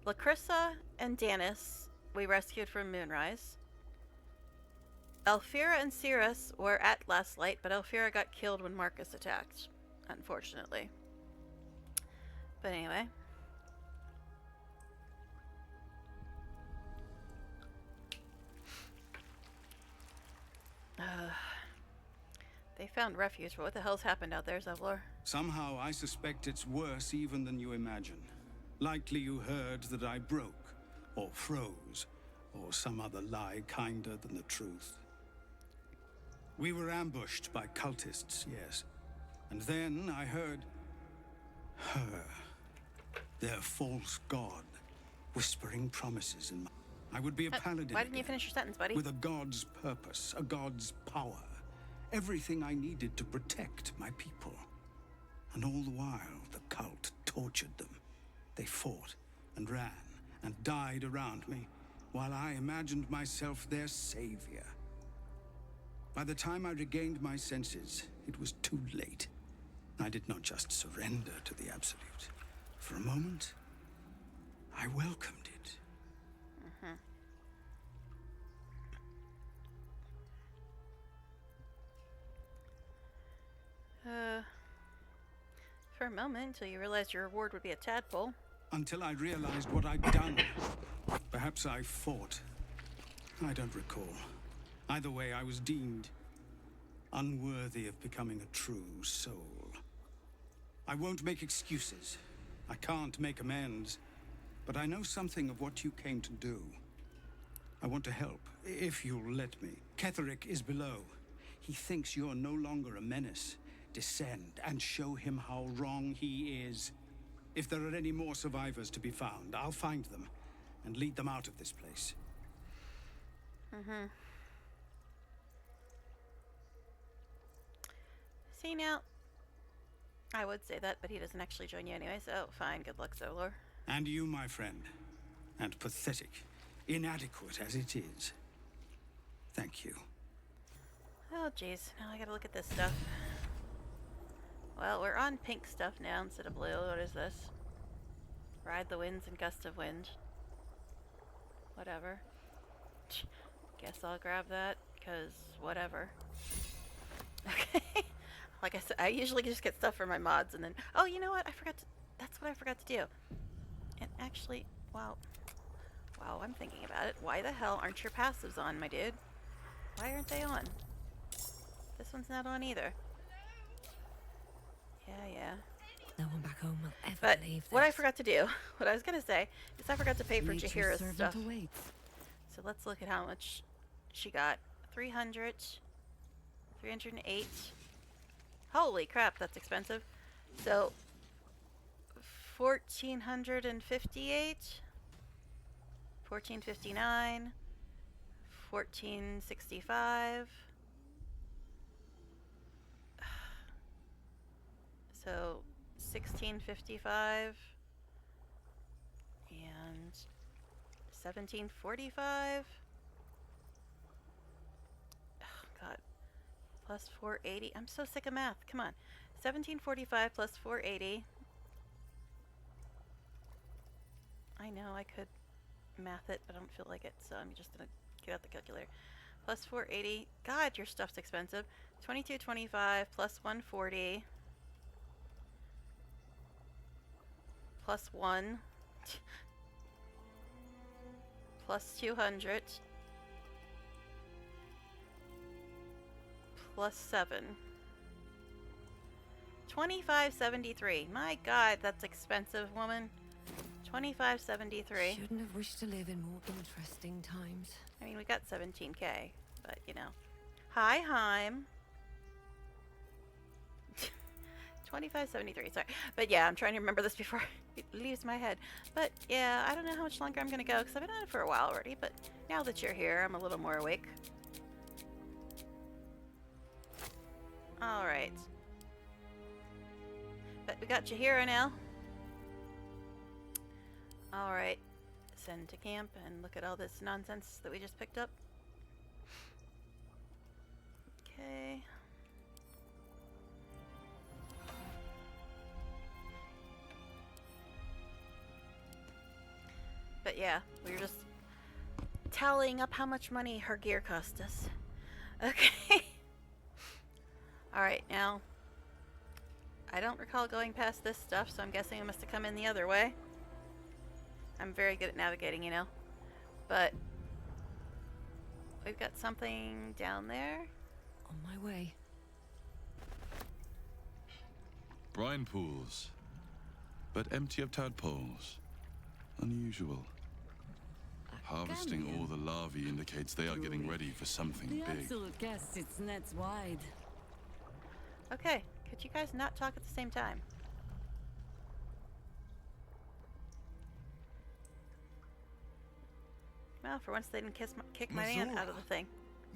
Lacrissa and Danis we rescued from Moonrise. Elfira and Cirrus were at last light, but Elfira got killed when Marcus attacked, unfortunately. But anyway. They found refuge, but what the hell's happened out there, Zevlor? Somehow I suspect it's worse even than you imagine. Likely you heard that I broke, or froze, or some other lie kinder than the truth. We were ambushed by cultists, yes. And then I heard her, their false god, whispering promises in my... I would be a paladin. Why didn't you finish your sentence, buddy? With a god's purpose, a god's power. Everything I needed to protect my people. And all the while, the cult tortured them. They fought and ran and died around me, while I imagined myself their savior. By the time I regained my senses, it was too late. I did not just surrender to the Absolute. For a moment, I welcomed it. For a moment, until you realized your reward would be a tadpole. Until I realized what I'd done. Perhaps I fought. I don't recall. Either way, I was deemed unworthy of becoming a true soul. I won't make excuses. I can't make amends. But I know something of what you came to do. I want to help, if you'll let me. Ketherick is below. He thinks you're no longer a menace. descend and show him how wrong he is. If there are any more survivors to be found, I'll find them and lead them out of this place. Mm-hmm. See now, I would say that, but he doesn't actually join you anyway, so fine, good luck, Zolar. And you, my friend, and pathetic, inadequate as it is, thank you. Oh jeez, now I gotta look at this stuff. Well, we're on pink stuff now instead of blue. What is this? Ride the winds and gust of wind. Whatever. Guess I'll grab that, because whatever. Okay. Like I said, I usually just get stuff for my mods and then... Oh, you know what? That's what I forgot to do. And actually, wow, I'm thinking about it. Why the hell aren't your passives on, my dude? Why aren't they on? This one's not on either. Yeah. No one back home will ever But believe this. what I forgot to do, what I was going to say, is I forgot to pay for Nature's Jaheira's servant stuff. awaits. So let's look at how much she got. 300, 308. Holy crap, that's expensive. So, 1,458, 1,459, 1,465. So, 1,655 and 1,745. Oh, God. Plus 480. I'm so sick of math. Come on. 1,745 plus 480. I know I could math it, but I don't feel like it, so I'm just going to get out the calculator. Plus 480. God, your stuff's expensive. 2225 plus 140. Plus 1. Plus 200. Plus 7. 2573. My God, that's expensive, woman. 2573. Shouldn't have wished to live in more interesting times. I mean, we got 17k, but you know. Hi, Heim. 2573. Sorry, but yeah, I'm trying to remember this before it leaves my head. But yeah, I don't know how much longer I'm gonna go because I've been on it for a while already. But now that you're here, I'm a little more awake. All right. But we got Jaheira now. All right. Send to camp and look at all this nonsense that we just picked up. Okay. But yeah, we were just tallying up how much money her gear cost us. Okay. Alright, now, I don't recall going past this stuff, so I'm guessing I must have come in the other way. I'm very good at navigating, you know. But we've got something down there. On my way. Brine pools, but empty of tadpoles. Unusual. Harvesting all the larvae indicates they are getting ready for something The big. absolute casts its nets wide. Okay, could you guys not talk at the same time? Well, for once they didn't kick my aunt out of the thing.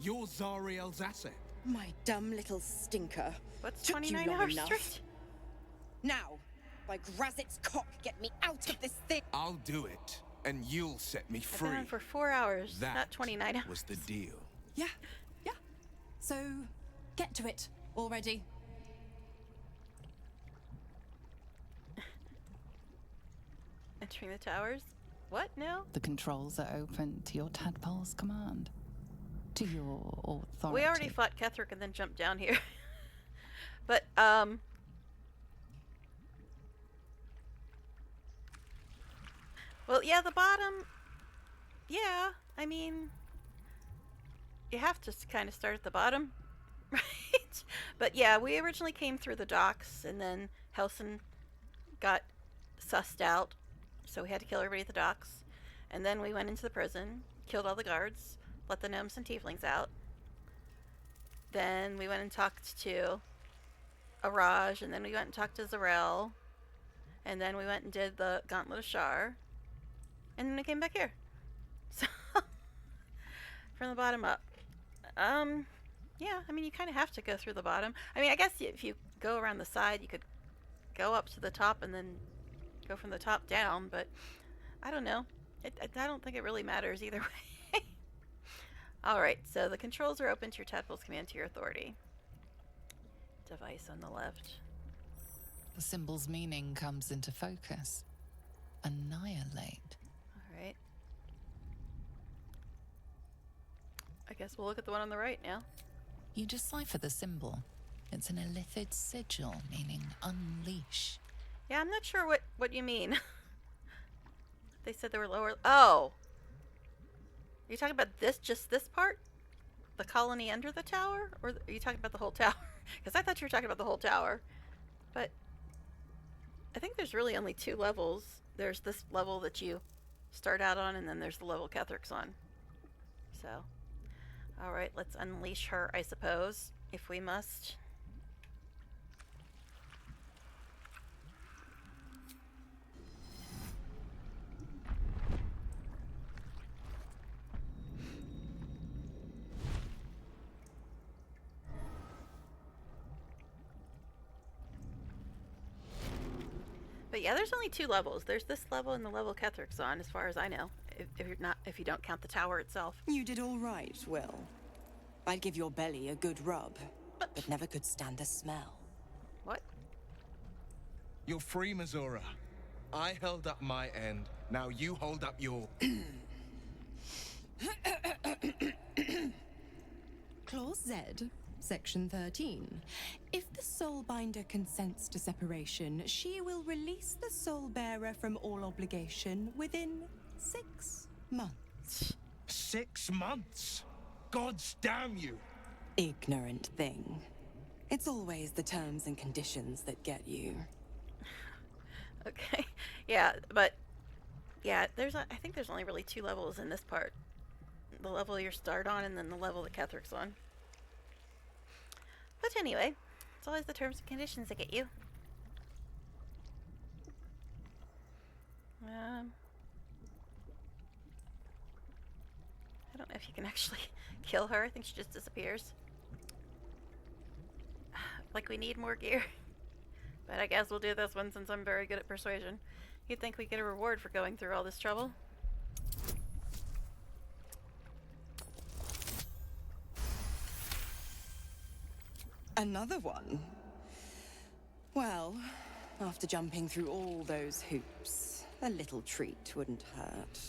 You're Zariel's asset. My dumb little stinker. What's Took you 29 long hours enough. straight? Now, by Grazit's cock, get me out of this thing. I'll do it, and you'll set me I've free. been on for 4 hours, That not 29 hours. was the deal. Yeah. So, get to it already. Entering the towers? What? No? The controls are open to your tadpole's command. To your authority. We already fought Ketherick and then jumped down here. But, well, yeah, the bottom... Yeah, I mean... You have to kind of start at the bottom, right? But yeah, we originally came through the docks, and then Helson got sussed out, so we had to kill everybody at the docks. And then we went into the prison, killed all the guards, let the gnomes and tieflings out. Then we went and talked to Araj, and then we went and talked to Zarel, and then we went and did the Gauntlet of Shar, and then we came back here. So, from the bottom up. Yeah, I mean, you kind of have to go through the bottom. I mean, I guess if you go around the side, you could go up to the top and then go from the top down, but I don't know. I don't think it really matters either way. Alright, so the controls are open to your tadpole's command to your authority. Device on the left. The symbol's meaning comes into focus. Annihilate. Alright. I guess we'll look at the one on the right now. You decipher the symbol. It's an illithid sigil, meaning unleash. Yeah, I'm not sure what you mean. They said they were lower. Oh! Are you talking about this, just this part? The colony under the tower? Or are you talking about the whole tower? Because I thought you were talking about the whole tower. But I think there's really only 2 levels. There's this level that you start out on, and then there's the level Kethric's on. So, alright, let's unleash her, I suppose, if we must. But yeah, there's only 2 levels. There's this level and the level Kethric's on, as far as I know. If you don't count the tower itself. You did all right, Will. I'd give your belly a good rub, but never could stand the smell. What? You're free, Missoura. I held up my end. Now you hold up your... Clause Z, Section 13. If the Soulbinder consents to separation, she will release the Soulbearer from all obligation within 6 months. 6 months? Gods damn you! Ignorant thing. It's always the terms and conditions that get you. Okay. Yeah, but... Yeah, I think there's only really 2 levels in this part. The level you start on, and then the level that Kethric's on. But anyway, it's always the terms and conditions that get you. I don't know if you can actually kill her. I think she just disappears. Like, we need more gear. But I guess we'll do this one since I'm very good at persuasion. You'd think we'd get a reward for going through all this trouble. Another one? Well, after jumping through all those hoops, a little treat wouldn't hurt.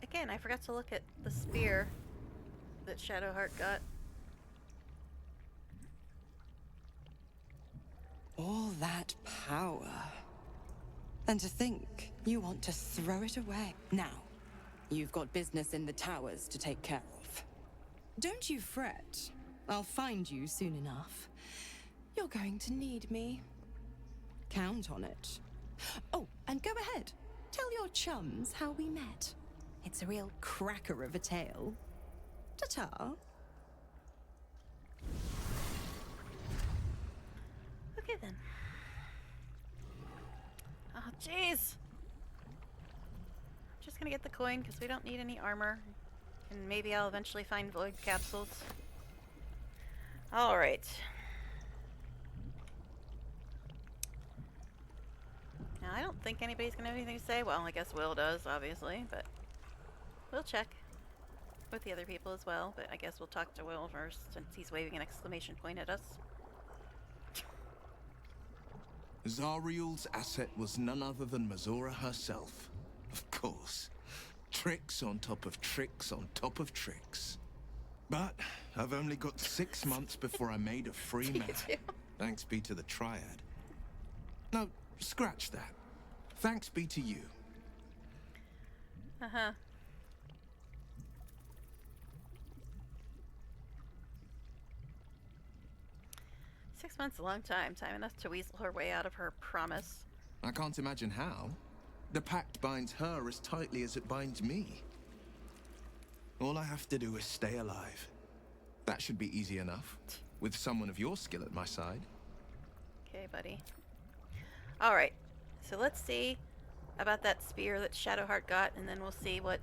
Again, I forgot to look at the spear that Shadowheart got. All that power. And to think you want to throw it away. Now, you've got business in the towers to take care of. Don't you fret. I'll find you soon enough. You're going to need me. Count on it. Oh, and go ahead. Tell your chums how we met. It's a real cracker of a tale. Ta-ta. Okay then. Oh, jeez. Just gonna get the coin because we don't need any armor. And maybe I'll eventually find void capsules. Alright. Now, I don't think anybody's gonna have anything to say. Well, I guess Will does, obviously, but we'll check with the other people as well. But I guess we'll talk to Will first since he's waving an exclamation point at us. Zariel's asset was none other than Missoura herself. Of course. Tricks on top of tricks on top of tricks. But I've only got 6 months before I made a free man. Thanks be to the Triad. No, scratch that. Thanks be to you. Uh-huh. 6 months is a long time. Time enough to weasel her way out of her promise. I can't imagine how. The pact binds her as tightly as it binds me. All I have to do is stay alive. That should be easy enough, with someone of your skill at my side. Okay, buddy. Alright, so let's see about that spear that Shadowheart got, and then we'll see what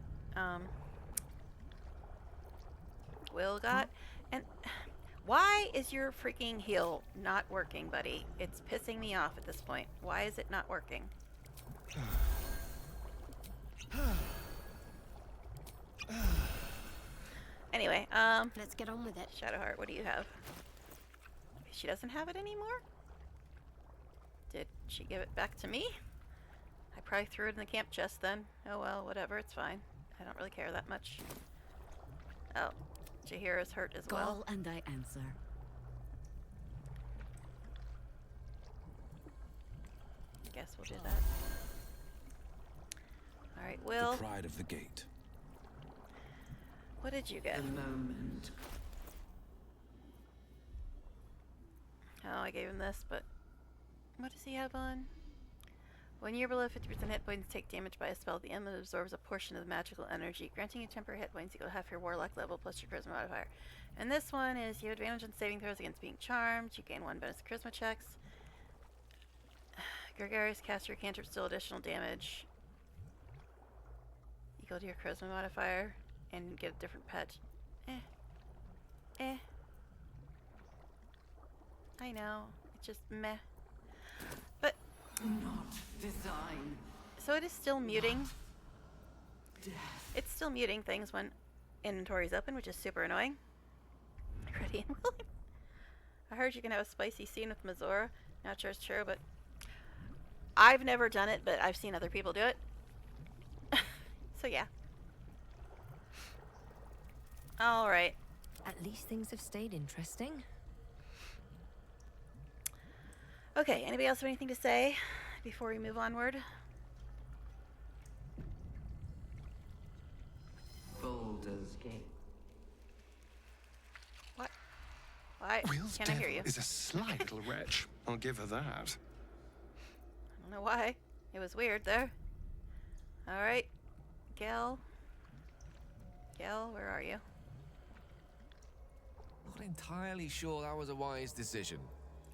Will got. And why is your freaking heal not working, buddy? It's pissing me off at this point. Why is it not working? Anyway, let's get on with it. Shadowheart, what do you have? She doesn't have it anymore? Did she give it back to me? I probably threw it in the camp chest then. Oh well, whatever, it's fine. I don't really care that much. Oh, Jaheira's hurt as well. Call and I answer. Guess we'll do that. Alright, Will. The pride of the gate. What did you get? A moment. Oh, I gave him this, but what does he have on? When you're below 50% hit points, take damage by a spell. The amulet absorbs a portion of the magical energy, granting you temporary hit points equal to half your warlock level plus your charisma modifier. And this one is you have advantage on saving throws against being charmed. You gain 1 bonus charisma checks. Gregarious caster cantrip, still additional damage equal to your charisma modifier, and get a different pet. I know, it's just meh. But not design. So it is still muting. Death. It's still muting things when inventory's open, which is super annoying. Ready and willing. I heard you can have a spicy scene with Mizora. Not sure it's true, but I've never done it, but I've seen other people do it. So yeah. Alright. At least things have stayed interesting. Okay, anybody else have anything to say before we move onward? Baldur's Gate. What? Why Will's can't I hear devil you? is a sly little wretch. I'll give her that. I don't know why. It was weird there. Alright. Gel, where are you? Not entirely sure that was a wise decision.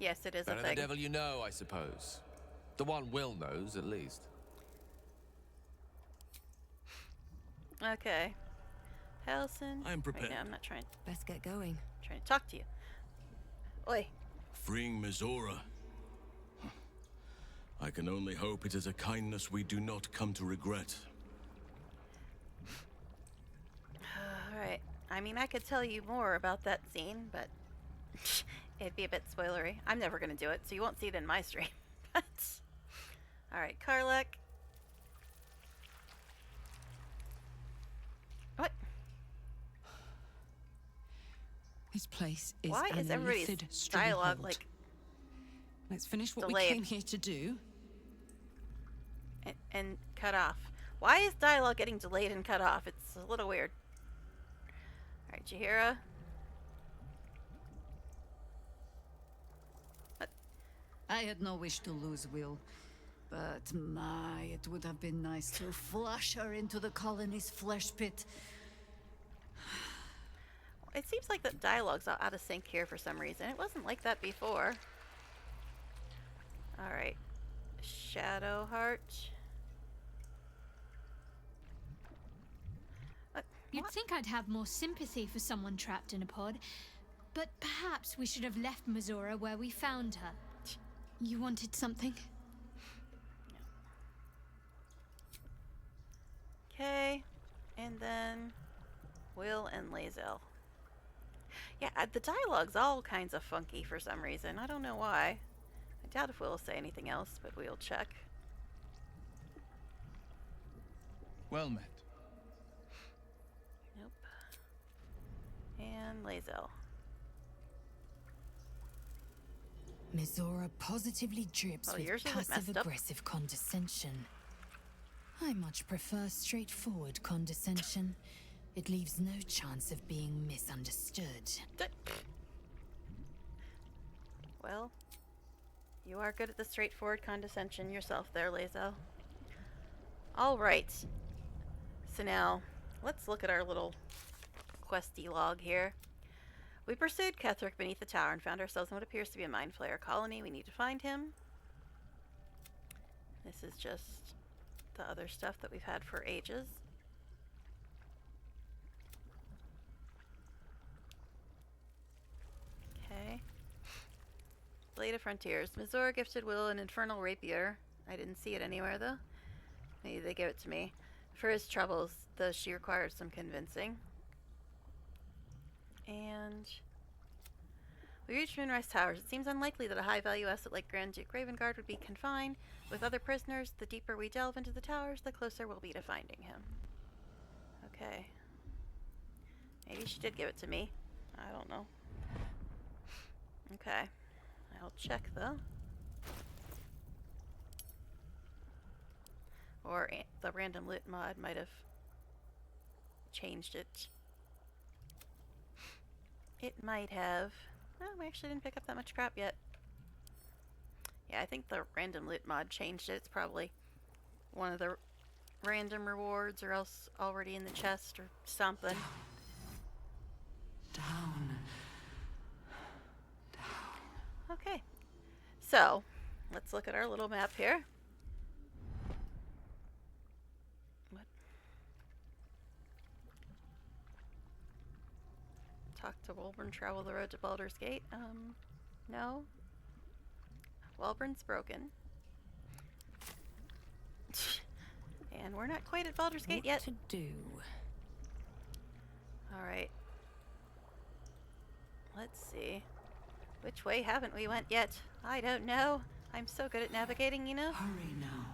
Yes, it is Better a the thing. devil you know, I suppose. The one Will knows, at least. Okay. Helson. I am prepared. Wait, no, I'm not trying. Let's get going. I'm trying to talk to you. Oi. Freeing Mizora. I can only hope it is a kindness we do not come to regret. Alright. I mean, I could tell you more about that scene, but it'd be a bit spoilery. I'm never going to do it, so you won't see it in my stream. Alright, Karlek. What? This place is Why an is everybody's illithid dialogue stronghold. like Let's finish what delayed? we came here to do. And cut off? Why is dialogue getting delayed and cut off? It's a little weird. Alright, Jaheira. I had no wish to lose Will, but my, it would have been nice to flush her into the colony's flesh pit. It seems like the dialogue's out of sync here for some reason. It wasn't like that before. Alright. Shadowheart. You'd think I'd have more sympathy for someone trapped in a pod, but perhaps we should have left Mizora where we found her. You wanted something? Okay. And then Will and Lae'zel. Yeah, the dialogue's all kinds of funky for some reason. I don't know why. I doubt if Will will say anything else, but we'll check. Well met. Nope. And Lae'zel. Mizora positively drips Oh, with yours isn't messed up. passive-aggressive condescension. I much prefer straightforward condescension. It leaves no chance of being misunderstood. Well, you are good at the straightforward condescension yourself there, Lazo. Alright. So now, let's look at our little questy log here. We pursued Ketherick beneath the tower and found ourselves in what appears to be a mind flayer colony. We need to find him. This is just the other stuff that we've had for ages. Okay. Blade of Frontiers. Mazor gifted Will an infernal rapier. I didn't see it anywhere though. Maybe they gave it to me. For his troubles, though she required some convincing. And we reached Moonrise Towers. It seems unlikely that a high-value asset like Grand Duke Ravengard would be confined. With other prisoners, the deeper we delve into the towers, the closer we'll be to finding him. Okay. Maybe she did give it to me. I don't know. Okay. I'll check, though. Or the random loot mod might have changed it. It might have. Oh, we actually didn't pick up that much crap yet. Yeah, I think the random loot mod changed it. It's probably one of the random rewards or else already in the chest or something. Down. Okay. So, let's look at our little map here. What? Talk to Wulbren, travel the road to Baldur's Gate. No. Wulbren's broken. And we're not quite at Baldur's Gate yet. What to do? Alright. Let's see. Which way haven't we went yet? I don't know. I'm so good at navigating, you know? Hurry now.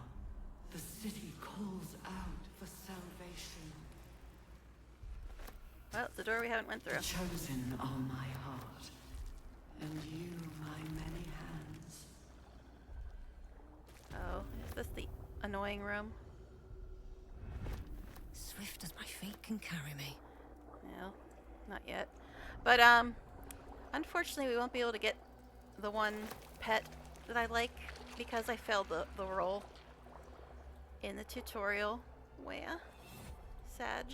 The city calls out for salvation. Well, it's a door we haven't went through. The chosen are my heart, and you my many hands. Oh, is this the annoying room? Swift as my feet can carry me. No, not yet. But, unfortunately we won't be able to get the one pet that I like because I failed the roll in the tutorial. Where? Sag.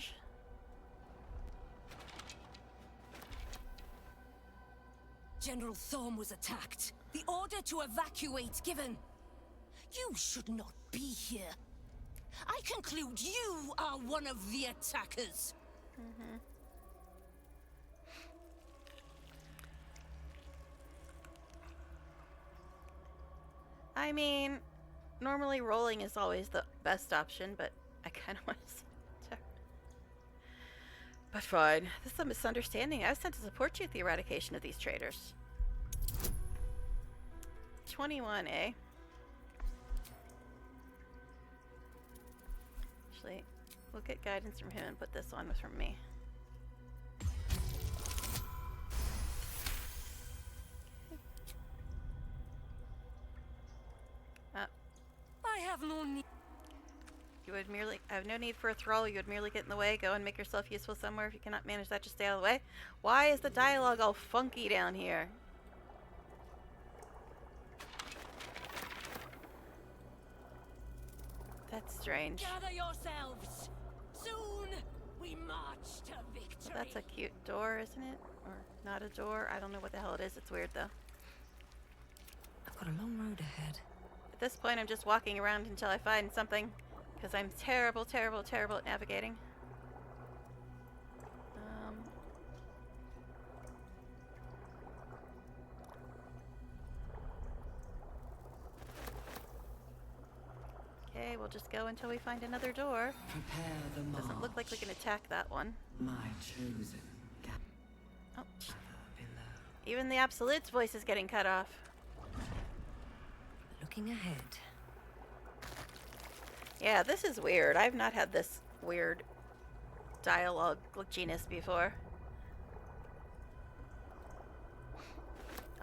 General Thorm was attacked. The order to evacuate given. You should not be here. I conclude you are one of the attackers. Mm-hmm. I mean, normally rolling is always the best option, but I kind of want to see it. But fine. This is a misunderstanding. I was sent to support you at the eradication of these traitors. 21, eh? Actually, we'll get guidance from him and put this on from me. I have no need. You would merely I have no need for a thrall. You would merely get in the way. Go and make yourself useful somewhere. If you cannot manage that, just stay out of the way. Why is the dialogue all funky down here? That's strange. Gather yourselves. Soon we march to victory. That's a cute door, isn't it? Or not a door? I don't know what the hell it is. It's weird though. I've got a long road ahead. At this point, I'm just walking around until I find something, because I'm terrible, terrible, terrible at navigating. Okay, we'll just go until we find another door. Prepare the march. Doesn't look like we can attack that one. My chosen. Oh. Even the Absolute's voice is getting cut off. Looking ahead. Yeah, this is weird. I've not had this weird dialogue glitchiness before.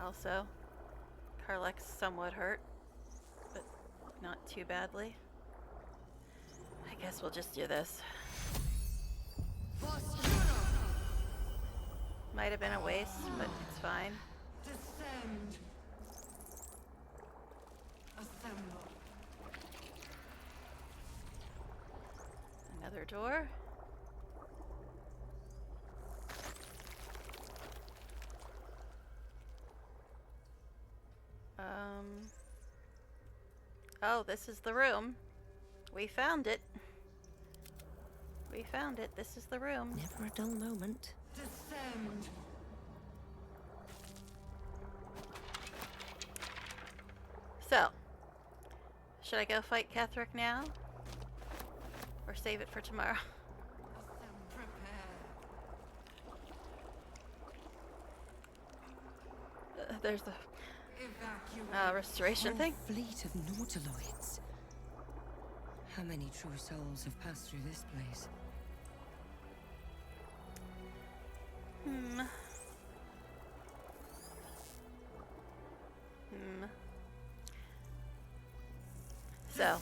Also, Karlek's somewhat hurt, but not too badly. I guess we'll just do this. Might have been a waste, but it's fine. Descend. Another door. Oh, this is the room. We found it. We found it. This is the room. Never a dull moment. Descend. So, should I go fight Ketheric now? Or save it for tomorrow? There's the restoration thing. Fleet of nautiloids. How many true souls have passed through this place? So,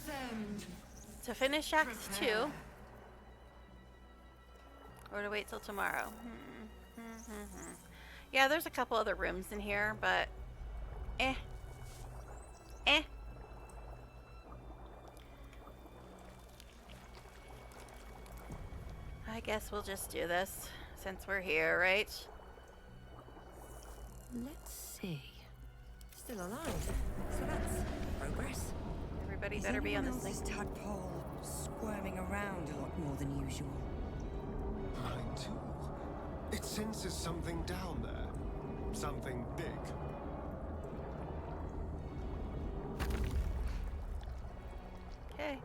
to finish Act 2, or to wait till tomorrow. Yeah, there's a couple other rooms in here, but I guess we'll just do this since we're here, right? Let's see. Still alive, so that's progress. Everybody better be on this thing. Is tadpole squirming around a lot more than usual? Mine too. It senses something down there. Something big. Okay.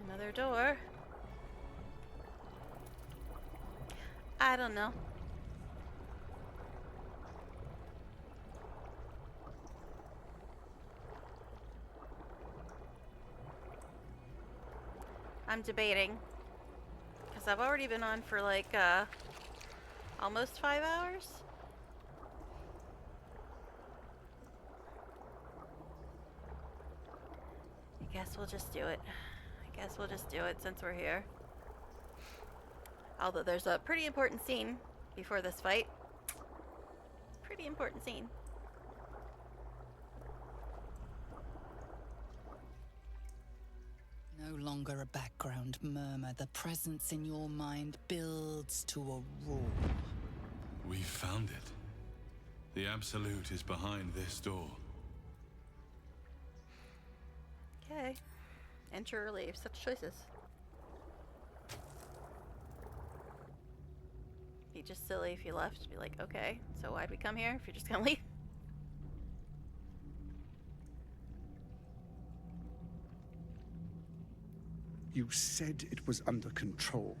Another door. I don't know. I'm debating. Because I've already been on for like, almost 5 hours. I guess we'll just do it. I guess we'll just do it since we're here. Although there's a pretty important scene before this fight. Pretty important scene. No longer a background murmur. The presence in your mind builds to a roar. We found it. The Absolute is behind this door. Okay. Enter or leave. Such choices. Be just silly if you left. Be like, okay, so why'd we come here if you're just gonna leave? You said it was under control.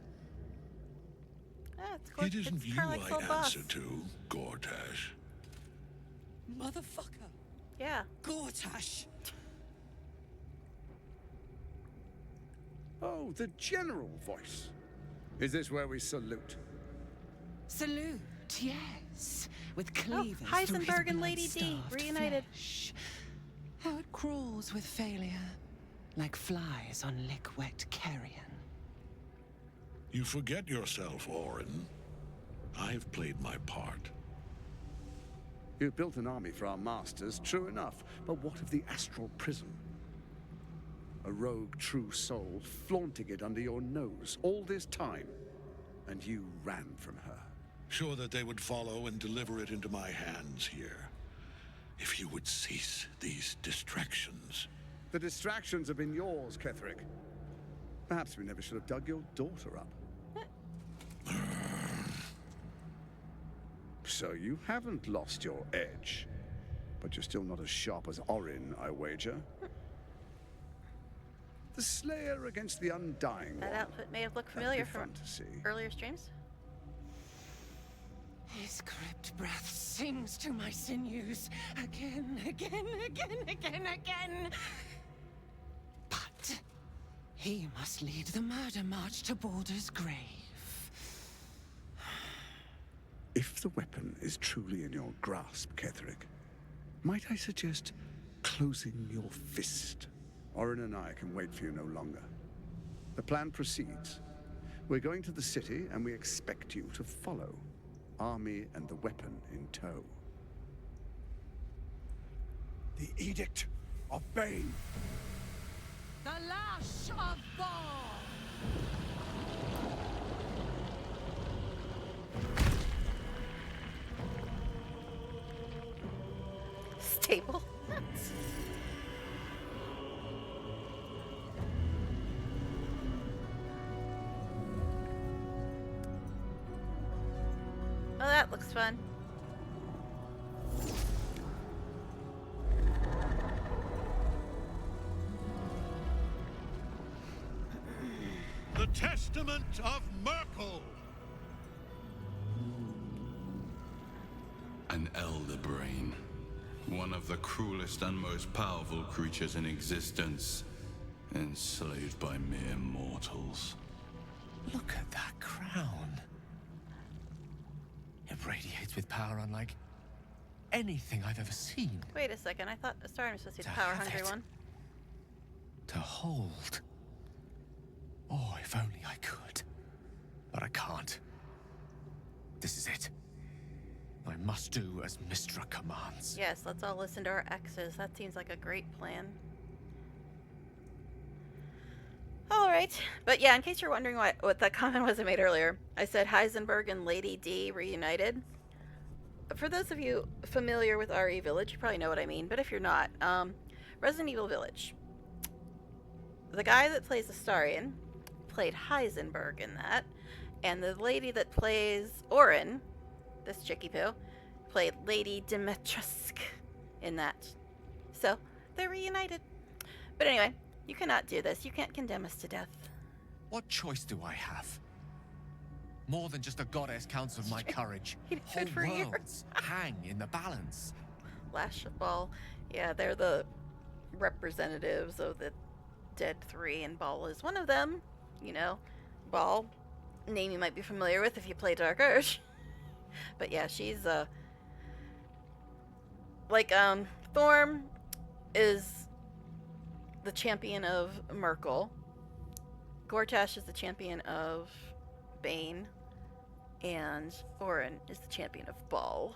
It isn't you I answer to, Gortash. Motherfucker! Yeah. Gortash! Oh, the general voice. Is this where we salute? Salute, yes. With cleavers through his Heisenberg and Lady D blood-starved reunited. flesh. How it crawls with failure, like flies on lick-wet carrion. You forget yourself, Orin. I've played my part. You built an army for our masters, true enough. But what of the astral prism? A rogue true soul flaunting it under your nose all this time. And you ran from her. Sure that they would follow and deliver it into my hands here. If you would cease these distractions. The distractions have been yours, Ketheric. Perhaps we never should have dug your daughter up. So you haven't lost your edge. But you're still not as sharp as Orin, I wager. The Slayer against the Undying That One. outfit may have looked familiar That'd be from fun to see. earlier streams. His crypt breath sings to my sinews again, again, again, again, again. But he must lead the murder march to Baldur's grave. If the weapon is truly in your grasp, Ketheric, might I suggest closing your fist? Orin and I can wait for you no longer. The plan proceeds. We're going to the city, and we expect you to follow. Army and the weapon in tow. The Edict of Bane. The lash of Ball! Stable. Oh, that looks fun. The Testament of Merkel! An elder brain. One of the cruelest and most powerful creatures in existence. Enslaved by mere mortals. Look at that crown. It radiates with power unlike anything I've ever seen. Wait a second, I thought Astarion was supposed to be the To power have hungry it. one. To hold. Oh, if only I could. But I can't. This is it. I must do as Mystra commands. Yes, let's all listen to our exes. That seems like a great plan. Alright, but yeah, in case you're wondering what that comment was I made earlier, I said Heisenberg and Lady D reunited. For those of you familiar with RE Village, you probably know what I mean, but if you're not, Resident Evil Village. The guy that plays Astarion played Heisenberg in that, and the lady that plays Orin, this chickie poo, played Lady Dimitrescu in that. So, they're reunited. But anyway, you cannot do this. You can't condemn us to death. What choice do I have? More than just a goddess counts of my courage. Whole for years. worlds hang in the balance. Lash of Ball. Yeah, they're the representatives of the Dead Three, and Ball is one of them. You know, Ball, name you might be familiar with if you play Dark Urge. But yeah, she's Thorm is the champion of Merkel. Gortash is the champion of Bane. And Orin is the champion of Ball.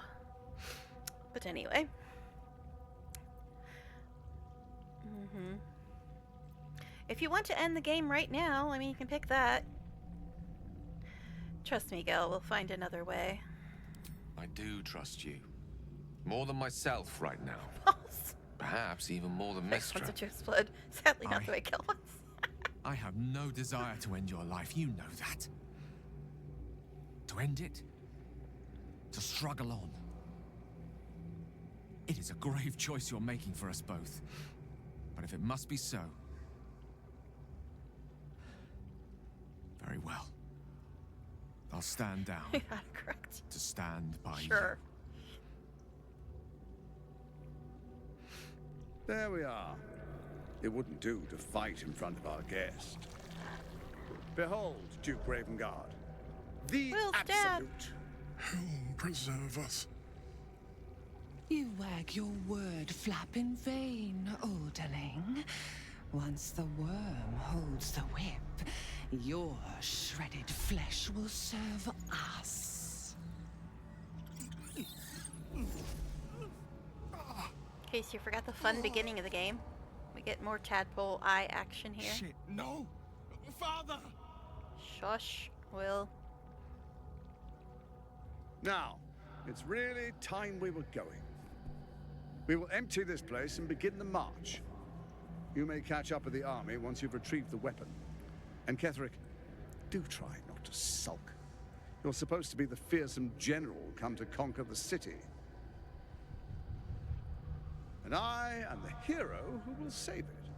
But anyway. If you want to end the game right now, I mean, you can pick that. Trust me, Gel, we'll find another way. I do trust you. More than myself right now. False. Perhaps even more than I Mystra. wanted to explode. Sadly, not the way Gel wants. I have no desire to end your life, you know that. To end it? To struggle on. It is a grave choice you're making for us both. But if it must be so... very well. I'll stand down. You got it correct. To stand by you. Sure. There we are. It wouldn't do to fight in front of our guest. Behold, Duke Ravengard. The Will's dad. absolute. He'll preserve us. You wag your word flap in vain, Alderling. Once the worm holds the whip, your shredded flesh will serve us. In case you forgot the fun beginning of the game, we get more tadpole eye action here. Shit, no! Father! Shush, Will. Now, it's really time we were going. We will empty this place and begin the march. You may catch up with the army once you've retrieved the weapon. And Ketherick, do try not to sulk. You're supposed to be the fearsome general come to conquer the city. And I am the hero who will save it.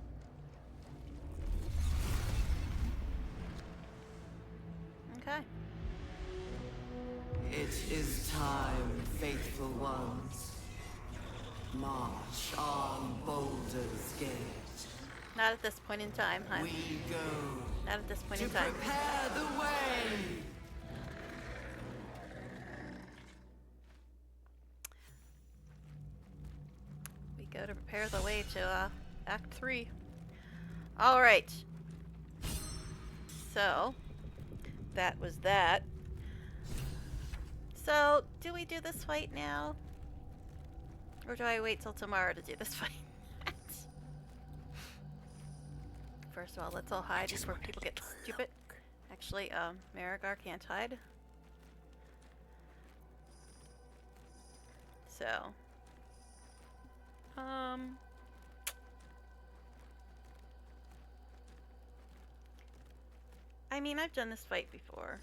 Okay. It is time, faithful ones. March on Boulder's Gate. Not at this point in time, hun. We go. Not at this point to in time. prepare the way. We go to prepare the way to Act 3. Alright. So, that was that. So, do we do this fight now? Or do I wait till tomorrow to do this fight? First of all, let's all hide before people get stupid. Actually, Marigar can't hide. So, I mean, I've done this fight before.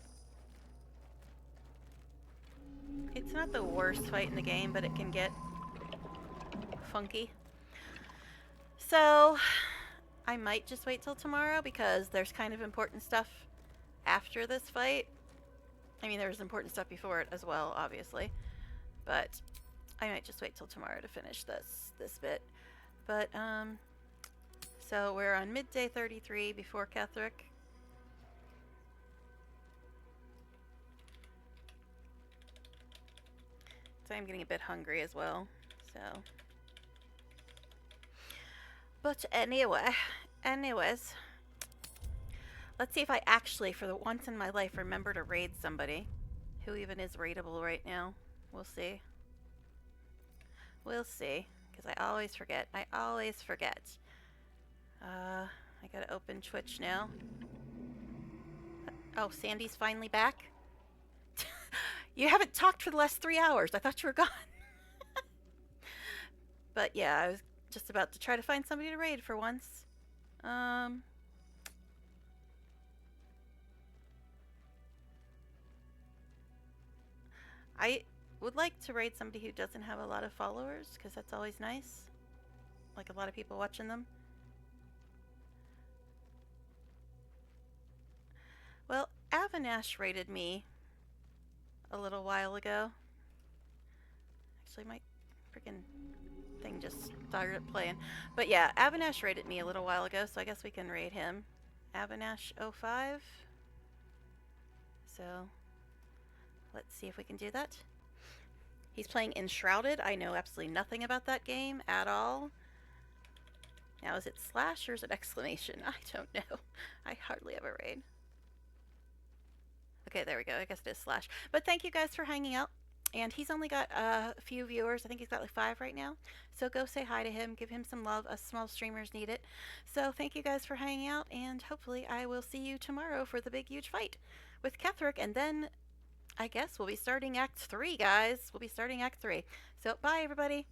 It's not the worst fight in the game, but it can get funky. So, I might just wait till tomorrow because there's kind of important stuff after this fight. I mean, there's important stuff before it as well, obviously. But I might just wait till tomorrow to finish this bit. But, so we're on midday 33 before Ketherick. So I'm getting a bit hungry as well, so. But anyways, let's see if I actually, for the once in my life, remember to raid somebody. Who even is raidable right now? We'll see. We'll see, because I always forget. I gotta open Twitch now. Oh, Sandy's finally back? You haven't talked for the last 3 hours. I thought you were gone. But yeah, I was just about to try to find somebody to raid for once. I would like to raid somebody who doesn't have a lot of followers, because that's always nice. Like a lot of people watching them. Well, Avanash raided me a little while ago. Actually, my freaking thing just started playing. But yeah, Avanash raided me a little while ago, so I guess we can raid him. Avanash05. So, let's see if we can do that. He's playing Enshrouded. I know absolutely nothing about that game at all. Now, is it slash or is it exclamation? I don't know. I hardly ever raid. Okay, there we go. I guess it is slash. But thank you guys for hanging out. And he's only got a few viewers. I think he's got like 5 right now. So go say hi to him. Give him some love. Us small streamers need it. So thank you guys for hanging out. And hopefully I will see you tomorrow for the big, huge fight with Ketherick. And then I guess we'll be starting Act 3, guys. We'll be starting Act 3. So bye, everybody.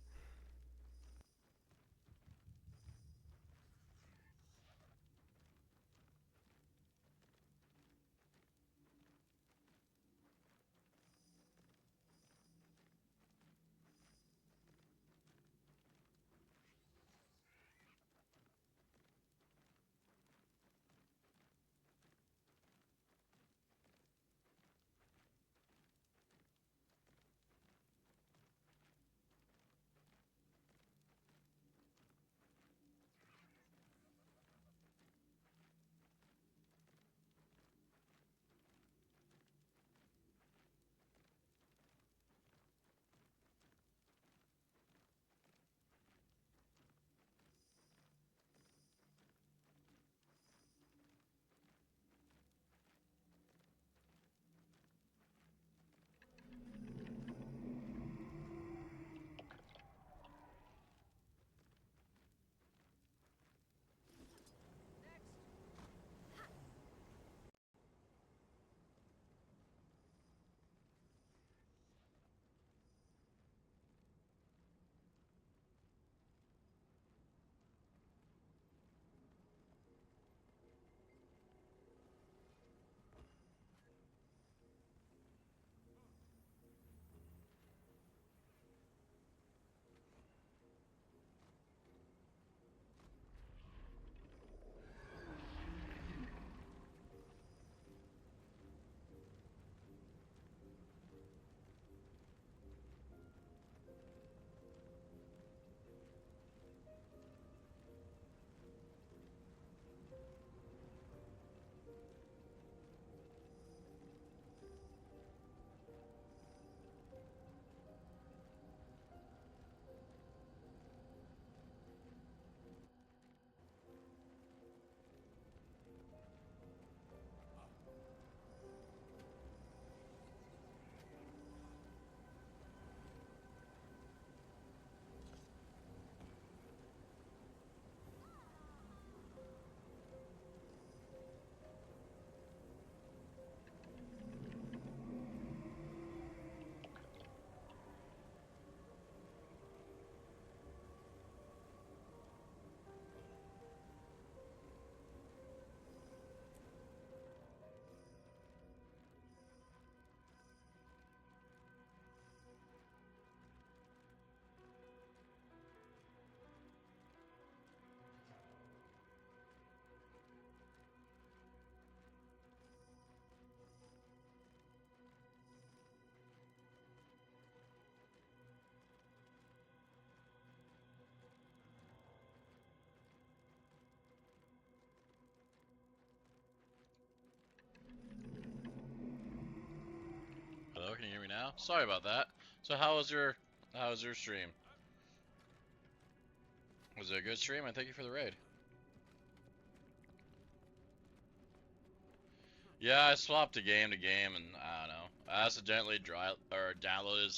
now. Sorry about that. So how was your stream? Was it a good stream? And thank you for the raid. Yeah, I swapped to game, and I don't know. I accidentally downloaded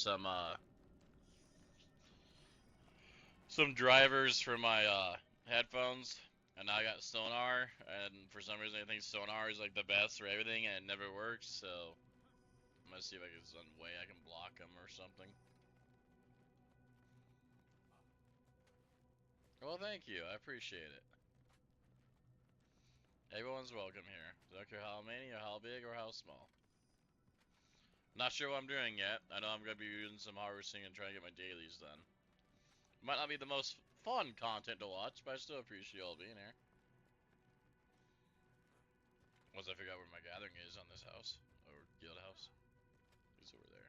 some drivers for my headphones, and I got Sonar, and for some reason I think Sonar is like the best for everything, and it never works. So I'm gonna see if I can some way I can block them or something. Well, thank you. I appreciate it. Everyone's welcome here. Don't care how many or how big or how small. Not sure what I'm doing yet. I know I'm gonna be using some harvesting and trying to get my dailies done. Might not be the most fun content to watch, but I still appreciate you all being here. Once I figure out where my gathering is on this house, or guild house. It's over there.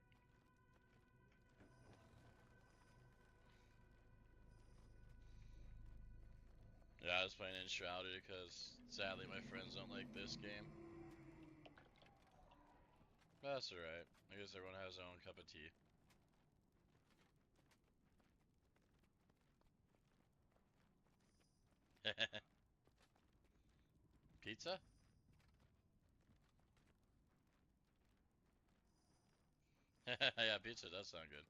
Yeah, I was playing Enshrouded because sadly my friends don't like this game. But that's alright. I guess everyone has their own cup of tea. Pizza? Yeah, pizza does sound good.